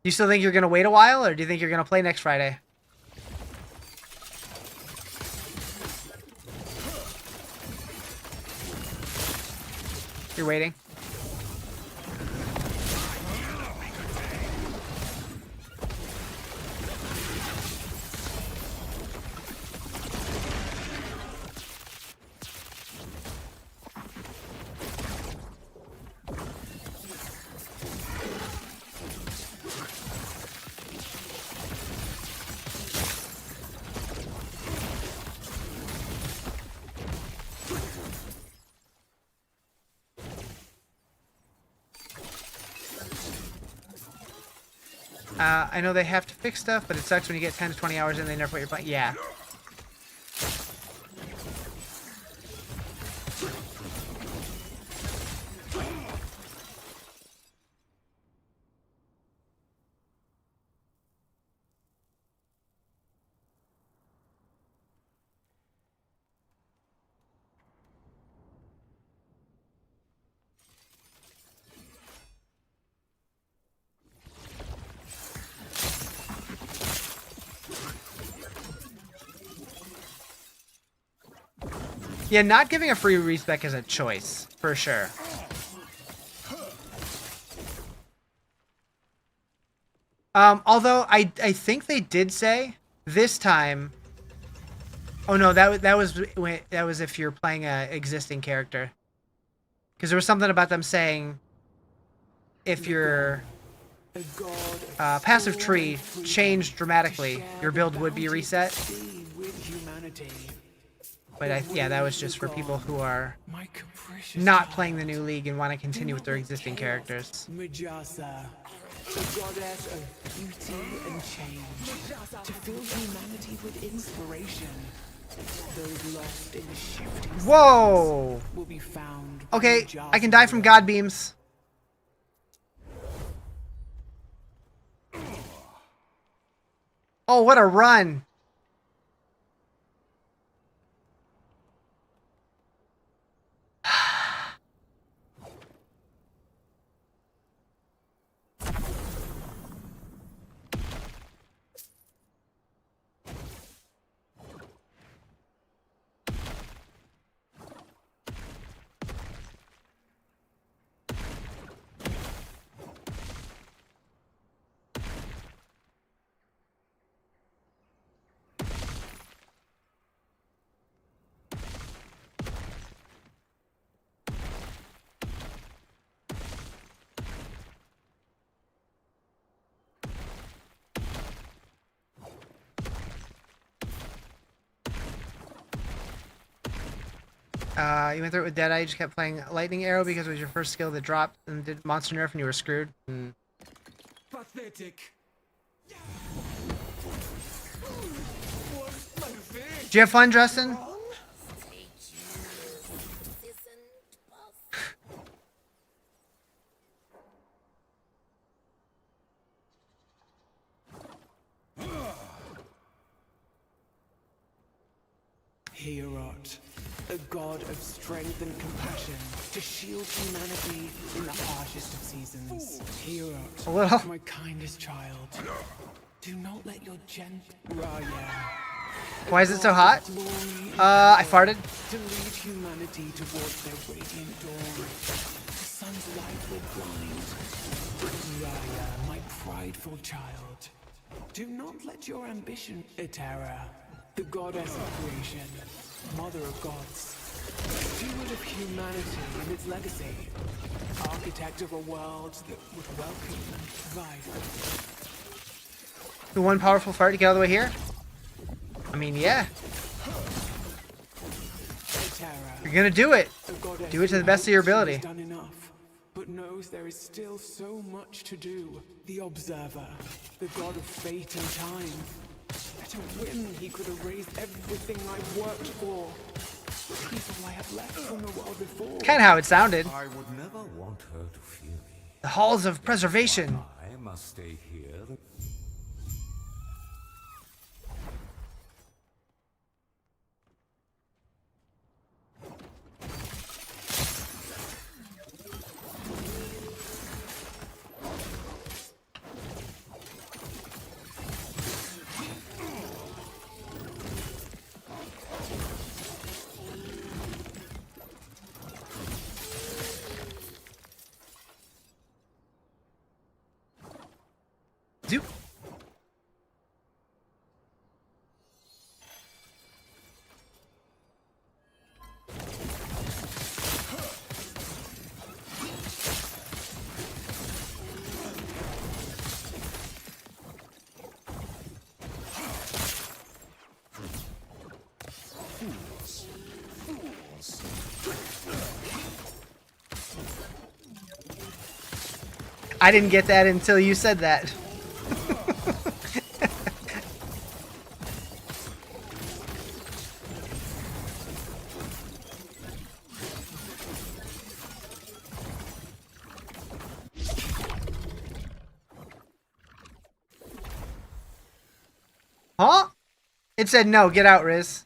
Do you still think you're gonna wait a while, or do you think you're gonna play next Friday? You're waiting. I know they have to fix stuff, but it sucks when you get 10 to 20 hours and they never put your plan. Yeah. Yeah, not giving a free respec is a choice, for sure. Although I think they did say this time. Oh no, that was if you're playing a existing character. Because there was something about them saying if your passive tree changed dramatically, your build would be reset. But yeah, that was just for people who are not playing the new league and want to continue with their existing characters. Mijasa, the goddess of beauty and change, to fill humanity with inspiration. Those lost in shifting Whoa! will be found. Okay, I can die from god beams. Oh, what a run! You went through it with Deadeye, you just kept playing Lightning Arrow because it was your first skill that dropped and did monster nerf and you were screwed. Pathetic. Did you have fun, Justin? Hierot, a god of strength and compassion, to shield humanity in the harshest of seasons. Hierot, my kindest child, do not let your Raya. Why is it so hot? I farted. To lead humanity towards their radiant dawn. The sun's light will blind. Raya, my prideful child, do not let your ambition, Etera, the goddess of creation, mother of gods, steward of humanity and its legacy, architect of a world that would welcome and provide. The one powerful fart to get all the way here? I mean, yeah. You're gonna do it. Do it to the best of your ability. Done enough, but knows there is still so much to do. The Observer, the god of fate and time. At a whim, he could erase everything I've worked for. He's all I have left from the world before. Kind of how it sounded. I would never want her to fear me. The halls of preservation. I must stay here. Zoop. I didn't get that until you said that. Huh? It said no, get out, Riz.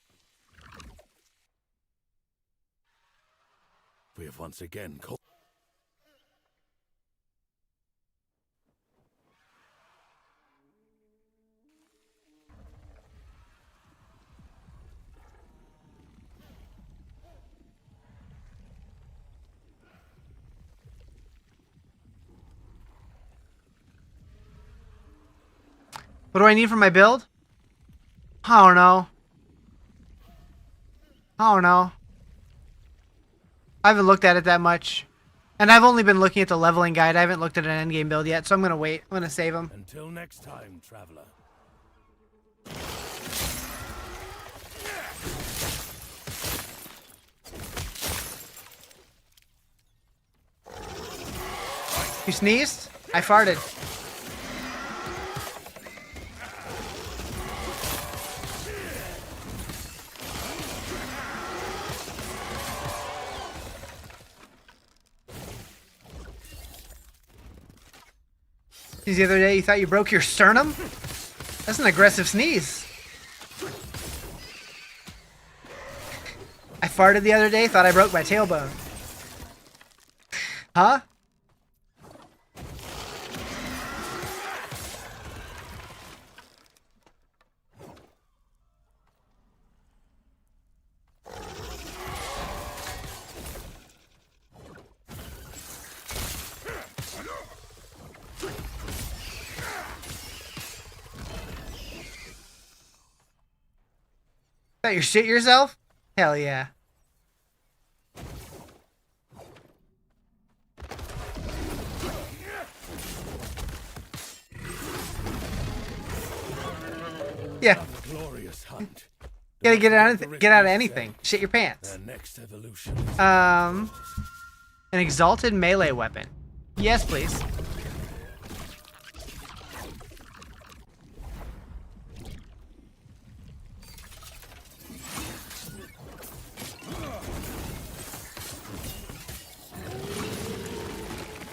We have once again called. What do I need for my build? I don't know. I don't know. I haven't looked at it that much. And I've only been looking at the leveling guide. I haven't looked at an endgame build yet, so I'm going to wait. I'm going to save them. Until next time, traveler. You sneezed? I farted. The other day you thought you broke your sternum? That's an aggressive sneeze. I farted the other day, thought I broke my tailbone. Huh? Thought you shit yourself? Hell yeah. Yeah. Gotta get out of anything. Shit your pants. An exalted melee weapon. Yes, please.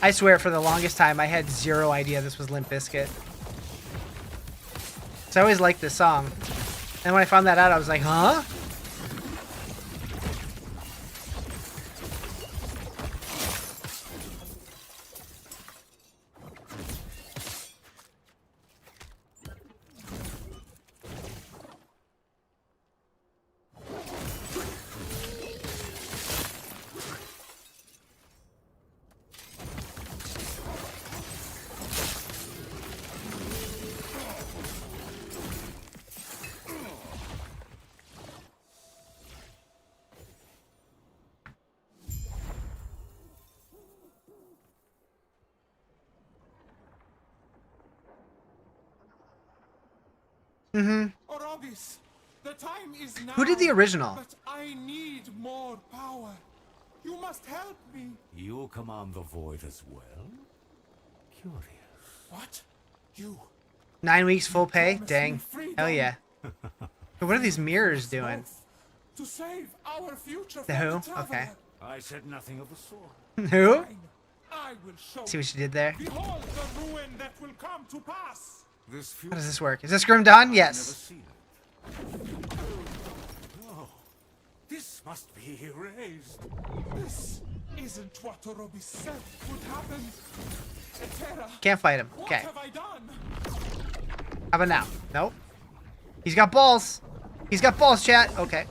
I swear for the longest time I had zero idea this was Limp Bizkit. So I always liked this song. And when I found that out, I was like, huh? Mm-hmm. Orobis, the time is now. Who did the original? But I need more power. You must help me. You command the void as well? Curious. What? You? 9 weeks full pay? Dang. Hell yeah. What are these mirrors doing? To save our future. The who? Okay. I said nothing of the sort. Who? I will show. See what you did there? Behold the ruin that will come to pass. How does this work? Is this Grim Dawn? Yes. Oh, this must be erased. This isn't what Orobis said would happen. Etera, Can't fight him. what Okay. have I done? How about now? Nope. He's got balls. He's got balls, chat. Okay.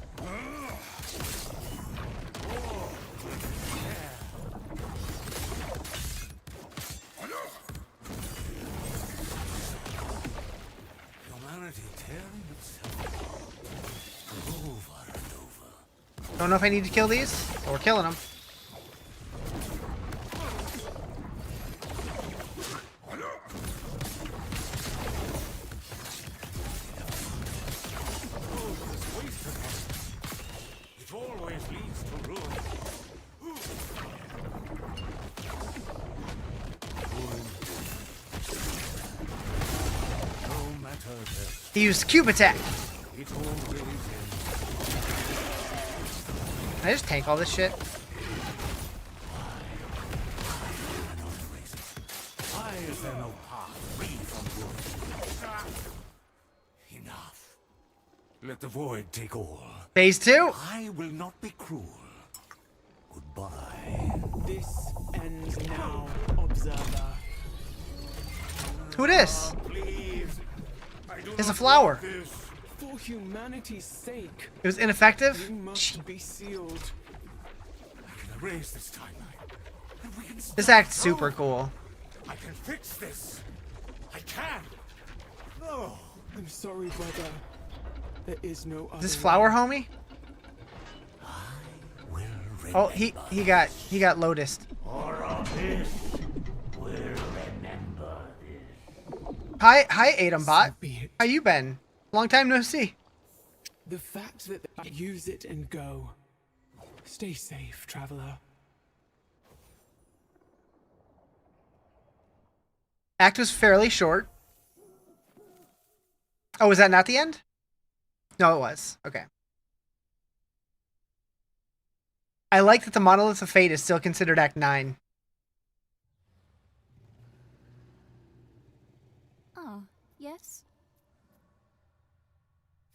Don't know if I need to kill these, but we're killing them. It always leads to ruin. No matter the He used cube attack. it always ends. Can I just tank all this shit? Why is there no path free from good? Enough. Let the void take all. Phase 2. I will not be cruel. Goodbye. This ends now, observer. Who this? Please. I do It's a not flower. want this. For humanity's sake, It was ineffective? you must be sealed. I can erase this timeline. And we can This start act's super over. cool. I can fix this. I can. No. I'm sorry, brother. There is no other Is this flower homie? Oh, he got lotused. Hi Adambot. How you been? Long time no see. The fact that I use it and go. Stay safe, traveler. Act was fairly short. Oh, was that not the end? No, it was. Okay. I like that the Monolith of Fate is still considered Act 9. Ah, yes.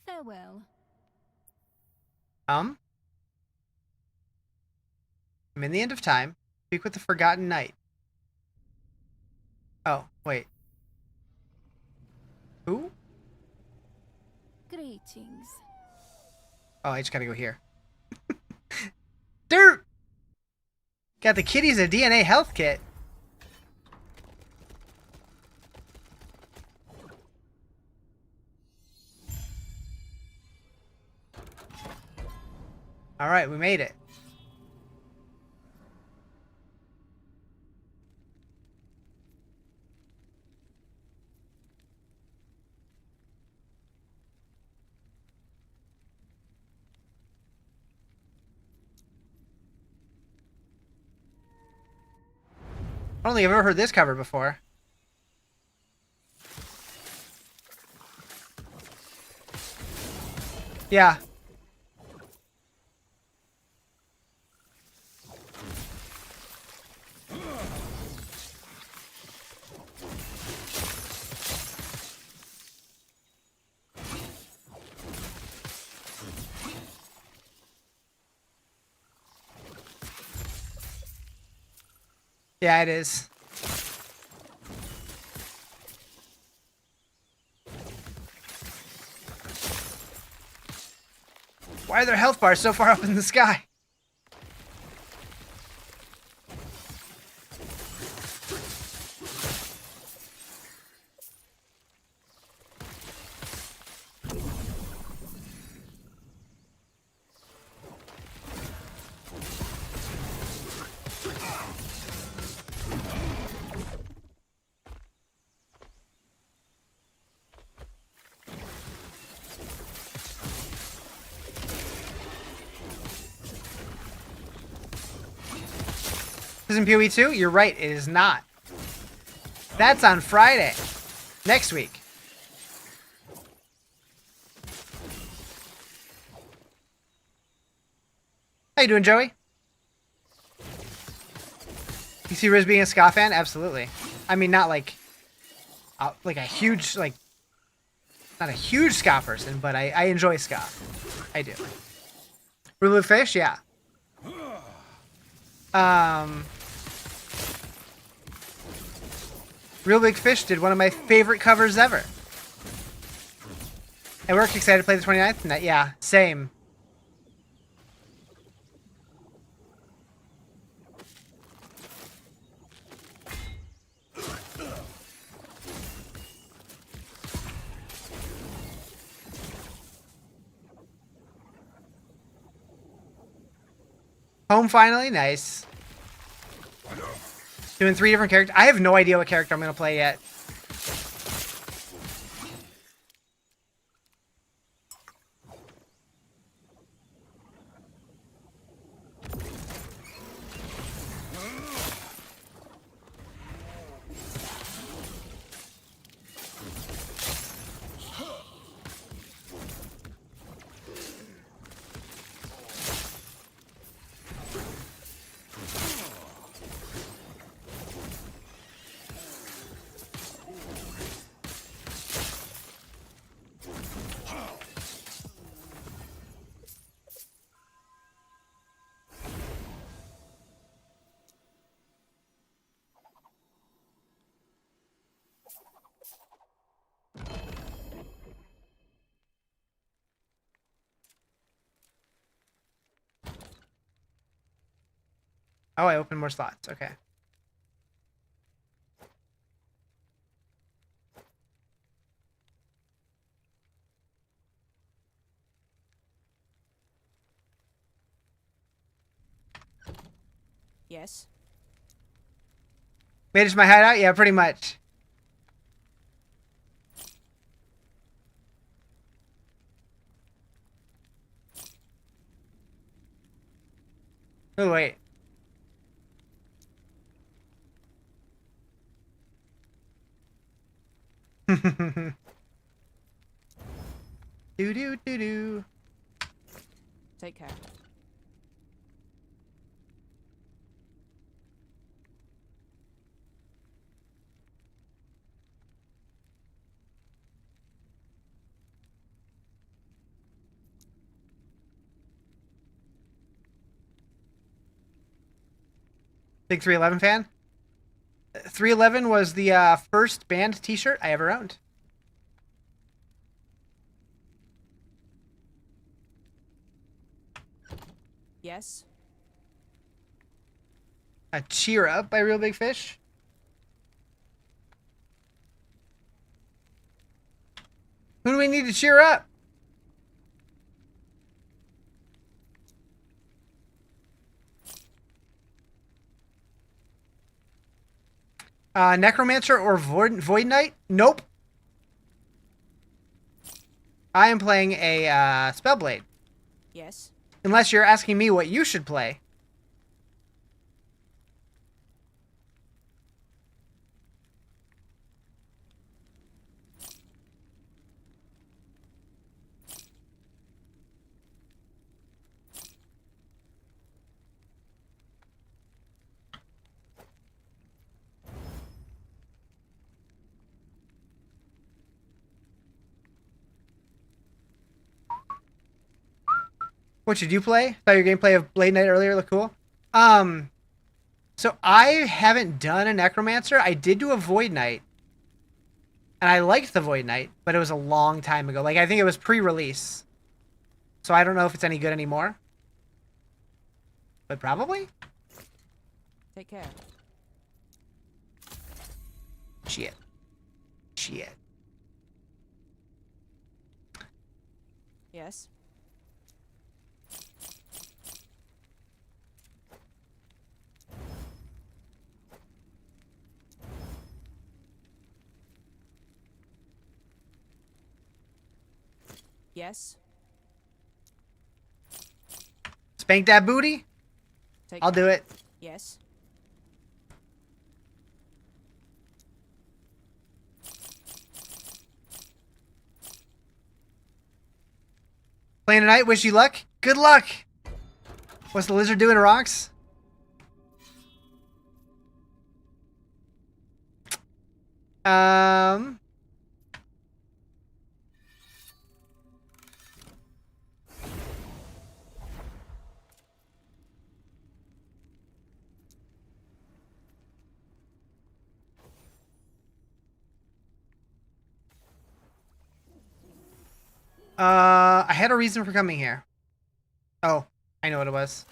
Farewell. I'm in the end of time. Speak with the Forgotten Knight. Oh, wait. Who? Greetings. Oh, I just gotta go here. Dirt! Got the kitties a DNA health kit. Alright, we made it. I don't think I've ever heard this cover before. Yeah. Yeah, it is. Why are their health bars so far up in the sky? Isn't PoE 2? You're right, it is not. That's on Friday. Next week. How you doing, Joey? You see Riz being a ska fan? Absolutely. I mean, not like a huge, like, not a huge ska person, but I enjoy ska. I do. Rule of Fish? Yeah. Real Big Fish did one of my favorite covers ever. And we're excited to play the 29th? Yeah, same. Home finally, nice. Doing 3 different characters. I have no idea what character I'm gonna play yet. Oh, I opened more slots. Okay. Yes. Made it to my hideout? Yeah, pretty much. Oh, wait. Do. Take care. Big 311 fan? 311 was the first band t-shirt I ever owned. Yes. A Cheer Up by Real Big Fish. Who do we need to cheer up? Necromancer or Void Knight? Nope. I am playing a Spellblade. Yes. Unless you're asking me what you should play. What should you play? Thought your gameplay of Blade Knight earlier looked cool. So I haven't done a Necromancer. I did do a Void Knight. And I liked the Void Knight, but it was a long time ago. Like, I think it was pre-release. So I don't know if it's any good anymore. But probably? Take care. Shit. Yes. Yes. Spank that booty? Take I'll do it. Yes. Playing tonight, wish you luck. Good luck. What's the lizard doing to rocks? I had a reason for coming here. Oh, I know what it was.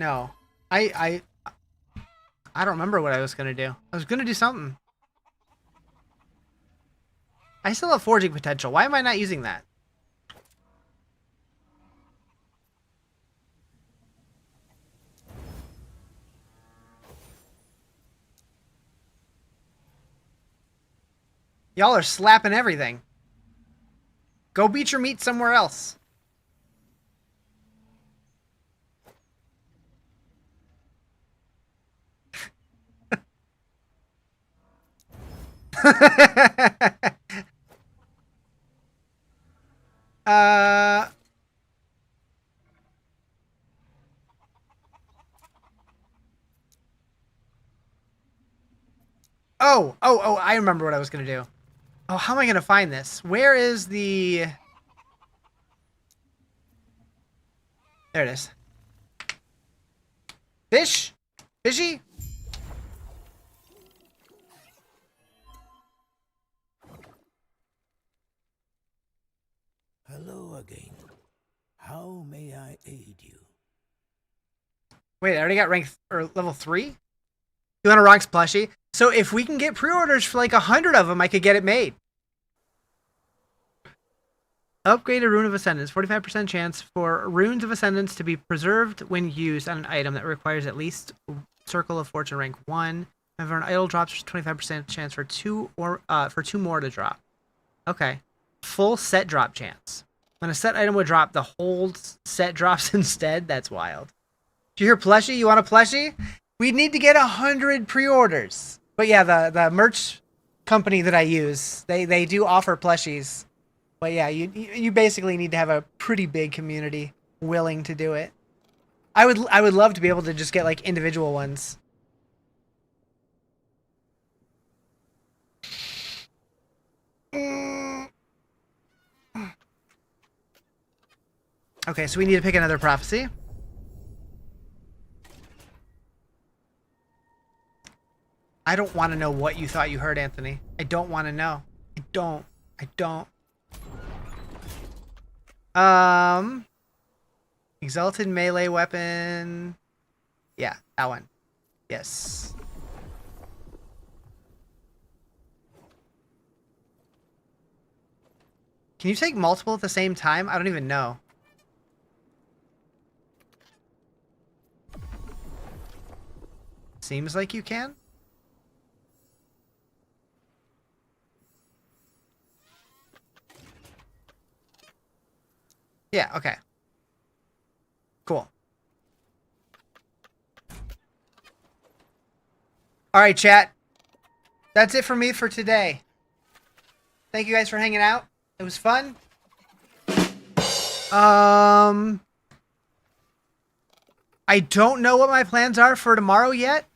No. I don't remember what I was gonna do. I was gonna do something. I still have forging potential. Why am I not using that? Y'all are slapping everything. Go beat your meat somewhere else. uh... Oh, I remember what I was going to do. Oh, how am I going to find this? Where is the... There it is. Fish? Fishy? Hello again. How may I aid you? Wait, I already got rank or level 3? You want a Ronx plushie? So if we can get pre-orders for like 100 of them, I could get it made. Upgrade a Rune of Ascendance. 45% chance for Runes of Ascendance to be preserved when used on an item that requires at least Circle of Fortune rank 1. Whenever an idol drops, 25% chance for two more to drop. Okay. Full set drop chance. When a set item would drop, the whole set drops instead. That's wild. Did you hear plushie? You want a plushie? We need to get 100 pre-orders. But yeah, the merch company that I use, they do offer plushies. But yeah, you basically need to have a pretty big community willing to do it. I would love to be able to just get like individual ones. Okay, so we need to pick another prophecy. I don't want to know what you thought you heard, Anthony. I don't want to know. I don't. Exalted melee weapon. Yeah, that one. Yes. Can you take multiple at the same time? I don't even know. Seems like you can. Yeah, okay. Cool. All right, chat. That's it for me for today. Thank you guys for hanging out. It was fun. I don't know what my plans are for tomorrow yet.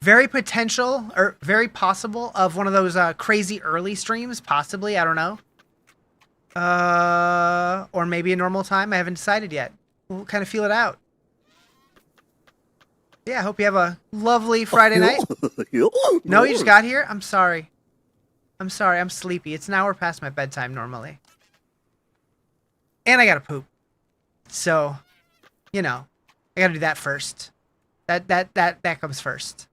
Very potential or very possible of one of those crazy early streams, possibly. I don't know. Or maybe a normal time. I haven't decided yet. We'll kind of feel it out. Yeah, I hope you have a lovely Friday night. No, you just got here? I'm sorry. I'm sleepy. It's an hour past my bedtime normally. And I gotta poop. So, you know, I gotta do that first. That comes first.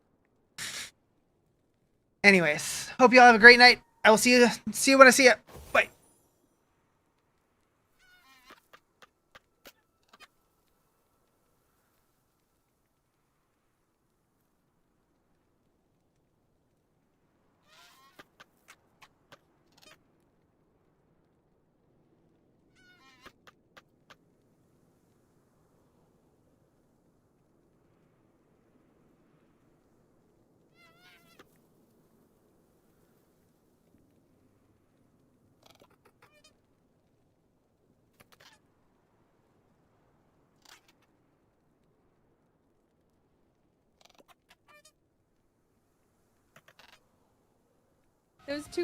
Anyways, hope you all have a great night. I will see you when I see you. Bye. There's two